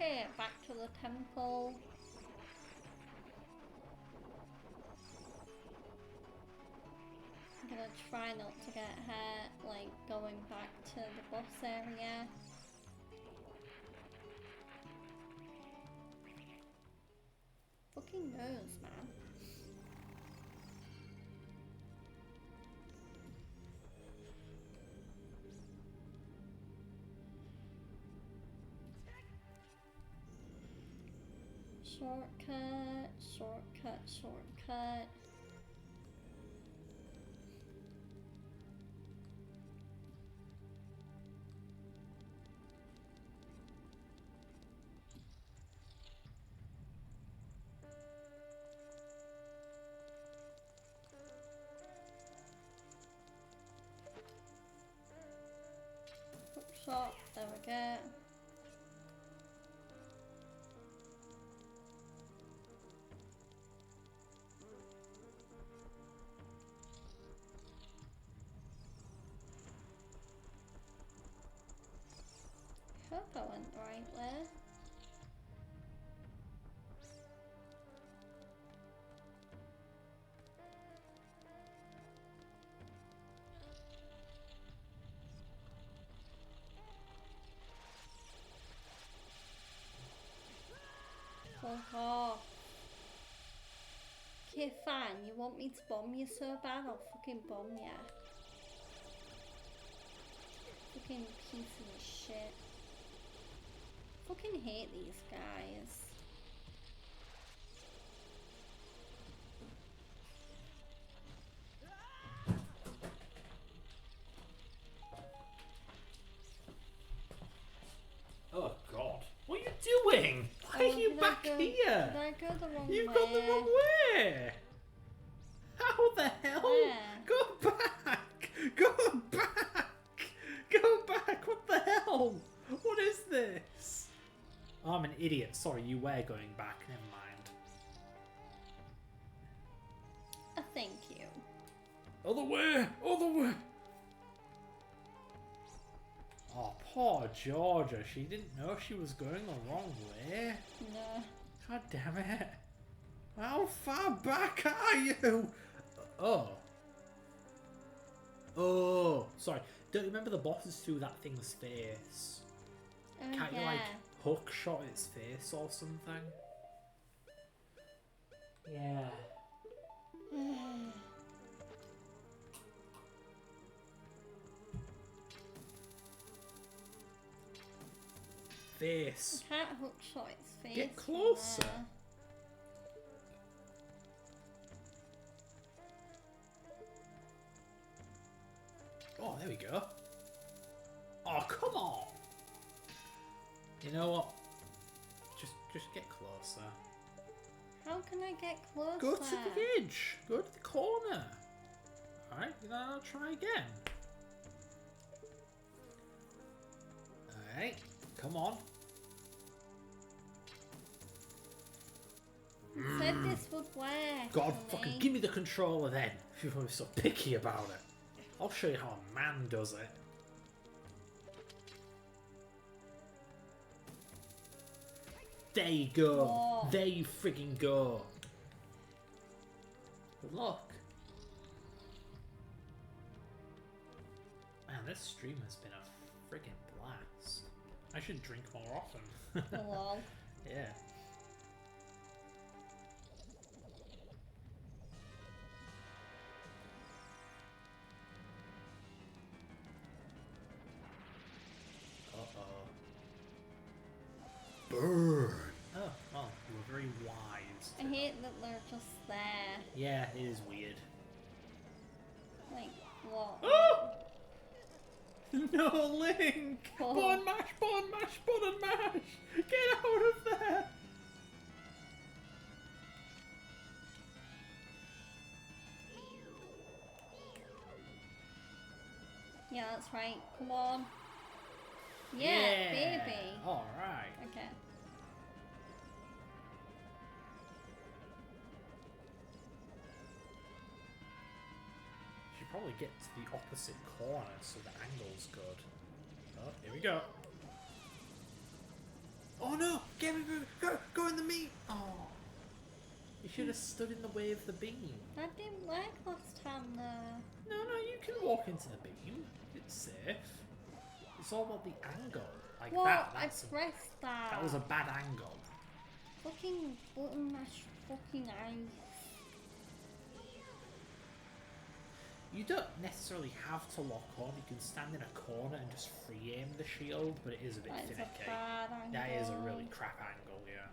Okay, back to the temple. I'm gonna try not to get her, going back to the boss area. Fucking nose, man. Shortcut, shortcut, shortcut. Shot, there we go. Hope I went the right way. Fuck off. Okay, fine. You want me to bomb you so bad? I'll fucking bomb you. Fucking piece of shit. Fucking hate these guys. Oh God! What are you doing? Why are you back here? Did I go the wrong way? You've gone the wrong way. How the hell? Where? Go back! Go back! Go back! What the hell? What is this? Oh, I'm an idiot. Sorry, you were going back. Never mind. Thank you. Other way! Other way! Oh, poor Georgia. She didn't know she was going the wrong way. No. God damn it. How far back are you? Oh. Oh. Sorry. Don't you remember the bosses threw that thing's face? Oh, Can't yeah. you, like, hook shot its face or something? Yeah. Face. I can't hook shot its face. Get from closer. there. Oh, there we go. Oh, come on. You know what? Just get closer. How can I get closer? Go to the edge. Go to the corner. Alright, then I'll try again. Alright, come on. You said this would work. God, for fucking me. give me the controller then. If you're so picky about it. I'll show you how a man does it. There you go. Whoa. There you friggin' go. Good luck. Man, this stream has been a friggin' blast. I should drink more often. Lol. Yeah. Burn. Oh, well, you were very wise. I hate that they're just there. Yeah, it is weird. Like, what? Oh! No, Link! Oh. Button mash, button mash, button mash! Get out of there! Yeah, that's right. Come on. Yeah, baby. Alright. Okay. Should probably get to the opposite corner so the angle's good. Oh, here we go. Oh no! Get me, go in the meat! Oh. You should have stood in the way of the beam. That didn't work last time though. No, you can walk into the beam. It's safe. It's all about the angle. Like What? that. I pressed that. That was a bad angle. Fucking button mash fucking eyes. You don't necessarily have to lock on. You can stand in a corner and just free aim the shield, but it is a bit That is a finicky. bad angle. That is a really crap angle, yeah.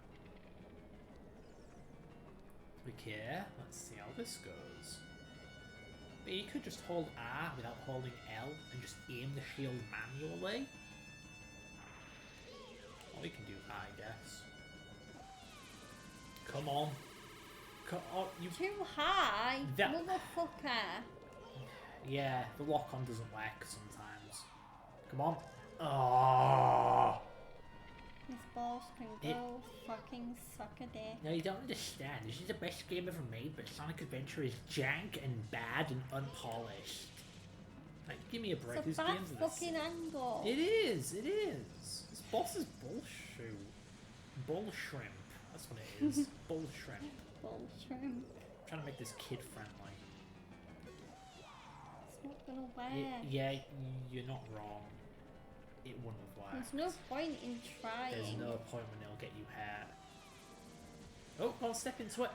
Okay, let's see how this goes. But you could just hold R without holding L and just aim the shield manually. Or you can do that, I guess. Come on. Come on, you... Too high? That... Motherfucker. Yeah, the lock-on doesn't work sometimes. Come on. Oh. This boss can go fucking suck a dick. No, you don't understand. This is the best game ever made, but Sonic Adventure is jank and bad and unpolished. Like, give me a break. It's a bad fucking angle. It is. This boss is bullshit. Bull shrimp. That's what it is. Bull shrimp. Bull shrimp. I'm trying to make this kid friendly. It's not gonna work. Yeah, you're not wrong. It wouldn't have worked. There's no point in trying. There's no point when they'll get you hurt. Oh, don't step into it.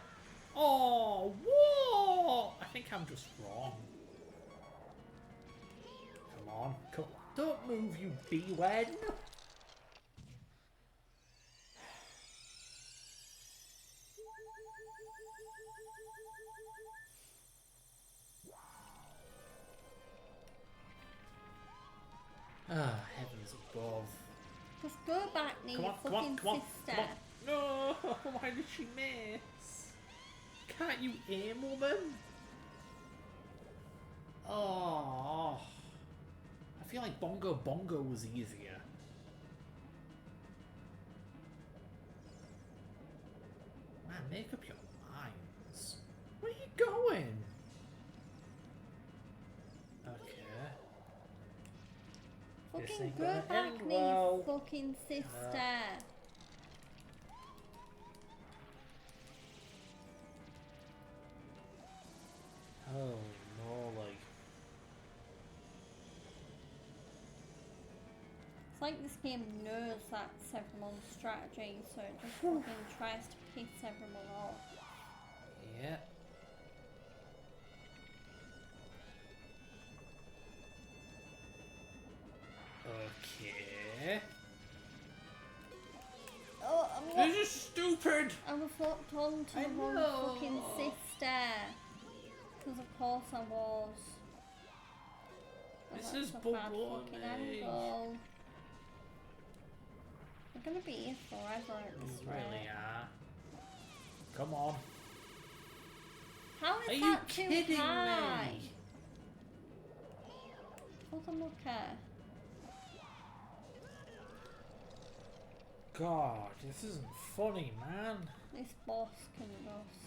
Oh, whoa! I think I'm just wrong. Come on. Don't move, you B-word. Ah, heavens above. Just go back near your fucking sister. No! Why did she miss? Can't you aim, woman? Oh. I feel like Bongo Bongo was easier. Man, make up your minds. Where are you going? Okay. Fucking go back near your fucking sister. Oh, no, like... It's like this game knows that's everyone's strategy, so it just fucking tries to piss everyone off. Yeah. Okay. Oh, This is stupid! I was hooked on to the wrong fucking sister. Because of course I was. Oh, This is a bad baloney. fucking angle. We're gonna be here forever at this You rate. really are. Come on. How is Are you that too kidding high? me? What a looker. God, this isn't funny, man. This boss can rust.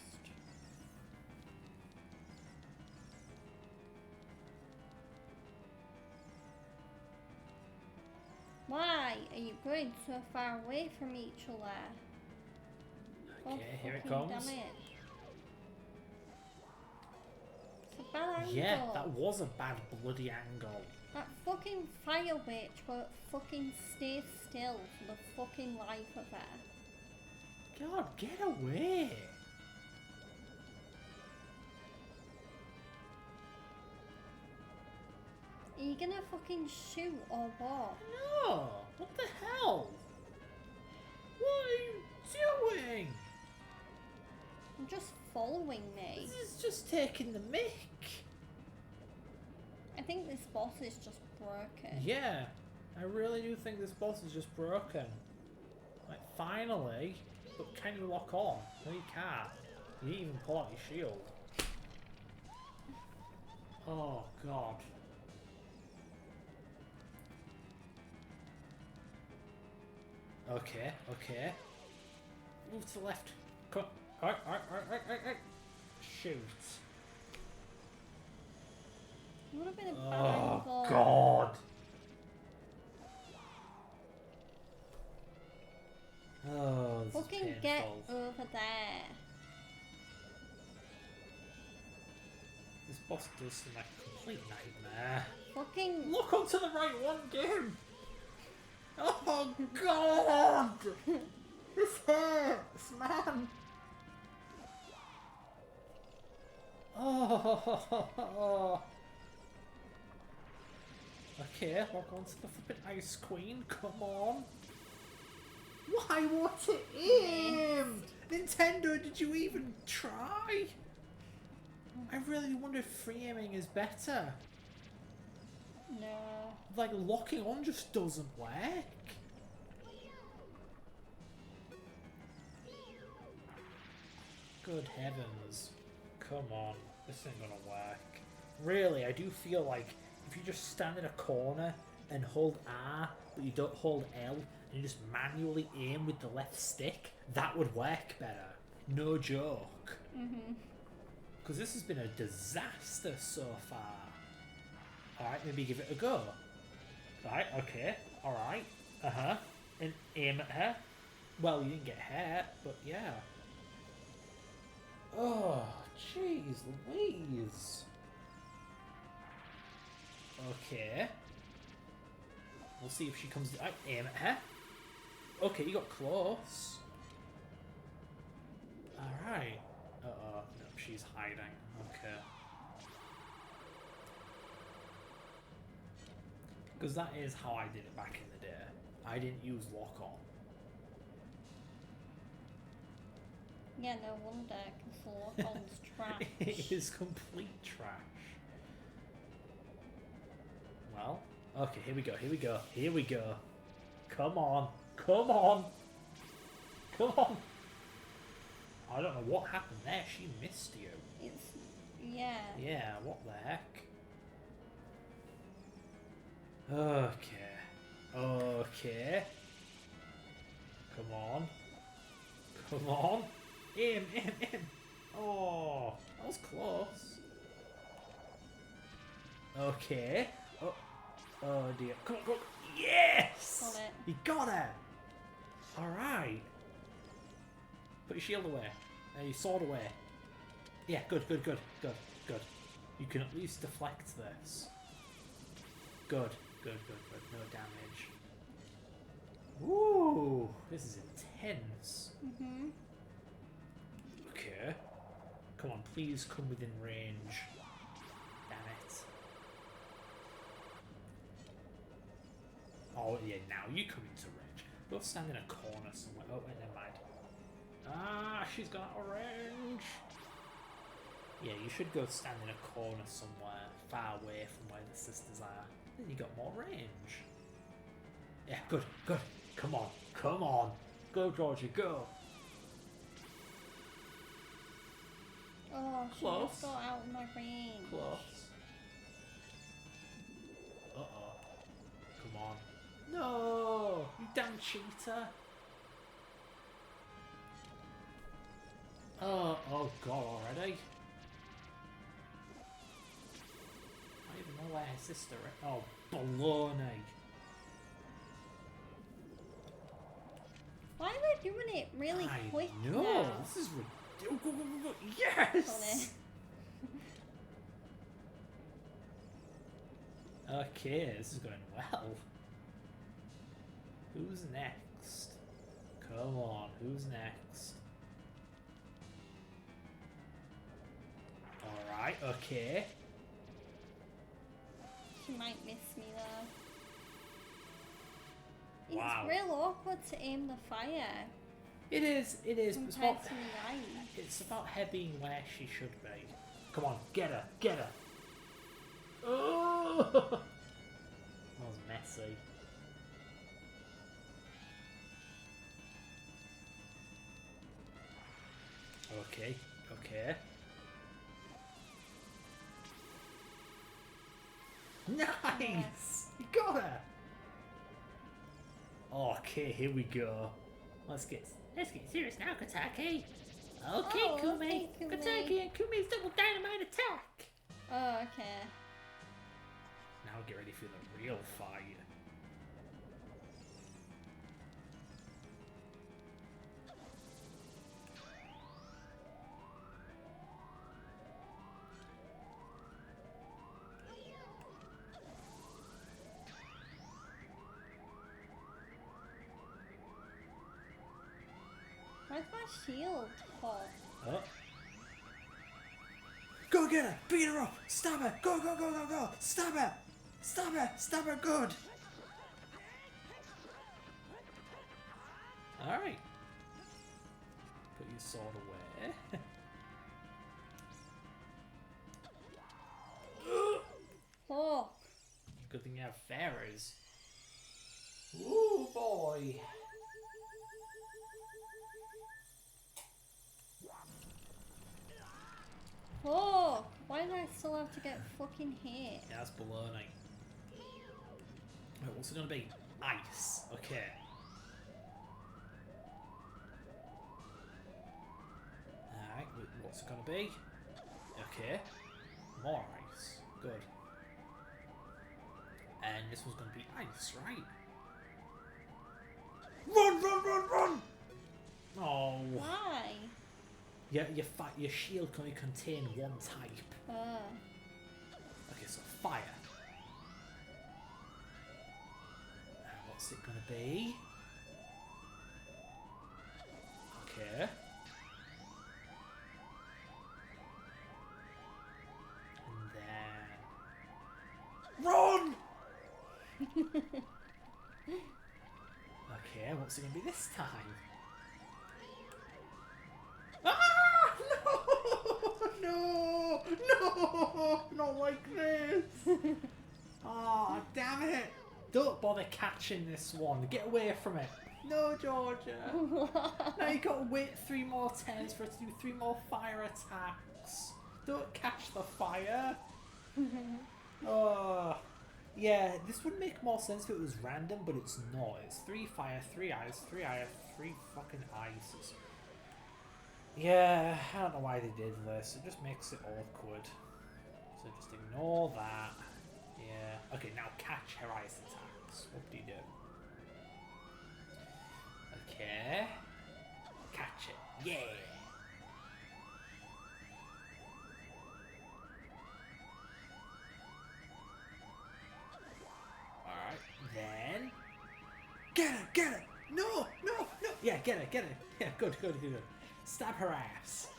Why are you going so far away from each other? God Okay, here it fucking comes. damn it. It's a bad angle. Yeah, that was a bad bloody angle. That fucking fire witch won't fucking stay still for the fucking life of her. God, get away. Are you gonna fucking shoot or what? No! What the hell? What are you doing? You're just following me. This is just taking the mick. I think this boss is just broken. Yeah, I really do think this boss is just broken. Like, finally. But can you lock on? No, you can't. You didn't even pull out your shield. Oh, God. Okay, okay. Move to the left. Come on. Alright. Shoot. It would have been a bad Oh, angle. God. Oh, this Fucking is get painful. over there. This boss does seem like a complete nightmare. Fucking Look onto the right one, game! Oh, God! This hurts, man! Oh! Okay, lock onto the flippin' Ice Queen, come on! Why won't it aim? Nintendo, did you even try? I really wonder if free aiming is better. No. Like, locking on just doesn't work. Good heavens. Come on. This ain't gonna work. Really, I do feel like if you just stand in a corner and hold R, but you don't hold L, and you just manually aim with the left stick, that would work better. No joke. Because this has been a disaster so far. Alright, maybe give it a go. Right, okay, alright. And aim at her. Well, you didn't get hurt, but yeah. Oh, jeez Louise. Okay. We'll see if she comes... I aim at her. Okay, you got close. Alright. Uh-oh. No, she's hiding. Okay. Because that is how I did it back in the day. I didn't use lock-on. Yeah, no wonder, because the lock-on's trash. It is complete trash. Well, okay, here we go, here we go, here we go. Come on, come on, come on. I don't know what happened there, she missed you. It's, yeah. Yeah, what the heck? Okay, okay. Come on. Come on. Aim. Oh, that was close. Okay. Oh dear. Come on. Yes! Got it. You got it! Alright. Put your shield away. Your sword away. Yeah, good. You can at least deflect this. Good. No damage. Ooh, this is intense. Okay. Come on, please come within range. Damn it. Oh, yeah, now you come into range. Go stand in a corner somewhere. Oh, wait, never mind. Ah, she's got out of range. Yeah, you should go stand in a corner somewhere, far away from where the sisters are. Then you got more range. Yeah, good. Come on. Go, Georgie, go. Oh, she Close. just got out of my range. Close. Uh-oh. Come on. No! You damn cheater! Oh god, already? I don't even know where her sister is. Oh, baloney. Why are they doing it really quick No, now? this is ridiculous. Yes! Okay, this is going well. Who's next? Come on, who's next? Alright, okay. She might miss me though. Wow. It's real awkward to aim the fire. It is. It's compared about, to the ice. it's about her being where she should be. Come on, get her. Oh! That was messy. Okay. Nice! You got her! Okay, here we go. Let's get serious now, Kataki. Okay, Oh, Kumi. okay, Kumi. Kataki and Kumi's double dynamite attack. Oh, okay. Now get ready for the real fight. Where's my shield for? Oh. Go get her! Beat her up! Stab her! Go! Stab her! Good! Alright. Put your sword away. Oh. Good thing you have fairies. Ooh, boy. Oh. Why do I still have to get fucking hit? Yeah, that's baloney. Wait, what's it gonna be? Ice. Okay. Alright, what's it gonna be? Okay. More ice. Good. And this one's gonna be ice, right? Run, run, run, run! Oh. Why? Your shield can only contain one type. Okay, so fire. What's it gonna be? Okay. And then... Run! Okay, what's it gonna be this time? Ah! No! No! Not like this! Oh, damn it! Don't bother catching this one. Get away from it. No, Georgia. Now you gotta wait 3 more turns for it to do 3 more fire attacks. Don't catch the fire. Oh. Yeah, this would make more sense if it was random, but it's not. It's 3 fire, 3 ice, 3 ice, 3 fucking ices. Yeah, I don't know why they did this. It just makes it awkward. So just ignore that. Yeah. Okay, now catch her ice attacks. What do you do? Okay. Catch it. Yeah. Alright, then... Get her! Get her! No! No! No! Yeah, get her! Get her! Yeah, good, good, good, good. Stab her ass.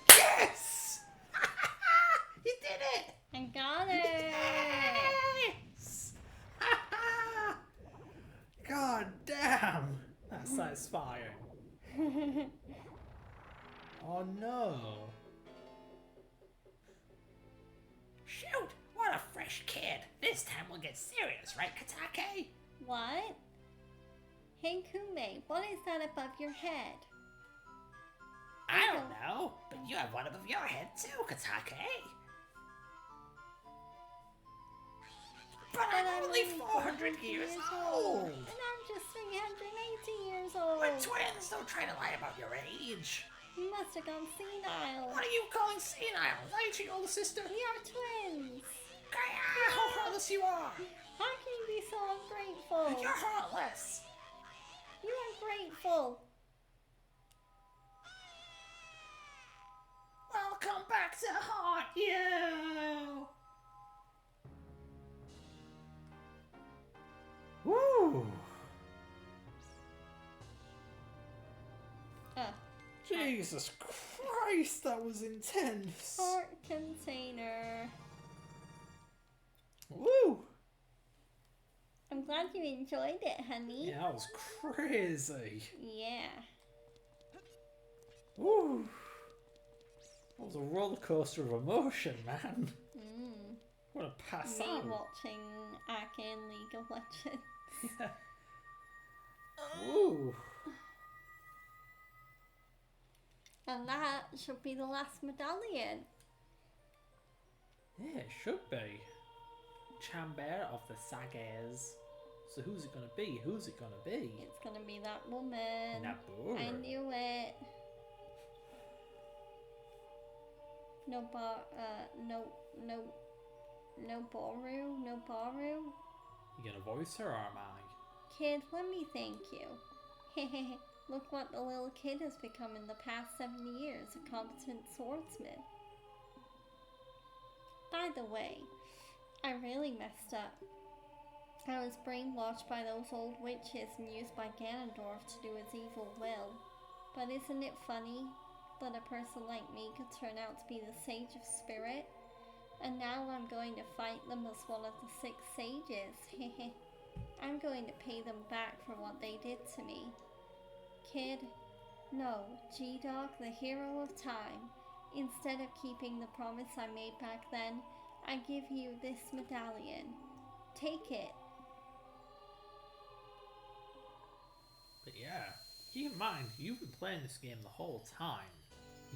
Yes! You did it! I got it! Yes! God damn! That's satisfying. Oh no. Shoot! What a fresh kid! This time we'll get serious, right, Katake? What? Hey Kume, what is that above your head? I don't know, but you have one above your head too, Katake. But I'm only 400 years old! And I'm just 380 years old! We're twins! Don't try to lie about your age! You must have gone senile! What are you calling senile? Aren't you older sister? We are twins! How heartless you are! How can you be so ungrateful? You're heartless! You are grateful! Welcome back to Heart You! Woo! Jesus Christ, that was intense! Heart container. Woo! I'm glad you enjoyed it, honey. Yeah, that was crazy. Yeah. Woo! That was a roller coaster of emotion, man. What a pass Me out. watching Arcane League of Legends. Yeah. Ooh. And that should be the last medallion. Yeah, it should be. Chamber of the Sagas. So who's it gonna be? Who's it gonna be? It's gonna be that woman. Naburu. I knew it. No Boru. You gonna voice her or am I? Kid, let me thank you. Hehehe. Look what the little kid has become in the past 70 years, a competent swordsman. By the way, I really messed up. I was brainwashed by those old witches and used by Ganondorf to do his evil will. But isn't it funny that a person like me could turn out to be the Sage of Spirit? And now I'm going to fight them as one of the 6 sages. Hehe. I'm going to pay them back for what they did to me. Kid, no, G-Dog, the hero of time. Instead of keeping the promise I made back then, I give you this medallion. Take it. But yeah, keep in mind, you've been playing this game the whole time.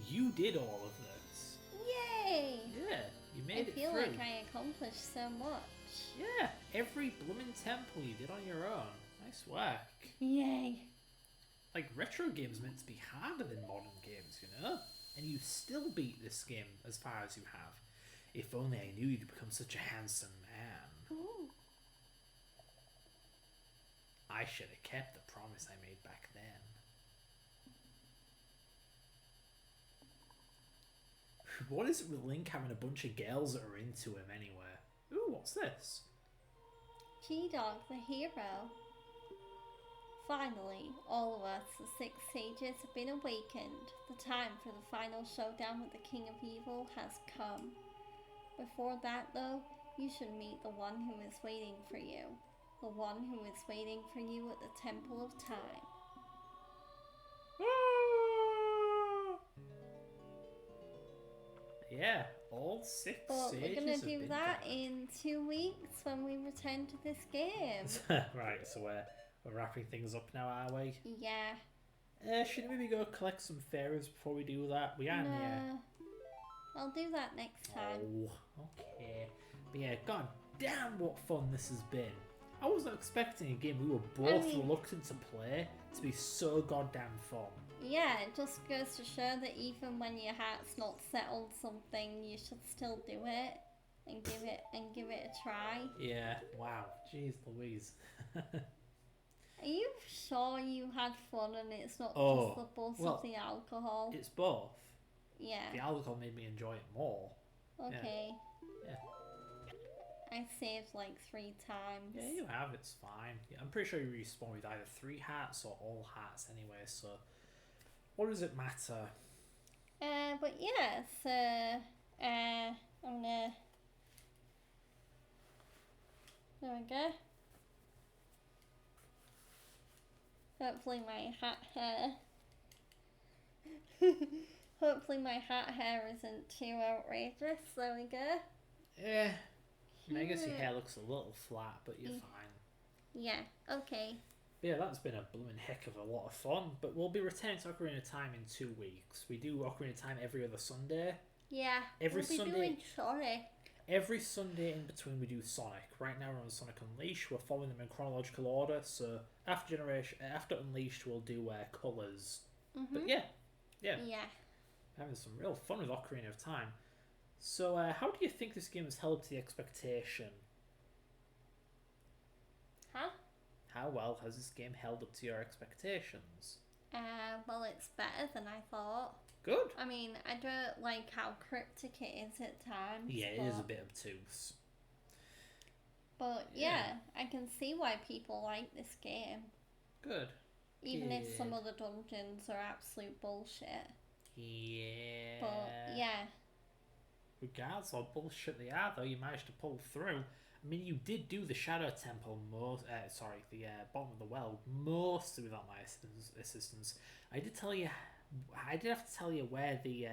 You did all of this. Yay! Yeah, you made it through. I feel like I accomplished so much. Yeah, every blooming temple you did on your own. Nice work. Yay. Like, retro games meant to be harder than modern games, you know? And you still beat this game as far as you have. If only I knew you'd become such a handsome man. Ooh. I should have kept the promise I made back then. What is it with Link having a bunch of girls that are into him anyway? Ooh, what's this? G-Dog, the hero. Finally, all of us, the 6 sages, have been awakened. The time for the final showdown with the King of Evil has come. Before that, though, you should meet the one who is waiting for you. The one who is waiting for you at the Temple of Time. Yeah, all 6 But sages we're going to have do been that gathered. in 2 weeks when we return to this game. Right, so we're wrapping things up now, are we? Yeah. Should we maybe go collect some fairies before we do that? We are near. I'll do that next time. Oh, okay. But yeah, god damn what fun this has been. I wasn't expecting a game we were both reluctant to play to be so goddamn fun. Yeah, it just goes to show that even when your heart's not set on something, you should still do it and give it a try. Yeah, wow. Jeez Louise. Are you sure you had fun and it's not just the buzz of the alcohol? It's both. Yeah. The alcohol made me enjoy it more. Okay. Yeah. I saved like 3 times. Yeah, you have. It's fine. Yeah, I'm pretty sure you respawn with either 3 hearts or all hearts anyway, so what does it matter? But yeah, so I'm gonna. There we go. Hopefully my hat hair. Hopefully my hat hair isn't too outrageous. There we go. Yeah. I mean, I guess your hair looks a little flat, but you're fine. Yeah, okay. But yeah, that's been a blooming heck of a lot of fun. But we'll be returning to Ocarina of Time in 2 weeks. We do Ocarina of Time every other Sunday. Yeah, Every we'll be Sunday. doing Sonic. Every Sunday in between we do Sonic. Right now we're on Sonic Unleashed. We're following them in chronological order. So after Unleashed we'll do Colours. But yeah. Having some real fun with Ocarina of Time. So how do you think this game has held up to the expectation? Huh? How well has this game held up to your expectations? Well, it's better than I thought. Good. I mean, I don't like how cryptic it is at times. Yeah, it is a bit obtuse. But yeah, I can see why people like this game. Good. Even if some of the dungeons are absolute bullshit. Yeah. But yeah. Regardless of bullshit they are, though, you managed to pull through. I mean, you did do the Shadow Temple the bottom of the well, mostly without my assistance. I did have to tell you where the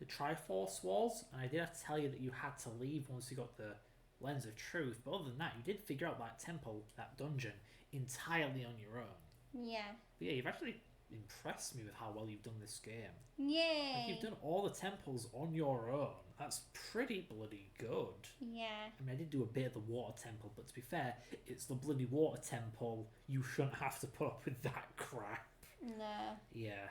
Triforce was, and I did have to tell you that you had to leave once you got the Lens of Truth. But other than that, you did figure out that temple, that dungeon, entirely on your own. Yeah. But yeah, you've actually impressed me with how well you've done this game. Yay! Like, you've done all the temples on your own. That's pretty bloody good. Yeah. I mean, I did do a bit of the water temple, but to be fair, it's the bloody water temple. You shouldn't have to put up with that crap. No. Yeah.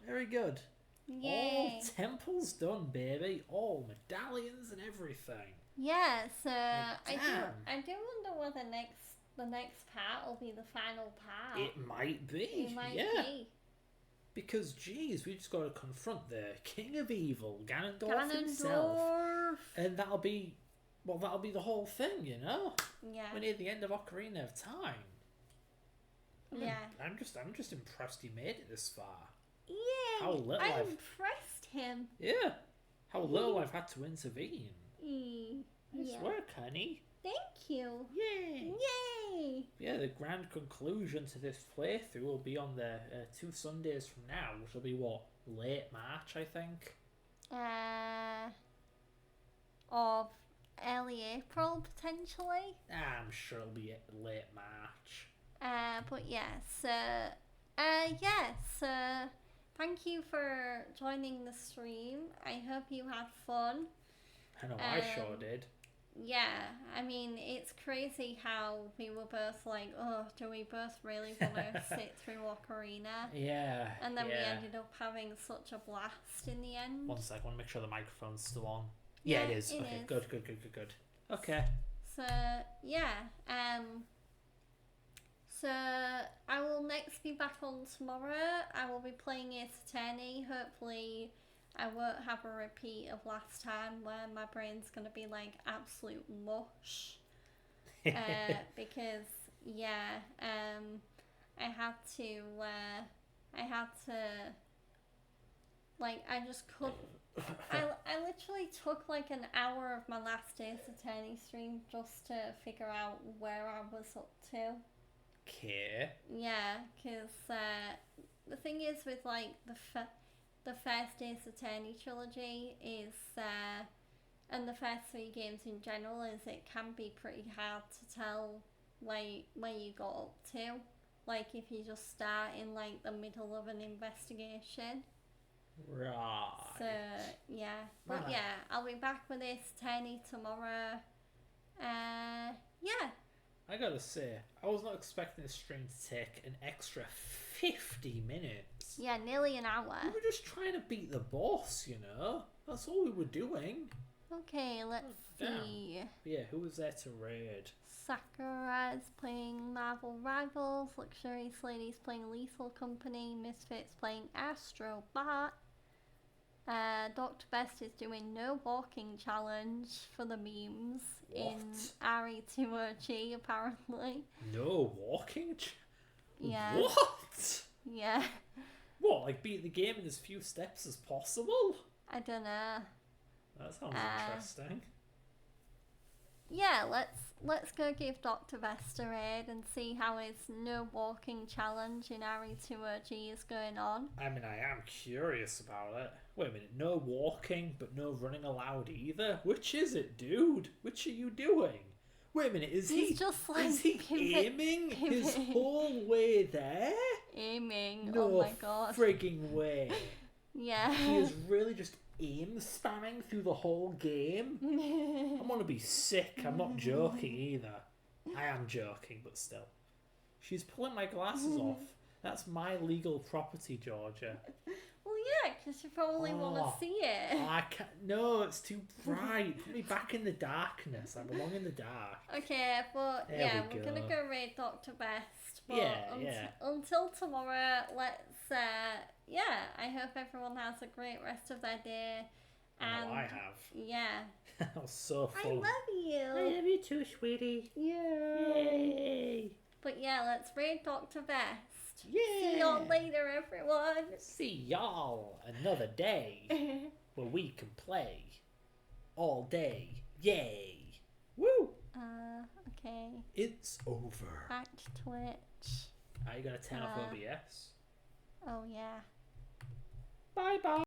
Very good. Yay. All temples done, baby. All medallions and everything. Yeah, so Like, I do wonder whether the next part will be the final part. It might be. It might be. Because, geez, we just got to confront the King of Evil, Ganondorf himself. And that'll be the whole thing, you know? Yeah. We're near the end of Ocarina of Time. Yeah. I'm just impressed he made it this far. Yay! How little I I've- impressed him. Yeah. How little I've had to intervene. Mm. Nice Yeah. work, honey. Thank you. Yay. the grand conclusion to this playthrough will be on the 2 Sundays from now, which will be what, late March, I think. Of early April potentially. I'm sure it'll be late March. But yeah, so thank you for joining the stream. I hope you had fun. I know I sure did. Yeah, I mean, it's crazy how we were both like, oh, do we both really want to sit through Ocarina? Yeah. And then we ended up having such a blast in the end. One sec, I want to make sure the microphone's still on. Yeah, it is. Okay, good. Okay. So, yeah, so I will next be back on tomorrow. I will be playing Ace Attorney. Hopefully I won't have a repeat of last time where my brain's going to be like absolute mush. Because, yeah, I had to, like, I just couldn't. I literally took like an hour of my last Ace Attorney stream just to figure out where I was up to. Okay. Yeah, because the thing is with like the first Ace Attorney trilogy is, and the first 3 games in general, is it can be pretty hard to tell where you got up to. Like if you just start in like the middle of an investigation. Right. So, yeah. But yeah, I'll be back with Ace Attorney tomorrow. Yeah. I gotta say, I was not expecting this stream to take an extra 50 minutes. Yeah, nearly an hour. We were just trying to beat the boss, you know? That's all we were doing. Okay, let's see. Yeah, who was there to raid? Sakura's playing Marvel Rivals, Luxurious Lady's playing Lethal Company, Misfits playing Astro Bot. Dr. Best is doing no walking challenge for the memes in RE2OG apparently. No walking? Yeah. What? Yeah. What, like beat the game in as few steps as possible? I don't know. That sounds interesting. Yeah, let's go give Dr. Best a raid and see how his no walking challenge in RE2OG is going on. I mean, I am curious about it. Wait a minute, no walking, but no running allowed either? Which is it, dude? Which are you doing? Wait a minute, is he aiming his whole way there? Aiming, no oh my god. Frigging way. Yeah. He is really just aim spamming through the whole game. I'm gonna be sick. I'm not joking either. I am joking, but still. She's pulling my glasses off. That's my legal property, Georgia. Well, yeah, because you probably want to see it. I can't. No, it's too bright. Put me back in the darkness. I belong in the dark. Okay, but There we're gonna go raid Dr. Best. But yeah. Until tomorrow, let's. I hope everyone has a great rest of their day. And I have. Yeah. That was so fun. I love you. I love you too, sweetie. Yay. But yeah, let's raid Dr. Best. Yeah. See y'all later, everyone. See y'all another day where we can play all day. Yay. Woo. Okay. It's over. Back to Twitch. Are you going to turn off OBS? Oh, yeah. Bye-bye.